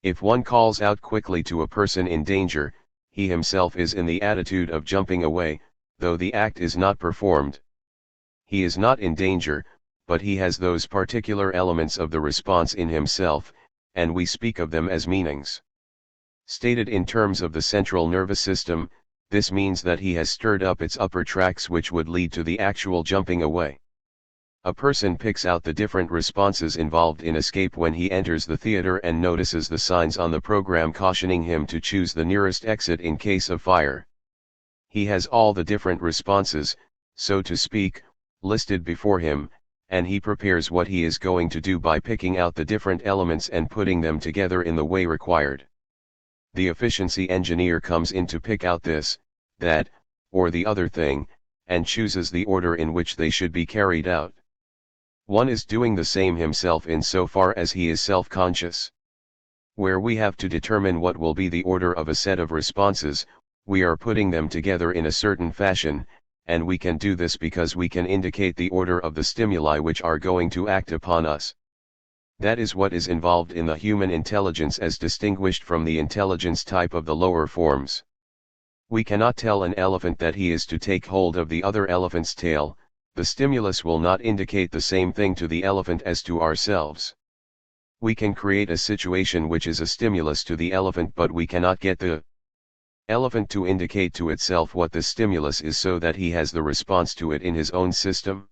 If one calls out quickly to a person in danger, he himself is in the attitude of jumping away, though the act is not performed. He is not in danger, but he has those particular elements of the response in himself, and we speak of them as meanings. Stated in terms of the central nervous system, this means that he has stirred up its upper tracts which would lead to the actual jumping away. A person picks out the different responses involved in escape when he enters the theater and notices the signs on the program cautioning him to choose the nearest exit in case of fire. He has all the different responses, so to speak, listed before him, and he prepares what he is going to do by picking out the different elements and putting them together in the way required. The efficiency engineer comes in to pick out this, that, or the other thing, and chooses the order in which they should be carried out. One is doing the same himself in so far as he is self-conscious. Where we have to determine what will be the order of a set of responses, we are putting them together in a certain fashion, and we can do this because we can indicate the order of the stimuli which are going to act upon us. That is what is involved in the human intelligence as distinguished from the intelligence type of the lower forms. We cannot tell an elephant that he is to take hold of the other elephant's tail. The stimulus will not indicate the same thing to the elephant as to ourselves. We can create a situation which is a stimulus to the elephant, but we cannot get the elephant to indicate to itself what the stimulus is so that he has the response to it in his own system.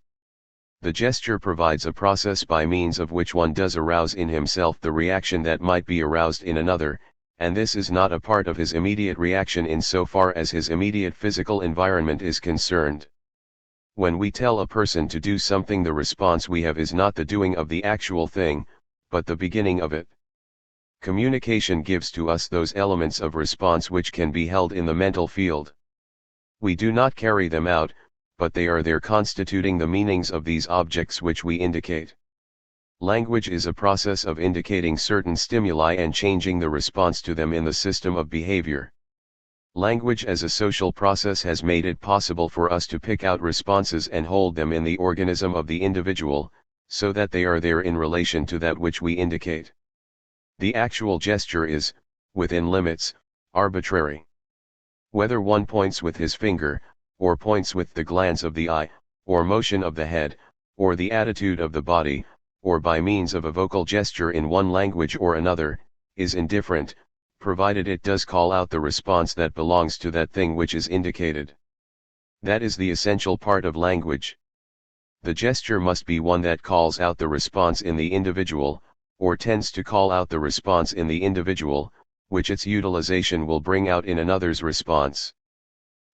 The gesture provides a process by means of which one does arouse in himself the reaction that might be aroused in another, and this is not a part of his immediate reaction in so far as his immediate physical environment is concerned. When we tell a person to do something, the response we have is not the doing of the actual thing, but the beginning of it. Communication gives to us those elements of response which can be held in the mental field. We do not carry them out, but they are there constituting the meanings of these objects which we indicate. Language is a process of indicating certain stimuli and changing the response to them in the system of behavior. Language as a social process has made it possible for us to pick out responses and hold them in the organism of the individual, so that they are there in relation to that which we indicate. The actual gesture is, within limits, arbitrary. Whether one points with his finger, or points with the glance of the eye, or motion of the head, or the attitude of the body, or by means of a vocal gesture in one language or another, is indifferent, provided it does call out the response that belongs to that thing which is indicated. That is the essential part of language. The gesture must be one that calls out the response in the individual, or tends to call out the response in the individual, which its utilization will bring out in another's response.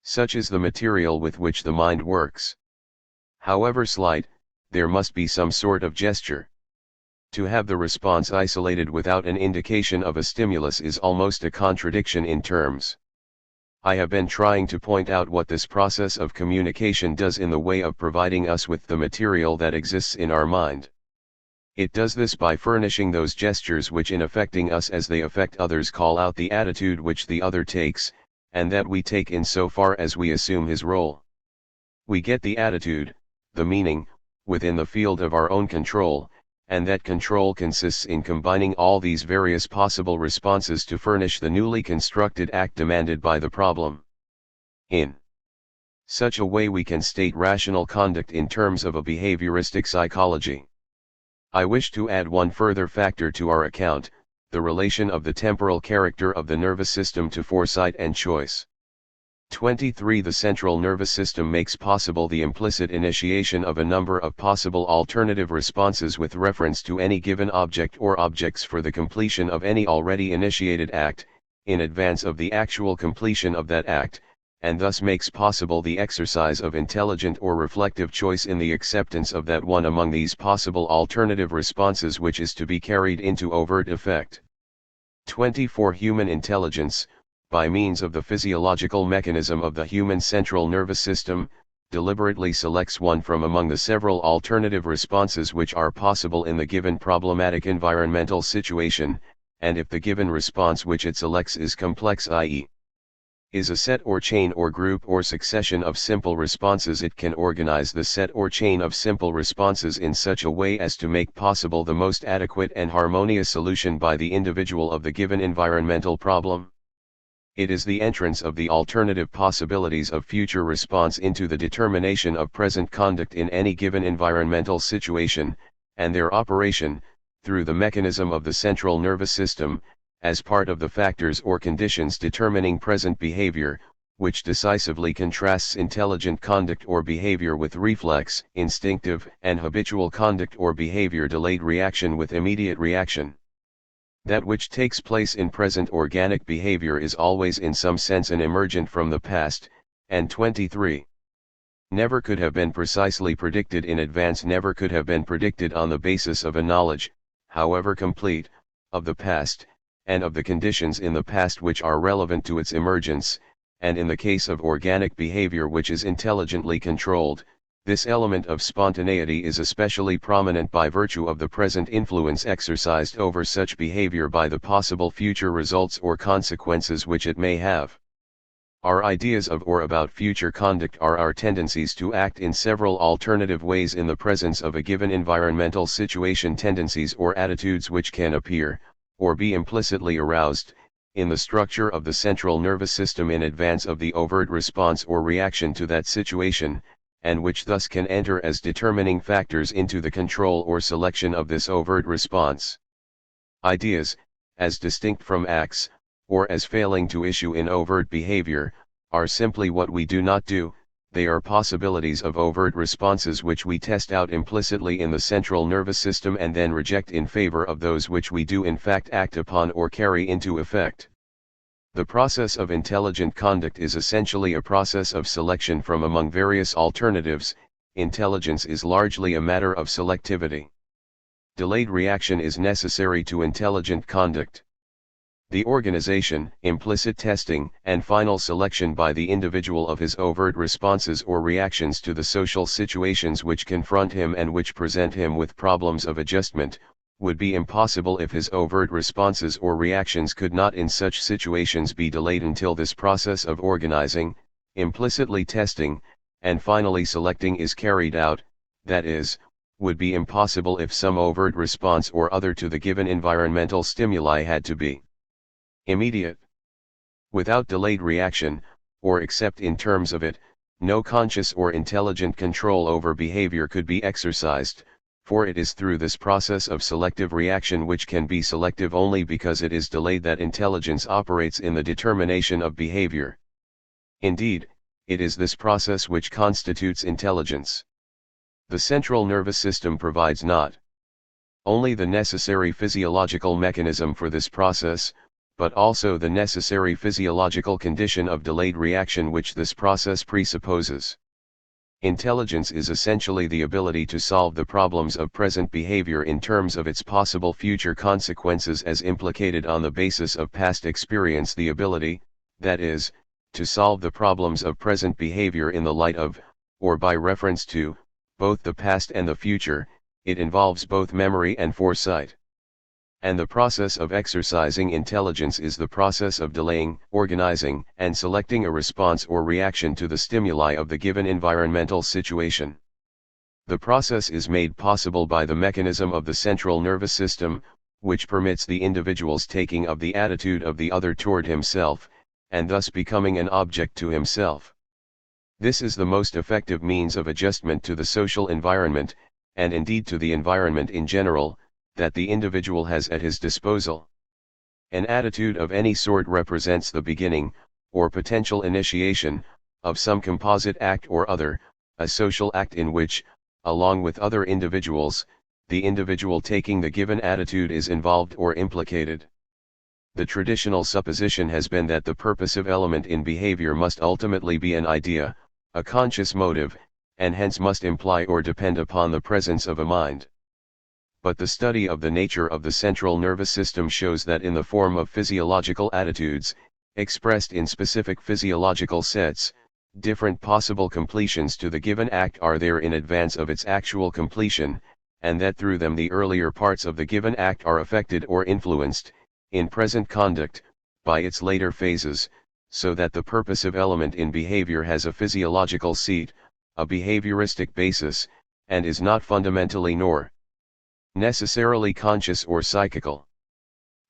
Such is the material with which the mind works. However slight, there must be some sort of gesture. To have the response isolated without an indication of a stimulus is almost a contradiction in terms. I have been trying to point out what this process of communication does in the way of providing us with the material that exists in our mind. It does this by furnishing those gestures which in affecting us as they affect others call out the attitude which the other takes, and that we take in so far as we assume his role. We get the attitude, the meaning, within the field of our own control, and that control consists in combining all these various possible responses to furnish the newly constructed act demanded by the problem. In such a way we can state rational conduct in terms of a behavioristic psychology. I wish to add one further factor to our account, the relation of the temporal character of the nervous system to foresight and choice. 23. The central nervous system makes possible the implicit initiation of a number of possible alternative responses with reference to any given object or objects for the completion of any already initiated act, in advance of the actual completion of that act, and thus makes possible the exercise of intelligent or reflective choice in the acceptance of that one among these possible alternative responses which is to be carried into overt effect. 24. Human intelligence, by means of the physiological mechanism of the human central nervous system, deliberately selects one from among the several alternative responses which are possible in the given problematic environmental situation, and if the given response which it selects is complex, i.e., is a set or chain or group or succession of simple responses, it can organize the set or chain of simple responses in such a way as to make possible the most adequate and harmonious solution by the individual of the given environmental problem. It is the entrance of the alternative possibilities of future response into the determination of present conduct in any given environmental situation, and their operation, through the mechanism of the central nervous system, as part of the factors or conditions determining present behavior, which decisively contrasts intelligent conduct or behavior with reflex, instinctive, and habitual conduct or behavior, delayed reaction with immediate reaction. That which takes place in present organic behavior is always in some sense an emergent from the past, and 23. Never could have been precisely predicted in advance, never could have been predicted on the basis of a knowledge, however complete, of the past, and of the conditions in the past which are relevant to its emergence, and in the case of organic behavior which is intelligently controlled, this element of spontaneity is especially prominent by virtue of the present influence exercised over such behavior by the possible future results or consequences which it may have. Our ideas of or about future conduct are our tendencies to act in several alternative ways in the presence of a given environmental situation, tendencies or attitudes which can appear, or be implicitly aroused, in the structure of the central nervous system in advance of the overt response or reaction to that situation, and which thus can enter as determining factors into the control or selection of this overt response. Ideas, as distinct from acts, or as failing to issue in overt behavior, are simply what we do not do. They are possibilities of overt responses which we test out implicitly in the central nervous system and then reject in favor of those which we do in fact act upon or carry into effect. The process of intelligent conduct is essentially a process of selection from among various alternatives. Intelligence is largely a matter of selectivity. Delayed reaction is necessary to intelligent conduct. The organization, implicit testing, and final selection by the individual of his overt responses or reactions to the social situations which confront him and which present him with problems of adjustment, would be impossible if his overt responses or reactions could not in such situations be delayed until this process of organizing, implicitly testing, and finally selecting is carried out, that is, would be impossible if some overt response or other to the given environmental stimuli had to be immediate. Without delayed reaction, or except in terms of it, no conscious or intelligent control over behavior could be exercised, for it is through this process of selective reaction, which can be selective only because it is delayed, that intelligence operates in the determination of behavior. Indeed, it is this process which constitutes intelligence. The central nervous system provides not only the necessary physiological mechanism for this process, but also the necessary physiological condition of delayed reaction which this process presupposes. Intelligence is essentially the ability to solve the problems of present behavior in terms of its possible future consequences as implicated on the basis of past experience, the ability, that is, to solve the problems of present behavior in the light of, or by reference to, both the past and the future. It involves both memory and foresight. And the process of exercising intelligence is the process of delaying, organizing, and selecting a response or reaction to the stimuli of the given environmental situation. The process is made possible by the mechanism of the central nervous system, which permits the individual's taking of the attitude of the other toward himself, and thus becoming an object to himself. This is the most effective means of adjustment to the social environment, and indeed to the environment in general, that the individual has at his disposal. An attitude of any sort represents the beginning, or potential initiation, of some composite act or other, a social act in which, along with other individuals, the individual taking the given attitude is involved or implicated. The traditional supposition has been that the purposive element in behavior must ultimately be an idea, a conscious motive, and hence must imply or depend upon the presence of a mind. But the study of the nature of the central nervous system shows that in the form of physiological attitudes, expressed in specific physiological sets, different possible completions to the given act are there in advance of its actual completion, and that through them the earlier parts of the given act are affected or influenced, in present conduct, by its later phases, so that the purposive element in behavior has a physiological seat, a behavioristic basis, and is not fundamentally nor necessarily conscious or psychical.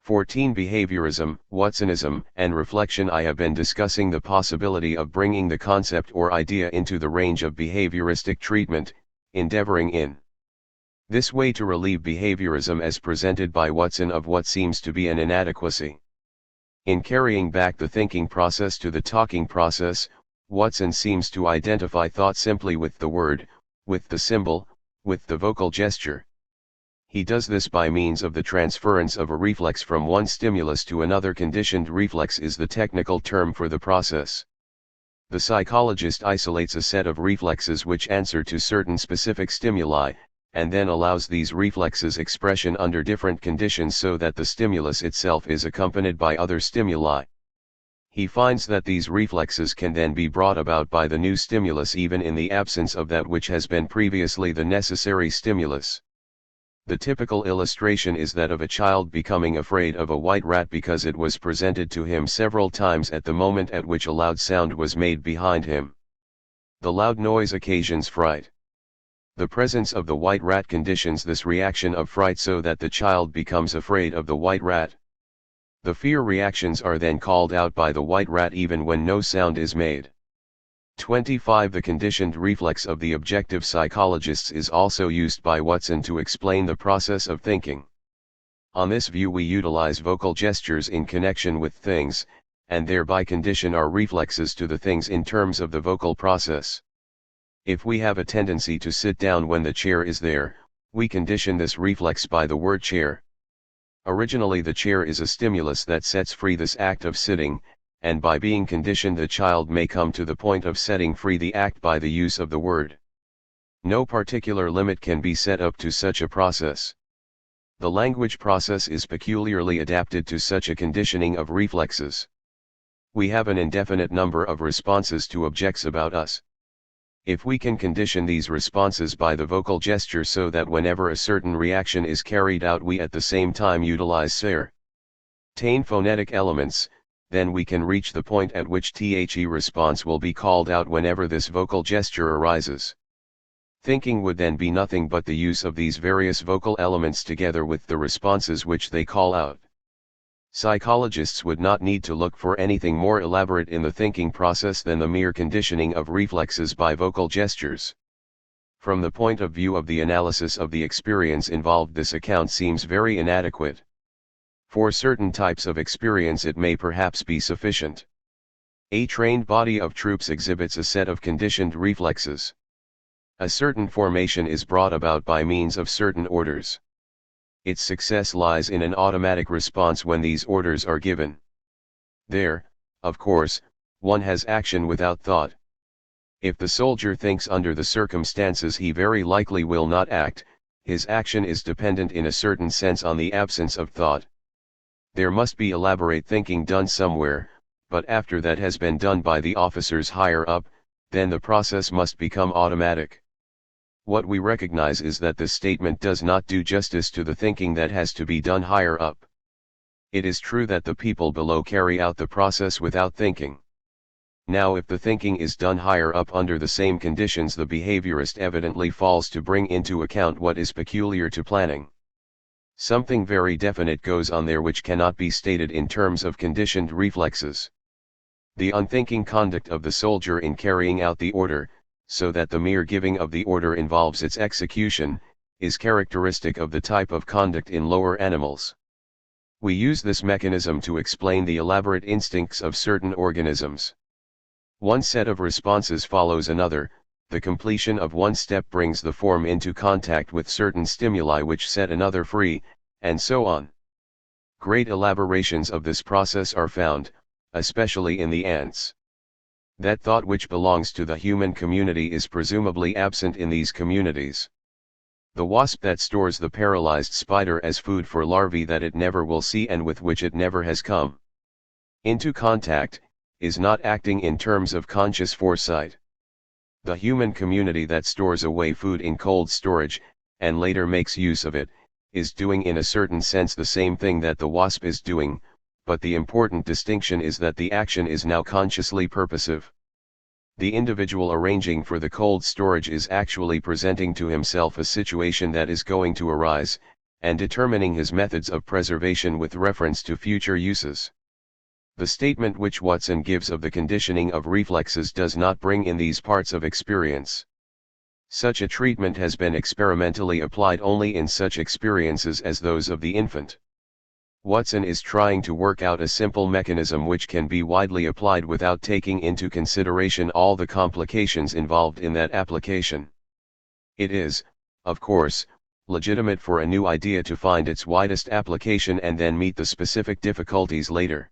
14. Behaviorism, Watsonism, and reflection. I have been discussing the possibility of bringing the concept or idea into the range of behavioristic treatment, endeavoring in this way to relieve behaviorism as presented by Watson of what seems to be an inadequacy. In carrying back the thinking process to the talking process, Watson seems to identify thought simply with the word, with the symbol, with the vocal gesture. He does this by means of the transference of a reflex from one stimulus to another. Conditioned reflex is the technical term for the process. The psychologist isolates a set of reflexes which answer to certain specific stimuli, and then allows these reflexes expression under different conditions so that the stimulus itself is accompanied by other stimuli. He finds that these reflexes can then be brought about by the new stimulus even in the absence of that which has been previously the necessary stimulus. The typical illustration is that of a child becoming afraid of a white rat because it was presented to him several times at the moment at which a loud sound was made behind him. The loud noise occasions fright. The presence of the white rat conditions this reaction of fright so that the child becomes afraid of the white rat. The fear reactions are then called out by the white rat even when no sound is made. 25. The conditioned reflex of the objective psychologists is also used by Watson to explain the process of thinking. On this view we utilize vocal gestures in connection with things, and thereby condition our reflexes to the things in terms of the vocal process. If we have a tendency to sit down when the chair is there, we condition this reflex by the word chair. Originally the chair is a stimulus that sets free this act of sitting, and by being conditioned the child may come to the point of setting free the act by the use of the word. No particular limit can be set up to such a process. The language process is peculiarly adapted to such a conditioning of reflexes. We have an indefinite number of responses to objects about us. If we can condition these responses by the vocal gesture so that whenever a certain reaction is carried out we at the same time utilize certain phonetic elements, then we can reach the point at which the response will be called out whenever this vocal gesture arises. Thinking would then be nothing but the use of these various vocal elements together with the responses which they call out. Psychologists would not need to look for anything more elaborate in the thinking process than the mere conditioning of reflexes by vocal gestures. From the point of view of the analysis of the experience involved, this account seems very inadequate. For certain types of experience it may perhaps be sufficient. A trained body of troops exhibits a set of conditioned reflexes. A certain formation is brought about by means of certain orders. Its success lies in an automatic response when these orders are given. There, of course, one has action without thought. If the soldier thinks under the circumstances he very likely will not act, his action is dependent in a certain sense on the absence of thought. There must be elaborate thinking done somewhere, but after that has been done by the officers higher up, then the process must become automatic. What we recognize is that this statement does not do justice to the thinking that has to be done higher up. It is true that the people below carry out the process without thinking. Now if the thinking is done higher up under the same conditions, the behaviorist evidently falls to bring into account what is peculiar to planning. Something very definite goes on there which cannot be stated in terms of conditioned reflexes. The unthinking conduct of the soldier in carrying out the order, so that the mere giving of the order involves its execution, is characteristic of the type of conduct in lower animals. We use this mechanism to explain the elaborate instincts of certain organisms. One set of responses follows another, the completion of one step brings the form into contact with certain stimuli which set another free, and so on. Great elaborations of this process are found, especially in the ants. That thought which belongs to the human community is presumably absent in these communities. The wasp that stores the paralyzed spider as food for larvae that it never will see and with which it never has come into contact, is not acting in terms of conscious foresight. The human community that stores away food in cold storage, and later makes use of it, is doing in a certain sense the same thing that the wasp is doing, but the important distinction is that the action is now consciously purposive. The individual arranging for the cold storage is actually presenting to himself a situation that is going to arise, and determining his methods of preservation with reference to future uses. The statement which Watson gives of the conditioning of reflexes does not bring in these parts of experience. Such a treatment has been experimentally applied only in such experiences as those of the infant. Watson is trying to work out a simple mechanism which can be widely applied without taking into consideration all the complications involved in that application. It is, of course, legitimate for a new idea to find its widest application and then meet the specific difficulties later.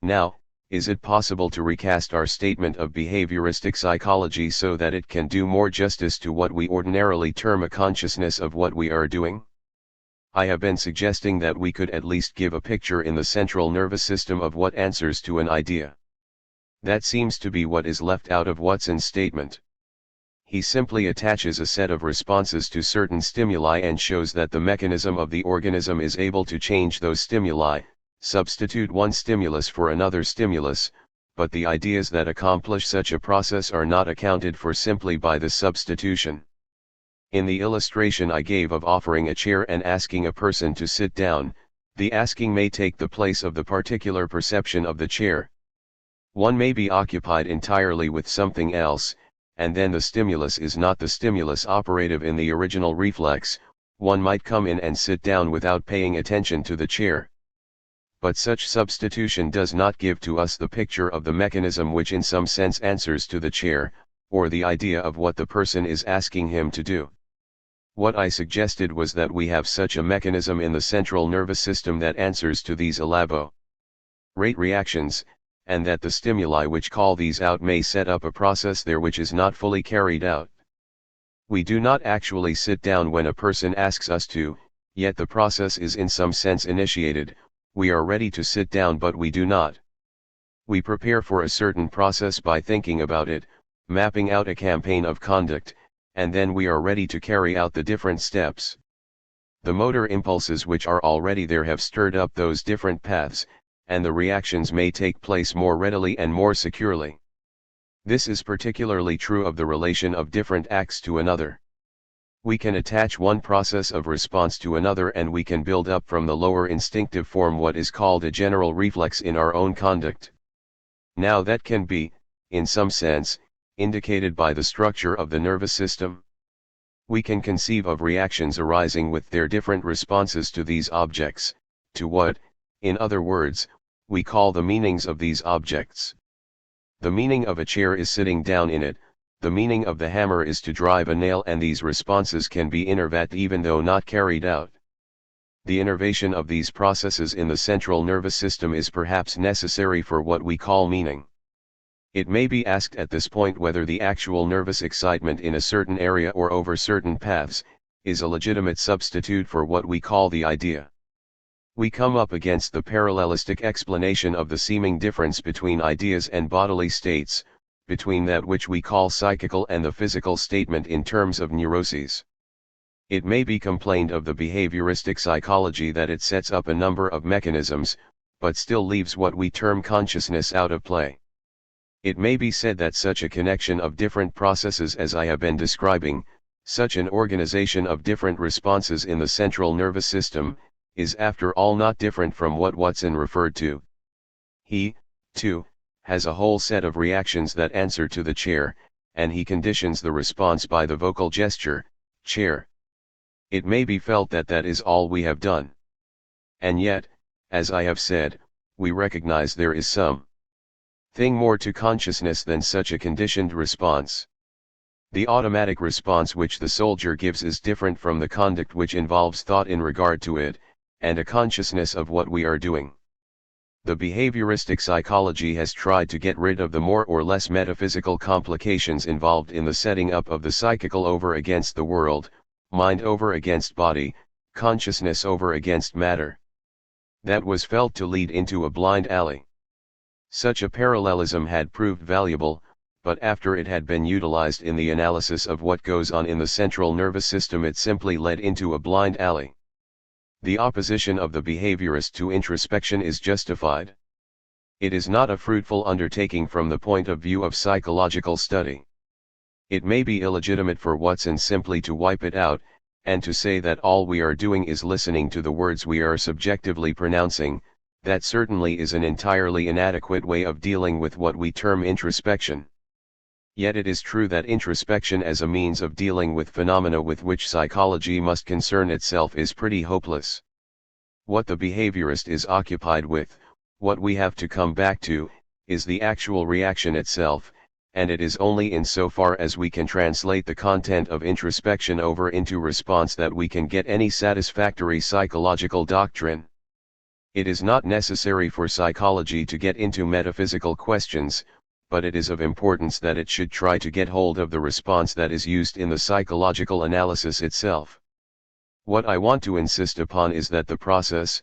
Now, is it possible to recast our statement of behavioristic psychology so that it can do more justice to what we ordinarily term a consciousness of what we are doing? I have been suggesting that we could at least give a picture in the central nervous system of what answers to an idea. That seems to be what is left out of Watson's statement. He simply attaches a set of responses to certain stimuli and shows that the mechanism of the organism is able to change those stimuli, substitute one stimulus for another stimulus, but the ideas that accomplish such a process are not accounted for simply by the substitution. In the illustration I gave of offering a chair and asking a person to sit down, the asking may take the place of the particular perception of the chair. One may be occupied entirely with something else, and then the stimulus is not the stimulus operative in the original reflex. One might come in and sit down without paying attention to the chair. But such substitution does not give to us the picture of the mechanism which in some sense answers to the chair, or the idea of what the person is asking him to do. What I suggested was that we have such a mechanism in the central nervous system that answers to these elaborate reactions, and that the stimuli which call these out may set up a process there which is not fully carried out. We do not actually sit down when a person asks us to, yet the process is in some sense initiated. We are ready to sit down but we do not. We prepare for a certain process by thinking about it, mapping out a campaign of conduct, and then we are ready to carry out the different steps. The motor impulses which are already there have stirred up those different paths, and the reactions may take place more readily and more securely. This is particularly true of the relation of different acts to another. We can attach one process of response to another and we can build up from the lower instinctive form what is called a general reflex in our own conduct. Now that can be, in some sense, indicated by the structure of the nervous system. We can conceive of reactions arising with their different responses to these objects, to what, in other words, we call the meanings of these objects. The meaning of a chair is sitting down in it. The meaning of the hammer is to drive a nail, and these responses can be innervat even though not carried out. The innervation of these processes in the central nervous system is perhaps necessary for what we call meaning. It may be asked at this point whether the actual nervous excitement in a certain area or over certain paths is a legitimate substitute for what we call the idea. We come up against the parallelistic explanation of the seeming difference between ideas and bodily states, between that which we call psychical and the physical statement in terms of neuroses. It may be complained of the behavioristic psychology that it sets up a number of mechanisms, but still leaves what we term consciousness out of play. It may be said that such a connection of different processes as I have been describing, such an organization of different responses in the central nervous system, is after all not different from what Watson referred to. He, too, has a whole set of reactions that answer to the chair, and he conditions the response by the vocal gesture, chair. It may be felt that that is all we have done. And yet, as I have said, we recognize there is some thing more to consciousness than such a conditioned response. The automatic response which the soldier gives is different from the conduct which involves thought in regard to it, and a consciousness of what we are doing. The behavioristic psychology has tried to get rid of the more or less metaphysical complications involved in the setting up of the psychical over against the world, mind over against body, consciousness over against matter. That was felt to lead into a blind alley. Such a parallelism had proved valuable, but after it had been utilized in the analysis of what goes on in the central nervous system, it simply led into a blind alley. The opposition of the behaviorist to introspection is justified. It is not a fruitful undertaking from the point of view of psychological study. It may be illegitimate for Watson simply to wipe it out, and to say that all we are doing is listening to the words we are subjectively pronouncing. That certainly is an entirely inadequate way of dealing with what we term introspection. Yet it is true that introspection as a means of dealing with phenomena with which psychology must concern itself is pretty hopeless. What the behaviorist is occupied with, what we have to come back to, is the actual reaction itself, and it is only insofar as we can translate the content of introspection over into response that we can get any satisfactory psychological doctrine. It is not necessary for psychology to get into metaphysical questions, but it is of importance that it should try to get hold of the response that is used in the psychological analysis itself. What I want to insist upon is that the process,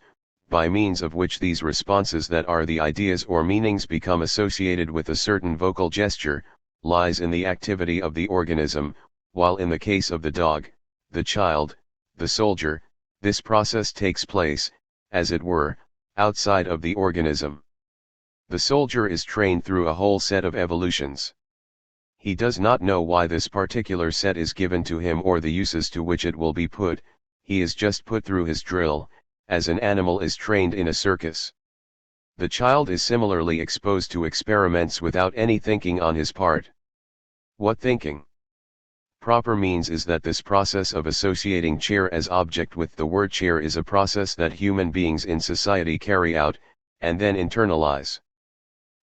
by means of which these responses that are the ideas or meanings become associated with a certain vocal gesture, lies in the activity of the organism, while in the case of the dog, the child, the soldier, this process takes place, as it were, outside of the organism. The soldier is trained through a whole set of evolutions. He does not know why this particular set is given to him or the uses to which it will be put, he is just put through his drill, as an animal is trained in a circus. The child is similarly exposed to experiments without any thinking on his part. What thinking proper means is that this process of associating chair as object with the word chair is a process that human beings in society carry out, and then internalize.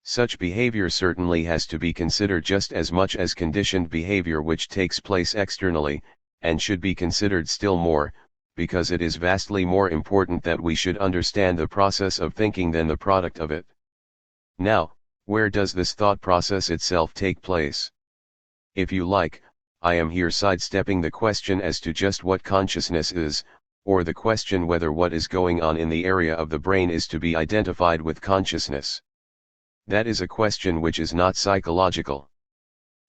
Such behavior certainly has to be considered just as much as conditioned behavior which takes place externally, and should be considered still more, because it is vastly more important that we should understand the process of thinking than the product of it. Now, where does this thought process itself take place? If you like, I am here sidestepping the question as to just what consciousness is, or the question whether what is going on in the area of the brain is to be identified with consciousness. That is a question which is not psychological.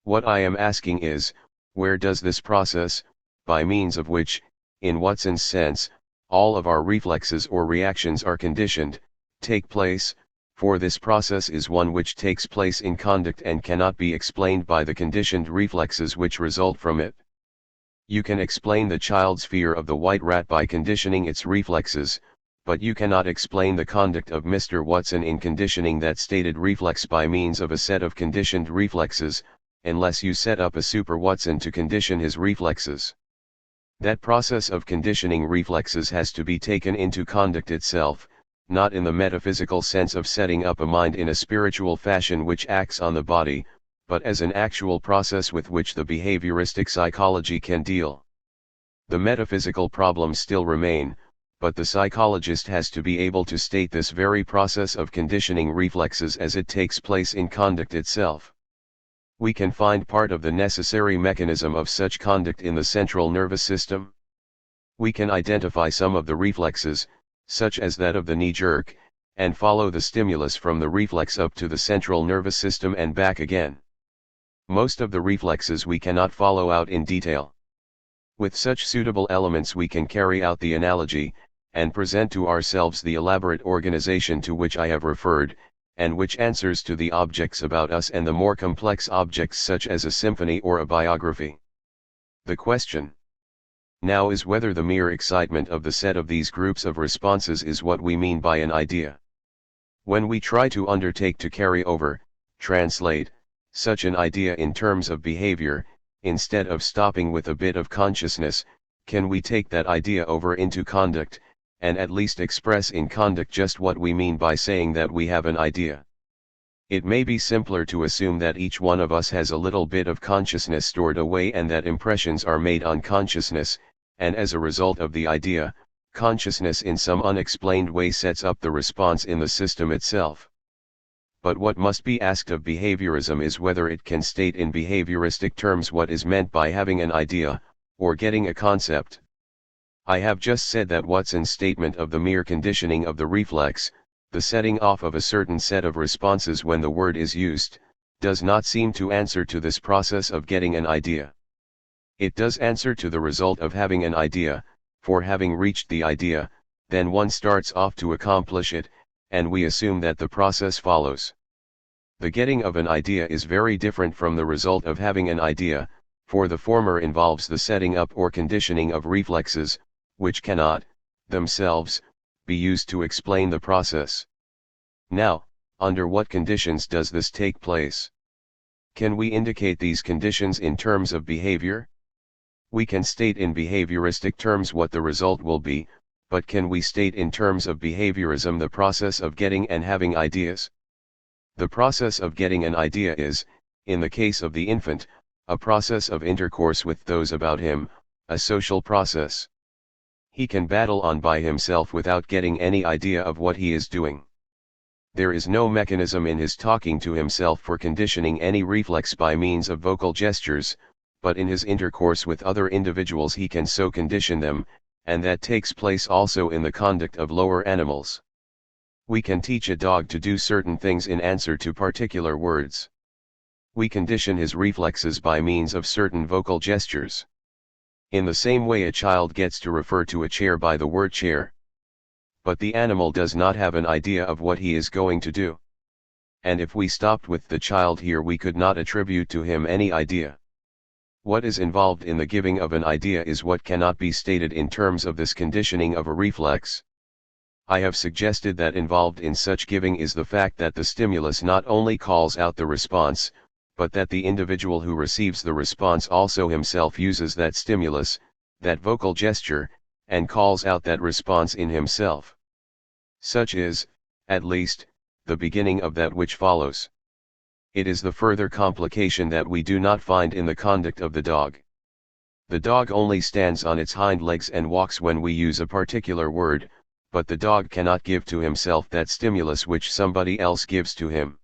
What I am asking is, where does this process, by means of which, in Watson's sense, all of our reflexes or reactions are conditioned, take place? For this process is one which takes place in conduct and cannot be explained by the conditioned reflexes which result from it. You can explain the child's fear of the white rat by conditioning its reflexes, but you cannot explain the conduct of Mr. Watson in conditioning that stated reflex by means of a set of conditioned reflexes, unless you set up a super Watson to condition his reflexes. That process of conditioning reflexes has to be taken into conduct itself, not in the metaphysical sense of setting up a mind in a spiritual fashion which acts on the body, but as an actual process with which the behavioristic psychology can deal. The metaphysical problems still remain, but the psychologist has to be able to state this very process of conditioning reflexes as it takes place in conduct itself. We can find part of the necessary mechanism of such conduct in the central nervous system. We can identify some of the reflexes, such as that of the knee jerk, and follow the stimulus from the reflex up to the central nervous system and back again. Most of the reflexes we cannot follow out in detail. With such suitable elements we can carry out the analogy, and present to ourselves the elaborate organization to which I have referred, and which answers to the objects about us and the more complex objects such as a symphony or a biography. The question now is whether the mere excitement of the set of these groups of responses is what we mean by an idea. When we try to undertake to carry over, translate, such an idea in terms of behavior, instead of stopping with a bit of consciousness, can we take that idea over into conduct, and at least express in conduct just what we mean by saying that we have an idea? It may be simpler to assume that each one of us has a little bit of consciousness stored away and that impressions are made on consciousness, and as a result of the idea, consciousness in some unexplained way sets up the response in the system itself. But what must be asked of behaviorism is whether it can state in behavioristic terms what is meant by having an idea, or getting a concept. I have just said that Watson's statement of the mere conditioning of the reflex, the setting off of a certain set of responses when the word is used, does not seem to answer to this process of getting an idea. It does answer to the result of having an idea, for having reached the idea, then one starts off to accomplish it, and we assume that the process follows. The getting of an idea is very different from the result of having an idea, for the former involves the setting up or conditioning of reflexes, which cannot, themselves, be used to explain the process. Now, under what conditions does this take place? Can we indicate these conditions in terms of behavior? We can state in behavioristic terms what the result will be, but can we state in terms of behaviorism the process of getting and having ideas? The process of getting an idea is, in the case of the infant, a process of intercourse with those about him, a social process. He can battle on by himself without getting any idea of what he is doing. There is no mechanism in his talking to himself for conditioning any reflex by means of vocal gestures, but in his intercourse with other individuals he can so condition them, and that takes place also in the conduct of lower animals. We can teach a dog to do certain things in answer to particular words. We condition his reflexes by means of certain vocal gestures. In the same way a child gets to refer to a chair by the word chair. But the animal does not have an idea of what he is going to do. And if we stopped with the child here we could not attribute to him any idea. What is involved in the giving of an idea is what cannot be stated in terms of this conditioning of a reflex. I have suggested that involved in such giving is the fact that the stimulus not only calls out the response, but that the individual who receives the response also himself uses that stimulus, that vocal gesture, and calls out that response in himself. Such is, at least, the beginning of that which follows. It is the further complication that we do not find in the conduct of the dog. The dog only stands on its hind legs and walks when we use a particular word, but the dog cannot give to himself that stimulus which somebody else gives to him.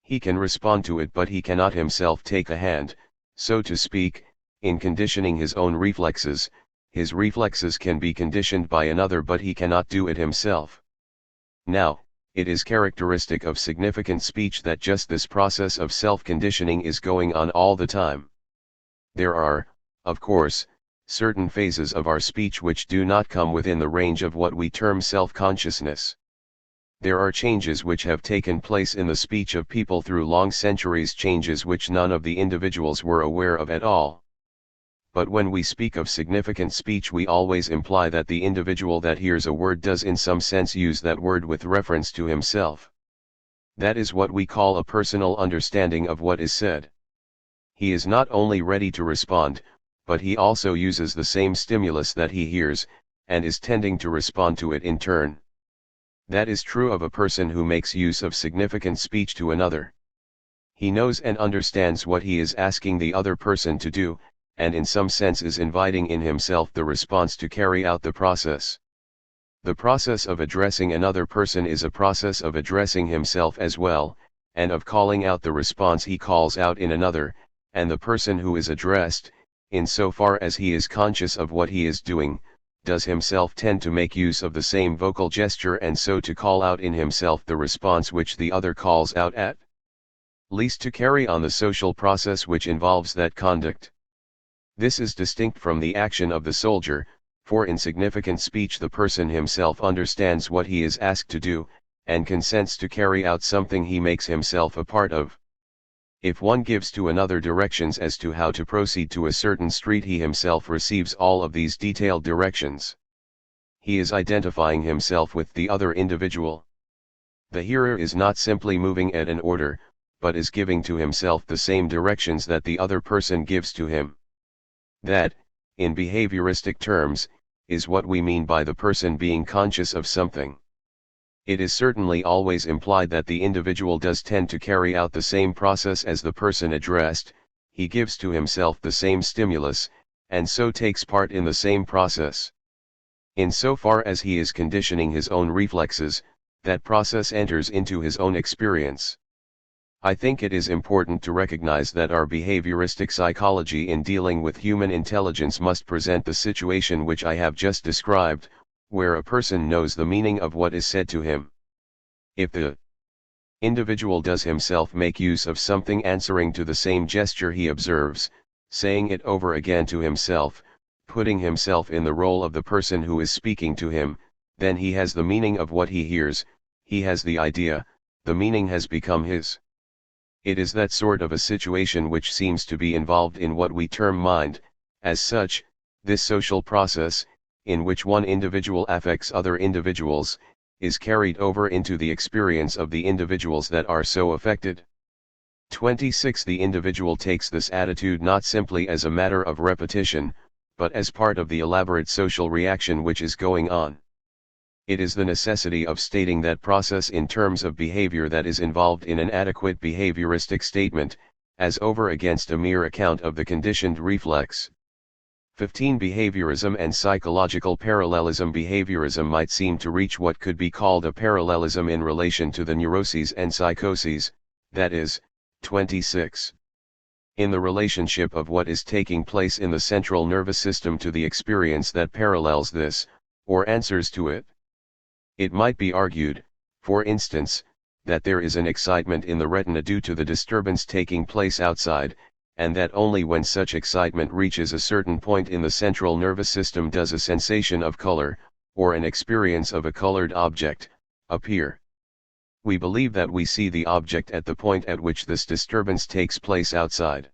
He can respond to it but he cannot himself take a hand, so to speak, in conditioning his own reflexes. His reflexes can be conditioned by another but he cannot do it himself. Now, it is characteristic of significant speech that just this process of self-conditioning is going on all the time. There are, of course, certain phases of our speech which do not come within the range of what we term self-consciousness. There are changes which have taken place in the speech of people through long centuries, changes which none of the individuals were aware of at all. But when we speak of significant speech we always imply that the individual that hears a word does in some sense use that word with reference to himself. That is what we call a personal understanding of what is said. He is not only ready to respond, but he also uses the same stimulus that he hears, and is tending to respond to it in turn. That is true of a person who makes use of significant speech to another. He knows and understands what he is asking the other person to do, and in some sense is inviting in himself the response to carry out the process. The process of addressing another person is a process of addressing himself as well, and of calling out the response he calls out in another, and the person who is addressed, insofar as he is conscious of what he is doing, does himself tend to make use of the same vocal gesture and so to call out in himself the response which the other calls out at least to carry on the social process which involves that conduct. This is distinct from the action of the soldier, for in significant speech the person himself understands what he is asked to do, and consents to carry out something he makes himself a part of. If one gives to another directions as to how to proceed to a certain street, he himself receives all of these detailed directions. He is identifying himself with the other individual. The hearer is not simply moving at an order, but is giving to himself the same directions that the other person gives to him. That, in behavioristic terms, is what we mean by the person being conscious of something. It is certainly always implied that the individual does tend to carry out the same process as the person addressed, he gives to himself the same stimulus, and so takes part in the same process. Insofar as he is conditioning his own reflexes, that process enters into his own experience. I think it is important to recognize that our behavioristic psychology in dealing with human intelligence must present the situation which I have just described, where a person knows the meaning of what is said to him. If the individual does himself make use of something answering to the same gesture he observes, saying it over again to himself, putting himself in the role of the person who is speaking to him, then he has the meaning of what he hears, he has the idea, the meaning has become his. It is that sort of a situation which seems to be involved in what we term mind. As such, this social process, in which one individual affects other individuals, is carried over into the experience of the individuals that are so affected. 26. The individual takes this attitude not simply as a matter of repetition, but as part of the elaborate social reaction which is going on. It is the necessity of stating that process in terms of behavior that is involved in an adequate behavioristic statement, as over against a mere account of the conditioned reflex. 15. Behaviorism and psychological parallelism. Behaviorism might seem to reach what could be called a parallelism in relation to the neuroses and psychoses, that is, 26. In the relationship of what is taking place in the central nervous system to the experience that parallels this, or answers to it. It might be argued, for instance, that there is an excitement in the retina due to the disturbance taking place outside, and that only when such excitement reaches a certain point in the central nervous system does a sensation of color, or an experience of a colored object, appear. We believe that we see the object at the point at which this disturbance takes place outside.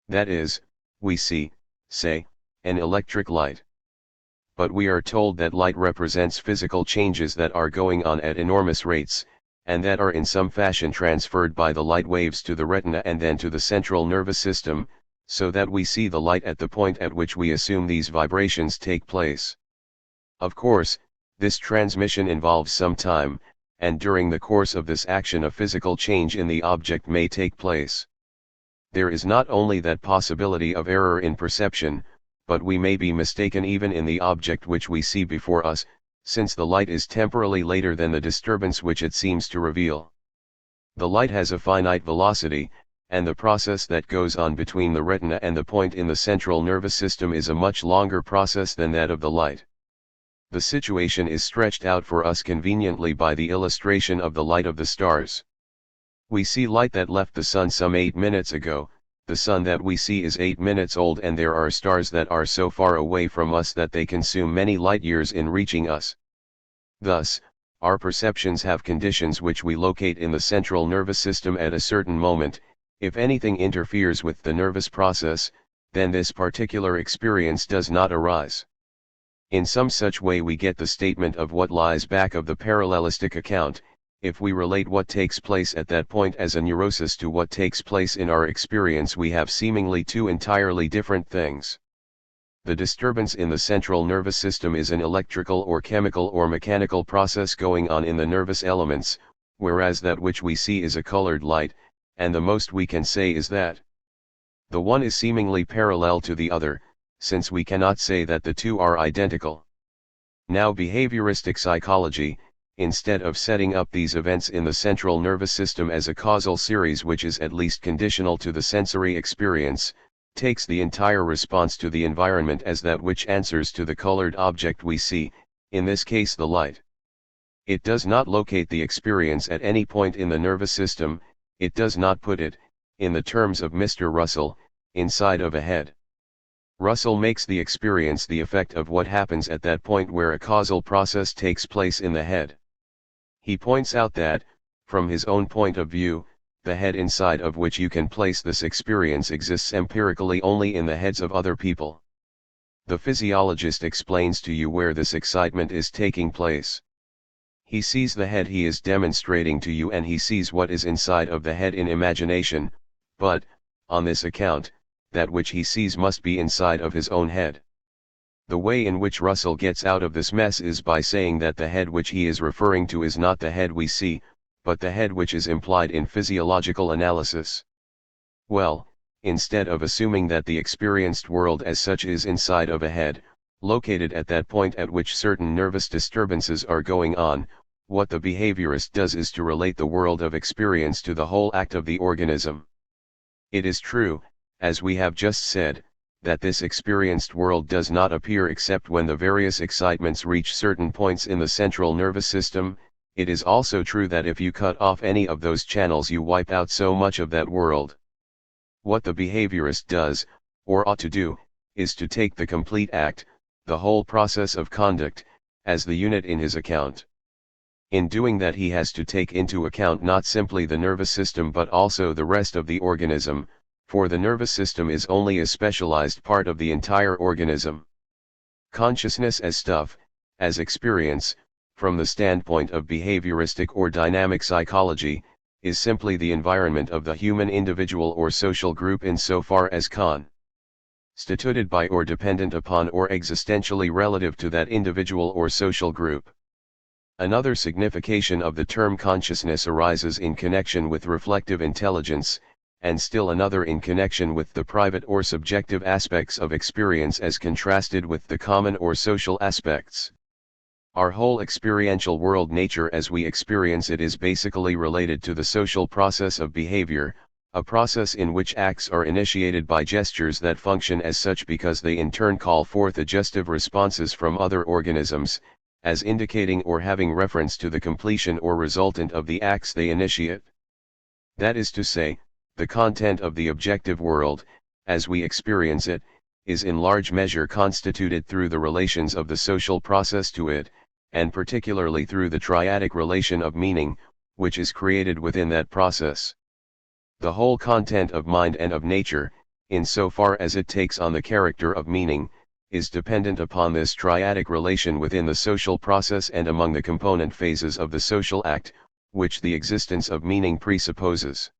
That is, we see, say, an electric light. But we are told that light represents physical changes that are going on at enormous rates, and that are in some fashion transferred by the light waves to the retina and then to the central nervous system, so that we see the light at the point at which we assume these vibrations take place. Of course, this transmission involves some time, and during the course of this action a physical change in the object may take place. There is not only that possibility of error in perception, but we may be mistaken even in the object which we see before us, since the light is temporally later than the disturbance which it seems to reveal. The light has a finite velocity, and the process that goes on between the retina and the point in the central nervous system is a much longer process than that of the light. The situation is stretched out for us conveniently by the illustration of the light of the stars. We see light that left the sun some 8 minutes ago. The sun that we see is 8 minutes old, and there are stars that are so far away from us that they consume many light years in reaching us. Thus, our perceptions have conditions which we locate in the central nervous system at a certain moment. If anything interferes with the nervous process, then this particular experience does not arise. In some such way we get the statement of what lies back of the parallelistic account. If we relate what takes place at that point as a neurosis to what takes place in our experience, we have seemingly two entirely different things. The disturbance in the central nervous system is an electrical or chemical or mechanical process going on in the nervous elements, whereas that which we see is a colored light, and the most we can say is that the one is seemingly parallel to the other, since we cannot say that the two are identical. Now behavioristic psychology, instead of setting up these events in the central nervous system as a causal series which is at least conditional to the sensory experience, takes the entire response to the environment as that which answers to the colored object we see, in this case the light. It does not locate the experience at any point in the nervous system, it does not put it, in the terms of Mr. Russell, inside of a head. Russell makes the experience the effect of what happens at that point where a causal process takes place in the head. He points out that, from his own point of view, the head inside of which you can place this experience exists empirically only in the heads of other people. The physiologist explains to you where this excitement is taking place. He sees the head he is demonstrating to you, and he sees what is inside of the head in imagination, but, on this account, that which he sees must be inside of his own head. The way in which Russell gets out of this mess is by saying that the head which he is referring to is not the head we see, but the head which is implied in physiological analysis. Well, instead of assuming that the experienced world as such is inside of a head, located at that point at which certain nervous disturbances are going on. What the behaviorist does is to relate the world of experience to the whole act of the organism. It is true, as we have just said, that this experienced world does not appear except when the various excitements reach certain points in the central nervous system. It is also true that if you cut off any of those channels you wipe out so much of that world. What the behaviorist does, or ought to do, is to take the complete act, the whole process of conduct, as the unit in his account. In doing that he has to take into account not simply the nervous system but also the rest of the organism, for the nervous system is only a specialized part of the entire organism. Consciousness as stuff, as experience, from the standpoint of behavioristic or dynamic psychology, is simply the environment of the human individual or social group insofar as constituted by or dependent upon or existentially relative to that individual or social group. Another signification of the term consciousness arises in connection with reflective intelligence, and still another in connection with the private or subjective aspects of experience as contrasted with the common or social aspects. Our whole experiential world nature as we experience it is basically related to the social process of behavior, a process in which acts are initiated by gestures that function as such because they in turn call forth adjustive responses from other organisms, as indicating or having reference to the completion or resultant of the acts they initiate. That is to say, the content of the objective world, as we experience it, is in large measure constituted through the relations of the social process to it, and particularly through the triadic relation of meaning, which is created within that process. The whole content of mind and of nature, insofar as it takes on the character of meaning, is dependent upon this triadic relation within the social process and among the component phases of the social act, which the existence of meaning presupposes.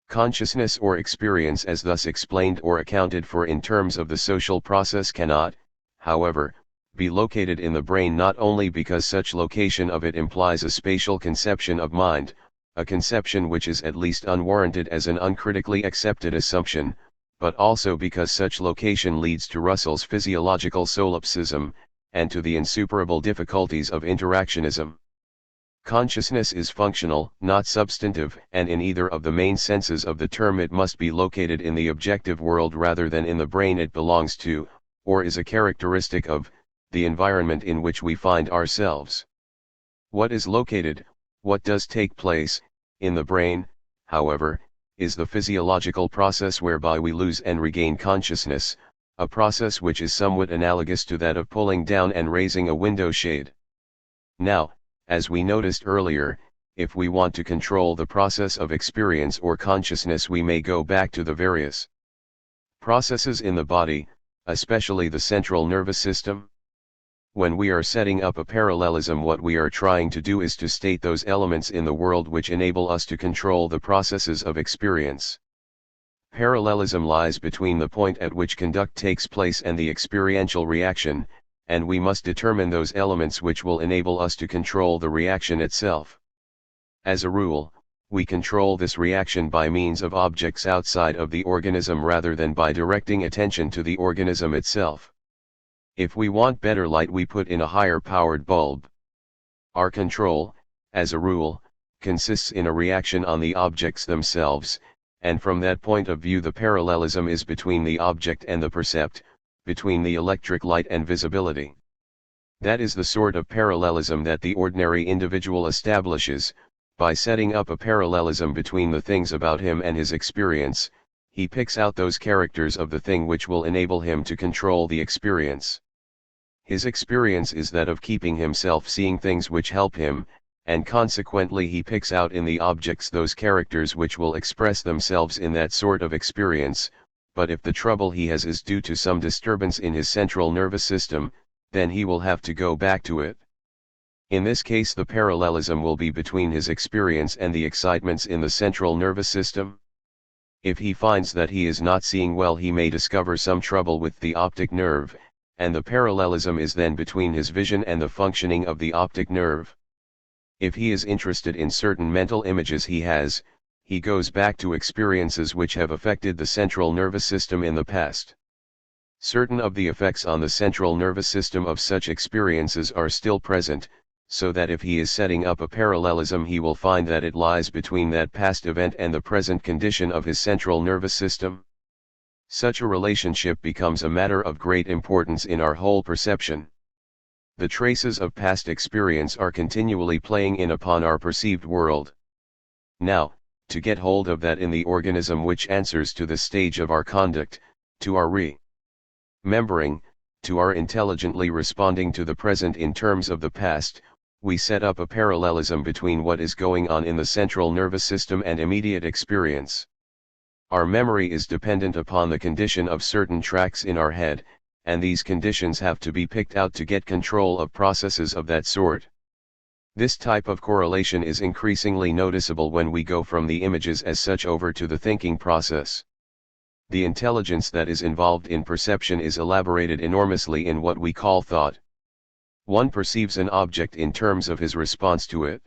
Consciousness or experience as thus explained or accounted for in terms of the social process cannot, however, be located in the brain not only because such location of it implies a spatial conception of mind, a conception which is at least unwarranted as an uncritically accepted assumption, but also because such location leads to Russell's physiological solipsism, and to the insuperable difficulties of interactionism. Consciousness is functional, not substantive, and in either of the main senses of the term it must be located in the objective world rather than in the brain it belongs to, or is a characteristic of, the environment in which we find ourselves. What is located, what does take place, in the brain, however, is the physiological process whereby we lose and regain consciousness, a process which is somewhat analogous to that of pulling down and raising a window shade. Now, as we noticed earlier, if we want to control the process of experience or consciousness we may go back to the various processes in the body, especially the central nervous system. When we are setting up a parallelism, what we are trying to do is to state those elements in the world which enable us to control the processes of experience. Parallelism lies between the point at which conduct takes place and the experiential reaction, and we must determine those elements which will enable us to control the reaction itself. As a rule, we control this reaction by means of objects outside of the organism rather than by directing attention to the organism itself. If we want better light, we put in a higher powered bulb. Our control, as a rule, consists in a reaction on the objects themselves, and from that point of view the parallelism is between the object and the percept, between the electric light and visibility. That is the sort of parallelism that the ordinary individual establishes. By setting up a parallelism between the things about him and his experience, he picks out those characters of the thing which will enable him to control the experience. His experience is that of keeping himself seeing things which help him, and consequently he picks out in the objects those characters which will express themselves in that sort of experience. But if the trouble he has is due to some disturbance in his central nervous system, then he will have to go back to it. In this case the parallelism will be between his experience and the excitements in the central nervous system. If he finds that he is not seeing well, he may discover some trouble with the optic nerve, and the parallelism is then between his vision and the functioning of the optic nerve. If he is interested in certain mental images he goes back to experiences which have affected the central nervous system in the past. Certain of the effects on the central nervous system of such experiences are still present, so that if he is setting up a parallelism he will find that it lies between that past event and the present condition of his central nervous system. Such a relationship becomes a matter of great importance in our whole perception. The traces of past experience are continually playing in upon our perceived world. Now, to get hold of that in the organism which answers to the stage of our conduct, to our remembering, to our intelligently responding to the present in terms of the past, we set up a parallelism between what is going on in the central nervous system and immediate experience. Our memory is dependent upon the condition of certain tracks in our head, and these conditions have to be picked out to get control of processes of that sort. This type of correlation is increasingly noticeable when we go from the images as such over to the thinking process. The intelligence that is involved in perception is elaborated enormously in what we call thought. One perceives an object in terms of his response to it.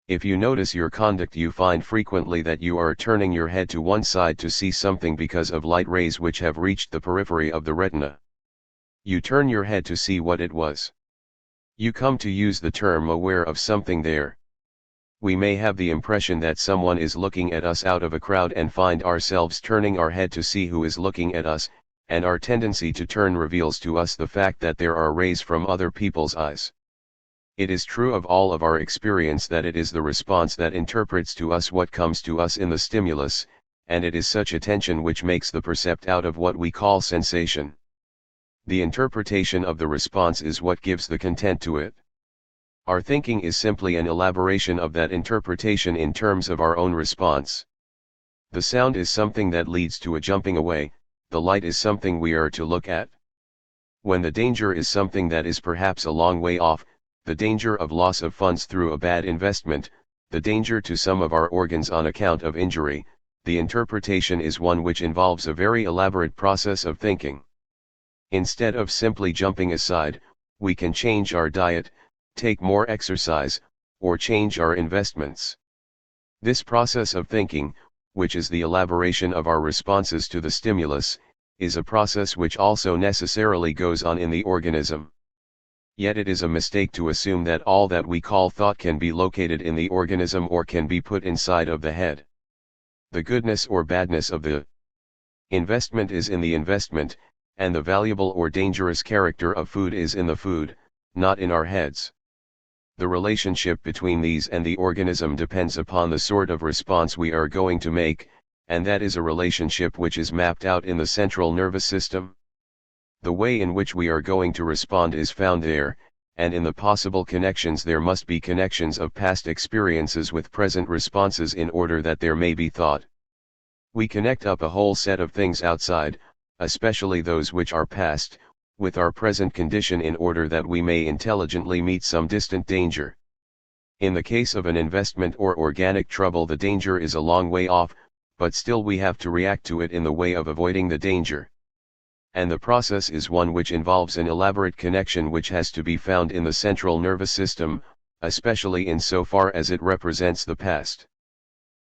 If you notice your conduct, you find frequently that you are turning your head to one side to see something because of light rays which have reached the periphery of the retina. You turn your head to see what it was. You come to use the term aware of something there. We may have the impression that someone is looking at us out of a crowd and find ourselves turning our head to see who is looking at us, and our tendency to turn reveals to us the fact that there are rays from other people's eyes. It is true of all of our experience that it is the response that interprets to us what comes to us in the stimulus, and it is such attention which makes the percept out of what we call sensation. The interpretation of the response is what gives the content to it. Our thinking is simply an elaboration of that interpretation in terms of our own response. The sound is something that leads to a jumping away, the light is something we are to look at. When the danger is something that is perhaps a long way off, the danger of loss of funds through a bad investment, the danger to some of our organs on account of injury, the interpretation is one which involves a very elaborate process of thinking. Instead of simply jumping aside, we can change our diet, take more exercise, or change our investments. This process of thinking, which is the elaboration of our responses to the stimulus, is a process which also necessarily goes on in the organism. Yet it is a mistake to assume that all that we call thought can be located in the organism or can be put inside of the head. The goodness or badness of the investment is in the investment, and the valuable or dangerous character of food is in the food, not in our heads. The relationship between these and the organism depends upon the sort of response we are going to make, and that is a relationship which is mapped out in the central nervous system. The way in which we are going to respond is found there, and in the possible connections there must be connections of past experiences with present responses in order that there may be thought. We connect up a whole set of things outside, especially those which are past, with our present condition in order that we may intelligently meet some distant danger. In the case of an investment or organic trouble, the danger is a long way off, but still we have to react to it in the way of avoiding the danger. And the process is one which involves an elaborate connection which has to be found in the central nervous system, especially in so far as it represents the past.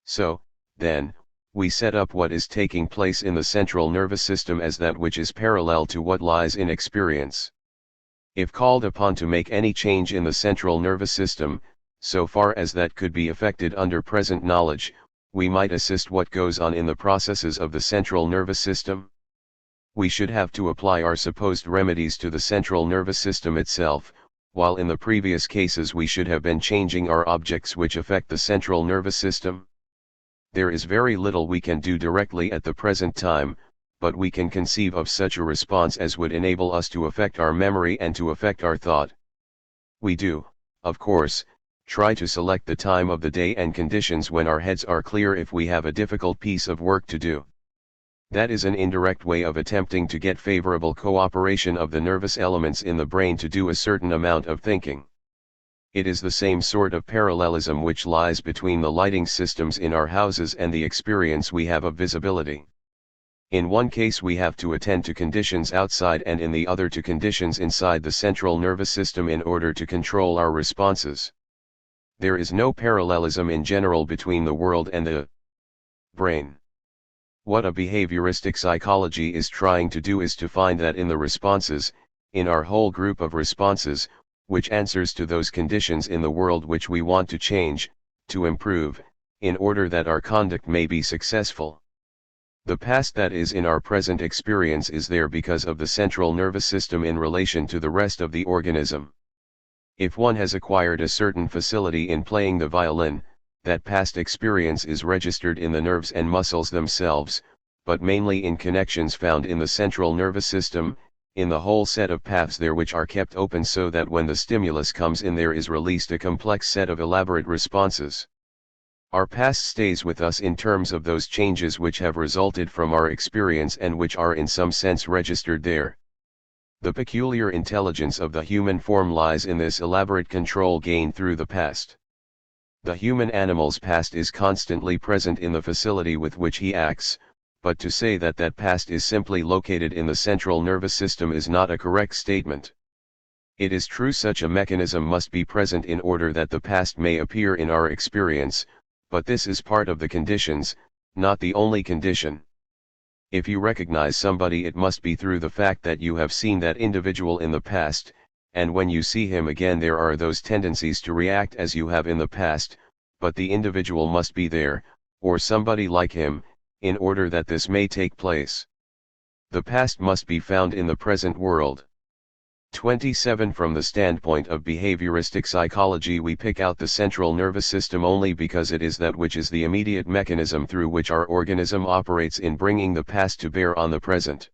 So, then, we set up what is taking place in the central nervous system as that which is parallel to what lies in experience. If called upon to make any change in the central nervous system, so far as that could be effected under present knowledge, we might assist what goes on in the processes of the central nervous system. We should have to apply our supposed remedies to the central nervous system itself, while in the previous cases we should have been changing our objects which affect the central nervous system. There is very little we can do directly at the present time, but we can conceive of such a response as would enable us to affect our memory and to affect our thought. We do, of course, try to select the time of the day and conditions when our heads are clear if we have a difficult piece of work to do. That is an indirect way of attempting to get favorable cooperation of the nervous elements in the brain to do a certain amount of thinking. It is the same sort of parallelism which lies between the lighting systems in our houses and the experience we have of visibility. In one case we have to attend to conditions outside and in the other to conditions inside the central nervous system in order to control our responses. There is no parallelism in general between the world and the brain. What a behavioristic psychology is trying to do is to find that in the responses, in our whole group of responses, which answers to those conditions in the world which we want to change, to improve, in order that our conduct may be successful. The past that is in our present experience is there because of the central nervous system in relation to the rest of the organism. If one has acquired a certain facility in playing the violin, that past experience is registered in the nerves and muscles themselves, but mainly in connections found in the central nervous system, in the whole set of paths there which are kept open so that when the stimulus comes in there is released a complex set of elaborate responses. Our past stays with us in terms of those changes which have resulted from our experience and which are in some sense registered there. The peculiar intelligence of the human form lies in this elaborate control gained through the past. The human animal's past is constantly present in the facility with which he acts, but to say that that past is simply located in the central nervous system is not a correct statement. It is true such a mechanism must be present in order that the past may appear in our experience, but this is part of the conditions, not the only condition. If you recognize somebody, it must be through the fact that you have seen that individual in the past, and when you see him again there are those tendencies to react as you have in the past, but the individual must be there, or somebody like him, in order that this may take place. The past must be found in the present world. 27 From the standpoint of behavioristic psychology, we pick out the central nervous system only because it is that which is the immediate mechanism through which our organism operates in bringing the past to bear on the present.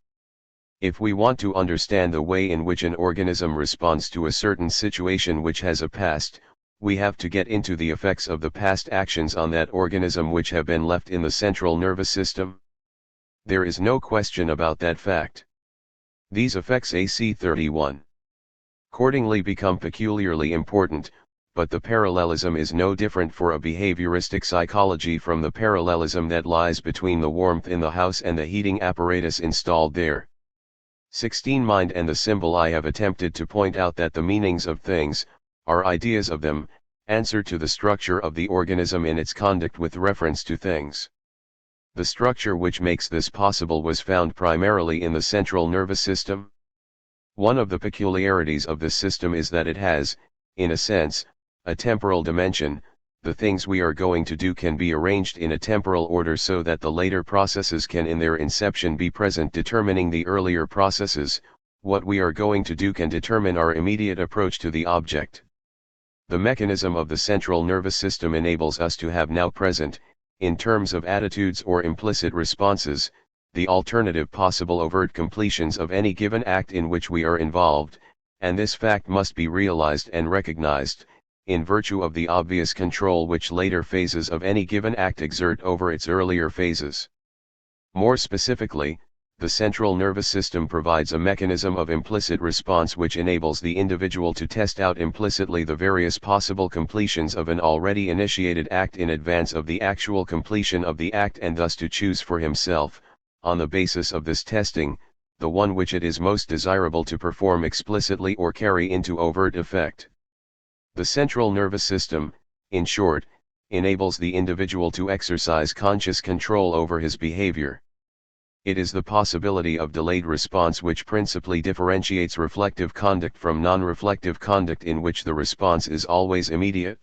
If we want to understand the way in which an organism responds to a certain situation which has a past, we have to get into the effects of the past actions on that organism which have been left in the central nervous system. There is no question about that fact. These effects AC 31. Accordingly become peculiarly important, but the parallelism is no different for a behavioristic psychology from the parallelism that lies between the warmth in the house and the heating apparatus installed there. 16 Mind and the symbol. I have attempted to point out that the meanings of things, our ideas of them, answer to the structure of the organism in its conduct with reference to things. The structure which makes this possible was found primarily in the central nervous system. One of the peculiarities of this system is that it has, in a sense, a temporal dimension. The things we are going to do can be arranged in a temporal order so that the later processes can in their inception be present determining the earlier processes. What we are going to do can determine our immediate approach to the object. The mechanism of the central nervous system enables us to have now present, in terms of attitudes or implicit responses, the alternative possible overt completions of any given act in which we are involved, and this fact must be realized and recognized, in virtue of the obvious control which later phases of any given act exert over its earlier phases. More specifically, the central nervous system provides a mechanism of implicit response which enables the individual to test out implicitly the various possible completions of an already initiated act in advance of the actual completion of the act, and thus to choose for himself, on the basis of this testing, the one which it is most desirable to perform explicitly or carry into overt effect. The central nervous system, in short, enables the individual to exercise conscious control over his behavior. It is the possibility of delayed response which principally differentiates reflective conduct from non-reflective conduct in which the response is always immediate.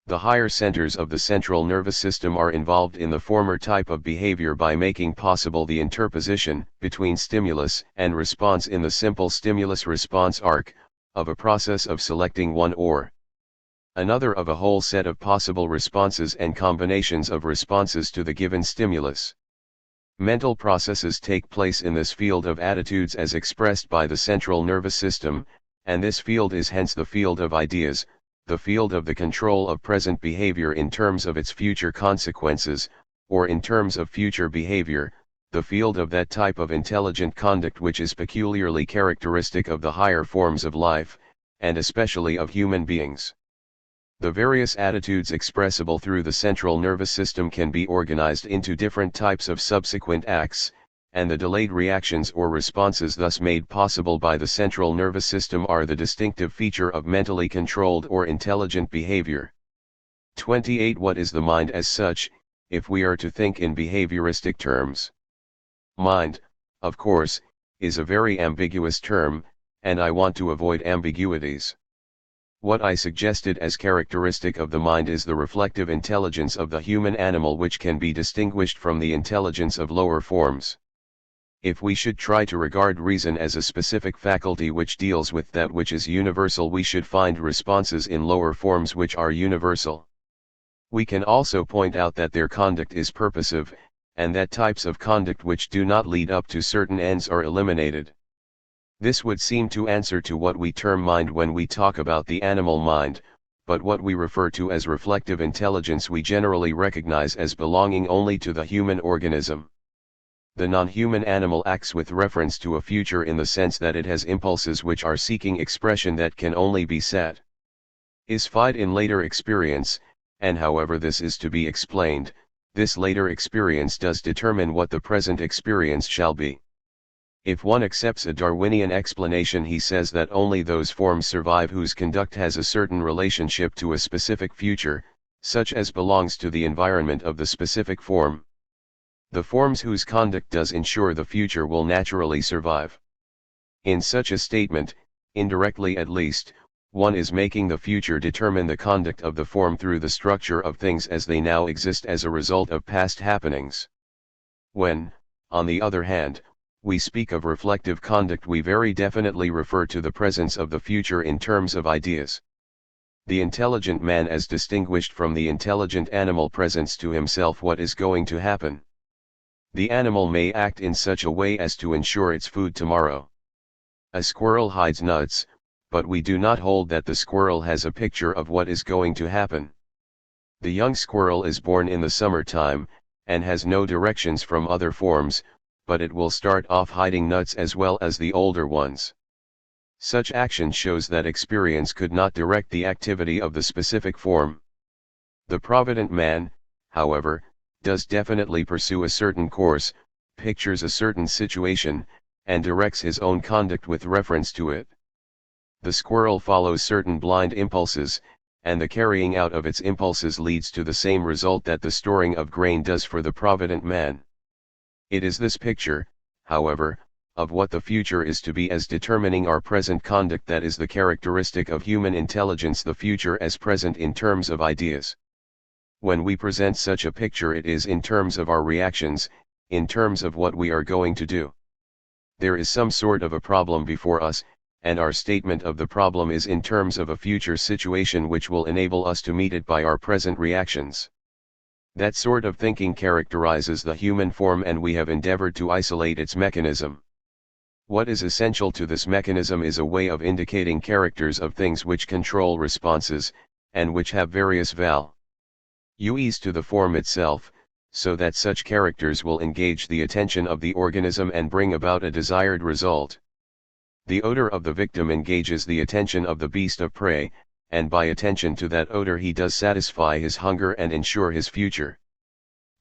The higher centers of the central nervous system are involved in the former type of behavior by making possible the interposition between stimulus and response in the simple stimulus-response arc of a process of selecting one or another of a whole set of possible responses and combinations of responses to the given stimulus. Mental processes take place in this field of attitudes as expressed by the central nervous system, and this field is hence the field of ideas, the field of the control of present behavior in terms of its future consequences, or in terms of future behavior, the field of that type of intelligent conduct which is peculiarly characteristic of the higher forms of life, and especially of human beings. The various attitudes expressible through the central nervous system can be organized into different types of subsequent acts, and the delayed reactions or responses thus made possible by the central nervous system are the distinctive feature of mentally controlled or intelligent behavior. 28 What is the mind as such? if we are to think in behavioristic terms. Mind, of course, is a very ambiguous term, and I want to avoid ambiguities. What I suggested as characteristic of the mind is the reflective intelligence of the human animal, which can be distinguished from the intelligence of lower forms. If we should try to regard reason as a specific faculty which deals with that which is universal, we should find responses in lower forms which are universal. We can also point out that their conduct is purposive, and that types of conduct which do not lead up to certain ends are eliminated. This would seem to answer to what we term mind when we talk about the animal mind, but what we refer to as reflective intelligence we generally recognize as belonging only to the human organism. The non-human animal acts with reference to a future in the sense that it has impulses which are seeking expression that can only be satisfied in later experience, and however this is to be explained, this later experience does determine what the present experience shall be. If one accepts a Darwinian explanation, he says that only those forms survive whose conduct has a certain relationship to a specific future, such as belongs to the environment of the specific form. The forms whose conduct does ensure the future will naturally survive. In such a statement, indirectly at least, one is making the future determine the conduct of the form through the structure of things as they now exist as a result of past happenings. When, on the other hand, we speak of reflective conduct, we very definitely refer to the presence of the future in terms of ideas. The intelligent man, as distinguished from the intelligent animal, presents to himself what is going to happen. The animal may act in such a way as to ensure its food tomorrow. A squirrel hides nuts, but we do not hold that the squirrel has a picture of what is going to happen. The young squirrel is born in the summertime, and has no directions from other forms, but it will start off hiding nuts as well as the older ones. Such action shows that experience could not direct the activity of the specific form. The provident man, however, does definitely pursue a certain course, pictures a certain situation, and directs his own conduct with reference to it. The squirrel follows certain blind impulses, and the carrying out of its impulses leads to the same result that the storing of grain does for the provident man. It is this picture, however, of what the future is to be as determining our present conduct that is the characteristic of human intelligence, the future as present in terms of ideas. When we present such a picture, it is in terms of our reactions, in terms of what we are going to do. There is some sort of a problem before us, and our statement of the problem is in terms of a future situation which will enable us to meet it by our present reactions. That sort of thinking characterizes the human form, and we have endeavored to isolate its mechanism. What is essential to this mechanism is a way of indicating characters of things which control responses, and which have various values to the form itself, so that such characters will engage the attention of the organism and bring about a desired result. The odor of the victim engages the attention of the beast of prey, and by attention to that odor he does satisfy his hunger and ensure his future.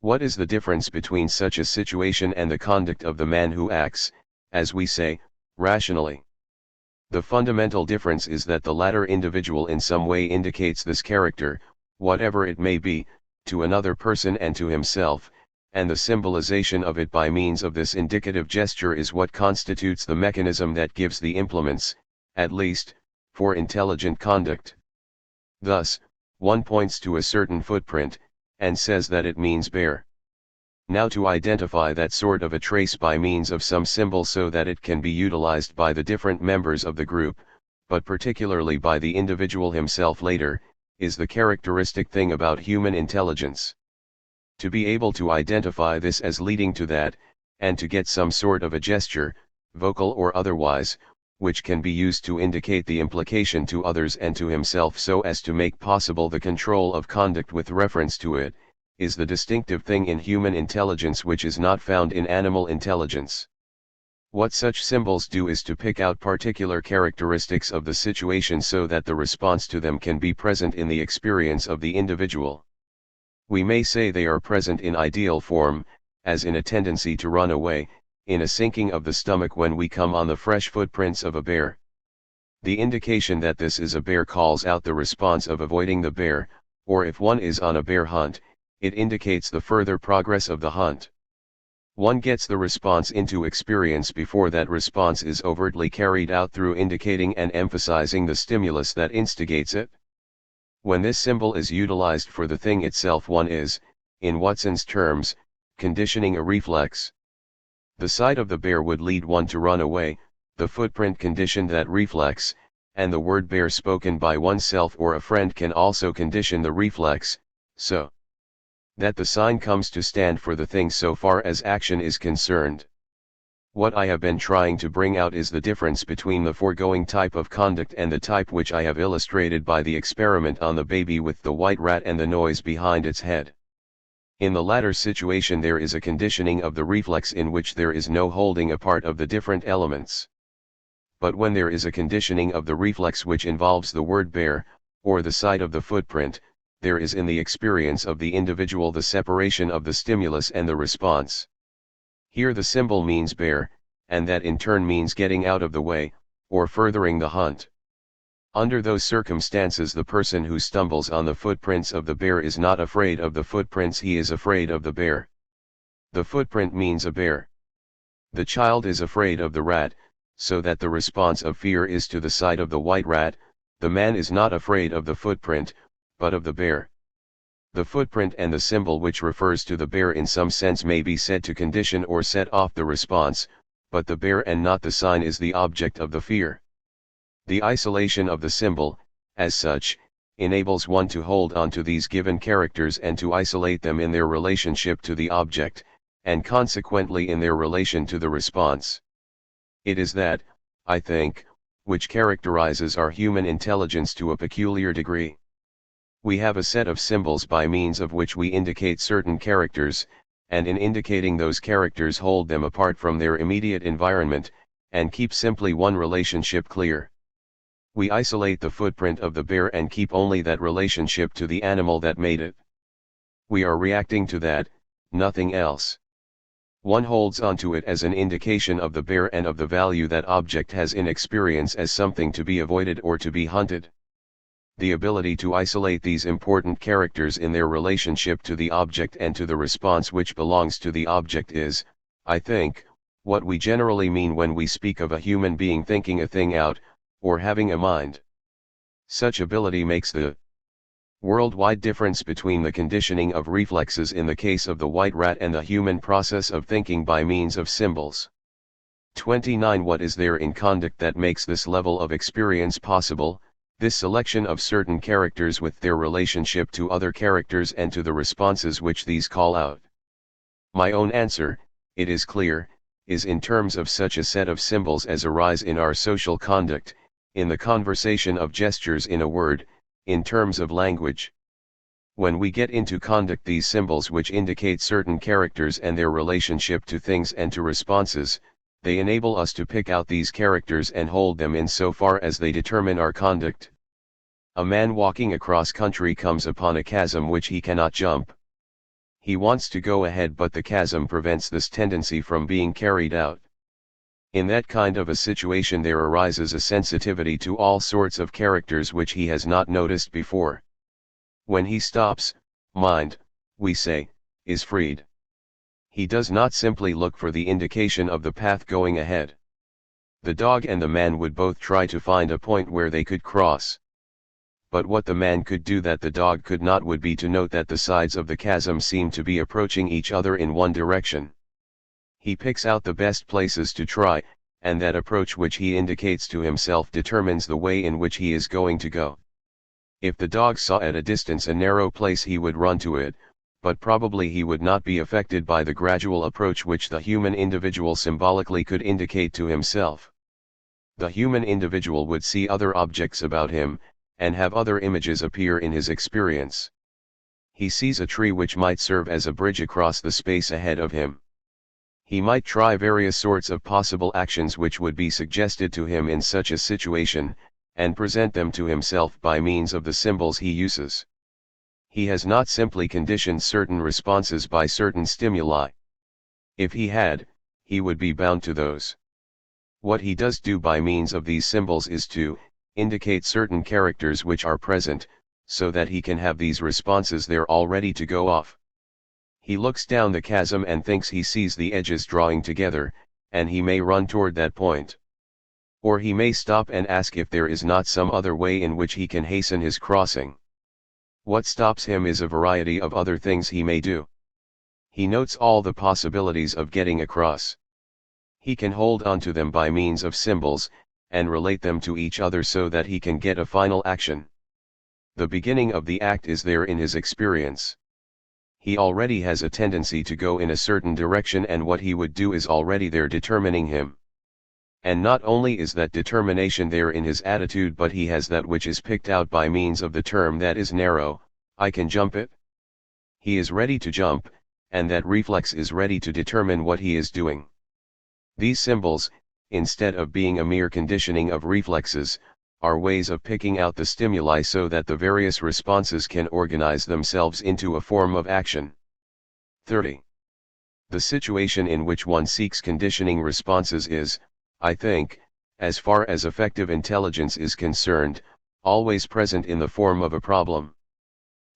What is the difference between such a situation and the conduct of the man who acts, as we say, rationally? The fundamental difference is that the latter individual in some way indicates this character, whatever it may be, to another person and to himself, and the symbolization of it by means of this indicative gesture is what constitutes the mechanism that gives the implements, at least, for intelligent conduct. Thus, one points to a certain footprint, and says that it means bear. Now to identify that sort of a trace by means of some symbol so that it can be utilized by the different members of the group, but particularly by the individual himself later, is the characteristic thing about human intelligence. To be able to identify this as leading to that, and to get some sort of a gesture, vocal or otherwise, which can be used to indicate the implication to others and to himself so as to make possible the control of conduct with reference to it, is the distinctive thing in human intelligence which is not found in animal intelligence. What such symbols do is to pick out particular characteristics of the situation so that the response to them can be present in the experience of the individual. We may say they are present in ideal form, as in a tendency to run away, in a sinking of the stomach when we come on the fresh footprints of a bear. The indication that this is a bear calls out the response of avoiding the bear, or if one is on a bear hunt, it indicates the further progress of the hunt. One gets the response into experience before that response is overtly carried out through indicating and emphasizing the stimulus that instigates it. When this symbol is utilized for the thing itself, one is, in Watson's terms, conditioning a reflex. The sight of the bear would lead one to run away, the footprint conditioned that reflex, and the word bear spoken by oneself or a friend can also condition the reflex, so that the sign comes to stand for the thing so far as action is concerned. What I have been trying to bring out is the difference between the foregoing type of conduct and the type which I have illustrated by the experiment on the baby with the white rat and the noise behind its head. In the latter situation there is a conditioning of the reflex in which there is no holding apart of the different elements. But when there is a conditioning of the reflex which involves the word bear, or the sight of the footprint, there is in the experience of the individual the separation of the stimulus and the response. Here the symbol means bear, and that in turn means getting out of the way, or furthering the hunt. Under those circumstances the person who stumbles on the footprints of the bear is not afraid of the footprints, he is afraid of the bear. The footprint means a bear. The child is afraid of the rat, so that the response of fear is to the sight of the white rat. The man is not afraid of the footprint, but of the bear. The footprint and the symbol which refers to the bear in some sense may be said to condition or set off the response, but the bear and not the sign is the object of the fear. The isolation of the symbol, as such, enables one to hold on to these given characters and to isolate them in their relationship to the object, and consequently in their relation to the response. It is that, I think, which characterizes our human intelligence to a peculiar degree. We have a set of symbols by means of which we indicate certain characters, and in indicating those characters hold them apart from their immediate environment, and keep simply one relationship clear. We isolate the footprint of the bear and keep only that relationship to the animal that made it. We are reacting to that, nothing else. One holds onto it as an indication of the bear and of the value that object has in experience as something to be avoided or to be hunted. The ability to isolate these important characters in their relationship to the object and to the response which belongs to the object is, I think, what we generally mean when we speak of a human being thinking a thing out, or having a mind. Such ability makes the worldwide difference between the conditioning of reflexes in the case of the white rat and the human process of thinking by means of symbols. 29. What is there in conduct that makes this level of experience possible, this selection of certain characters with their relationship to other characters and to the responses which these call out? My own answer, it is clear, is in terms of such a set of symbols as arise in our social conduct, in the conversation of gestures, in a word, in terms of language. When we get into conduct these symbols which indicate certain characters and their relationship to things and to responses, they enable us to pick out these characters and hold them in so far as they determine our conduct. A man walking across country comes upon a chasm which he cannot jump. He wants to go ahead, but the chasm prevents this tendency from being carried out. In that kind of a situation there arises a sensitivity to all sorts of characters which he has not noticed before. When he stops, mind, we say, is freed. He does not simply look for the indication of the path going ahead. The dog and the man would both try to find a point where they could cross. But what the man could do that the dog could not would be to note that the sides of the chasm seem to be approaching each other in one direction. He picks out the best places to try, and that approach which he indicates to himself determines the way in which he is going to go. If the dog saw at a distance a narrow place he would run to it, but probably he would not be affected by the gradual approach which the human individual symbolically could indicate to himself. The human individual would see other objects about him, and have other images appear in his experience. He sees a tree which might serve as a bridge across the space ahead of him. He might try various sorts of possible actions which would be suggested to him in such a situation, and present them to himself by means of the symbols he uses. He has not simply conditioned certain responses by certain stimuli. If he had, he would be bound to those. What he does do by means of these symbols is to indicate certain characters which are present, so that he can have these responses there all ready to go off. He looks down the chasm and thinks he sees the edges drawing together, and he may run toward that point. Or he may stop and ask if there is not some other way in which he can hasten his crossing. What stops him is a variety of other things he may do. He notes all the possibilities of getting across. He can hold on to them by means of symbols, and relate them to each other so that he can get a final action. The beginning of the act is there in his experience. He already has a tendency to go in a certain direction, and what he would do is already there determining him. And not only is that determination there in his attitude, but he has that which is picked out by means of the term that is narrow: I can jump it. He is ready to jump, and that reflex is ready to determine what he is doing. These symbols, instead of being a mere conditioning of reflexes, are ways of picking out the stimuli so that the various responses can organize themselves into a form of action. 30. The situation in which one seeks conditioning responses is, I think, as far as effective intelligence is concerned, always present in the form of a problem.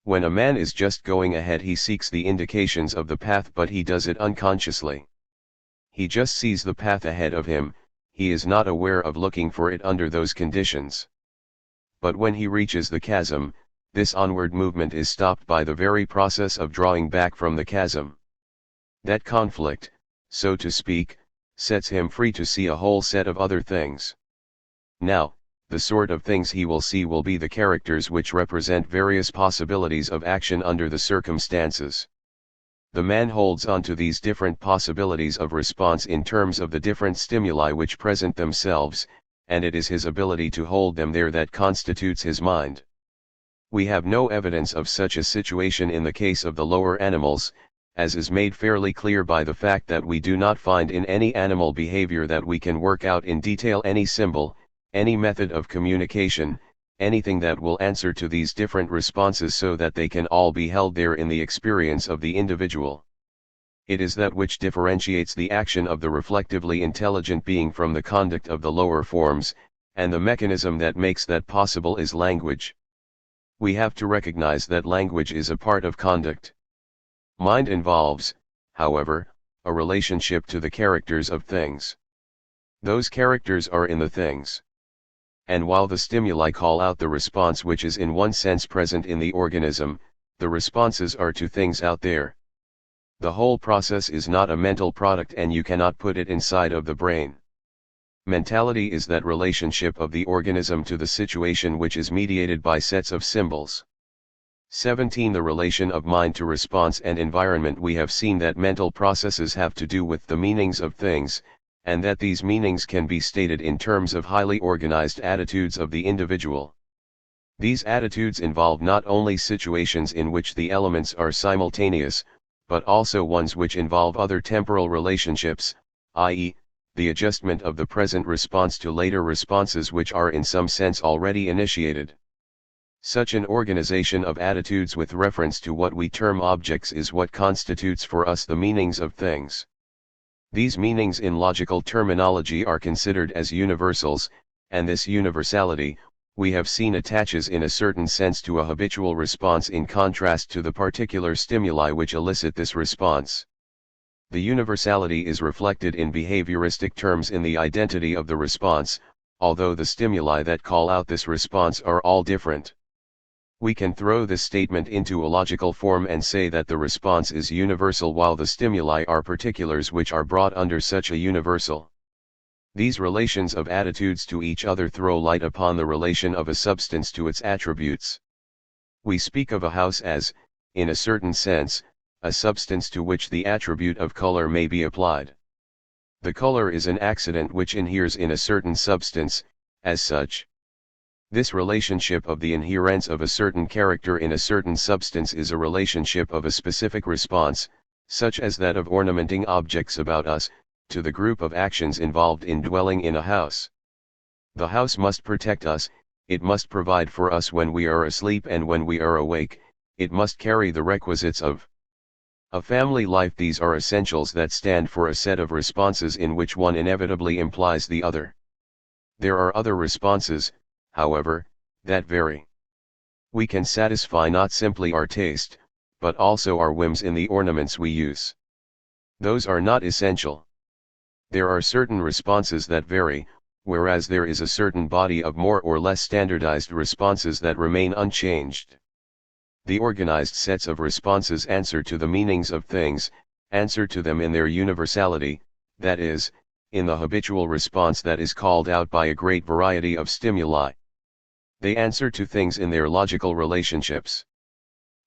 When a man is just going ahead, he seeks the indications of the path, but he does it unconsciously. He just sees the path ahead of him, he is not aware of looking for it under those conditions. But when he reaches the chasm, this onward movement is stopped by the very process of drawing back from the chasm. That conflict, so to speak, sets him free to see a whole set of other things. Now, the sort of things he will see will be the characters which represent various possibilities of action under the circumstances. The man holds on to these different possibilities of response in terms of the different stimuli which present themselves, and it is his ability to hold them there that constitutes his mind. We have no evidence of such a situation in the case of the lower animals, as is made fairly clear by the fact that we do not find in any animal behavior that we can work out in detail any symbol, any method of communication, anything that will answer to these different responses so that they can all be held there in the experience of the individual. It is that which differentiates the action of the reflectively intelligent being from the conduct of the lower forms, and the mechanism that makes that possible is language. We have to recognize that language is a part of conduct. Mind involves, however, a relationship to the characters of things. Those characters are in the things. And while the stimuli call out the response which is in one sense present in the organism, the responses are to things out there. The whole process is not a mental product, and you cannot put it inside of the brain. Mentality is that relationship of the organism to the situation which is mediated by sets of symbols. 17. The relation of mind to response and environment. We have seen that mental processes have to do with the meanings of things, and that these meanings can be stated in terms of highly organized attitudes of the individual. These attitudes involve not only situations in which the elements are simultaneous, but also ones which involve other temporal relationships, i.e., the adjustment of the present response to later responses which are in some sense already initiated. Such an organization of attitudes with reference to what we term objects is what constitutes for us the meanings of things. These meanings in logical terminology are considered as universals, and this universality, we have seen, attaches in a certain sense to a habitual response in contrast to the particular stimuli which elicit this response. The universality is reflected in behavioristic terms in the identity of the response, although the stimuli that call out this response are all different. We can throw this statement into a logical form and say that the response is universal while the stimuli are particulars which are brought under such a universal. These relations of attitudes to each other throw light upon the relation of a substance to its attributes. We speak of a house as, in a certain sense, a substance to which the attribute of color may be applied. The color is an accident which inheres in a certain substance, as such. This relationship of the inherence of a certain character in a certain substance is a relationship of a specific response, such as that of ornamenting objects about us, to the group of actions involved in dwelling in a house. The house must protect us, it must provide for us when we are asleep and when we are awake, it must carry the requisites of a family life. These are essentials that stand for a set of responses in which one inevitably implies the other. There are other responses, however, that vary. We can satisfy not simply our taste, but also our whims in the ornaments we use. Those are not essential. There are certain responses that vary, whereas there is a certain body of more or less standardized responses that remain unchanged. The organized sets of responses answer to the meanings of things, answer to them in their universality, that is, in the habitual response that is called out by a great variety of stimuli. They answer to things in their logical relationships.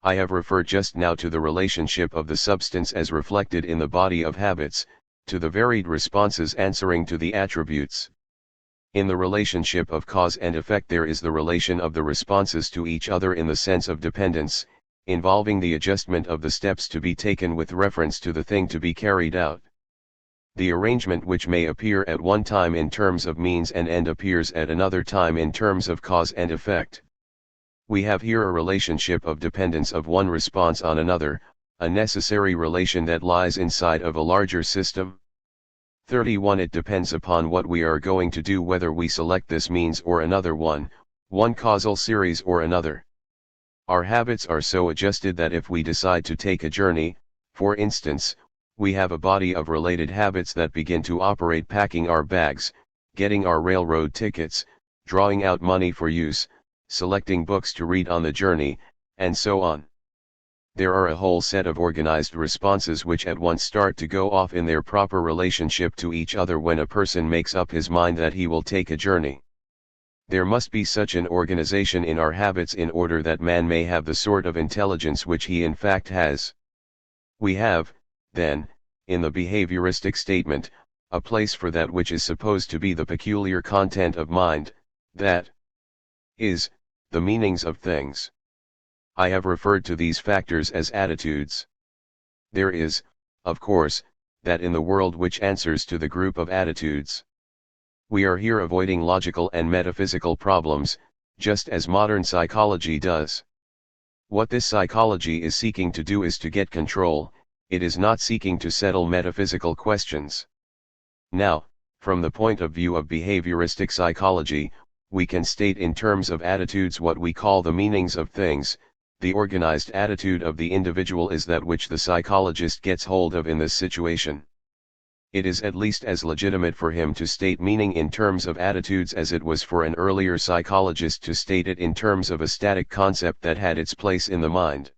I have referred just now to the relationship of the substance as reflected in the body of habits, to the varied responses answering to the attributes. In the relationship of cause and effect there is the relation of the responses to each other in the sense of dependence, involving the adjustment of the steps to be taken with reference to the thing to be carried out. The arrangement which may appear at one time in terms of means and end appears at another time in terms of cause and effect. We have here a relationship of dependence of one response on another, a necessary relation that lies inside of a larger system. 31 It depends upon what we are going to do whether we select this means or another one causal series or another. Our habits are so adjusted that if we decide to take a journey, for instance, we have a body of related habits that begin to operate: packing our bags, getting our railroad tickets, drawing out money for use, selecting books to read on the journey, and so on. There are a whole set of organized responses which at once start to go off in their proper relationship to each other when a person makes up his mind that he will take a journey. There must be such an organization in our habits in order that man may have the sort of intelligence which he in fact has. We have, then, in the behavioristic statement, a place for that which is supposed to be the peculiar content of mind, that is, the meanings of things. I have referred to these factors as attitudes. There is, of course, that in the world which answers to the group of attitudes. We are here avoiding logical and metaphysical problems, just as modern psychology does. What this psychology is seeking to do is to get control. It is not seeking to settle metaphysical questions. Now, from the point of view of behavioristic psychology, we can state in terms of attitudes what we call the meanings of things. The organized attitude of the individual is that which the psychologist gets hold of in this situation. It is at least as legitimate for him to state meaning in terms of attitudes as it was for an earlier psychologist to state it in terms of a static concept that had its place in the mind.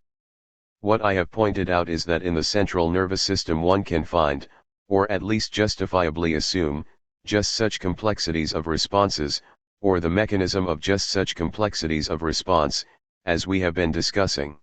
What I have pointed out is that in the central nervous system one can find, or at least justifiably assume, just such complexities of responses, or the mechanism of just such complexities of response, as we have been discussing.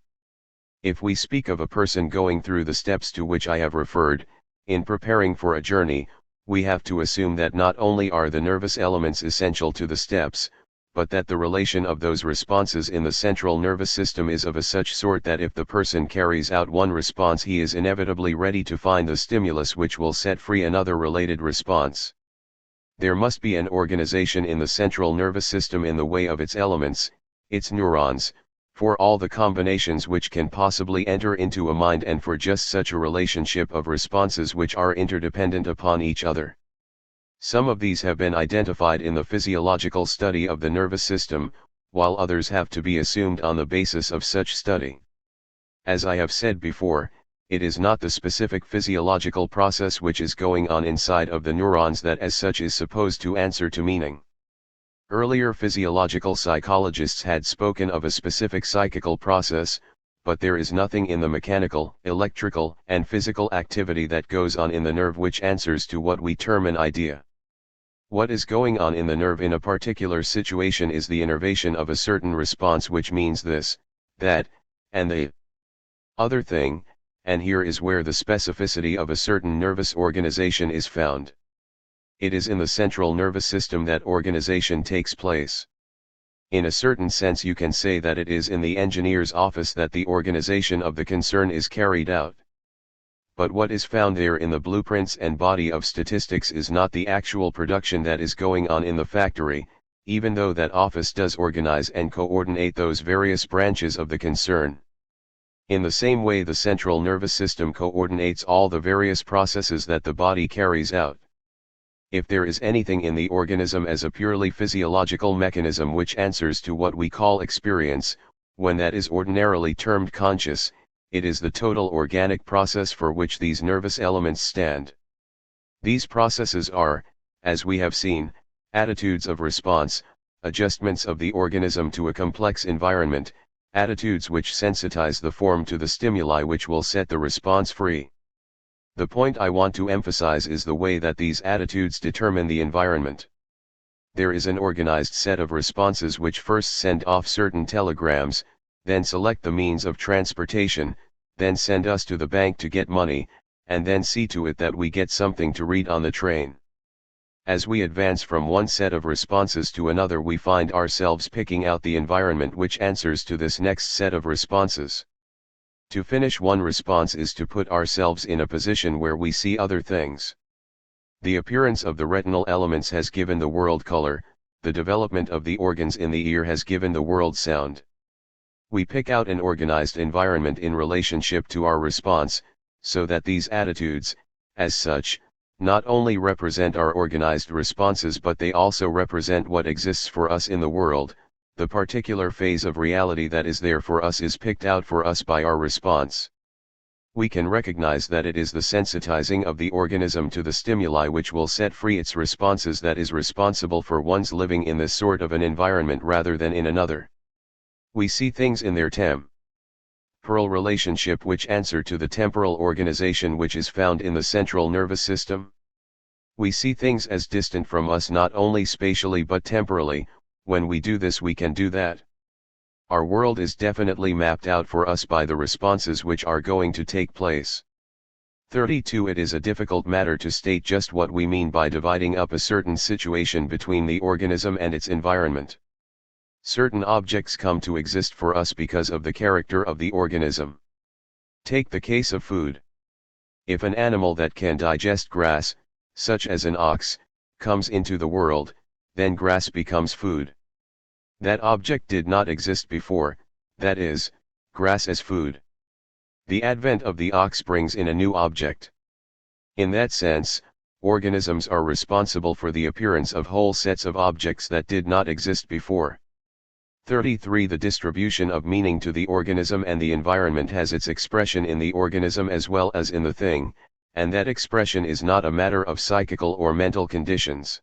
If we speak of a person going through the steps to which I have referred, in preparing for a journey, we have to assume that not only are the nervous elements essential to the steps, but that the relation of those responses in the central nervous system is of a such sort that if the person carries out one response he is inevitably ready to find the stimulus which will set free another related response. There must be an organization in the central nervous system in the way of its elements, its neurons, for all the combinations which can possibly enter into a mind and for just such a relationship of responses which are interdependent upon each other. Some of these have been identified in the physiological study of the nervous system, while others have to be assumed on the basis of such study. As I have said before, it is not the specific physiological process which is going on inside of the neurons that as such is supposed to answer to meaning. Earlier physiological psychologists had spoken of a specific psychical process, but there is nothing in the mechanical, electrical, and physical activity that goes on in the nerve which answers to what we term an idea. What is going on in the nerve in a particular situation is the innervation of a certain response which means this, that, and the other thing, and here is where the specificity of a certain nervous organization is found. It is in the central nervous system that organization takes place. In a certain sense you can say that it is in the engineer's office that the organization of the concern is carried out. But what is found there in the blueprints and body of statistics is not the actual production that is going on in the factory, even though that office does organize and coordinate those various branches of the concern. In the same way the central nervous system coordinates all the various processes that the body carries out. If there is anything in the organism as a purely physiological mechanism which answers to what we call experience, when that is ordinarily termed conscious, it is the total organic process for which these nervous elements stand. These processes are, as we have seen, attitudes of response, adjustments of the organism to a complex environment, attitudes which sensitize the form to the stimuli which will set the response free. The point I want to emphasize is the way that these attitudes determine the environment. There is an organized set of responses which first send off certain telegrams, then select the means of transportation, then send us to the bank to get money, and then see to it that we get something to read on the train. As we advance from one set of responses to another, we find ourselves picking out the environment which answers to this next set of responses. To finish one response is to put ourselves in a position where we see other things. The appearance of the retinal elements has given the world color, the development of the organs in the ear has given the world sound. We pick out an organized environment in relationship to our response, so that these attitudes, as such, not only represent our organized responses but they also represent what exists for us in the world. The particular phase of reality that is there for us is picked out for us by our response. We can recognize that it is the sensitizing of the organism to the stimuli which will set free its responses that is responsible for one's living in this sort of an environment rather than in another. We see things in their temporal relationship which answer to the temporal organization which is found in the central nervous system. We see things as distant from us not only spatially but temporally. When we do this we can do that. Our world is definitely mapped out for us by the responses which are going to take place. 32. It is a difficult matter to state just what we mean by dividing up a certain situation between the organism and its environment. Certain objects come to exist for us because of the character of the organism. Take the case of food. If an animal that can digest grass, such as an ox, comes into the world, then grass becomes food. That object did not exist before, that is, grass as food. The advent of the ox brings in a new object. In that sense, organisms are responsible for the appearance of whole sets of objects that did not exist before. 33. The distribution of meaning to the organism and the environment has its expression in the organism as well as in the thing, and that expression is not a matter of psychical or mental conditions.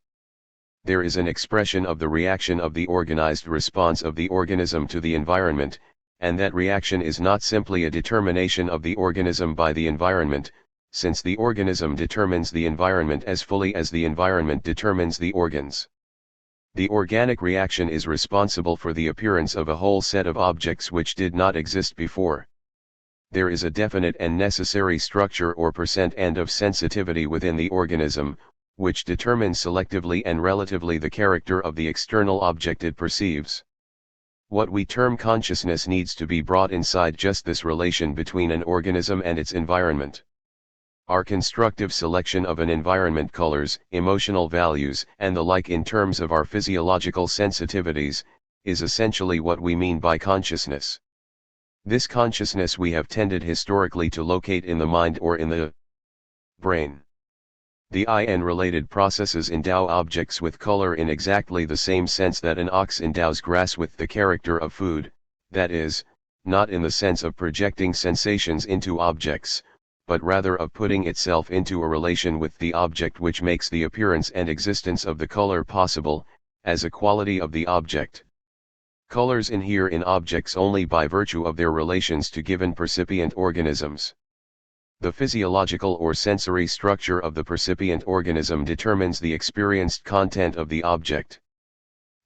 There is an expression of the reaction of the organized response of the organism to the environment, and that reaction is not simply a determination of the organism by the environment, since the organism determines the environment as fully as the environment determines the organs. The organic reaction is responsible for the appearance of a whole set of objects which did not exist before. There is a definite and necessary structure or percent and of sensitivity within the organism, which determines selectively and relatively the character of the external object it perceives. What we term consciousness needs to be brought inside just this relation between an organism and its environment. Our constructive selection of an environment, colors, emotional values, and the like in terms of our physiological sensitivities, is essentially what we mean by consciousness. This consciousness we have tended historically to locate in the mind or in the brain. The eye and related processes endow objects with color in exactly the same sense that an ox endows grass with the character of food, that is, not in the sense of projecting sensations into objects, but rather of putting itself into a relation with the object which makes the appearance and existence of the color possible, as a quality of the object. Colors inhere in objects only by virtue of their relations to given percipient organisms. The physiological or sensory structure of the percipient organism determines the experienced content of the object.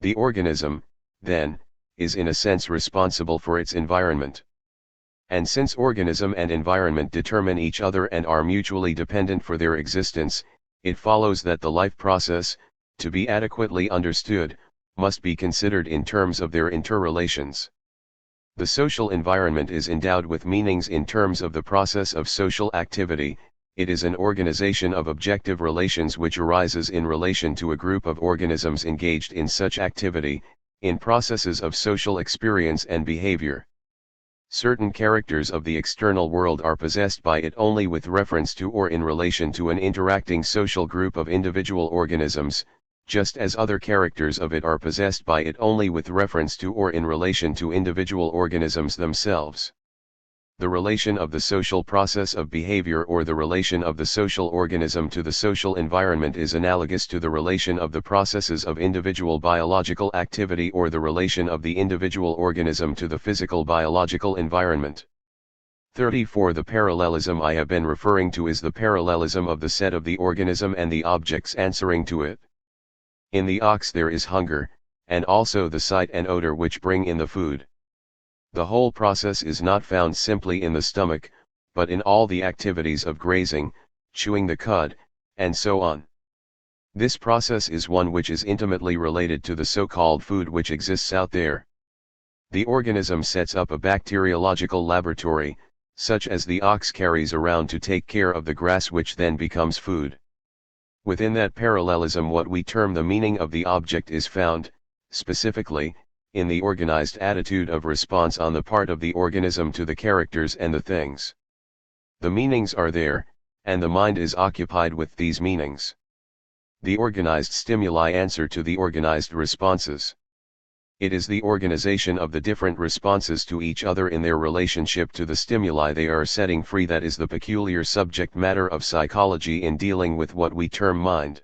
The organism, then, is in a sense responsible for its environment. And since organism and environment determine each other and are mutually dependent for their existence, it follows that the life process, to be adequately understood, must be considered in terms of their interrelations. The social environment is endowed with meanings in terms of the process of social activity. It is an organization of objective relations which arises in relation to a group of organisms engaged in such activity, in processes of social experience and behavior. Certain characters of the external world are possessed by it only with reference to or in relation to an interacting social group of individual organisms, just as other characters of it are possessed by it only with reference to or in relation to individual organisms themselves. The relation of the social process of behavior or the relation of the social organism to the social environment is analogous to the relation of the processes of individual biological activity or the relation of the individual organism to the physical biological environment. 34. The parallelism I have been referring to is the parallelism of the set of the organism and the objects answering to it. In the ox there is hunger, and also the sight and odor which bring in the food. The whole process is not found simply in the stomach, but in all the activities of grazing, chewing the cud, and so on. This process is one which is intimately related to the so-called food which exists out there. The organism sets up a bacteriological laboratory, such as the ox carries around to take care of the grass which then becomes food. Within that parallelism what we term the meaning of the object is found, specifically, in the organized attitude of response on the part of the organism to the characters and the things. The meanings are there, and the mind is occupied with these meanings. The organized stimuli answer to the organized responses. It is the organization of the different responses to each other in their relationship to the stimuli they are setting free that is the peculiar subject matter of psychology in dealing with what we term mind.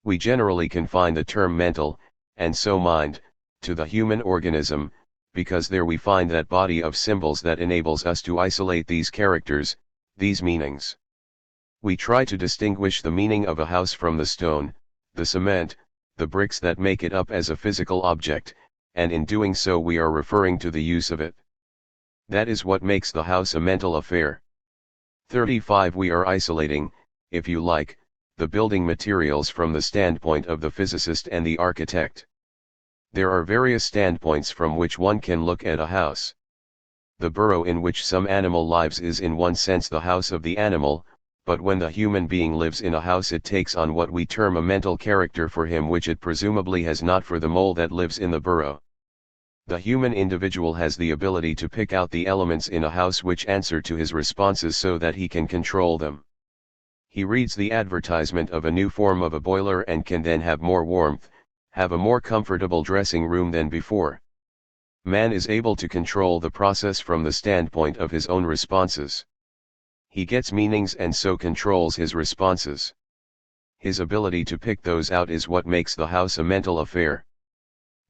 We generally confine the term mental, and so mind, to the human organism, because there we find that body of symbols that enables us to isolate these characters, these meanings. We try to distinguish the meaning of a house from the stone, the cement, the bricks that make it up as a physical object, and in doing so we are referring to the use of it. That is what makes the house a mental affair. 35. We are isolating, if you like, the building materials from the standpoint of the physicist and the architect. There are various standpoints from which one can look at a house. The burrow in which some animal lives is in one sense the house of the animal, but when the human being lives in a house it takes on what we term a mental character for him which it presumably has not for the mole that lives in the burrow. The human individual has the ability to pick out the elements in a house which answer to his responses so that he can control them. He reads the advertisement of a new form of a boiler and can then have more warmth, have a more comfortable dressing room than before. Man is able to control the process from the standpoint of his own responses. He gets meanings and so controls his responses. His ability to pick those out is what makes the house a mental affair.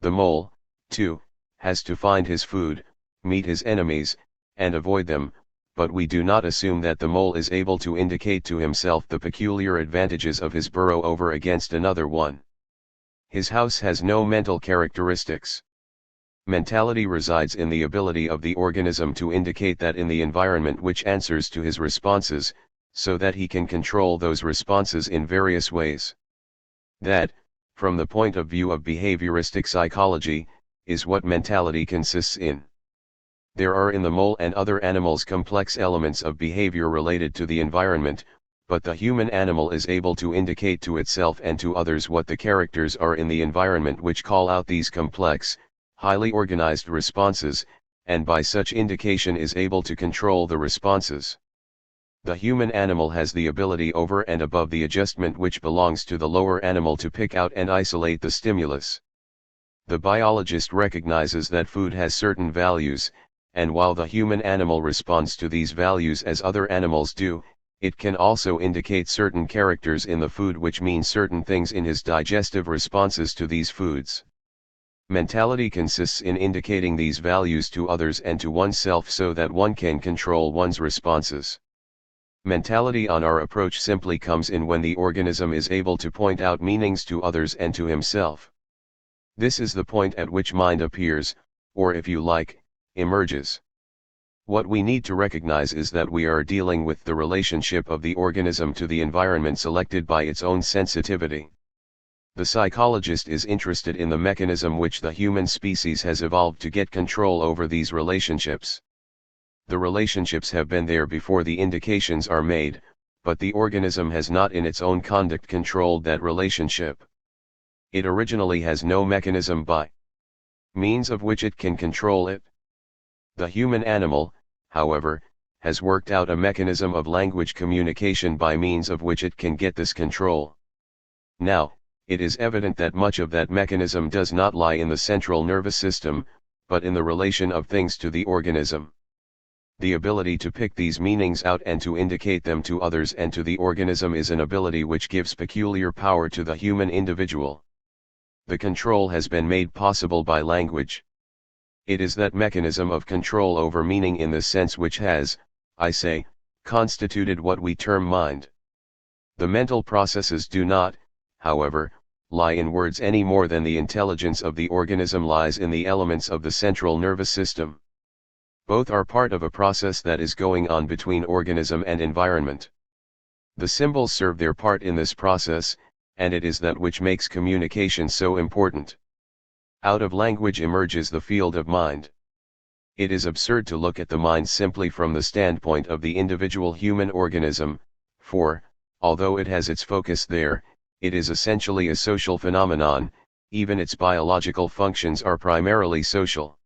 The mole, too, has to find his food, meet his enemies, and avoid them, but we do not assume that the mole is able to indicate to himself the peculiar advantages of his burrow over against another one. His house has no mental characteristics. Mentality resides in the ability of the organism to indicate that in the environment which answers to his responses, so that he can control those responses in various ways. That, from the point of view of behavioristic psychology, is what mentality consists in. There are in the mole and other animals complex elements of behavior related to the environment, but the human animal is able to indicate to itself and to others what the characters are in the environment which call out these complex, highly organized responses, and by such indication is able to control the responses. The human animal has the ability over and above the adjustment which belongs to the lower animal to pick out and isolate the stimulus. The biologist recognizes that food has certain values, and while the human animal responds to these values as other animals do, it can also indicate certain characters in the food which mean certain things in his digestive responses to these foods. Mentality consists in indicating these values to others and to oneself so that one can control one's responses. Mentality on our approach simply comes in when the organism is able to point out meanings to others and to himself. This is the point at which mind appears, or if you like, emerges. What we need to recognize is that we are dealing with the relationship of the organism to the environment selected by its own sensitivity. The psychologist is interested in the mechanism which the human species has evolved to get control over these relationships. The relationships have been there before the indications are made, but the organism has not in its own conduct controlled that relationship. It originally has no mechanism by means of which it can control it. The human animal, however, has worked out a mechanism of language communication by means of which it can get this control. Now, it is evident that much of that mechanism does not lie in the central nervous system, but in the relation of things to the organism. The ability to pick these meanings out and to indicate them to others and to the organism is an ability which gives peculiar power to the human individual. The control has been made possible by language. It is that mechanism of control over meaning in the sense which has, I say, constituted what we term mind. The mental processes do not, however, lie in words any more than the intelligence of the organism lies in the elements of the central nervous system. Both are part of a process that is going on between organism and environment. The symbols serve their part in this process, and it is that which makes communication so important. Out of language emerges the field of mind. It is absurd to look at the mind simply from the standpoint of the individual human organism, for, although it has its focus there, it is essentially a social phenomenon, even its biological functions are primarily social.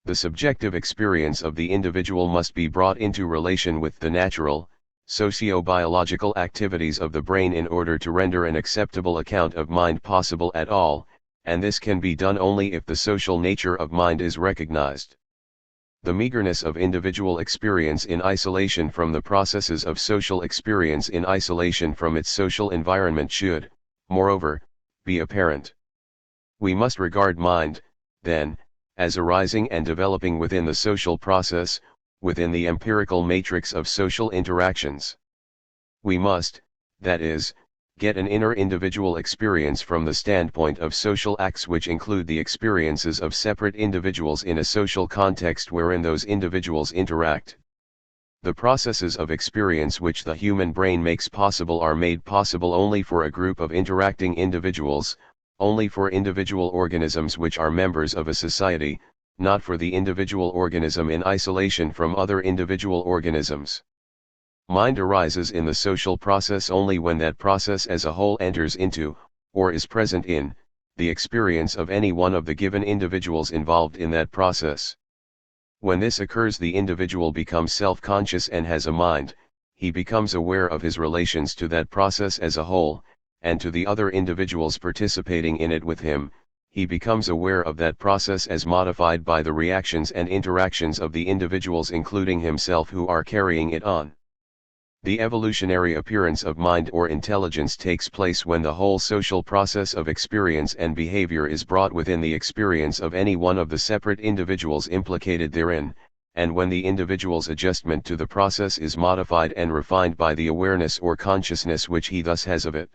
The subjective experience of the individual must be brought into relation with the natural, socio-biological activities of the brain in order to render an acceptable account of mind possible at all, and this can be done only if the social nature of mind is recognized. The meagerness of individual experience in isolation from the processes of social experience in isolation from its social environment should, moreover, be apparent. We must regard mind, then, as arising and developing within the social process, within the empirical matrix of social interactions. We must, that is, get an inner individual experience from the standpoint of social acts which include the experiences of separate individuals in a social context wherein those individuals interact. The processes of experience which the human brain makes possible are made possible only for a group of interacting individuals, only for individual organisms which are members of a society, not for the individual organism in isolation from other individual organisms. Mind arises in the social process only when that process as a whole enters into, or is present in, the experience of any one of the given individuals involved in that process. When this occurs, the individual becomes self-conscious and has a mind. He becomes aware of his relations to that process as a whole, and to the other individuals participating in it with him. He becomes aware of that process as modified by the reactions and interactions of the individuals including himself who are carrying it on. The evolutionary appearance of mind or intelligence takes place when the whole social process of experience and behavior is brought within the experience of any one of the separate individuals implicated therein, and when the individual's adjustment to the process is modified and refined by the awareness or consciousness which he thus has of it.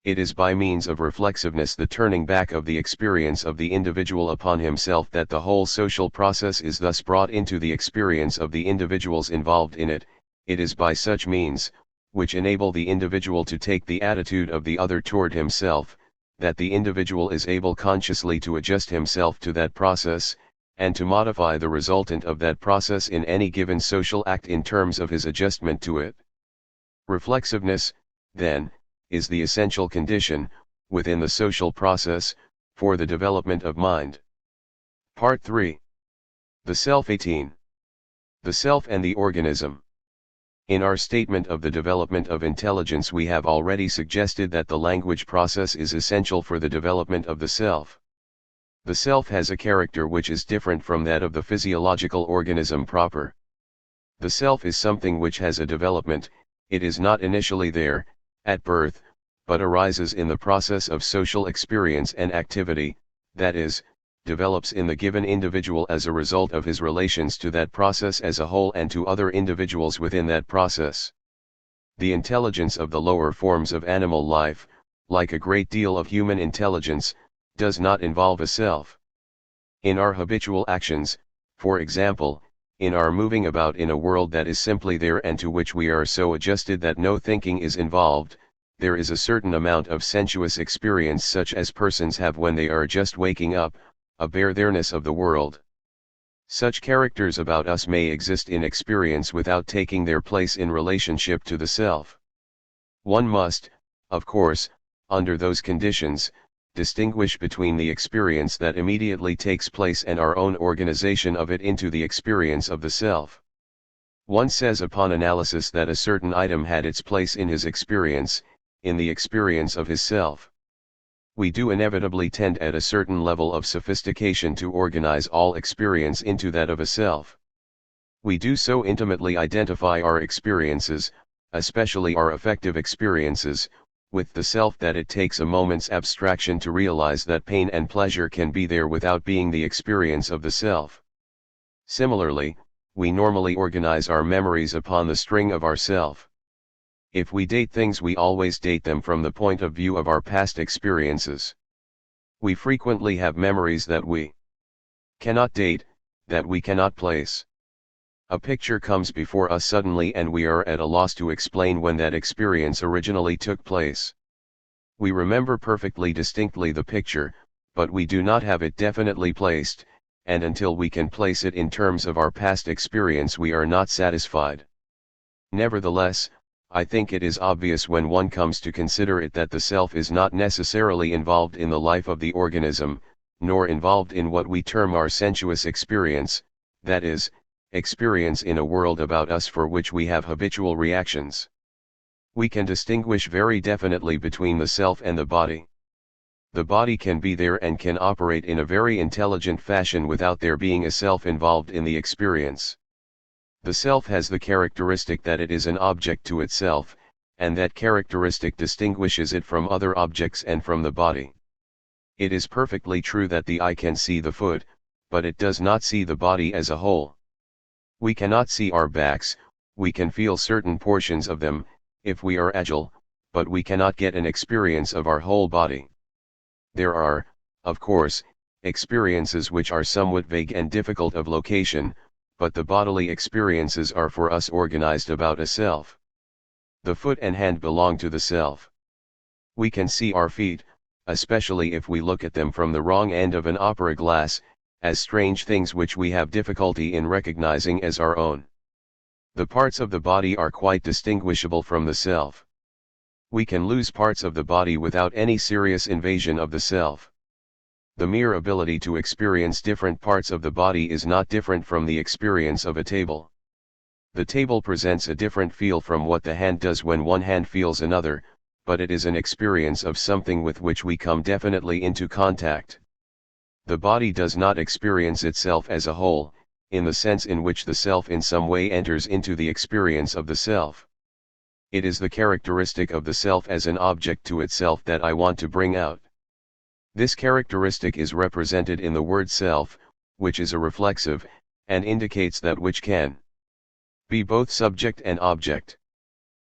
It is by means of reflexiveness, the turning back of the experience of the individual upon himself, that the whole social process is thus brought into the experience of the individuals involved in it. It is by such means, which enable the individual to take the attitude of the other toward himself, that the individual is able consciously to adjust himself to that process, and to modify the resultant of that process in any given social act in terms of his adjustment to it. Reflexiveness, then, is the essential condition, within the social process, for the development of mind. Part 3. The Self. 18. The Self and the Organism. In our statement of the development of intelligence, we have already suggested that the language process is essential for the development of the self. The self has a character which is different from that of the physiological organism proper. The self is something which has a development. It is not initially there, at birth, but arises in the process of social experience and activity, that is, develops in the given individual as a result of his relations to that process as a whole and to other individuals within that process. The intelligence of the lower forms of animal life, like a great deal of human intelligence, does not involve a self. In our habitual actions, for example, in our moving about in a world that is simply there and to which we are so adjusted that no thinking is involved, there is a certain amount of sensuous experience such as persons have when they are just waking up, a bare there-ness of the world. Such characters about us may exist in experience without taking their place in relationship to the self. One must, of course, under those conditions, distinguish between the experience that immediately takes place and our own organization of it into the experience of the self. One says upon analysis that a certain item had its place in his experience, in the experience of his self. We do inevitably tend at a certain level of sophistication to organize all experience into that of a self. We do so intimately identify our experiences, especially our affective experiences, with the self that it takes a moment's abstraction to realize that pain and pleasure can be there without being the experience of the self. Similarly, we normally organize our memories upon the string of our self. If we date things, we always date them from the point of view of our past experiences. We frequently have memories that we cannot date, that we cannot place. A picture comes before us suddenly and we are at a loss to explain when that experience originally took place. We remember perfectly distinctly the picture, but we do not have it definitely placed, and until we can place it in terms of our past experience we are not satisfied. Nevertheless, I think it is obvious when one comes to consider it that the self is not necessarily involved in the life of the organism, nor involved in what we term our sensuous experience, that is, experience in a world about us for which we have habitual reactions. We can distinguish very definitely between the self and the body. The body can be there and can operate in a very intelligent fashion without there being a self involved in the experience. The self has the characteristic that it is an object to itself, and that characteristic distinguishes it from other objects and from the body. It is perfectly true that the eye can see the foot, but it does not see the body as a whole. We cannot see our backs, we can feel certain portions of them, if we are agile, but we cannot get an experience of our whole body. There are, of course, experiences which are somewhat vague and difficult of location, but the bodily experiences are for us organized about a self. The foot and hand belong to the self. We can see our feet, especially if we look at them from the wrong end of an opera glass, as strange things which we have difficulty in recognizing as our own. The parts of the body are quite distinguishable from the self. We can lose parts of the body without any serious invasion of the self. The mere ability to experience different parts of the body is not different from the experience of a table. The table presents a different feel from what the hand does when one hand feels another, but it is an experience of something with which we come definitely into contact. The body does not experience itself as a whole, in the sense in which the self in some way enters into the experience of the self. It is the characteristic of the self as an object to itself that I want to bring out. This characteristic is represented in the word self, which is a reflexive, and indicates that which can be both subject and object.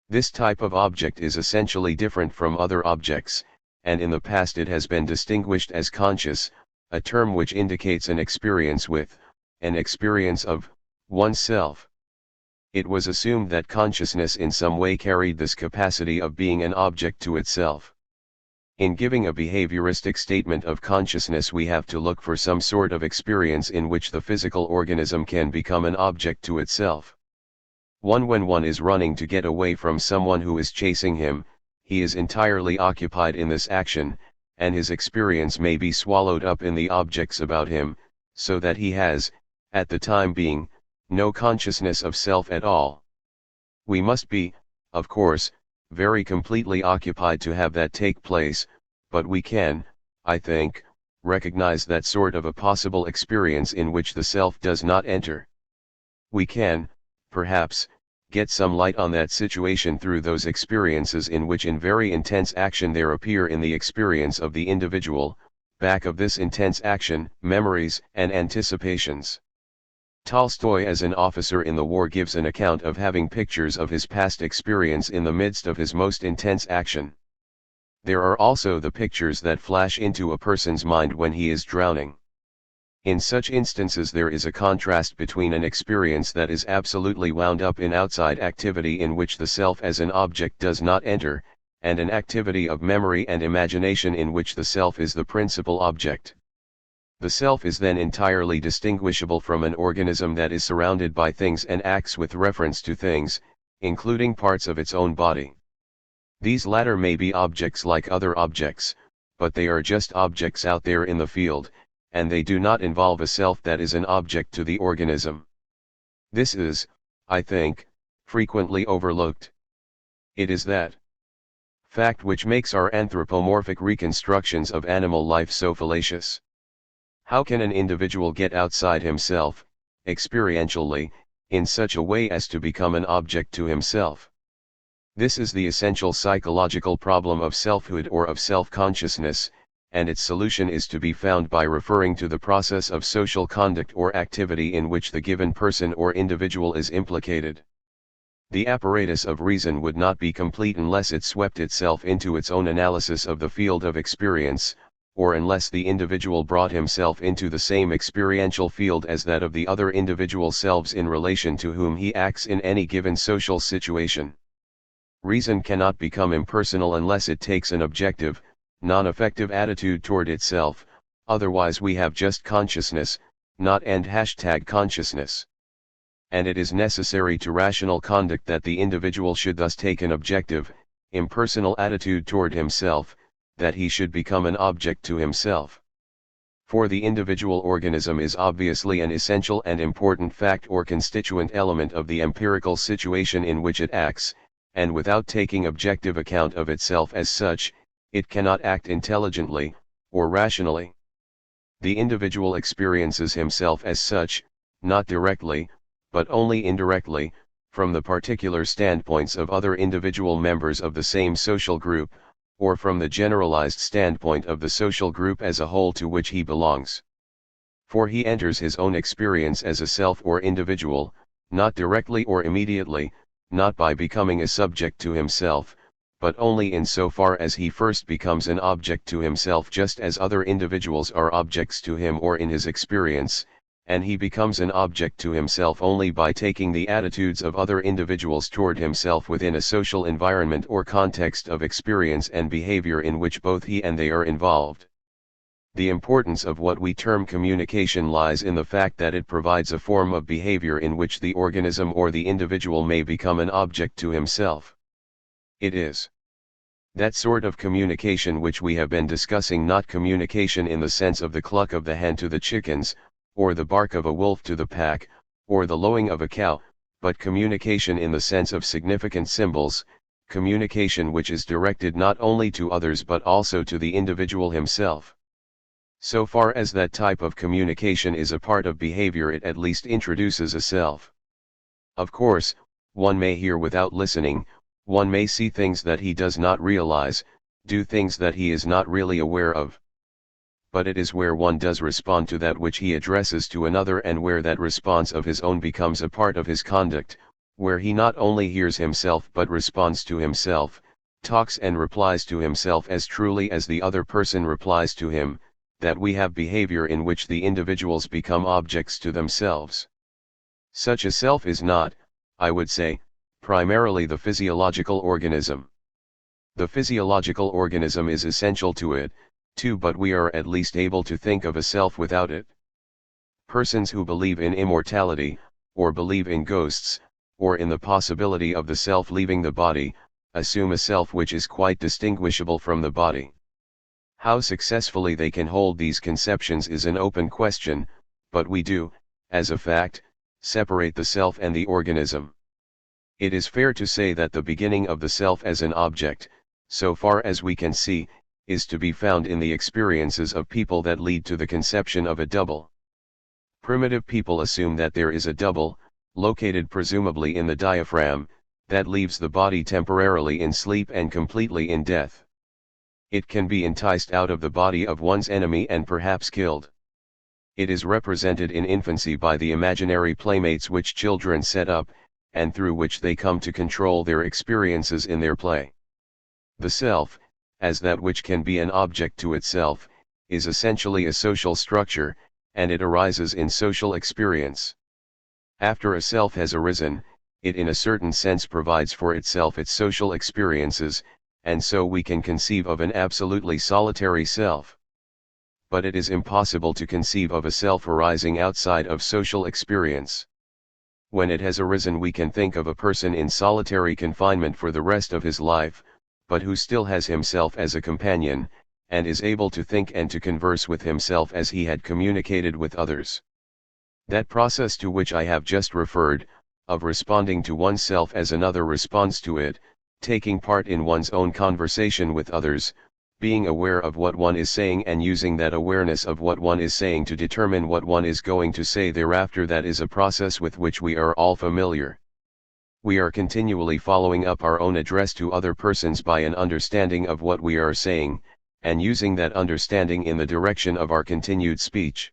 This type of object is essentially different from other objects, and in the past it has been distinguished as conscious, a term which indicates an experience with, an experience of, oneself. It was assumed that consciousness in some way carried this capacity of being an object to itself. In giving a behavioristic statement of consciousness we have to look for some sort of experience in which the physical organism can become an object to itself. When one is running to get away from someone who is chasing him, he is entirely occupied in this action, and his experience may be swallowed up in the objects about him, so that he has, at the time being, no consciousness of self at all. We must be, of course, very completely occupied to have that take place, but we can, I think, recognize that sort of a possible experience in which the self does not enter. We can, perhaps, get some light on that situation through those experiences in which in very intense action there appear in the experience of the individual, back of this intense action, memories and anticipations. Tolstoy as an officer in the war gives an account of having pictures of his past experience in the midst of his most intense action. There are also the pictures that flash into a person's mind when he is drowning. In such instances there is a contrast between an experience that is absolutely wound up in outside activity in which the self as an object does not enter, and an activity of memory and imagination in which the self is the principal object. The self is then entirely distinguishable from an organism that is surrounded by things and acts with reference to things, including parts of its own body. These latter may be objects like other objects, but they are just objects out there in the field, and they do not involve a self that is an object to the organism. This is, I think, frequently overlooked. It is that fact which makes our anthropomorphic reconstructions of animal life so fallacious. How can an individual get outside himself, experientially, in such a way as to become an object to himself. This is the essential psychological problem of selfhood or of self-consciousness, and its solution is to be found by referring to the process of social conduct or activity in which the given person or individual is implicated. The apparatus of reason would not be complete unless it swept itself into its own analysis of the field of experience, or unless the individual brought himself into the same experiential field as that of the other individual selves in relation to whom he acts in any given social situation. Reason cannot become impersonal unless it takes an objective, non-affective attitude toward itself, otherwise we have just consciousness, not and #consciousness. And it is necessary to rational conduct that the individual should thus take an objective, impersonal attitude toward himself, that he should become an object to himself. For the individual organism is obviously an essential and important fact or constituent element of the empirical situation in which it acts, and without taking objective account of itself as such, it cannot act intelligently, or rationally. The individual experiences himself as such, not directly, but only indirectly, from the particular standpoints of other individual members of the same social group, or from the generalized standpoint of the social group as a whole to which he belongs. For he enters his own experience as a self or individual, not directly or immediately, not by becoming a subject to himself, but only in so far as he first becomes an object to himself just as other individuals are objects to him or in his experience, and he becomes an object to himself only by taking the attitudes of other individuals toward himself within a social environment or context of experience and behavior in which both he and they are involved. The importance of what we term communication lies in the fact that it provides a form of behavior in which the organism or the individual may become an object to himself. It is that sort of communication which we have been discussing, not communication in the sense of the cluck of the hen to the chickens, or the bark of a wolf to the pack, or the lowing of a cow, but communication in the sense of significant symbols, communication which is directed not only to others but also to the individual himself. So far as that type of communication is a part of behavior, it at least introduces a self. Of course, one may hear without listening, one may see things that he does not realize, do things that he is not really aware of. But it is where one does respond to that which he addresses to another, and where that response of his own becomes a part of his conduct, where he not only hears himself but responds to himself, talks and replies to himself as truly as the other person replies to him, that we have behavior in which the individuals become objects to themselves. Such a self is not, I would say, primarily the physiological organism. The physiological organism is essential to it, too, but we are at least able to think of a self without it. Persons who believe in immortality, or believe in ghosts, or in the possibility of the self leaving the body, assume a self which is quite distinguishable from the body. How successfully they can hold these conceptions is an open question, but we do, as a fact, separate the self and the organism. It is fair to say that the beginning of the self as an object, so far as we can see, is to be found in the experiences of people that lead to the conception of a double. Primitive people assume that there is a double, located presumably in the diaphragm, that leaves the body temporarily in sleep and completely in death. It can be enticed out of the body of one's enemy and perhaps killed. It is represented in infancy by the imaginary playmates which children set up, and through which they come to control their experiences in their play. The self, as that which can be an object to itself, is essentially a social structure, and it arises in social experience. After a self has arisen, it in a certain sense provides for itself its social experiences, and so we can conceive of an absolutely solitary self. But it is impossible to conceive of a self arising outside of social experience. When it has arisen, we can think of a person in solitary confinement for the rest of his life, but who still has himself as a companion, and is able to think and to converse with himself as he had communicated with others. That process to which I have just referred, of responding to oneself as another responds to it, taking part in one's own conversation with others, being aware of what one is saying and using that awareness of what one is saying to determine what one is going to say thereafter. That is a process with which we are all familiar. We are continually following up our own address to other persons by an understanding of what we are saying, and using that understanding in the direction of our continued speech.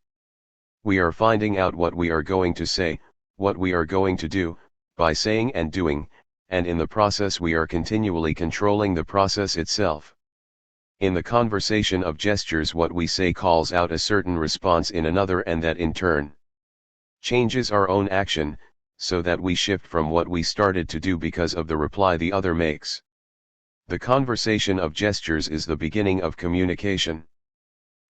We are finding out what we are going to say, what we are going to do, by saying and doing, and in the process we are continually controlling the process itself. In the conversation of gestures, what we say calls out a certain response in another, and that in turn changes our own action, so that we shift from what we started to do because of the reply the other makes. The conversation of gestures is the beginning of communication.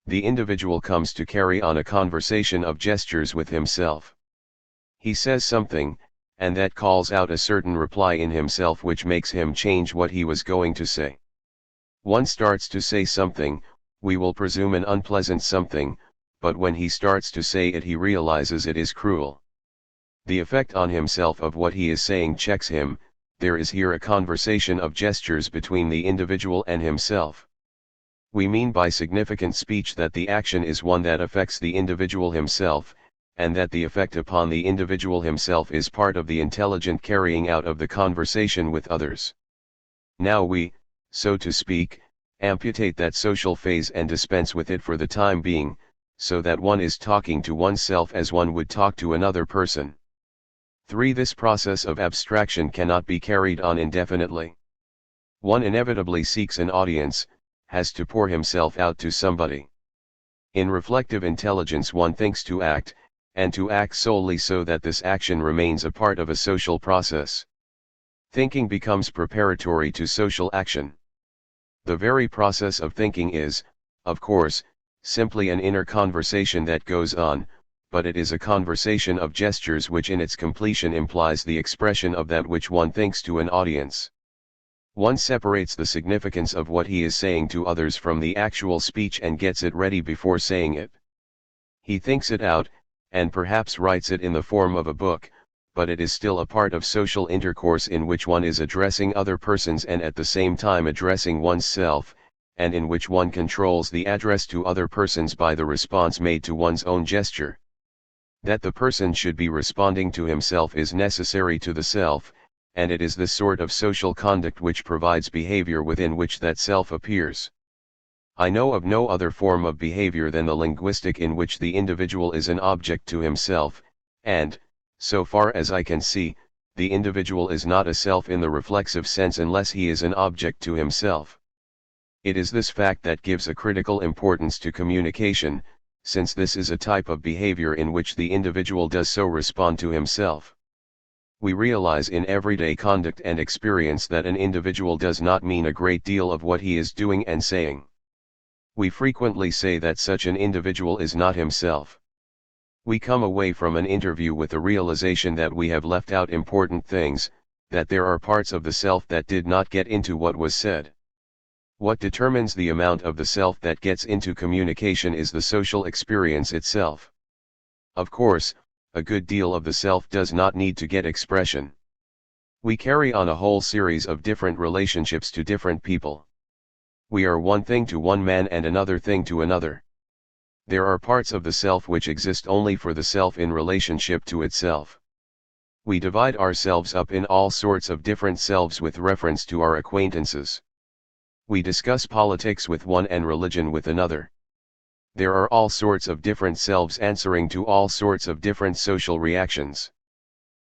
The individual comes to carry on a conversation of gestures with himself. He says something, and that calls out a certain reply in himself which makes him change what he was going to say. One starts to say something, we will presume an unpleasant something, but when he starts to say it he realizes it is cruel. The effect on himself of what he is saying checks him. There is here a conversation of gestures between the individual and himself. We mean by significant speech that the action is one that affects the individual himself, and that the effect upon the individual himself is part of the intelligent carrying out of the conversation with others. Now we, so to speak, amputate that social phase and dispense with it for the time being, so that one is talking to oneself as one would talk to another person. 3. This process of abstraction cannot be carried on indefinitely. One inevitably seeks an audience, has to pour himself out to somebody. In reflective intelligence one thinks to act, and to act solely so that this action remains a part of a social process. Thinking becomes preparatory to social action. The very process of thinking is, of course, simply an inner conversation that goes on, but it is a conversation of gestures which in its completion implies the expression of that which one thinks to an audience. One separates the significance of what he is saying to others from the actual speech and gets it ready before saying it. He thinks it out, and perhaps writes it in the form of a book, but it is still a part of social intercourse in which one is addressing other persons and at the same time addressing oneself, and in which one controls the address to other persons by the response made to one's own gesture. That the person should be responding to himself is necessary to the self, and it is this sort of social conduct which provides behavior within which that self appears. I know of no other form of behavior than the linguistic in which the individual is an object to himself, and, so far as I can see, the individual is not a self in the reflexive sense unless he is an object to himself. It is this fact that gives a critical importance to communication, since this is a type of behavior in which the individual does so respond to himself. We realize in everyday conduct and experience that an individual does not mean a great deal of what he is doing and saying. We frequently say that such an individual is not himself. We come away from an interview with the realization that we have left out important things, that there are parts of the self that did not get into what was said. What determines the amount of the self that gets into communication is the social experience itself. Of course, a good deal of the self does not need to get expression. We carry on a whole series of different relationships to different people. We are one thing to one man and another thing to another. There are parts of the self which exist only for the self in relationship to itself. We divide ourselves up in all sorts of different selves with reference to our acquaintances. We discuss politics with one and religion with another. There are all sorts of different selves answering to all sorts of different social reactions.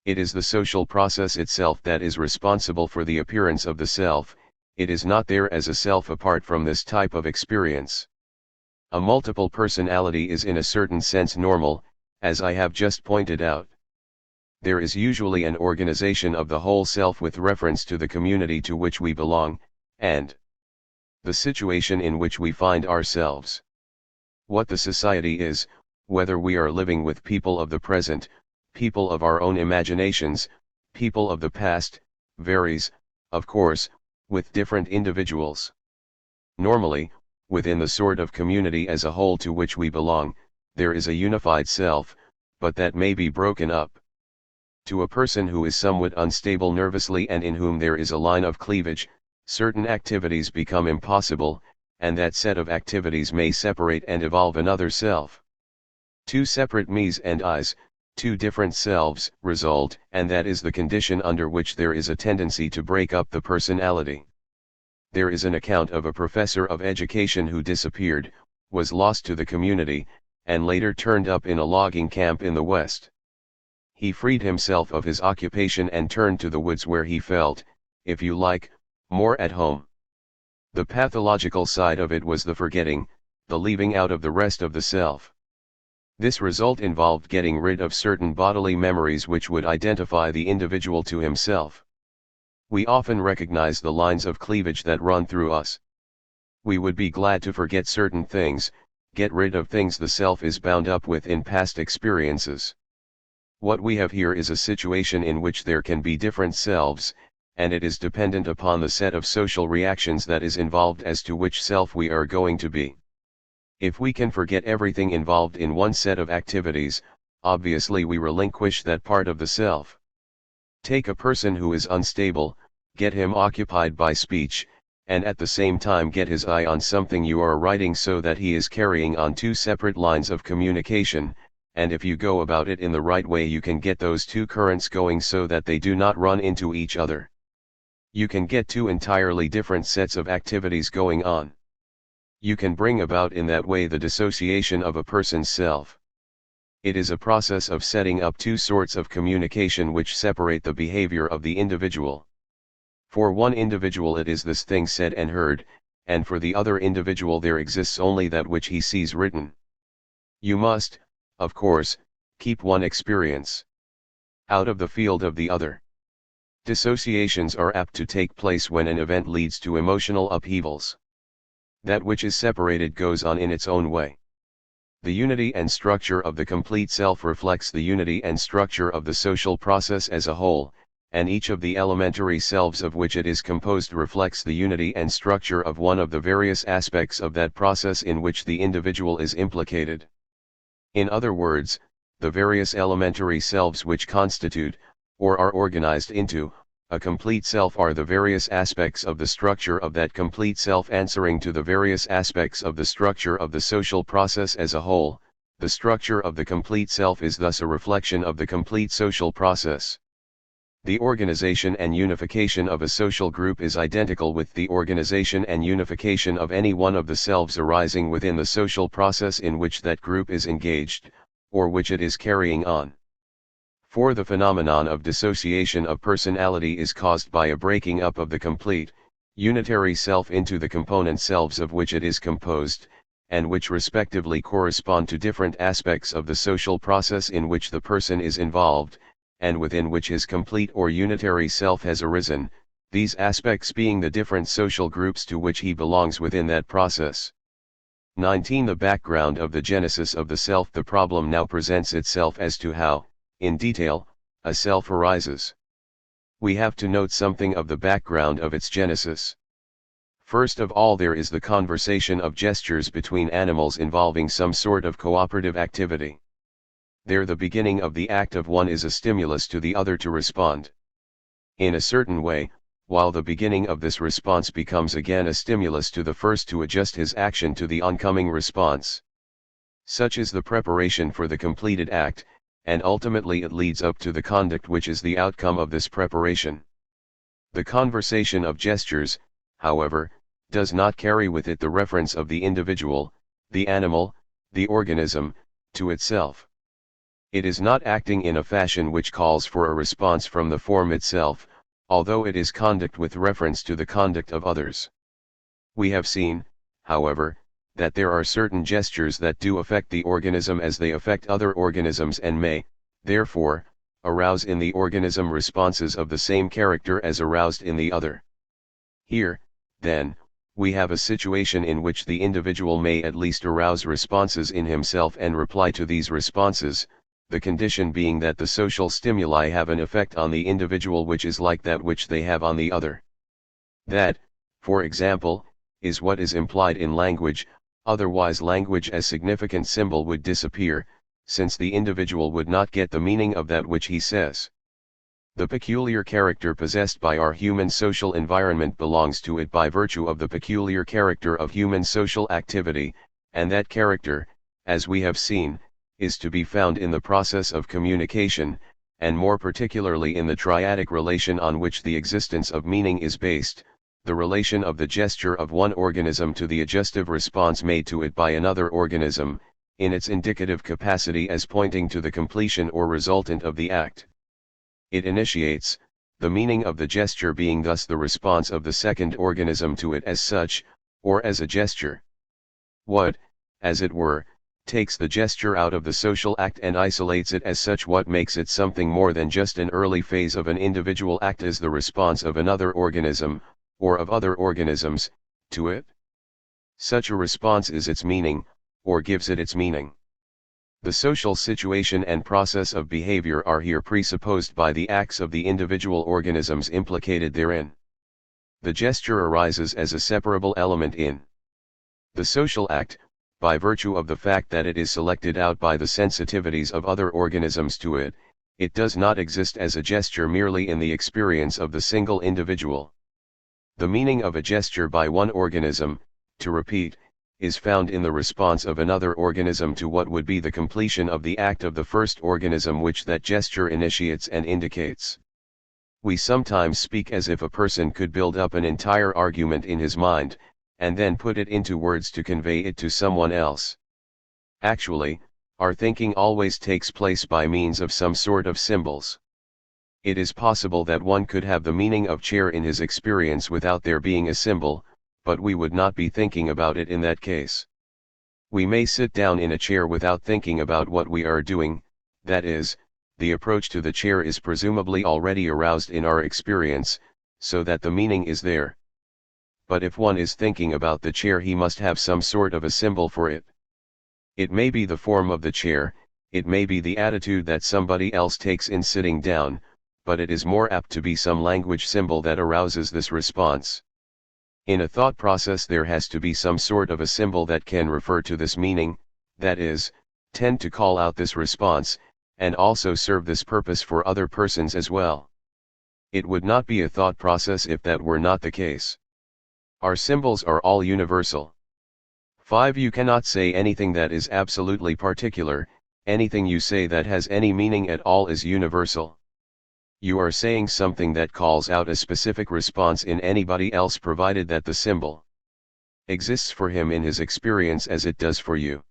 It is the social process itself that is responsible for the appearance of the self. It is not there as a self apart from this type of experience. A multiple personality is in a certain sense normal, as I have just pointed out. There is usually an organization of the whole self with reference to the community to which we belong, and the situation in which we find ourselves. What the society is, whether we are living with people of the present, people of our own imaginations, people of the past, varies, of course, with different individuals. Normally, within the sort of community as a whole to which we belong, there is a unified self, but that may be broken up. To a person who is somewhat unstable nervously and in whom there is a line of cleavage, certain activities become impossible, and that set of activities may separate and evolve another self. Two separate me's and I's, two different selves, result, and that is the condition under which there is a tendency to break up the personality. There is an account of a professor of education who disappeared, was lost to the community, and later turned up in a logging camp in the West. He freed himself of his occupation and turned to the woods where he felt, if you like, more at home. The pathological side of it was the forgetting, the leaving out of the rest of the self. This result involved getting rid of certain bodily memories which would identify the individual to himself. We often recognize the lines of cleavage that run through us. We would be glad to forget certain things, get rid of things the self is bound up with in past experiences. What we have here is a situation in which there can be different selves, and it is dependent upon the set of social reactions that is involved as to which self we are going to be. If we can forget everything involved in one set of activities, obviously we relinquish that part of the self. Take a person who is unstable, get him occupied by speech, and at the same time get his eye on something you are writing so that he is carrying on two separate lines of communication, and if you go about it in the right way you can get those two currents going so that they do not run into each other. You can get two entirely different sets of activities going on. You can bring about in that way the dissociation of a person's self. It is a process of setting up two sorts of communication which separate the behavior of the individual. For one individual it is this thing said and heard, and for the other individual there exists only that which he sees written. You must, of course, keep one experience out of the field of the other. Dissociations are apt to take place when an event leads to emotional upheavals. That which is separated goes on in its own way. The unity and structure of the complete self reflects the unity and structure of the social process as a whole, and each of the elementary selves of which it is composed reflects the unity and structure of one of the various aspects of that process in which the individual is implicated. In other words, the various elementary selves which constitute, or are organized into, a complete self are the various aspects of the structure of that complete self answering to the various aspects of the structure of the social process as a whole. The structure of the complete self is thus a reflection of the complete social process. The organization and unification of a social group is identical with the organization and unification of any one of the selves arising within the social process in which that group is engaged, or which it is carrying on. For the phenomenon of dissociation of personality is caused by a breaking up of the complete, unitary self into the component selves of which it is composed, and which respectively correspond to different aspects of the social process in which the person is involved, and within which his complete or unitary self has arisen, these aspects being the different social groups to which he belongs within that process. 19. The background of the genesis of the self. The problem now presents itself as to how, in detail, a self arises. We have to note something of the background of its genesis. First of all there is the conversation of gestures between animals involving some sort of cooperative activity. There the beginning of the act of one is a stimulus to the other to respond. In a certain way, while the beginning of this response becomes again a stimulus to the first to adjust his action to the oncoming response. Such is the preparation for the completed act, and ultimately it leads up to the conduct which is the outcome of this preparation. The conversation of gestures, however, does not carry with it the reference of the individual, the animal, the organism, to itself. It is not acting in a fashion which calls for a response from the form itself, although it is conduct with reference to the conduct of others. We have seen, however, that there are certain gestures that do affect the organism as they affect other organisms and may, therefore, arouse in the organism responses of the same character as aroused in the other. Here, then, we have a situation in which the individual may at least arouse responses in himself and reply to these responses, the condition being that the social stimuli have an effect on the individual which is like that which they have on the other. That, for example, is what is implied in language, otherwise language as significant symbol would disappear, since the individual would not get the meaning of that which he says. The peculiar character possessed by our human social environment belongs to it by virtue of the peculiar character of human social activity, and that character, as we have seen, is to be found in the process of communication, and more particularly in the triadic relation on which the existence of meaning is based, the relation of the gesture of one organism to the adjustive response made to it by another organism, in its indicative capacity as pointing to the completion or resultant of the act. It initiates, the meaning of the gesture being thus the response of the second organism to it as such, or as a gesture. What, as it were, takes the gesture out of the social act and isolates it as such, what makes it something more than just an early phase of an individual act, is the response of another organism, or of other organisms, to it. Such a response is its meaning, or gives it its meaning. The social situation and process of behavior are here presupposed by the acts of the individual organisms implicated therein. The gesture arises as a separable element in the social act, by virtue of the fact that it is selected out by the sensitivities of other organisms to it. It does not exist as a gesture merely in the experience of the single individual. The meaning of a gesture by one organism, to repeat, is found in the response of another organism to what would be the completion of the act of the first organism which that gesture initiates and indicates. We sometimes speak as if a person could build up an entire argument in his mind, and then put it into words to convey it to someone else. Actually, our thinking always takes place by means of some sort of symbols. It is possible that one could have the meaning of chair in his experience without there being a symbol, but we would not be thinking about it in that case. We may sit down in a chair without thinking about what we are doing, that is, the approach to the chair is presumably already aroused in our experience, so that the meaning is there. But if one is thinking about the chair, he must have some sort of a symbol for it. It may be the form of the chair, it may be the attitude that somebody else takes in sitting down, but it is more apt to be some language symbol that arouses this response. In a thought process there has to be some sort of a symbol that can refer to this meaning, that is, tend to call out this response, and also serve this purpose for other persons as well. It would not be a thought process if that were not the case. Our symbols are all universal. 5. You cannot say anything that is absolutely particular. Anything you say that has any meaning at all is universal. You are saying something that calls out a specific response in anybody else provided that the symbol exists for him in his experience as it does for you.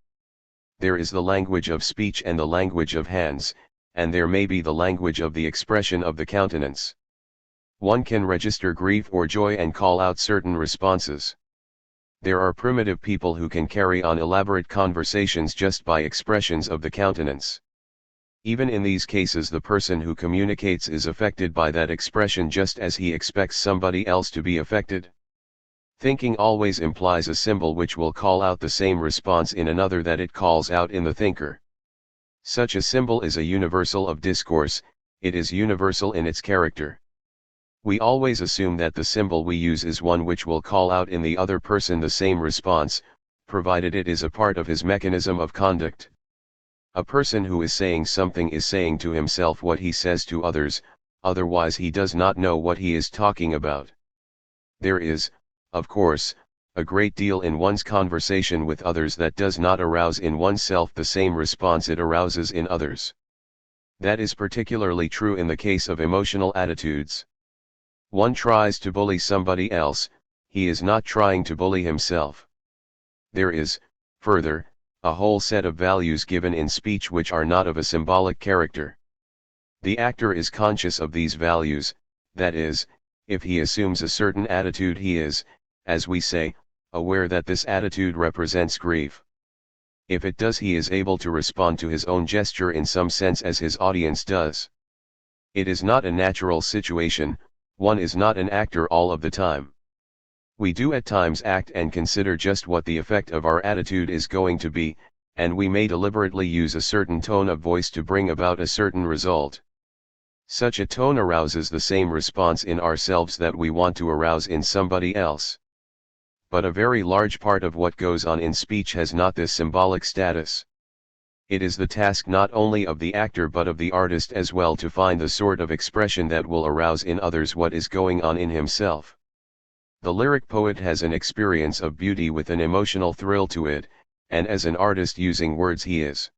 There is the language of speech and the language of hands, and there may be the language of the expression of the countenance. One can register grief or joy and call out certain responses. There are primitive people who can carry on elaborate conversations just by expressions of the countenance. Even in these cases the person who communicates is affected by that expression just as he expects somebody else to be affected. Thinking always implies a symbol which will call out the same response in another that it calls out in the thinker. Such a symbol is a universal of discourse, it is universal in its character. We always assume that the symbol we use is one which will call out in the other person the same response, provided it is a part of his mechanism of conduct. A person who is saying something is saying to himself what he says to others, otherwise he does not know what he is talking about. There is, of course, a great deal in one's conversation with others that does not arouse in oneself the same response it arouses in others. That is particularly true in the case of emotional attitudes. One tries to bully somebody else, he is not trying to bully himself. There is, further, a whole set of values given in speech which are not of a symbolic character. The actor is conscious of these values, that is, if he assumes a certain attitude he is, as we say, aware that this attitude represents grief. If it does, he is able to respond to his own gesture in some sense as his audience does. It is not a natural situation, one is not an actor all of the time. We do at times act and consider just what the effect of our attitude is going to be, and we may deliberately use a certain tone of voice to bring about a certain result. Such a tone arouses the same response in ourselves that we want to arouse in somebody else. But a very large part of what goes on in speech has not this symbolic status. It is the task not only of the actor but of the artist as well to find the sort of expression that will arouse in others what is going on in himself. The lyric poet has an experience of beauty with an emotional thrill to it, and as an artist using words he is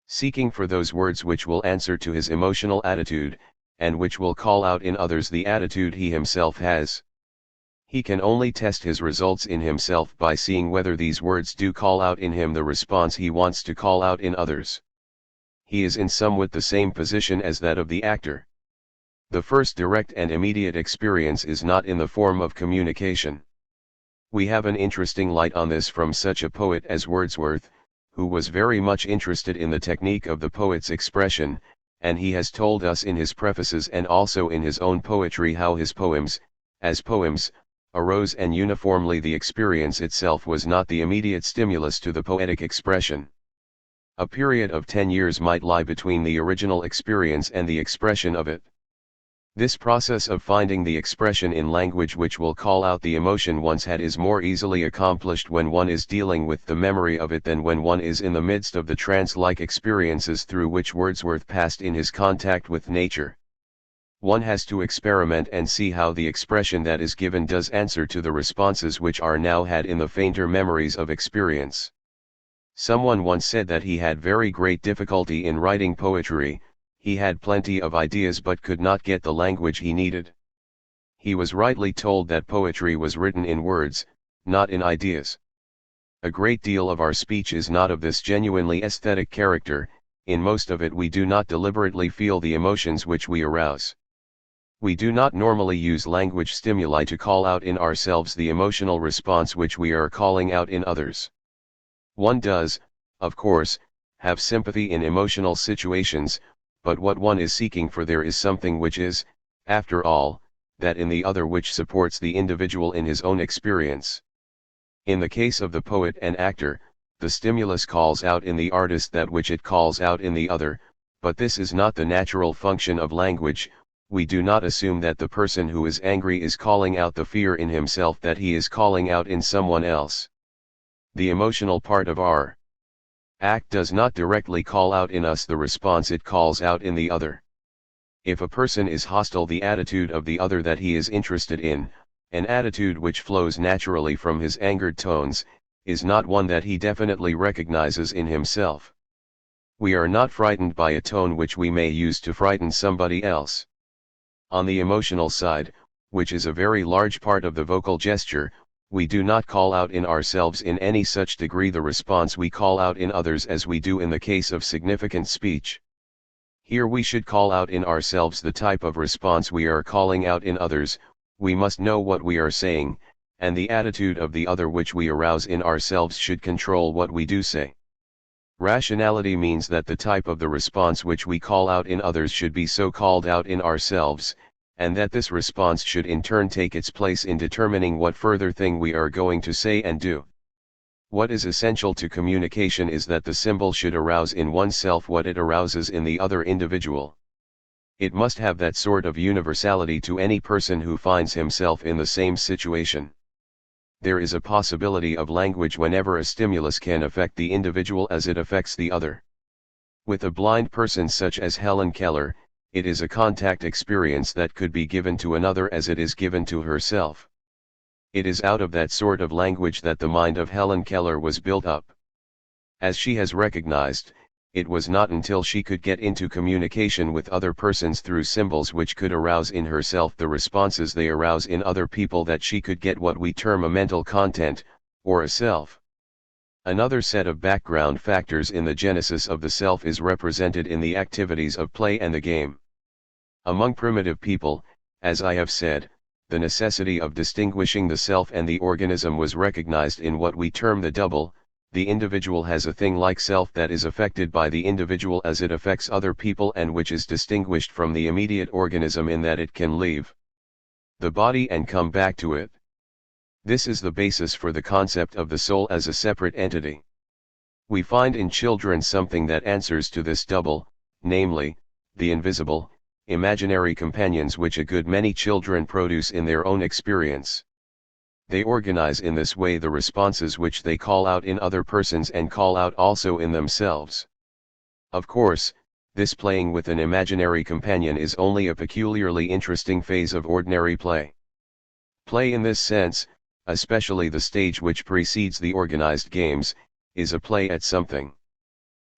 seeking for those words which will answer to his emotional attitude, and which will call out in others the attitude he himself has. He can only test his results in himself by seeing whether these words do call out in him the response he wants to call out in others. He is in somewhat the same position as that of the actor. The first direct and immediate experience is not in the form of communication. We have an interesting light on this from such a poet as Wordsworth, who was very much interested in the technique of the poet's expression, and he has told us in his prefaces and also in his own poetry how his poems, as poems, arose, and uniformly the experience itself was not the immediate stimulus to the poetic expression. A period of 10 years might lie between the original experience and the expression of it. This process of finding the expression in language which will call out the emotion once had is more easily accomplished when one is dealing with the memory of it than when one is in the midst of the trance-like experiences through which Wordsworth passed in his contact with nature. One has to experiment and see how the expression that is given does answer to the responses which are now had in the fainter memories of experience. Someone once said that he had very great difficulty in writing poetry. He had plenty of ideas but could not get the language he needed. He was rightly told that poetry was written in words, not in ideas. A great deal of our speech is not of this genuinely aesthetic character. In most of it we do not deliberately feel the emotions which we arouse. We do not normally use language stimuli to call out in ourselves the emotional response which we are calling out in others. One does, of course, have sympathy in emotional situations, but what one is seeking for there is something which is, after all, that in the other which supports the individual in his own experience. In the case of the poet and actor, the stimulus calls out in the artist that which it calls out in the other, but this is not the natural function of language. We do not assume that the person who is angry is calling out the fear in himself that he is calling out in someone else. The emotional part of our act does not directly call out in us the response it calls out in the other. If a person is hostile, the attitude of the other that he is interested in, an attitude which flows naturally from his angered tones, is not one that he definitely recognizes in himself. We are not frightened by a tone which we may use to frighten somebody else. On the emotional side, which is a very large part of the vocal gesture, we do not call out in ourselves in any such degree the response we call out in others as we do in the case of significant speech. Here we should call out in ourselves the type of response we are calling out in others. We must know what we are saying, and the attitude of the other which we arouse in ourselves should control what we do say. Rationality means that the type of the response which we call out in others should be so called out in ourselves, and that this response should in turn take its place in determining what further thing we are going to say and do. What is essential to communication is that the symbol should arouse in oneself what it arouses in the other individual. It must have that sort of universality to any person who finds himself in the same situation. There is a possibility of language whenever a stimulus can affect the individual as it affects the other. With a blind person such as Helen Keller, it is a contact experience that could be given to another as it is given to herself. It is out of that sort of language that the mind of Helen Keller was built up. As she has recognized, it was not until she could get into communication with other persons through symbols which could arouse in herself the responses they arouse in other people that she could get what we term a mental content, or a self. Another set of background factors in the genesis of the self is represented in the activities of play and the game. Among primitive people, as I have said, the necessity of distinguishing the self and the organism was recognized in what we term the double. The individual has a thing like self that is affected by the individual as it affects other people and which is distinguished from the immediate organism in that it can leave the body and come back to it. This is the basis for the concept of the soul as a separate entity. We find in children something that answers to this double, namely, the invisible, imaginary companions which a good many children produce in their own experience. They organize in this way the responses which they call out in other persons and call out also in themselves. Of course, this playing with an imaginary companion is only a peculiarly interesting phase of ordinary play. Play in this sense, especially the stage which precedes the organized games, is a play at something.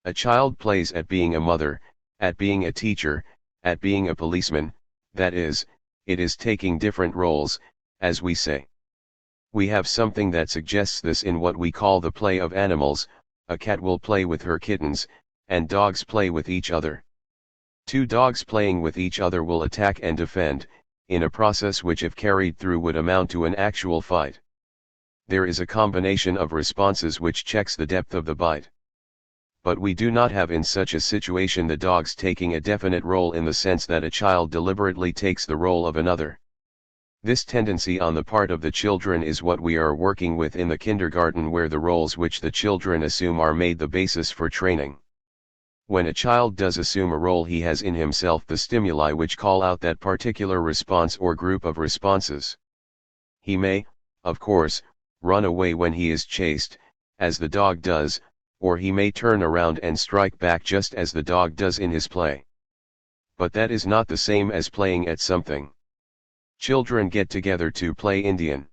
A child plays at being a mother, at being a teacher, at being a policeman, that is, it is taking different roles, as we say. We have something that suggests this in what we call the play of animals. A cat will play with her kittens, and dogs play with each other. Two dogs playing with each other will attack and defend, in a process which if carried through would amount to an actual fight. There is a combination of responses which checks the depth of the bite. But we do not have in such a situation the dogs taking a definite role in the sense that a child deliberately takes the role of another. This tendency on the part of the children is what we are working with in the kindergarten, where the roles which the children assume are made the basis for training. When a child does assume a role, he has in himself the stimuli which call out that particular response or group of responses. He may, of course, run away when he is chased, as the dog does, or he may turn around and strike back just as the dog does in his play. But that is not the same as playing at something. Children get together to play Indian.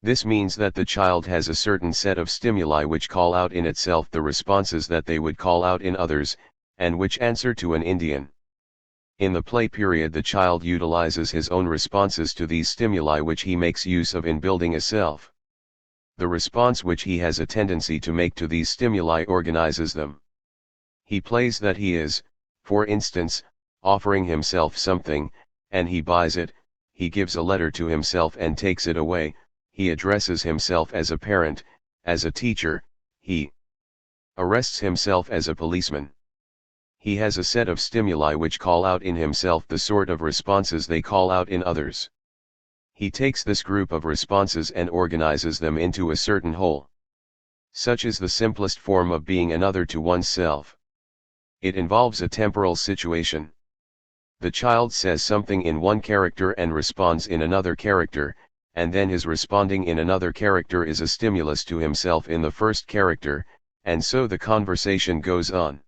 This means that the child has a certain set of stimuli which call out in itself the responses that they would call out in others, and which answer to an Indian. In the play period, the child utilizes his own responses to these stimuli which he makes use of in building a self. The response which he has a tendency to make to these stimuli organizes them. He plays that he is, for instance, offering himself something, and he buys it. He gives a letter to himself and takes it away. He addresses himself as a parent, as a teacher. He arrests himself as a policeman. He has a set of stimuli which call out in himself the sort of responses they call out in others. He takes this group of responses and organizes them into a certain whole. Such is the simplest form of being another to oneself. It involves a temporal situation. The child says something in one character and responds in another character, and then his responding in another character is a stimulus to himself in the first character, and so the conversation goes on.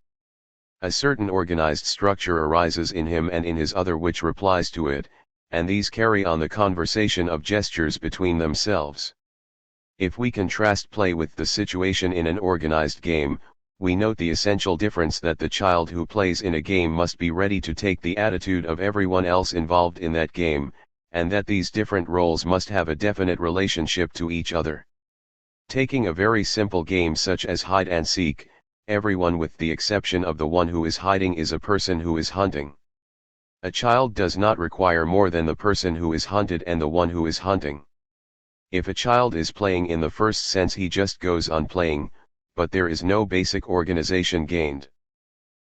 A certain organized structure arises in him and in his other which replies to it, and these carry on the conversation of gestures between themselves. If we contrast play with the situation in an organized game, we note the essential difference that the child who plays in a game must be ready to take the attitude of everyone else involved in that game, and that these different roles must have a definite relationship to each other. Taking a very simple game such as hide and seek, everyone with the exception of the one who is hiding is a person who is hunting. A child does not require more than the person who is hunted and the one who is hunting. If a child is playing in the first sense, he just goes on playing, but there is no basic organization gained.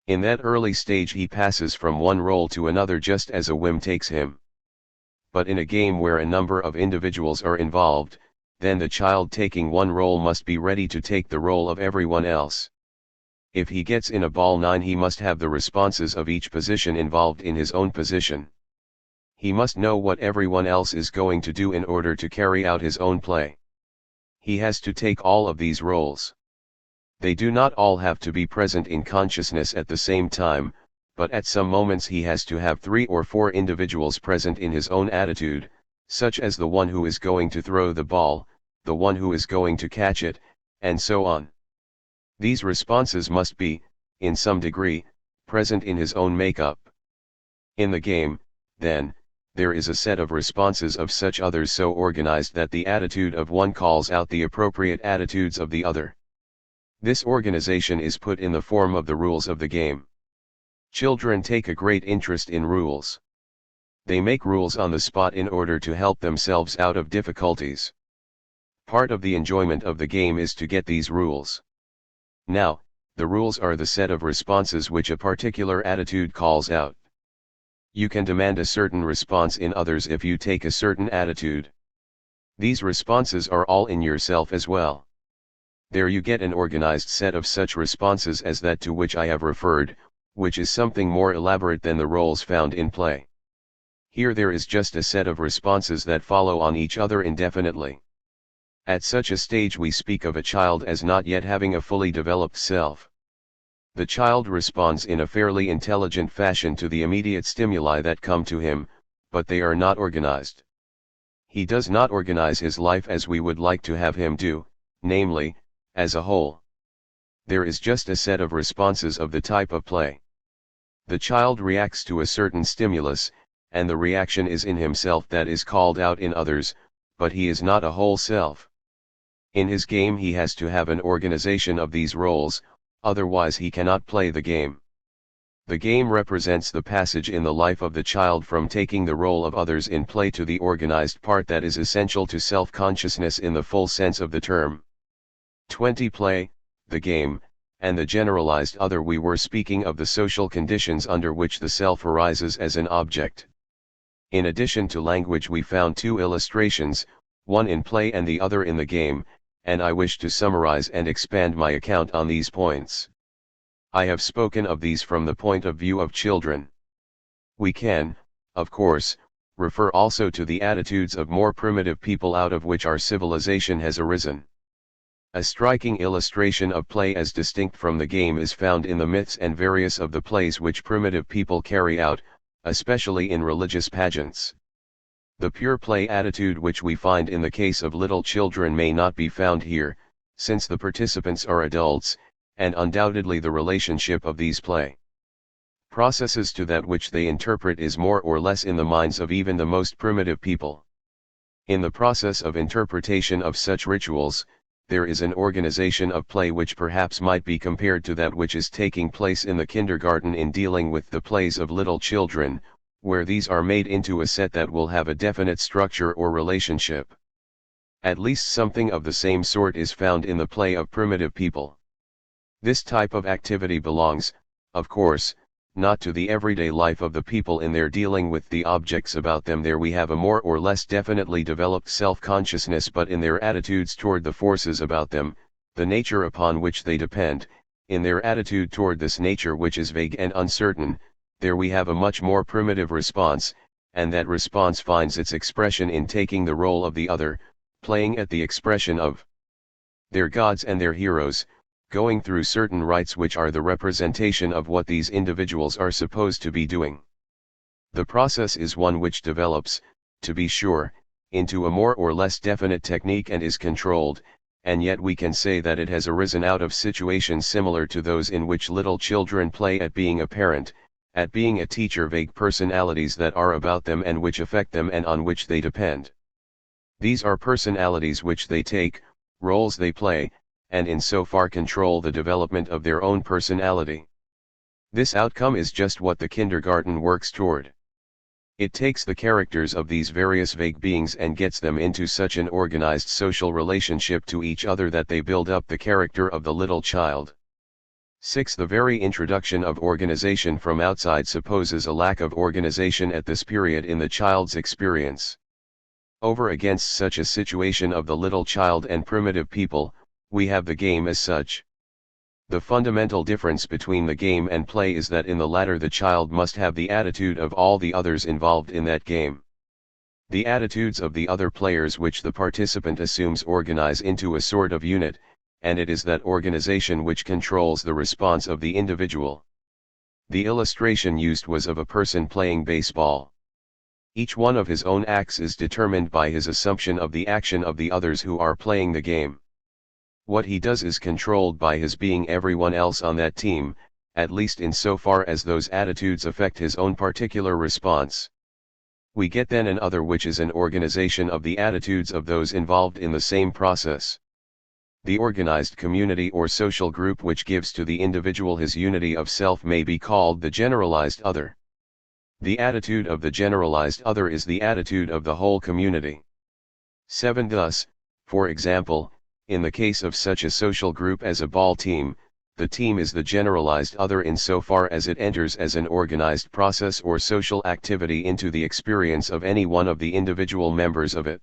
In that early stage he passes from one role to another just as a whim takes him. But in a game where a number of individuals are involved, then the child taking one role must be ready to take the role of everyone else. If he gets in a ball 9, he must have the responses of each position involved in his own position. He must know what everyone else is going to do in order to carry out his own play. He has to take all of these roles. They do not all have to be present in consciousness at the same time, but at some moments he has to have 3 or 4 individuals present in his own attitude, such as the one who is going to throw the ball, the one who is going to catch it, and so on. These responses must be, in some degree, present in his own makeup. In the game, then, there is a set of responses of such others so organized that the attitude of one calls out the appropriate attitudes of the other. This organization is put in the form of the rules of the game. Children take a great interest in rules. They make rules on the spot in order to help themselves out of difficulties. Part of the enjoyment of the game is to get these rules. Now, the rules are the set of responses which a particular attitude calls out. You can demand a certain response in others if you take a certain attitude. These responses are all in yourself as well. There you get an organized set of such responses as that to which I have referred, which is something more elaborate than the roles found in play. Here there is just a set of responses that follow on each other indefinitely. At such a stage we speak of a child as not yet having a fully developed self. The child responds in a fairly intelligent fashion to the immediate stimuli that come to him, but they are not organized. He does not organize his life as we would like to have him do, namely, as a whole. There is just a set of responses of the type of play. The child reacts to a certain stimulus, and the reaction is in himself that is called out in others, but he is not a whole self. In his game he has to have an organization of these roles, otherwise he cannot play the game. The game represents the passage in the life of the child from taking the role of others in play to the organized part that is essential to self-consciousness in the full sense of the term. 20 Play, the game, and the generalized other. We were speaking of the social conditions under which the self arises as an object. In addition to language we found two illustrations, one in play and the other in the game, and I wish to summarize and expand my account on these points. I have spoken of these from the point of view of children. We can, of course, refer also to the attitudes of more primitive people out of which our civilization has arisen. A striking illustration of play as distinct from the game is found in the myths and various of the plays which primitive people carry out, especially in religious pageants. The pure play attitude which we find in the case of little children may not be found here, since the participants are adults, and undoubtedly the relationship of these play processes to that which they interpret is more or less in the minds of even the most primitive people. In the process of interpretation of such rituals, there is an organization of play which perhaps might be compared to that which is taking place in the kindergarten in dealing with the plays of little children, where these are made into a set that will have a definite structure or relationship. At least something of the same sort is found in the play of primitive people. This type of activity belongs, of course, not to the everyday life of the people in their dealing with the objects about them. There we have a more or less definitely developed self-consciousness, but in their attitudes toward the forces about them, the nature upon which they depend, in their attitude toward this nature which is vague and uncertain, there we have a much more primitive response, and that response finds its expression in taking the role of the other, playing at the expression of their gods and their heroes, going through certain rites which are the representation of what these individuals are supposed to be doing. The process is one which develops, to be sure, into a more or less definite technique and is controlled, and yet we can say that it has arisen out of situations similar to those in which little children play at being a parent, at being a teacher, vague personalities that are about them and which affect them and on which they depend. These are personalities which they take, roles they play, and in so far control the development of their own personality. This outcome is just what the kindergarten works toward. It takes the characters of these various vague beings and gets them into such an organized social relationship to each other that they build up the character of the little child. 6. The very introduction of organization from outside supposes a lack of organization at this period in the child's experience. Over against such a situation of the little child and primitive people, we have the game as such. The fundamental difference between the game and play is that in the latter the child must have the attitude of all the others involved in that game. The attitudes of the other players which the participant assumes organize into a sort of unit, and it is that organization which controls the response of the individual. The illustration used was of a person playing baseball. Each one of his own acts is determined by his assumption of the action of the others who are playing the game. What he does is controlled by his being everyone else on that team, at least in so far as those attitudes affect his own particular response. We get then an other which is an organization of the attitudes of those involved in the same process. The organized community or social group which gives to the individual his unity of self may be called the generalized other. The attitude of the generalized other is the attitude of the whole community. 7. Thus, for example, in the case of such a social group as a ball team, the team is the generalized other in so far as it enters as an organized process or social activity into the experience of any one of the individual members of it.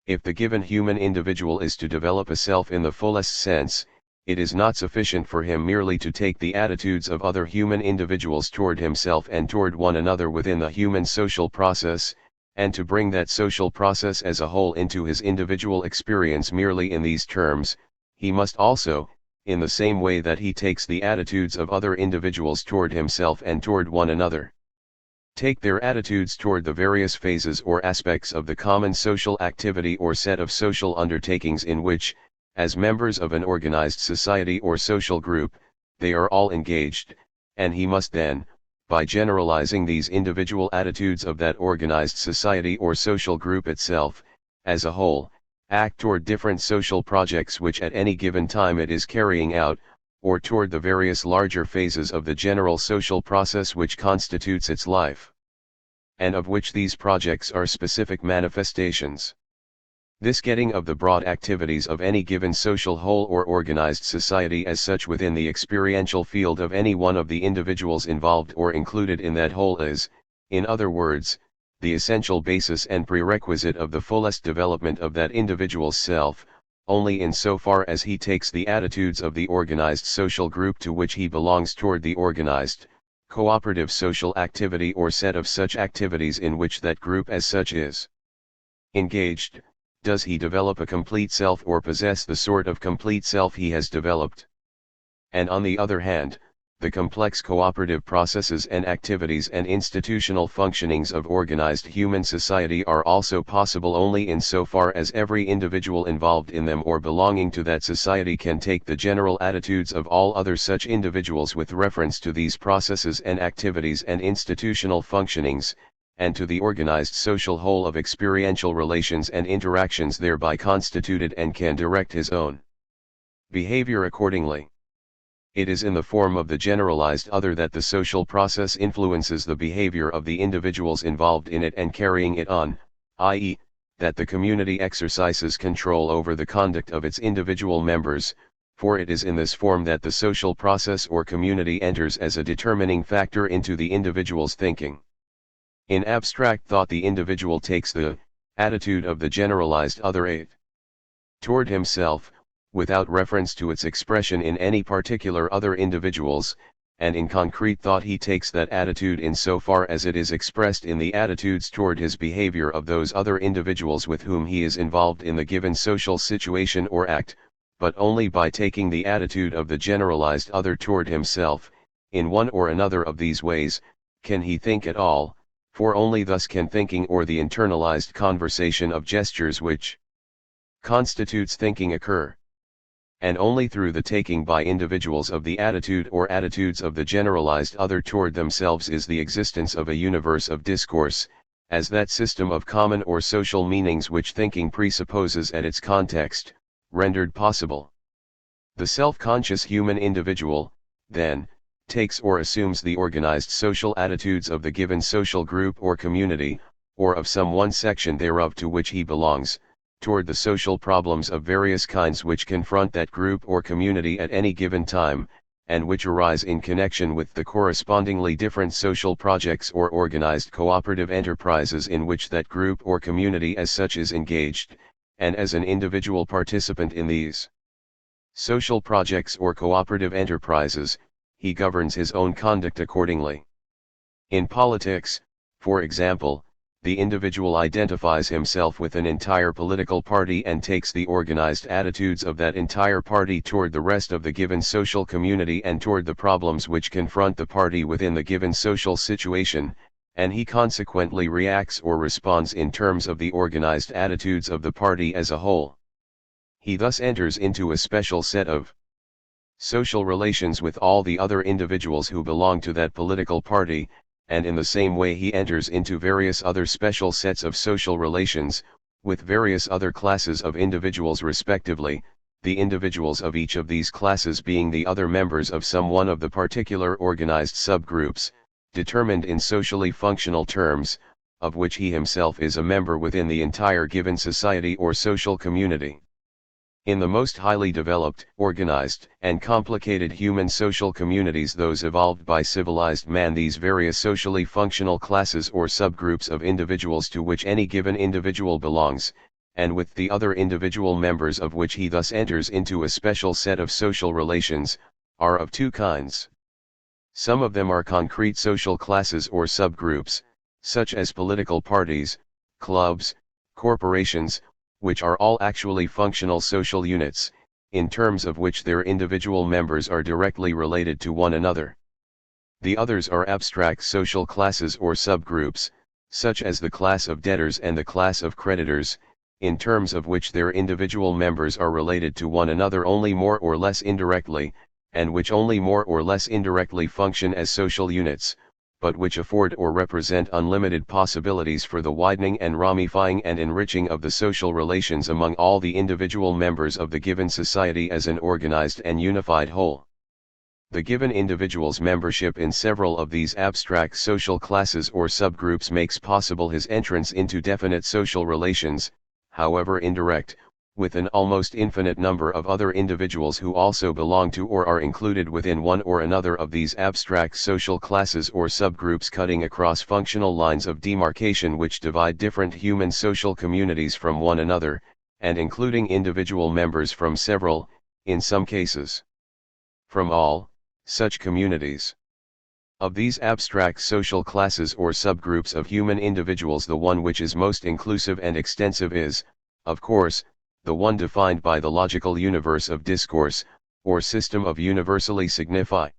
If the given human individual is to develop a self in the fullest sense, it is not sufficient for him merely to take the attitudes of other human individuals toward himself and toward one another within the human social process, and to bring that social process as a whole into his individual experience merely in these terms. He must also, in the same way that he takes the attitudes of other individuals toward himself and toward one another. Take their attitudes toward the various phases or aspects of the common social activity or set of social undertakings in which, as members of an organized society or social group, they are all engaged, and he must then, by generalizing these individual attitudes of that organized society or social group itself, as a whole, act toward different social projects which at any given time it is carrying out, or toward the various larger phases of the general social process which constitutes its life, and of which these projects are specific manifestations. This getting of the broad activities of any given social whole or organized society as such within the experiential field of any one of the individuals involved or included in that whole is, in other words, the essential basis and prerequisite of the fullest development of that individual's self, only in so far as he takes the attitudes of the organized social group to which he belongs toward the organized, cooperative social activity or set of such activities in which that group as such is engaged, does he develop a complete self or possess the sort of complete self he has developed. And on the other hand, the complex cooperative processes and activities and institutional functionings of organized human society are also possible only in so far as every individual involved in them or belonging to that society can take the general attitudes of all other such individuals with reference to these processes and activities and institutional functionings, and to the organized social whole of experiential relations and interactions thereby constituted, and can direct his own behavior accordingly. It is in the form of the generalized other that the social process influences the behavior of the individuals involved in it and carrying it on, i.e., that the community exercises control over the conduct of its individual members, for it is in this form that the social process or community enters as a determining factor into the individual's thinking. In abstract thought, the individual takes the attitude of the generalized other aid toward himself, without reference to its expression in any particular other individuals, and in concrete thought he takes that attitude in so far as it is expressed in the attitudes toward his behavior of those other individuals with whom he is involved in the given social situation or act, but only by taking the attitude of the generalized other toward himself, in one or another of these ways, can he think at all, for only thus can thinking or the internalized conversation of gestures which constitutes thinking occur. And only through the taking by individuals of the attitude or attitudes of the generalized other toward themselves is the existence of a universe of discourse, as that system of common or social meanings which thinking presupposes at its context, rendered possible. The self-conscious human individual, then, takes or assumes the organized social attitudes of the given social group or community, or of some one section thereof to which he belongs, toward the social problems of various kinds which confront that group or community at any given time, and which arise in connection with the correspondingly different social projects or organized cooperative enterprises in which that group or community as such is engaged, and as an individual participant in these social projects or cooperative enterprises, he governs his own conduct accordingly. In politics, for example, the individual identifies himself with an entire political party and takes the organized attitudes of that entire party toward the rest of the given social community and toward the problems which confront the party within the given social situation, and he consequently reacts or responds in terms of the organized attitudes of the party as a whole. He thus enters into a special set of social relations with all the other individuals who belong to that political party, and in the same way he enters into various other special sets of social relations, with various other classes of individuals respectively, the individuals of each of these classes being the other members of some one of the particular organized subgroups, determined in socially functional terms, of which he himself is a member within the entire given society or social community. In the most highly developed, organized, and complicated human social communities, those evolved by civilized man, these various socially functional classes or subgroups of individuals to which any given individual belongs, and with the other individual members of which he thus enters into a special set of social relations, are of two kinds. Some of them are concrete social classes or subgroups, such as political parties, clubs, corporations, which are all actually functional social units, in terms of which their individual members are directly related to one another. The others are abstract social classes or subgroups, such as the class of debtors and the class of creditors, in terms of which their individual members are related to one another only more or less indirectly, and which only more or less indirectly function as social units, but which afford or represent unlimited possibilities for the widening and ramifying and enriching of the social relations among all the individual members of the given society as an organized and unified whole. The given individual's membership in several of these abstract social classes or subgroups makes possible his entrance into definite social relations, however indirect, with an almost infinite number of other individuals who also belong to or are included within one or another of these abstract social classes or subgroups, cutting across functional lines of demarcation which divide different human social communities from one another, and including individual members from several, in some cases, from all, such communities. Of these abstract social classes or subgroups of human individuals, the one which is most inclusive and extensive is, of course, the one defined by the logical universe of discourse, or system of universally significant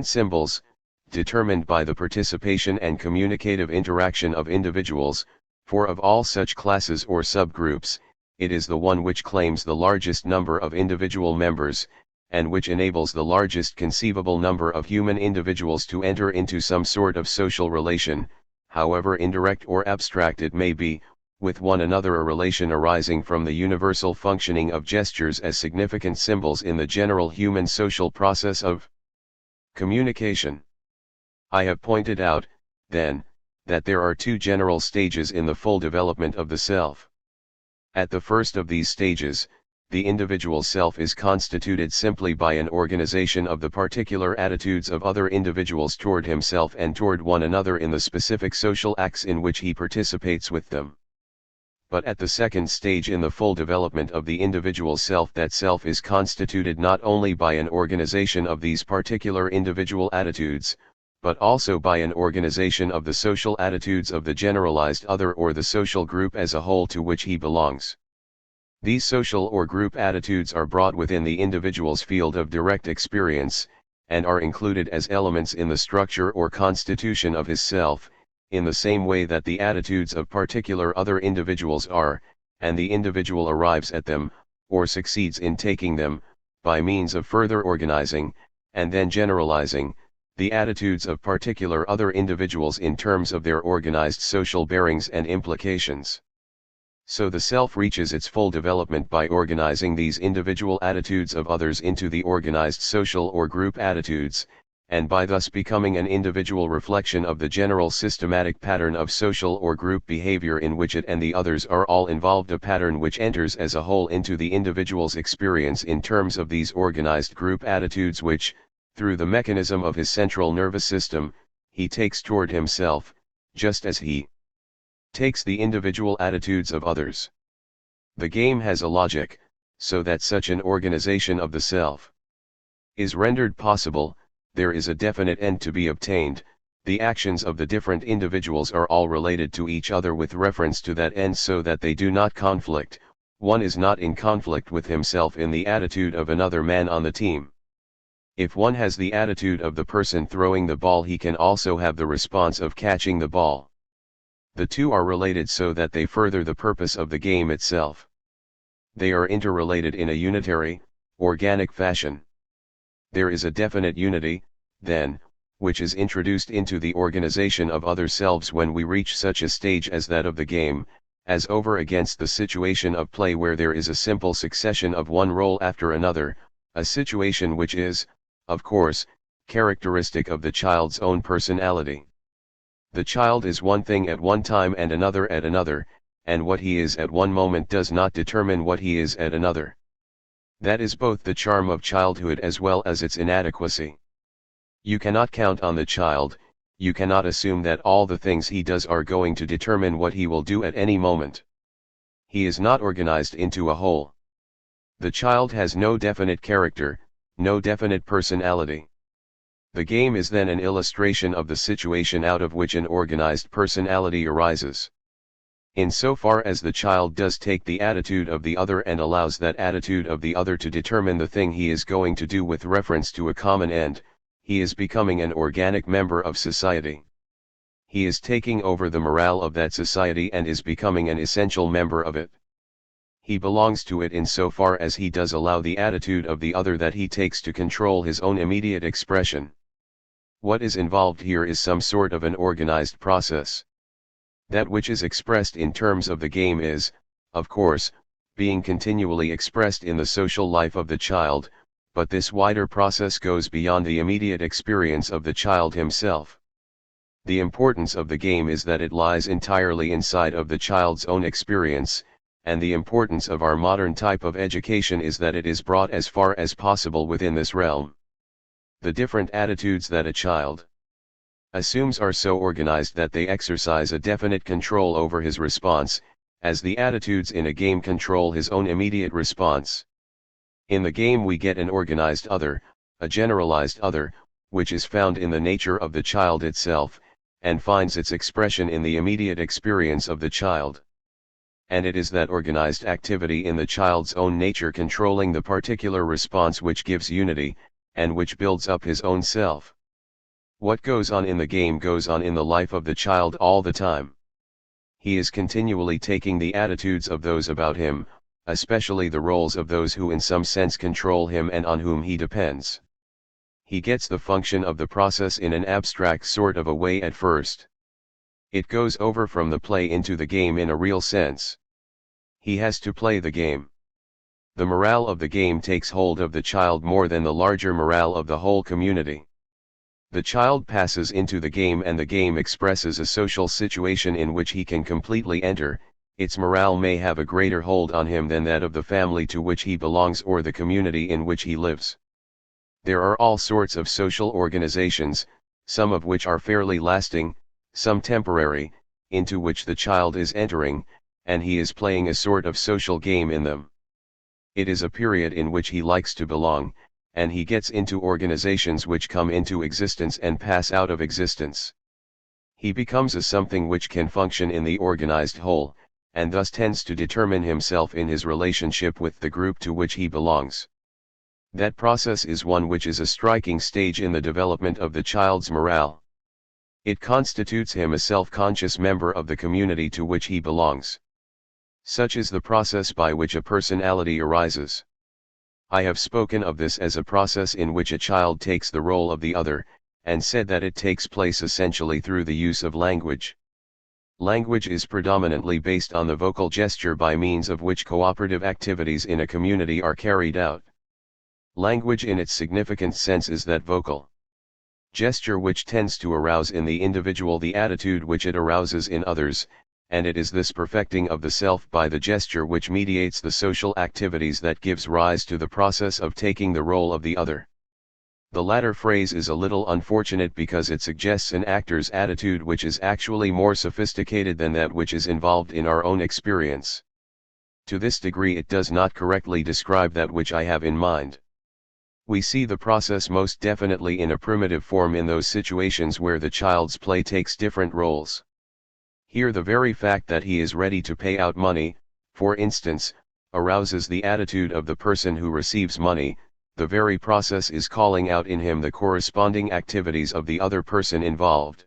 symbols, determined by the participation and communicative interaction of individuals, for of all such classes or subgroups, it is the one which claims the largest number of individual members, and which enables the largest conceivable number of human individuals to enter into some sort of social relation, however indirect or abstract it may be, with one another, a relation arising from the universal functioning of gestures as significant symbols in the general human social process of communication. I have pointed out, then, that there are two general stages in the full development of the self. At the first of these stages, the individual self is constituted simply by an organization of the particular attitudes of other individuals toward himself and toward one another in the specific social acts in which he participates with them. But at the second stage in the full development of the individual self, that self is constituted not only by an organization of these particular individual attitudes, but also by an organization of the social attitudes of the generalized other or the social group as a whole to which he belongs. These social or group attitudes are brought within the individual's field of direct experience, and are included as elements in the structure or constitution of his self, in the same way that the attitudes of particular other individuals are, and the individual arrives at them, or succeeds in taking them, by means of further organizing, and then generalizing, the attitudes of particular other individuals in terms of their organized social bearings and implications. So the self reaches its full development by organizing these individual attitudes of others into the organized social or group attitudes, and by thus becoming an individual reflection of the general systematic pattern of social or group behavior in which it and the others are all involved, a pattern which enters as a whole into the individual's experience in terms of these organized group attitudes which, through the mechanism of his central nervous system, he takes toward himself, just as he takes the individual attitudes of others. The game has a logic, so that such an organization of the self is rendered possible. There is a definite end to be obtained, the actions of the different individuals are all related to each other with reference to that end so that they do not conflict, one is not in conflict with himself in the attitude of another man on the team. If one has the attitude of the person throwing the ball, he can also have the response of catching the ball. The two are related so that they further the purpose of the game itself. They are interrelated in a unitary, organic fashion. There is a definite unity, then, which is introduced into the organization of other selves when we reach such a stage as that of the game, as over against the situation of play where there is a simple succession of one role after another, a situation which is, of course, characteristic of the child's own personality. The child is one thing at one time and another at another, and what he is at one moment does not determine what he is at another. That is both the charm of childhood as well as its inadequacy. You cannot count on the child, you cannot assume that all the things he does are going to determine what he will do at any moment. He is not organized into a whole. The child has no definite character, no definite personality. The game is then an illustration of the situation out of which an organized personality arises. Insofar as the child does take the attitude of the other and allows that attitude of the other to determine the thing he is going to do with reference to a common end, he is becoming an organic member of society. He is taking over the morale of that society and is becoming an essential member of it. He belongs to it insofar as he does allow the attitude of the other that he takes to control his own immediate expression. What is involved here is some sort of an organized process. That which is expressed in terms of the game is, of course, being continually expressed in the social life of the child, but this wider process goes beyond the immediate experience of the child himself. The importance of the game is that it lies entirely inside of the child's own experience, and the importance of our modern type of education is that it is brought as far as possible within this realm. The different attitudes that a child assumes are so organized that they exercise a definite control over his response, as the attitudes in a game control his own immediate response. In the game we get an organized other, a generalized other, which is found in the nature of the child itself, and finds its expression in the immediate experience of the child. And it is that organized activity in the child's own nature controlling the particular response which gives unity, and which builds up his own self. What goes on in the game goes on in the life of the child all the time. He is continually taking the attitudes of those about him, especially the roles of those who in some sense control him and on whom he depends. He gets the function of the process in an abstract sort of a way at first. It goes over from the play into the game in a real sense. He has to play the game. The morale of the game takes hold of the child more than the larger morale of the whole community. The child passes into the game and the game expresses a social situation in which he can completely enter. Its morale may have a greater hold on him than that of the family to which he belongs or the community in which he lives. There are all sorts of social organizations, some of which are fairly lasting, some temporary, into which the child is entering, and he is playing a sort of social game in them. It is a period in which he likes to belong, and he gets into organizations which come into existence and pass out of existence. He becomes a something which can function in the organized whole, and thus tends to determine himself in his relationship with the group to which he belongs. That process is one which is a striking stage in the development of the child's morale. It constitutes him a self-conscious member of the community to which he belongs. Such is the process by which a personality arises. I have spoken of this as a process in which a child takes the role of the other, and said that it takes place essentially through the use of language. Language is predominantly based on the vocal gesture by means of which cooperative activities in a community are carried out. Language in its significant sense is that vocal gesture which tends to arouse in the individual the attitude which it arouses in others, and it is this perfecting of the self by the gesture which mediates the social activities that gives rise to the process of taking the role of the other. The latter phrase is a little unfortunate because it suggests an actor's attitude which is actually more sophisticated than that which is involved in our own experience. To this degree it does not correctly describe that which I have in mind. We see the process most definitely in a primitive form in those situations where the child's play takes different roles. Here the very fact that he is ready to pay out money, for instance, arouses the attitude of the person who receives money. The very process is calling out in him the corresponding activities of the other person involved.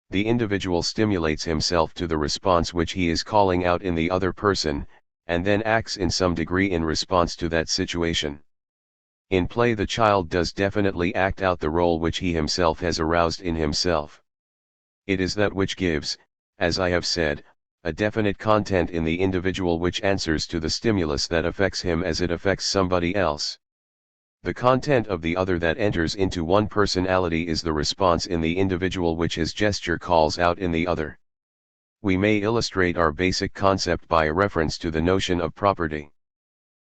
The individual stimulates himself to the response which he is calling out in the other person, and then acts in some degree in response to that situation. In play the child does definitely act out the role which he himself has aroused in himself. It is that which gives, as I have said, a definite content in the individual which answers to the stimulus that affects him as it affects somebody else. The content of the other that enters into one personality is the response in the individual which his gesture calls out in the other. We may illustrate our basic concept by a reference to the notion of property.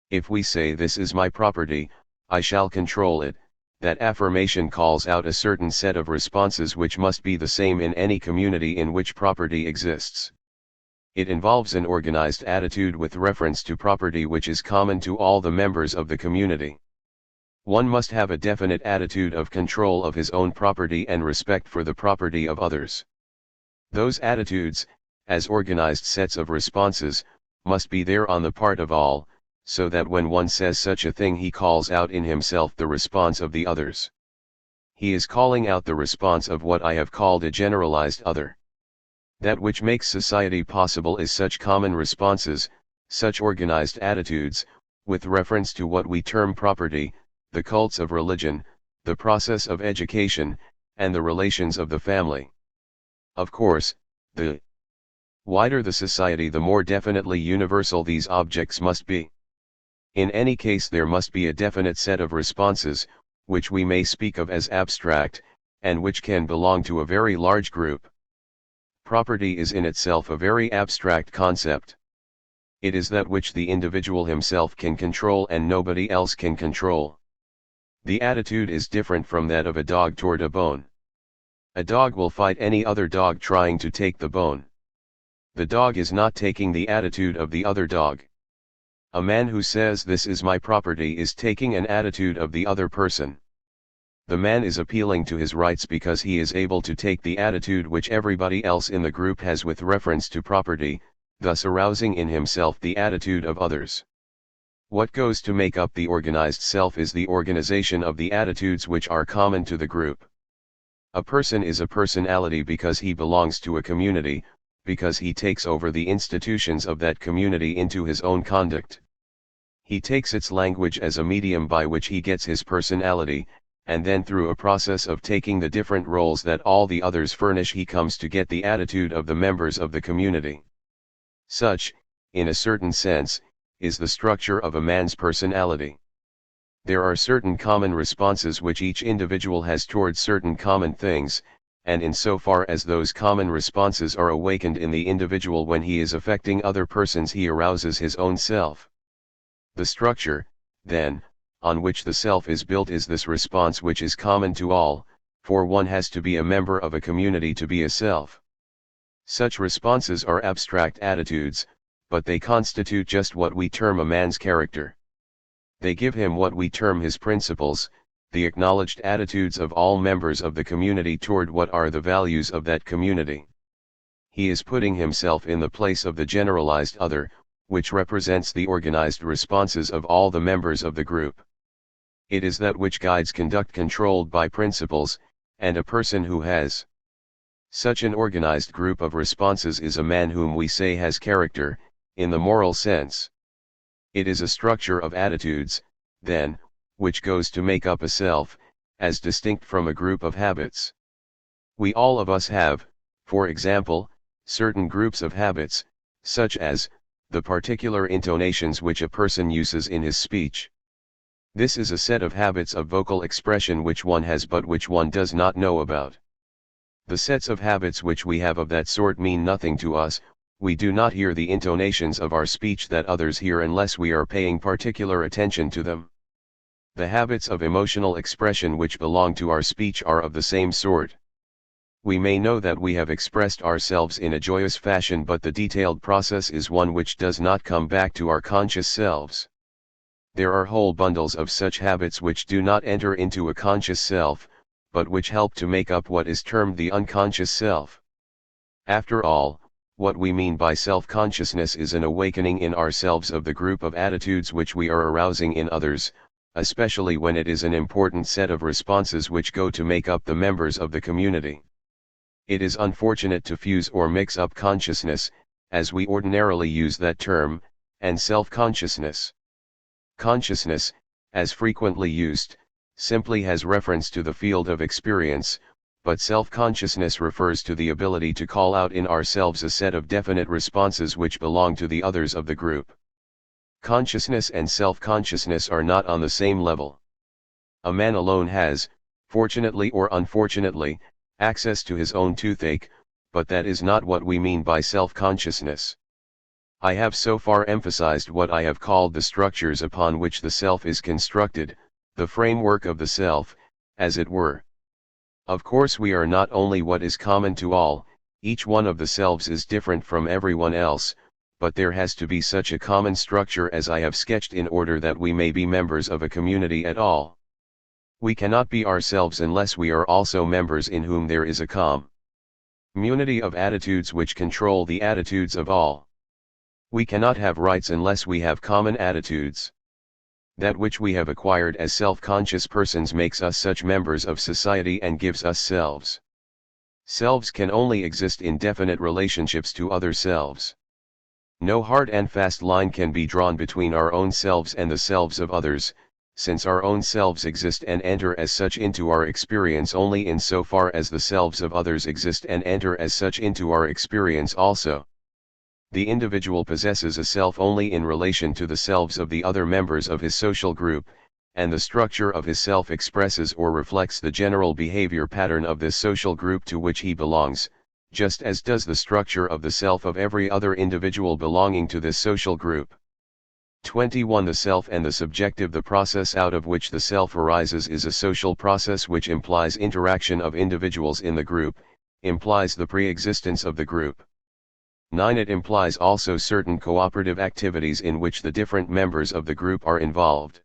If we say this is my property, I shall control it, that affirmation calls out a certain set of responses which must be the same in any community in which property exists. It involves an organized attitude with reference to property which is common to all the members of the community. One must have a definite attitude of control of his own property and respect for the property of others. Those attitudes, as organized sets of responses, must be there on the part of all, so that when one says such a thing he calls out in himself the response of the others. He is calling out the response of what I have called a generalized other. That which makes society possible is such common responses, such organized attitudes, with reference to what we term property, the cults of religion, the process of education, and the relations of the family. Of course, the wider the society, the more definitely universal these objects must be. In any case, there must be a definite set of responses, which we may speak of as abstract, and which can belong to a very large group. Property is in itself a very abstract concept. It is that which the individual himself can control and nobody else can control. The attitude is different from that of a dog toward a bone. A dog will fight any other dog trying to take the bone. The dog is not taking the attitude of the other dog. A man who says this is my property is taking an attitude of the other person. The man is appealing to his rights because he is able to take the attitude which everybody else in the group has with reference to property, thus arousing in himself the attitude of others. What goes to make up the organized self is the organization of the attitudes which are common to the group. A person is a personality because he belongs to a community, because he takes over the institutions of that community into his own conduct. He takes its language as a medium by which he gets his personality, and then through a process of taking the different roles that all the others furnish he comes to get the attitude of the members of the community. Such, in a certain sense, is the structure of a man's personality. There are certain common responses which each individual has towards certain common things, and insofar as those common responses are awakened in the individual when he is affecting other persons, he arouses his own self. The structure, then, on which the self is built is this response which is common to all, for one has to be a member of a community to be a self. Such responses are abstract attitudes, but they constitute just what we term a man's character. They give him what we term his principles, the acknowledged attitudes of all members of the community toward what are the values of that community. He is putting himself in the place of the generalized other, which represents the organized responses of all the members of the group. It is that which guides conduct controlled by principles, and a person who has such an organized group of responses is a man whom we say has character, in the moral sense. It is a structure of attitudes, then, which goes to make up a self, as distinct from a group of habits. We all of us have, for example, certain groups of habits, such as the particular intonations which a person uses in his speech. This is a set of habits of vocal expression which one has but which one does not know about. The sets of habits which we have of that sort mean nothing to us. We do not hear the intonations of our speech that others hear unless we are paying particular attention to them. The habits of emotional expression which belong to our speech are of the same sort. We may know that we have expressed ourselves in a joyous fashion, but the detailed process is one which does not come back to our conscious selves. There are whole bundles of such habits which do not enter into a conscious self, but which help to make up what is termed the unconscious self. After all, what we mean by self-consciousness is an awakening in ourselves of the group of attitudes which we are arousing in others, especially when it is an important set of responses which go to make up the members of the community. It is unfortunate to fuse or mix up consciousness, as we ordinarily use that term, and self-consciousness. Consciousness, as frequently used, simply has reference to the field of experience, but self-consciousness refers to the ability to call out in ourselves a set of definite responses which belong to the others of the group. Consciousness and self-consciousness are not on the same level. A man alone has, fortunately or unfortunately, access to his own toothache, but that is not what we mean by self-consciousness. I have so far emphasized what I have called the structures upon which the self is constructed, the framework of the self, as it were. Of course, we are not only what is common to all, each one of the selves is different from everyone else, but there has to be such a common structure as I have sketched in order that we may be members of a community at all. We cannot be ourselves unless we are also members in whom there is a Munity of attitudes which control the attitudes of all. We cannot have rights unless we have common attitudes. That which we have acquired as self-conscious persons makes us such members of society and gives us selves. Selves can only exist in definite relationships to other selves. No hard and fast line can be drawn between our own selves and the selves of others, since our own selves exist and enter as such into our experience only in so far as the selves of others exist and enter as such into our experience also. The individual possesses a self only in relation to the selves of the other members of his social group, and the structure of his self expresses or reflects the general behavior pattern of this social group to which he belongs, just as does the structure of the self of every other individual belonging to this social group. 21. The self and the subjective. The process out of which the self arises is a social process which implies interaction of individuals in the group, implies the pre-existence of the group. 9. It implies also certain cooperative activities in which the different members of the group are involved.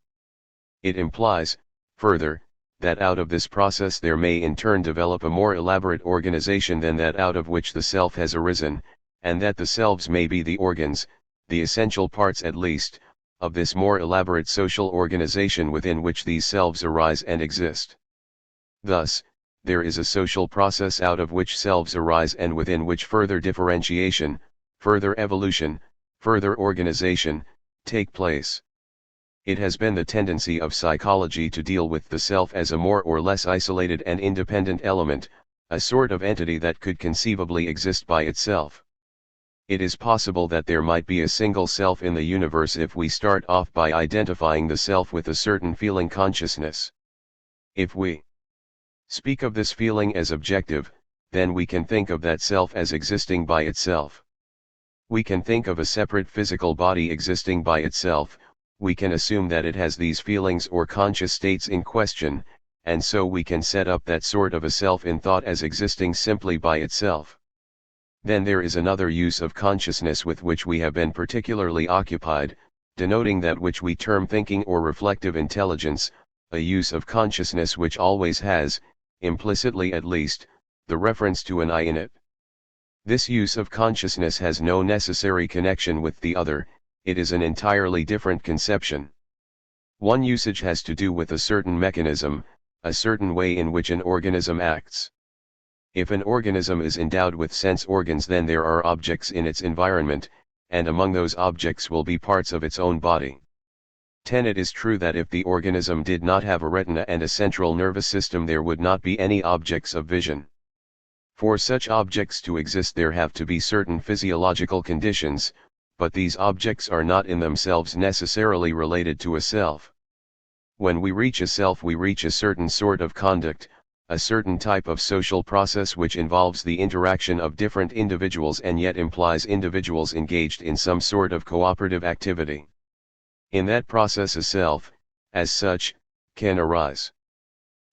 It implies, further, that out of this process there may in turn develop a more elaborate organization than that out of which the self has arisen, and that the selves may be the organs, the essential parts at least, of this more elaborate social organization within which these selves arise and exist. Thus, there is a social process out of which selves arise and within which further differentiation, further evolution, further organization, take place. It has been the tendency of psychology to deal with the self as a more or less isolated and independent element, a sort of entity that could conceivably exist by itself. It is possible that there might be a single self in the universe if we start off by identifying the self with a certain feeling consciousness. If we speak of this feeling as objective, then we can think of that self as existing by itself. We can think of a separate physical body existing by itself, we can assume that it has these feelings or conscious states in question, and so we can set up that sort of a self in thought as existing simply by itself. Then there is another use of consciousness with which we have been particularly occupied, denoting that which we term thinking or reflective intelligence, a use of consciousness which always has, implicitly at least, the reference to an I in it. This use of consciousness has no necessary connection with the other, it is an entirely different conception. One usage has to do with a certain mechanism, a certain way in which an organism acts. If an organism is endowed with sense organs, then there are objects in its environment, and among those objects will be parts of its own body. 10. It is true that if the organism did not have a retina and a central nervous system, there would not be any objects of vision. For such objects to exist there have to be certain physiological conditions, but these objects are not in themselves necessarily related to a self. When we reach a self, we reach a certain sort of conduct, a certain type of social process which involves the interaction of different individuals and yet implies individuals engaged in some sort of cooperative activity. In that process a self, as such, can arise.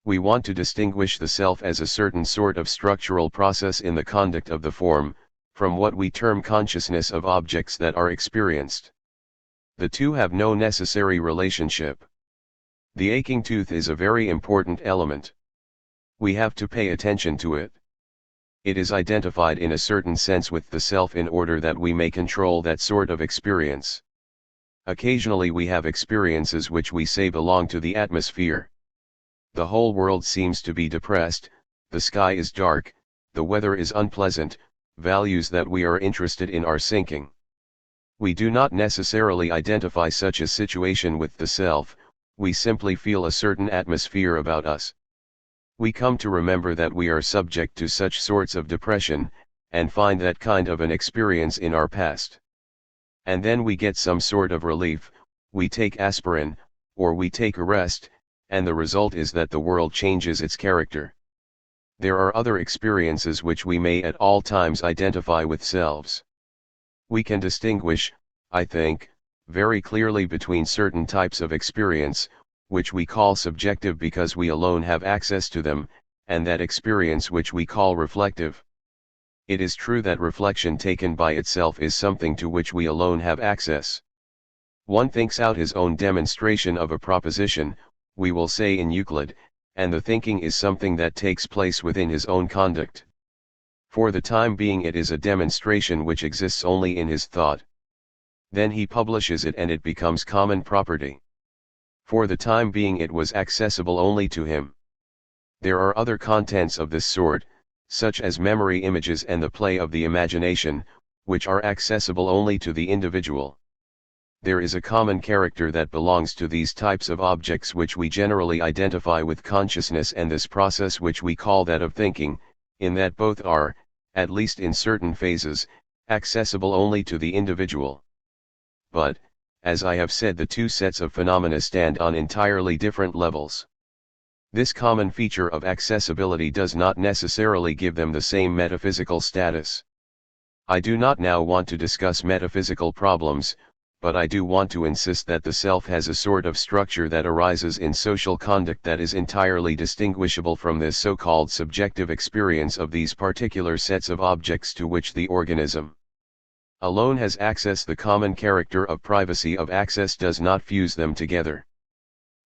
We want to distinguish the self as a certain sort of structural process in the conduct of the form, from what we term consciousness of objects that are experienced. The two have no necessary relationship. The aching tooth is a very important element. We have to pay attention to it. It is identified in a certain sense with the self in order that we may control that sort of experience. Occasionally we have experiences which we say belong to the atmosphere. The whole world seems to be depressed, the sky is dark, the weather is unpleasant, values that we are interested in are sinking. We do not necessarily identify such a situation with the self, we simply feel a certain atmosphere about us. We come to remember that we are subject to such sorts of depression, and find that kind of an experience in our past. And then we get some sort of relief, we take aspirin, or we take a rest, and the result is that the world changes its character. There are other experiences which we may at all times identify with selves. We can distinguish, I think, very clearly between certain types of experience, which we call subjective because we alone have access to them, and that experience which we call reflective. It is true that reflection taken by itself is something to which we alone have access. One thinks out his own demonstration of a proposition, we will say in Euclid, and the thinking is something that takes place within his own conduct. For the time being it is a demonstration which exists only in his thought. Then he publishes it and it becomes common property. For the time being it was accessible only to him. There are other contents of this sort, such as memory images and the play of the imagination, which are accessible only to the individual. There is a common character that belongs to these types of objects which we generally identify with consciousness and this process which we call that of thinking, in that both are, at least in certain phases, accessible only to the individual. But, as I have said, the two sets of phenomena stand on entirely different levels. This common feature of accessibility does not necessarily give them the same metaphysical status. I do not now want to discuss metaphysical problems, but I do want to insist that the self has a sort of structure that arises in social conduct that is entirely distinguishable from this so-called subjective experience of these particular sets of objects to which the organism alone has access. The common character of privacy of access does not fuse them together.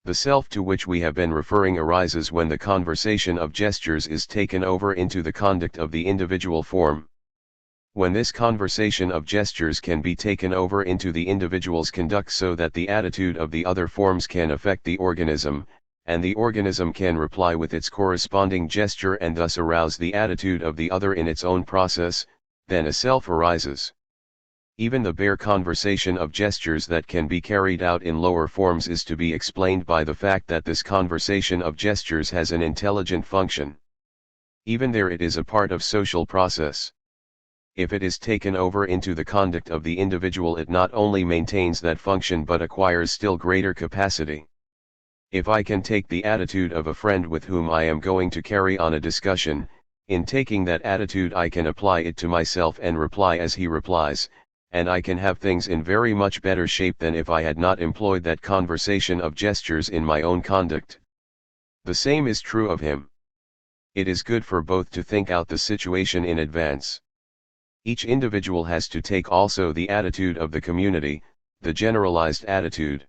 The self to which we have been referring arises when the conversation of gestures is taken over into the conduct of the individual form. When this conversation of gestures can be taken over into the individual's conduct so that the attitude of the other forms can affect the organism, and the organism can reply with its corresponding gesture and thus arouse the attitude of the other in its own process, then a self arises. Even the bare conversation of gestures that can be carried out in lower forms is to be explained by the fact that this conversation of gestures has an intelligent function. Even there it is a part of social process. If it is taken over into the conduct of the individual, it not only maintains that function but acquires still greater capacity. If I can take the attitude of a friend with whom I am going to carry on a discussion, in taking that attitude I can apply it to myself and reply as he replies, and I can have things in very much better shape than if I had not employed that conversation of gestures in my own conduct. The same is true of him. It is good for both to think out the situation in advance. Each individual has to take also the attitude of the community, the generalized attitude.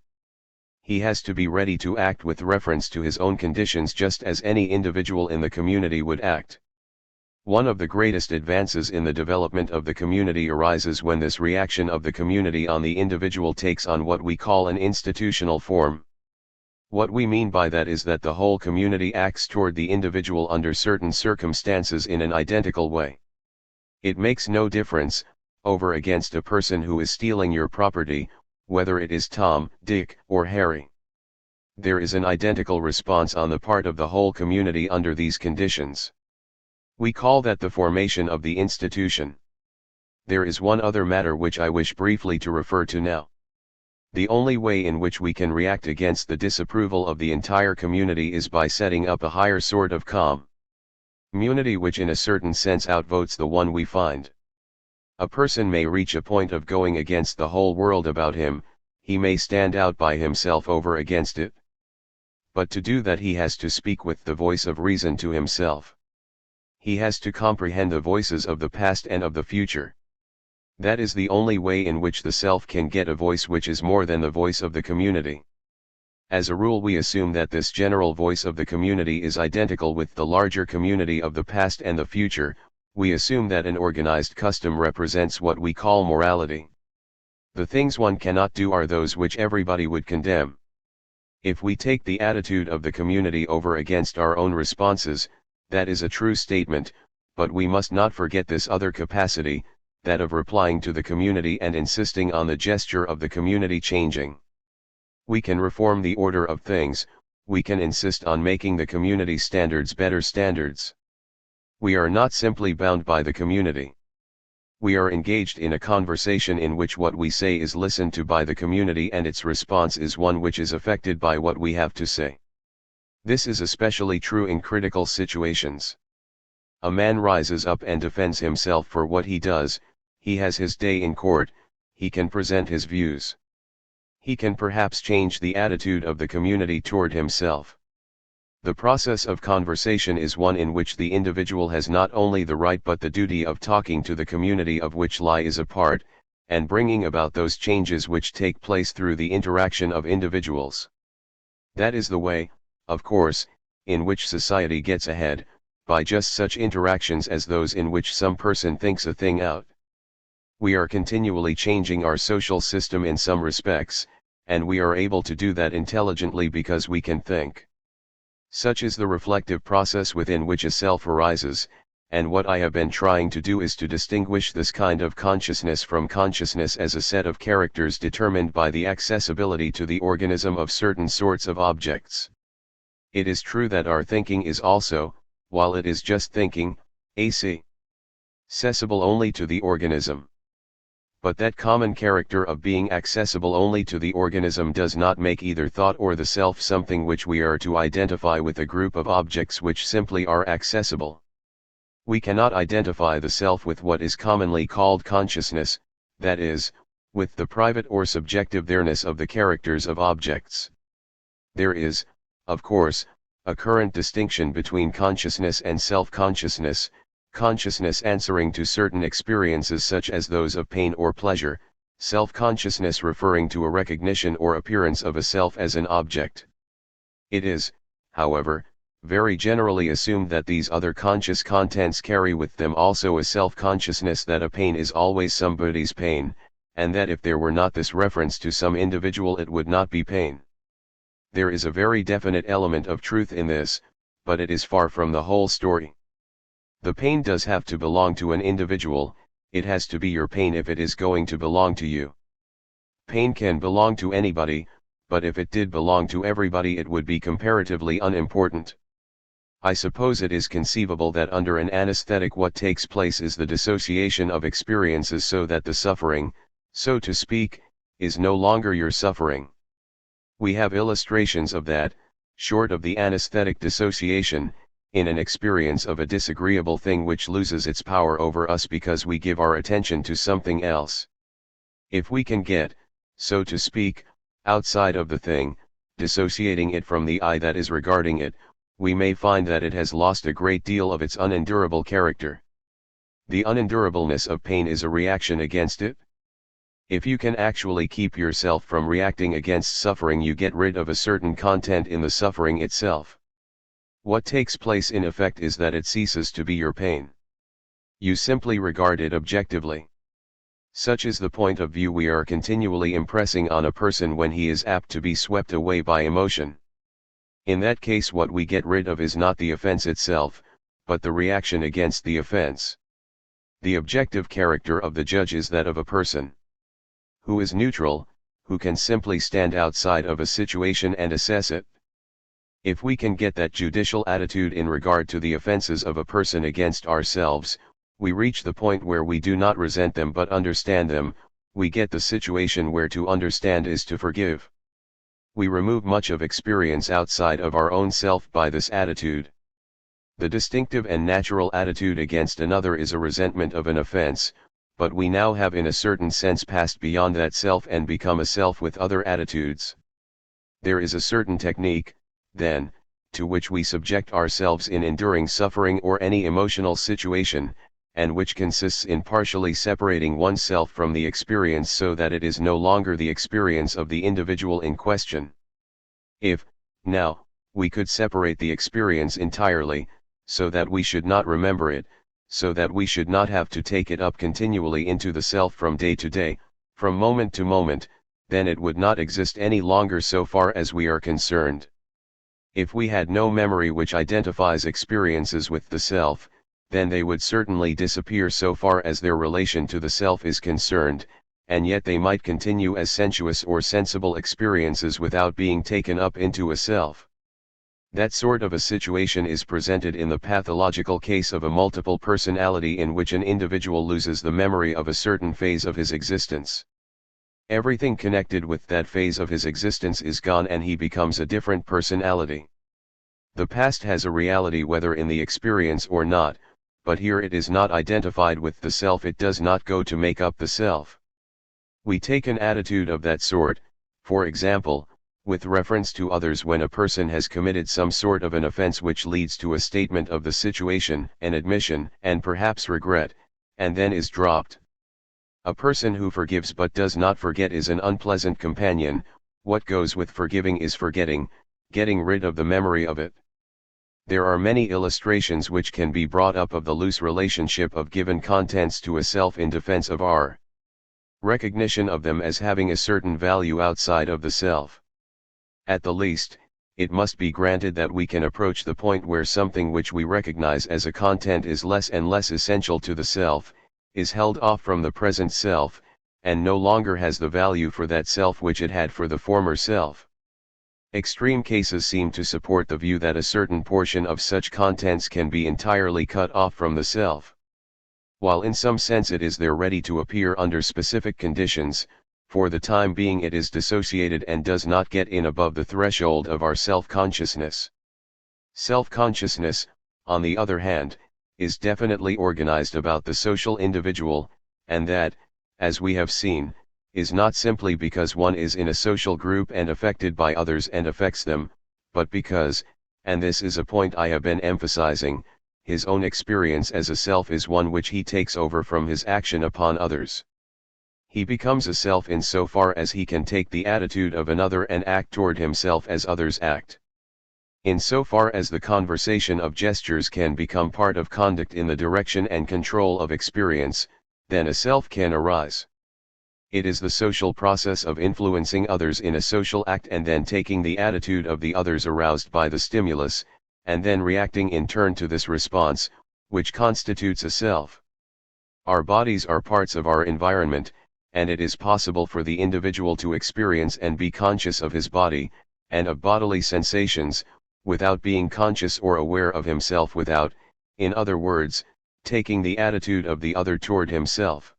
He has to be ready to act with reference to his own conditions just as any individual in the community would act. One of the greatest advances in the development of the community arises when this reaction of the community on the individual takes on what we call an institutional form. What we mean by that is that the whole community acts toward the individual under certain circumstances in an identical way. It makes no difference, over against a person who is stealing your property, whether it is Tom, Dick, or Harry. There is an identical response on the part of the whole community under these conditions. We call that the formation of the institution. There is one other matter which I wish briefly to refer to now. The only way in which we can react against the disapproval of the entire community is by setting up a higher sort of community which in a certain sense outvotes the one we find. A person may reach a point of going against the whole world about him, he may stand out by himself over against it. But to do that he has to speak with the voice of reason to himself. He has to comprehend the voices of the past and of the future. That is the only way in which the self can get a voice which is more than the voice of the community. As a rule we assume that this general voice of the community is identical with the larger community of the past and the future. We assume that an organized custom represents what we call morality. The things one cannot do are those which everybody would condemn. If we take the attitude of the community over against our own responses, that is a true statement, but we must not forget this other capacity, that of replying to the community and insisting on the gesture of the community changing. We can reform the order of things, we can insist on making the community standards better standards. We are not simply bound by the community. We are engaged in a conversation in which what we say is listened to by the community and its response is one which is affected by what we have to say. This is especially true in critical situations. A man rises up and defends himself for what he does, he has his day in court, he can present his views. He can perhaps change the attitude of the community toward himself. The process of conversation is one in which the individual has not only the right but the duty of talking to the community of which lie is a part, and bringing about those changes which take place through the interaction of individuals. That is the way, of course, in which society gets ahead, by just such interactions as those in which some person thinks a thing out. We are continually changing our social system in some respects, and we are able to do that intelligently because we can think. Such is the reflective process within which a self arises, and what I have been trying to do is to distinguish this kind of consciousness from consciousness as a set of characters determined by the accessibility to the organism of certain sorts of objects. It is true that our thinking is also, while it is just thinking, accessible only to the organism. But that common character of being accessible only to the organism does not make either thought or the self something which we are to identify with a group of objects which simply are accessible. We cannot identify the self with what is commonly called consciousness, that is, with the private or subjective there-ness of the characters of objects. There is, of course, a current distinction between consciousness and self-consciousness, consciousness answering to certain experiences such as those of pain or pleasure, self-consciousness referring to a recognition or appearance of a self as an object. It is, however, very generally assumed that these other conscious contents carry with them also a self-consciousness that a pain is always somebody's pain, and that if there were not this reference to some individual it would not be pain. There is a very definite element of truth in this, but it is far from the whole story. The pain does have to belong to an individual, it has to be your pain if it is going to belong to you. Pain can belong to anybody, but if it did belong to everybody it would be comparatively unimportant. I suppose it is conceivable that under an anesthetic what takes place is the dissociation of experiences so that the suffering, so to speak, is no longer your suffering. We have illustrations of that, short of the anesthetic dissociation, in an experience of a disagreeable thing which loses its power over us because we give our attention to something else. If we can get, so to speak, outside of the thing, dissociating it from the I that is regarding it, we may find that it has lost a great deal of its unendurable character. The unendurableness of pain is a reaction against it. If you can actually keep yourself from reacting against suffering, you get rid of a certain content in the suffering itself. What takes place in effect is that it ceases to be your pain. You simply regard it objectively. Such is the point of view we are continually impressing on a person when he is apt to be swept away by emotion. In that case what we get rid of is not the offense itself, but the reaction against the offense. The objective character of the judge is that of a person who is neutral, who can simply stand outside of a situation and assess it. If we can get that judicial attitude in regard to the offenses of a person against ourselves, we reach the point where we do not resent them but understand them, we get the situation where to understand is to forgive. We remove much of experience outside of our own self by this attitude. The distinctive and natural attitude against another is a resentment of an offense, but we now have in a certain sense passed beyond that self and become a self with other attitudes. There is a certain technique, then, to which we subject ourselves in enduring suffering or any emotional situation, and which consists in partially separating oneself from the experience so that it is no longer the experience of the individual in question. If, now, we could separate the experience entirely, so that we should not remember it, so that we should not have to take it up continually into the self from day to day, from moment to moment, then it would not exist any longer so far as we are concerned. If we had no memory which identifies experiences with the self, then they would certainly disappear so far as their relation to the self is concerned, and yet they might continue as sensuous or sensible experiences without being taken up into a self. That sort of a situation is presented in the pathological case of a multiple personality in which an individual loses the memory of a certain phase of his existence. Everything connected with that phase of his existence is gone and he becomes a different personality. The past has a reality whether in the experience or not, but here it is not identified with the self, it does not go to make up the self. We take an attitude of that sort, for example, with reference to others when a person has committed some sort of an offense which leads to a statement of the situation, an admission, and perhaps regret, and then is dropped. A person who forgives but does not forget is an unpleasant companion. What goes with forgiving is forgetting, getting rid of the memory of it. There are many illustrations which can be brought up of the loose relationship of given contents to a self in defense of our recognition of them as having a certain value outside of the self. At the least, it must be granted that we can approach the point where something which we recognize as a content is less and less essential to the self, is held off from the present self, and no longer has the value for that self which it had for the former self. Extreme cases seem to support the view that a certain portion of such contents can be entirely cut off from the self. While in some sense it is there ready to appear under specific conditions, for the time being it is dissociated and does not get in above the threshold of our self-consciousness. Self-consciousness, on the other hand, is definitely organized about the social individual, and that, as we have seen, is not simply because one is in a social group and affected by others and affects them, but because, and this is a point I have been emphasizing, his own experience as a self is one which he takes over from his action upon others. He becomes a self in so far as he can take the attitude of another and act toward himself as others act. In so far as the conversation of gestures can become part of conduct in the direction and control of experience, then a self can arise. It is the social process of influencing others in a social act and then taking the attitude of the others aroused by the stimulus, and then reacting in turn to this response, which constitutes a self. Our bodies are parts of our environment, and it is possible for the individual to experience and be conscious of his body, and of bodily sensations, without being conscious or aware of himself without, in other words, taking the attitude of the other toward himself.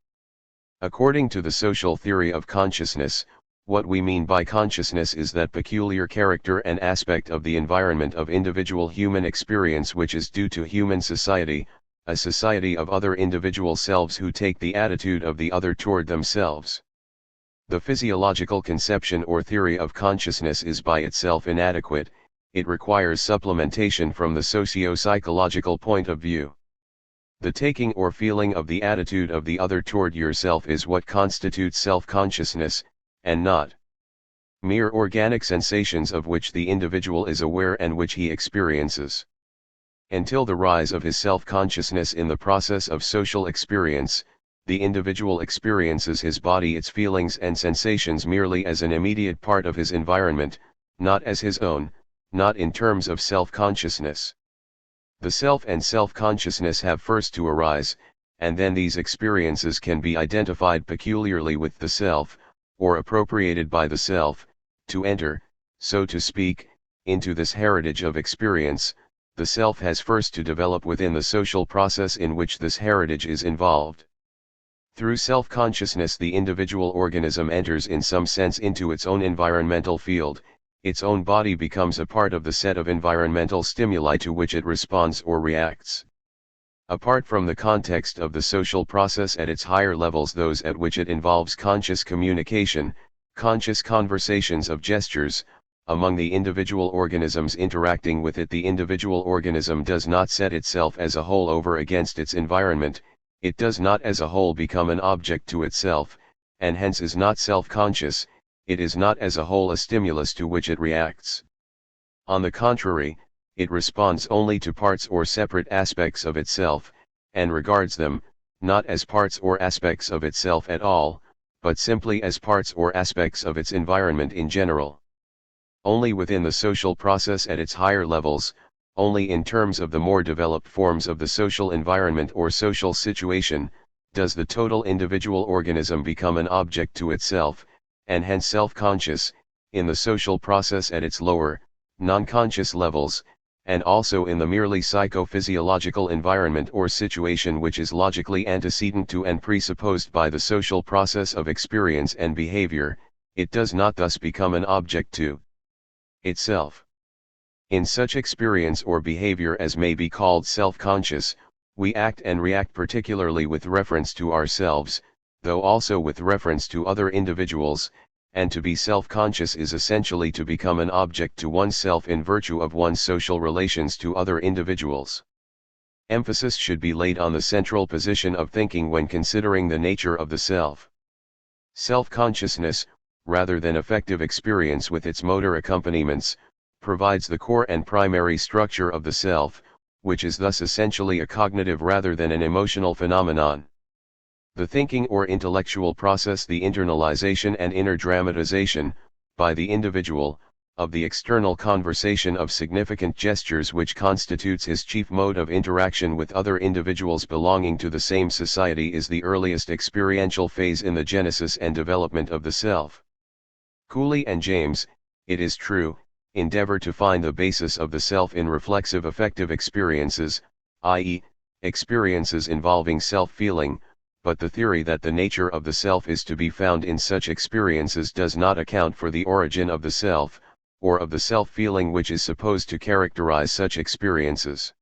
According to the social theory of consciousness, what we mean by consciousness is that peculiar character and aspect of the environment of individual human experience which is due to human society, a society of other individual selves who take the attitude of the other toward themselves. The physiological conception or theory of consciousness is by itself inadequate, it requires supplementation from the socio-psychological point of view. The taking or feeling of the attitude of the other toward yourself is what constitutes self-consciousness, and not mere organic sensations of which the individual is aware and which he experiences. Until the rise of his self-consciousness in the process of social experience, the individual experiences his body, its feelings and sensations merely as an immediate part of his environment, not as his own, not in terms of self-consciousness. The self and self-consciousness have first to arise, and then these experiences can be identified peculiarly with the self, or appropriated by the self, to enter, so to speak, into this heritage of experience. The self has first to develop within the social process in which this heritage is involved. Through self-consciousness the individual organism enters in some sense into its own environmental field, its own body becomes a part of the set of environmental stimuli to which it responds or reacts. Apart from the context of the social process at its higher levels, those at which it involves conscious communication, conscious conversations of gestures, among the individual organisms interacting with it, the individual organism does not set itself as a whole over against its environment, it does not as a whole become an object to itself, and hence is not self-conscious, it is not as a whole a stimulus to which it reacts. On the contrary, it responds only to parts or separate aspects of itself, and regards them, not as parts or aspects of itself at all, but simply as parts or aspects of its environment in general. Only within the social process at its higher levels, only in terms of the more developed forms of the social environment or social situation, does the total individual organism become an object to itself, and hence self-conscious. In the social process at its lower, non-conscious levels, and also in the merely psychophysiological environment or situation which is logically antecedent to and presupposed by the social process of experience and behavior, it does not thus become an object to itself. In such experience or behavior as may be called self-conscious, we act and react particularly with reference to ourselves, though also with reference to other individuals, and to be self-conscious is essentially to become an object to oneself in virtue of one's social relations to other individuals. Emphasis should be laid on the central position of thinking when considering the nature of the self. Self-consciousness, rather than affective experience with its motor accompaniments, provides the core and primary structure of the self, which is thus essentially a cognitive rather than an emotional phenomenon. The thinking or intellectual process, the internalization and inner dramatization, by the individual, of the external conversation of significant gestures which constitutes his chief mode of interaction with other individuals belonging to the same society, is the earliest experiential phase in the genesis and development of the self. Cooley and James, it is true, endeavor to find the basis of the self in reflexive affective experiences, i.e., experiences involving self-feeling, but the theory that the nature of the self is to be found in such experiences does not account for the origin of the self, or of the self-feeling which is supposed to characterize such experiences.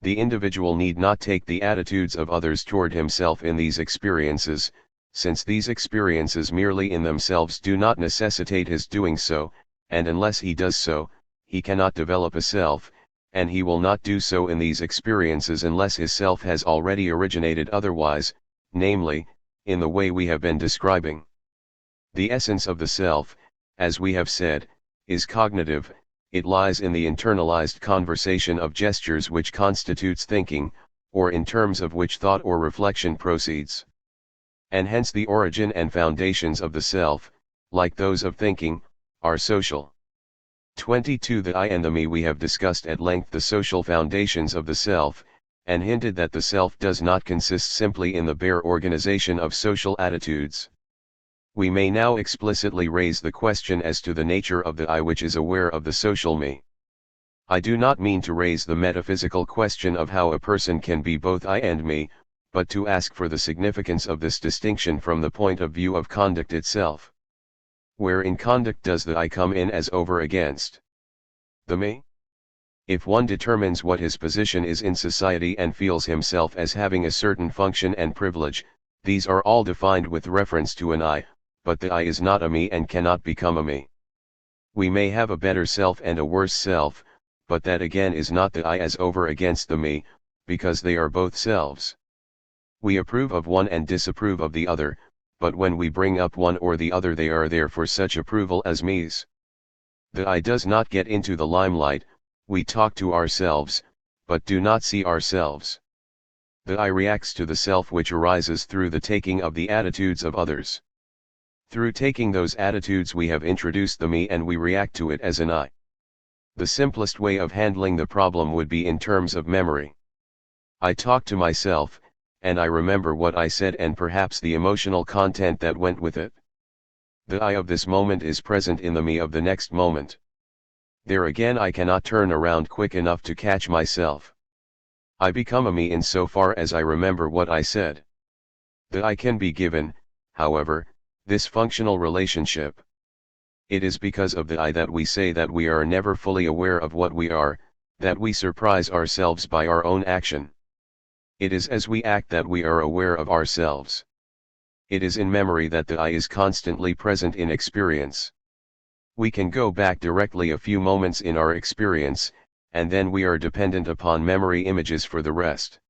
The individual need not take the attitudes of others toward himself in these experiences, since these experiences merely in themselves do not necessitate his doing so, and unless he does so, he cannot develop a self, and he will not do so in these experiences unless his self has already originated otherwise, namely, in the way we have been describing. The essence of the self, as we have said, is cognitive. It lies in the internalized conversation of gestures which constitutes thinking, or in terms of which thought or reflection proceeds. And hence the origin and foundations of the self, like those of thinking, are social. 22. The I and the me. We have discussed at length the social foundations of the self, and hinted that the self does not consist simply in the bare organization of social attitudes. We may now explicitly raise the question as to the nature of the I which is aware of the social me. I do not mean to raise the metaphysical question of how a person can be both I and me, but to ask for the significance of this distinction from the point of view of conduct itself. Where in conduct does the I come in as over against the me? If one determines what his position is in society and feels himself as having a certain function and privilege, these are all defined with reference to an I, but the I is not a me and cannot become a me. We may have a better self and a worse self, but that again is not the I as over against the me, because they are both selves. We approve of one and disapprove of the other, but when we bring up one or the other they are there for such approval as me's. The I does not get into the limelight. We talk to ourselves, but do not see ourselves. The I reacts to the self which arises through the taking of the attitudes of others. Through taking those attitudes we have introduced the me and we react to it as an I. The simplest way of handling the problem would be in terms of memory. I talk to myself, and I remember what I said and perhaps the emotional content that went with it. The I of this moment is present in the me of the next moment. There again I cannot turn around quick enough to catch myself. I become a me in so far as I remember what I said. The I can be given, however, this functional relationship. It is because of the I that we say that we are never fully aware of what we are, that we surprise ourselves by our own action. It is as we act that we are aware of ourselves. It is in memory that the I is constantly present in experience. We can go back directly a few moments in our experience, and then we are dependent upon memory images for the rest.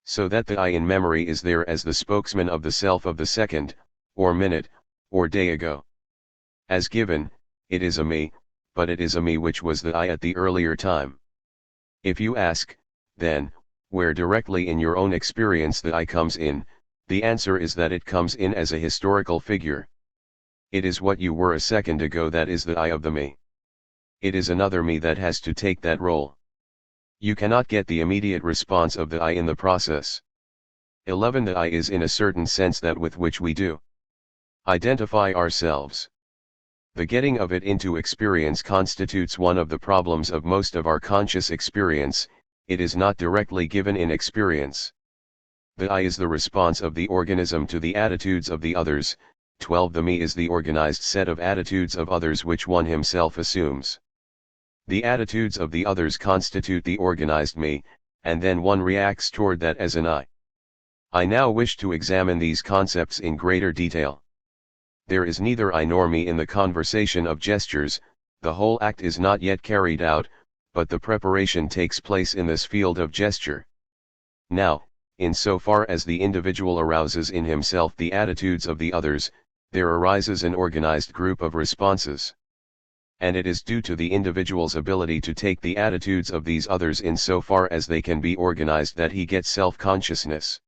So that the I in memory is there as the spokesman of the self of the second, or minute, or day ago. As given, it is a me, but it is a me which was the I at the earlier time. If you ask, then, where directly in your own experience the I comes in, the answer is that it comes in as a historical figure. It is what you were a second ago that is the I of the me. It is another me that has to take that role. You cannot get the immediate response of the I in the process. 11. The I is in a certain sense that with which we do identify ourselves. The getting of it into experience constitutes one of the problems of most of our conscious experience. It is not directly given in experience. The I is the response of the organism to the attitudes of the others. 12. The me is the organized set of attitudes of others which one himself assumes. The attitudes of the others constitute the organized me, and then one reacts toward that as an I. I now wish to examine these concepts in greater detail. There is neither I nor me in the conversation of gestures. The whole act is not yet carried out, but the preparation takes place in this field of gesture. Now, in so far as the individual arouses in himself the attitudes of the others, there arises an organized group of responses. and it is due to the individual's ability to take the attitudes of these others in so far as they can be organized that he gets self-consciousness.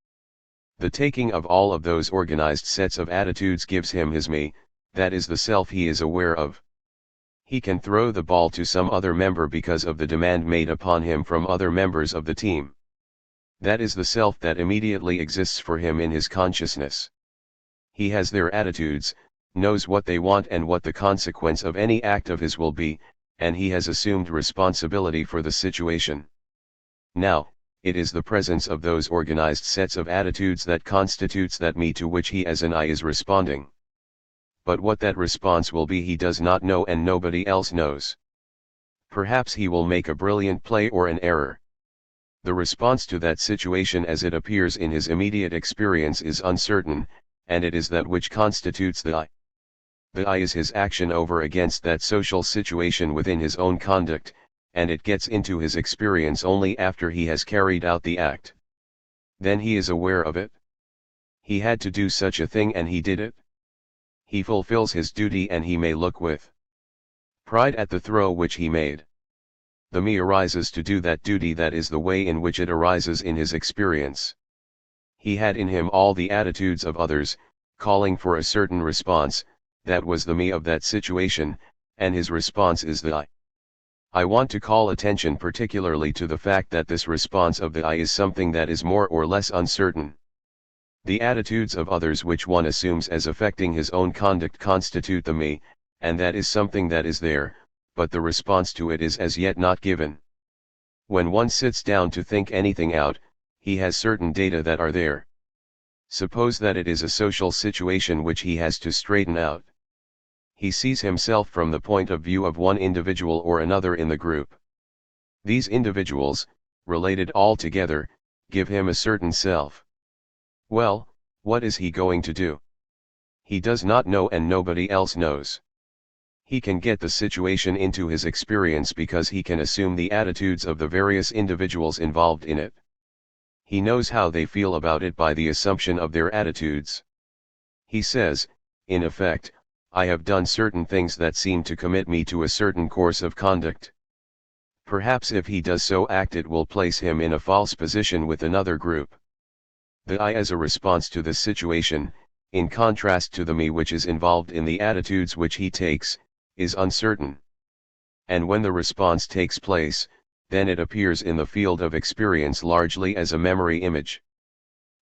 The taking of all of those organized sets of attitudes gives him his me, that is the self he is aware of. He can throw the ball to some other member because of the demand made upon him from other members of the team. That is the self that immediately exists for him in his consciousness. He has their attitudes, knows what they want and what the consequence of any act of his will be, and he has assumed responsibility for the situation. Now, it is the presence of those organized sets of attitudes that constitutes that me to which he as an I is responding. But what that response will be he does not know and nobody else knows. Perhaps he will make a brilliant play or an error. The response to that situation as it appears in his immediate experience is uncertain, and it is that which constitutes the I. The I is his action over against that social situation within his own conduct, and it gets into his experience only after he has carried out the act. Then he is aware of it. He had to do such a thing and he did it. He fulfills his duty and he may look with pride at the throw which he made. The me arises to do that duty, that is the way in which it arises in his experience. He had in him all the attitudes of others, calling for a certain response, that was the me of that situation, and his response is the I. I want to call attention particularly to the fact that this response of the I is something that is more or less uncertain. The attitudes of others which one assumes as affecting his own conduct constitute the me, and that is something that is there, but the response to it is as yet not given. When one sits down to think anything out, he has certain data that are there. Suppose that it is a social situation which he has to straighten out. He sees himself from the point of view of one individual or another in the group. These individuals, related all together, give him a certain self. Well, what is he going to do? He does not know and nobody else knows. He can get the situation into his experience because he can assume the attitudes of the various individuals involved in it. He knows how they feel about it by the assumption of their attitudes. He says, in effect, I have done certain things that seem to commit me to a certain course of conduct. Perhaps if he does so act it will place him in a false position with another group. The I as a response to this situation, in contrast to the me which is involved in the attitudes which he takes, is uncertain. And when the response takes place, then it appears in the field of experience largely as a memory image.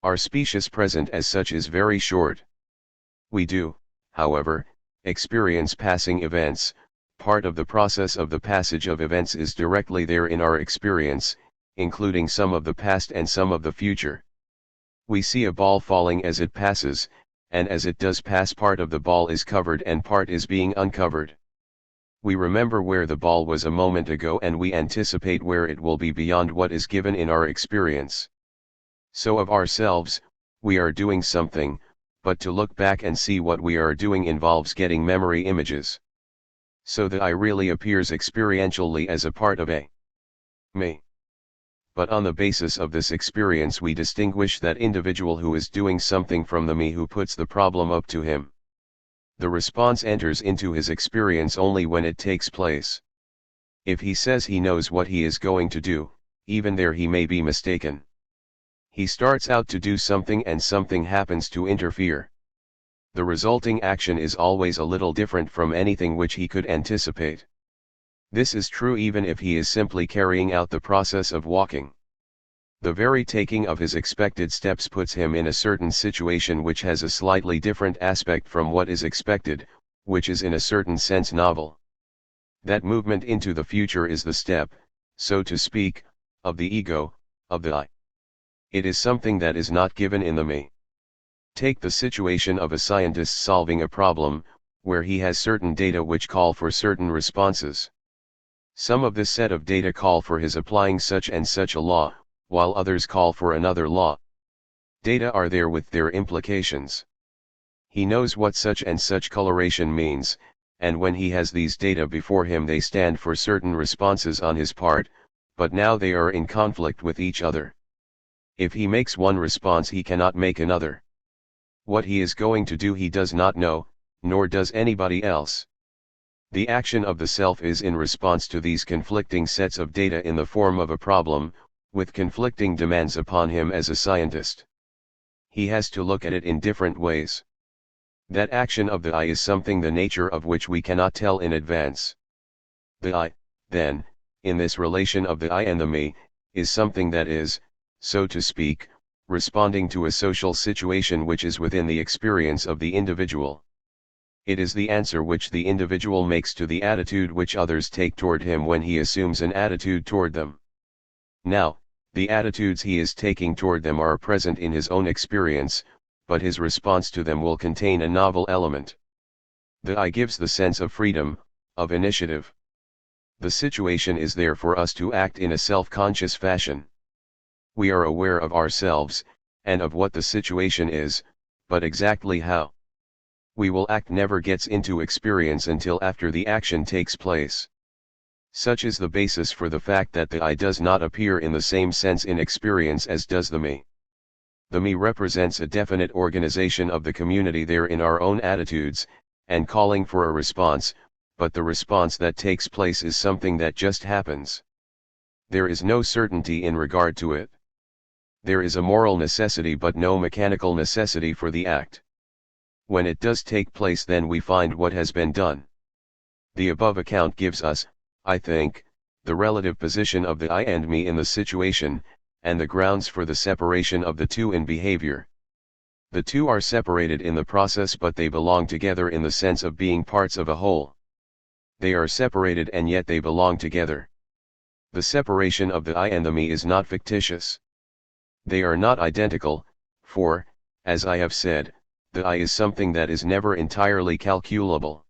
Our specious present as such is very short. We do, however, experience passing events. Part of the process of the passage of events is directly there in our experience, including some of the past and some of the future. We see a ball falling as it passes, and as it does pass, part of the ball is covered and part is being uncovered. We remember where the ball was a moment ago and we anticipate where it will be beyond what is given in our experience. So of ourselves, we are doing something, but to look back and see what we are doing involves getting memory images. So that I really appears experientially as a part of a me. But on the basis of this experience we distinguish that individual who is doing something from the me who puts the problem up to him. The response enters into his experience only when it takes place. If he says he knows what he is going to do, even there he may be mistaken. He starts out to do something and something happens to interfere. The resulting action is always a little different from anything which he could anticipate. This is true even if he is simply carrying out the process of walking. The very taking of his expected steps puts him in a certain situation which has a slightly different aspect from what is expected, which is in a certain sense novel. That movement into the future is the step, so to speak, of the ego, of the I. It is something that is not given in the me. Take the situation of a scientist solving a problem, where he has certain data which call for certain responses. Some of this set of data call for his applying such and such a law, while others call for another law. Data are there with their implications. He knows what such and such coloration means, and when he has these data before him they stand for certain responses on his part, but now they are in conflict with each other. If he makes one response he cannot make another. What he is going to do he does not know, nor does anybody else. The action of the self is in response to these conflicting sets of data in the form of a problem, with conflicting demands upon him as a scientist. He has to look at it in different ways. That action of the I is something the nature of which we cannot tell in advance. The I, then, in this relation of the I and the me, is something that is, so to speak, responding to a social situation which is within the experience of the individual. It is the answer which the individual makes to the attitude which others take toward him when he assumes an attitude toward them. Now, the attitudes he is taking toward them are present in his own experience, but his response to them will contain a novel element. The I gives the sense of freedom, of initiative. The situation is there for us to act in a self-conscious fashion. We are aware of ourselves, and of what the situation is, but exactly how we will act never gets into experience until after the action takes place. Such is the basis for the fact that the I does not appear in the same sense in experience as does the me. The me represents a definite organization of the community there in our own attitudes, and calling for a response, but the response that takes place is something that just happens. There is no certainty in regard to it. There is a moral necessity but no mechanical necessity for the act. When it does take place, then we find what has been done. The above account gives us, I think, the relative position of the I and me in the situation, and the grounds for the separation of the two in behavior. The two are separated in the process, but they belong together in the sense of being parts of a whole. They are separated and yet they belong together. The separation of the I and the me is not fictitious. They are not identical, for, as I have said, the I is something that is never entirely calculable.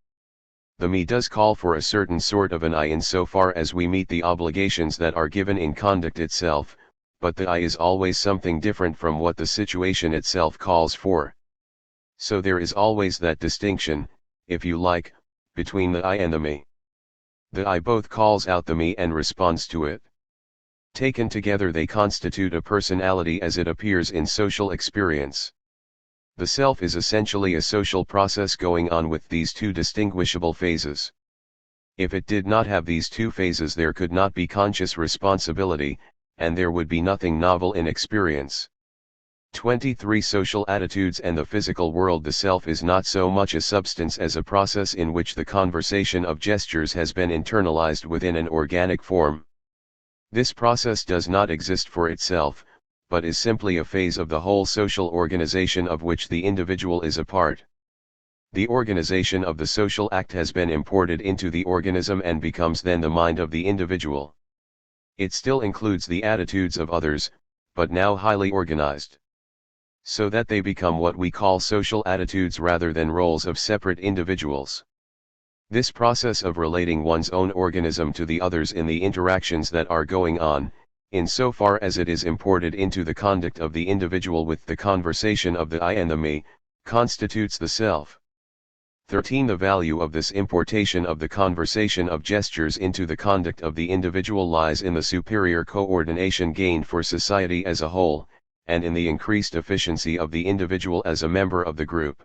The me does call for a certain sort of an I insofar as we meet the obligations that are given in conduct itself, but the I is always something different from what the situation itself calls for. So there is always that distinction, if you like, between the I and the me. The I both calls out the me and responds to it. Taken together they constitute a personality as it appears in social experience. The self is essentially a social process going on with these two distinguishable phases. If it did not have these two phases, there could not be conscious responsibility, and there would be nothing novel in experience. 23 Social attitudes and the physical world. The self is not so much a substance as a process in which the conversation of gestures has been internalized within an organic form. This process does not exist for itself, but is simply a phase of the whole social organization of which the individual is a part. The organization of the social act has been imported into the organism and becomes then the mind of the individual. It still includes the attitudes of others, but now highly organized, so that they become what we call social attitudes rather than roles of separate individuals. This process of relating one's own organism to the others in the interactions that are going on, insofar as it is imported into the conduct of the individual with the conversation of the I and the me, constitutes the self. 13 The value of this importation of the conversation of gestures into the conduct of the individual lies in the superior coordination gained for society as a whole, and in the increased efficiency of the individual as a member of the group.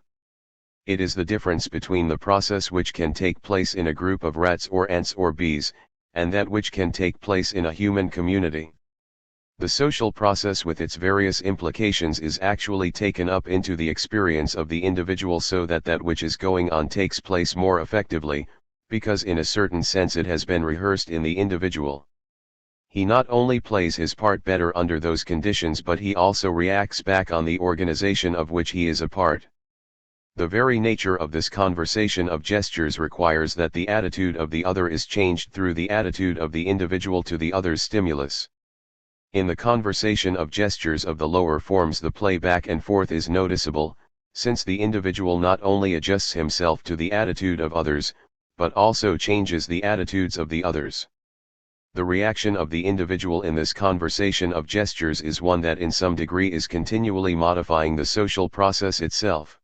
It is the difference between the process which can take place in a group of rats or ants or bees, and that which can take place in a human community. The social process with its various implications is actually taken up into the experience of the individual so that that which is going on takes place more effectively, because in a certain sense it has been rehearsed in the individual. He not only plays his part better under those conditions, but he also reacts back on the organization of which he is a part. The very nature of this conversation of gestures requires that the attitude of the other is changed through the attitude of the individual to the other's stimulus. In the conversation of gestures of the lower forms, the play back and forth is noticeable, since the individual not only adjusts himself to the attitude of others, but also changes the attitudes of the others. The reaction of the individual in this conversation of gestures is one that in some degree is continually modifying the social process itself.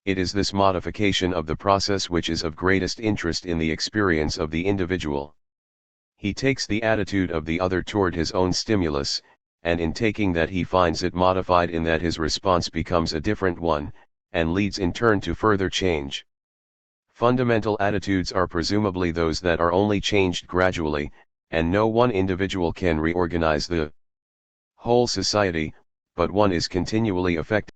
It is this modification of the process which is of greatest interest in the experience of the individual. He takes the attitude of the other toward his own stimulus, and in taking that he finds it modified in that his response becomes a different one, and leads in turn to further change. Fundamental attitudes are presumably those that are only changed gradually, and no one individual can reorganize the whole society, but one is continually affected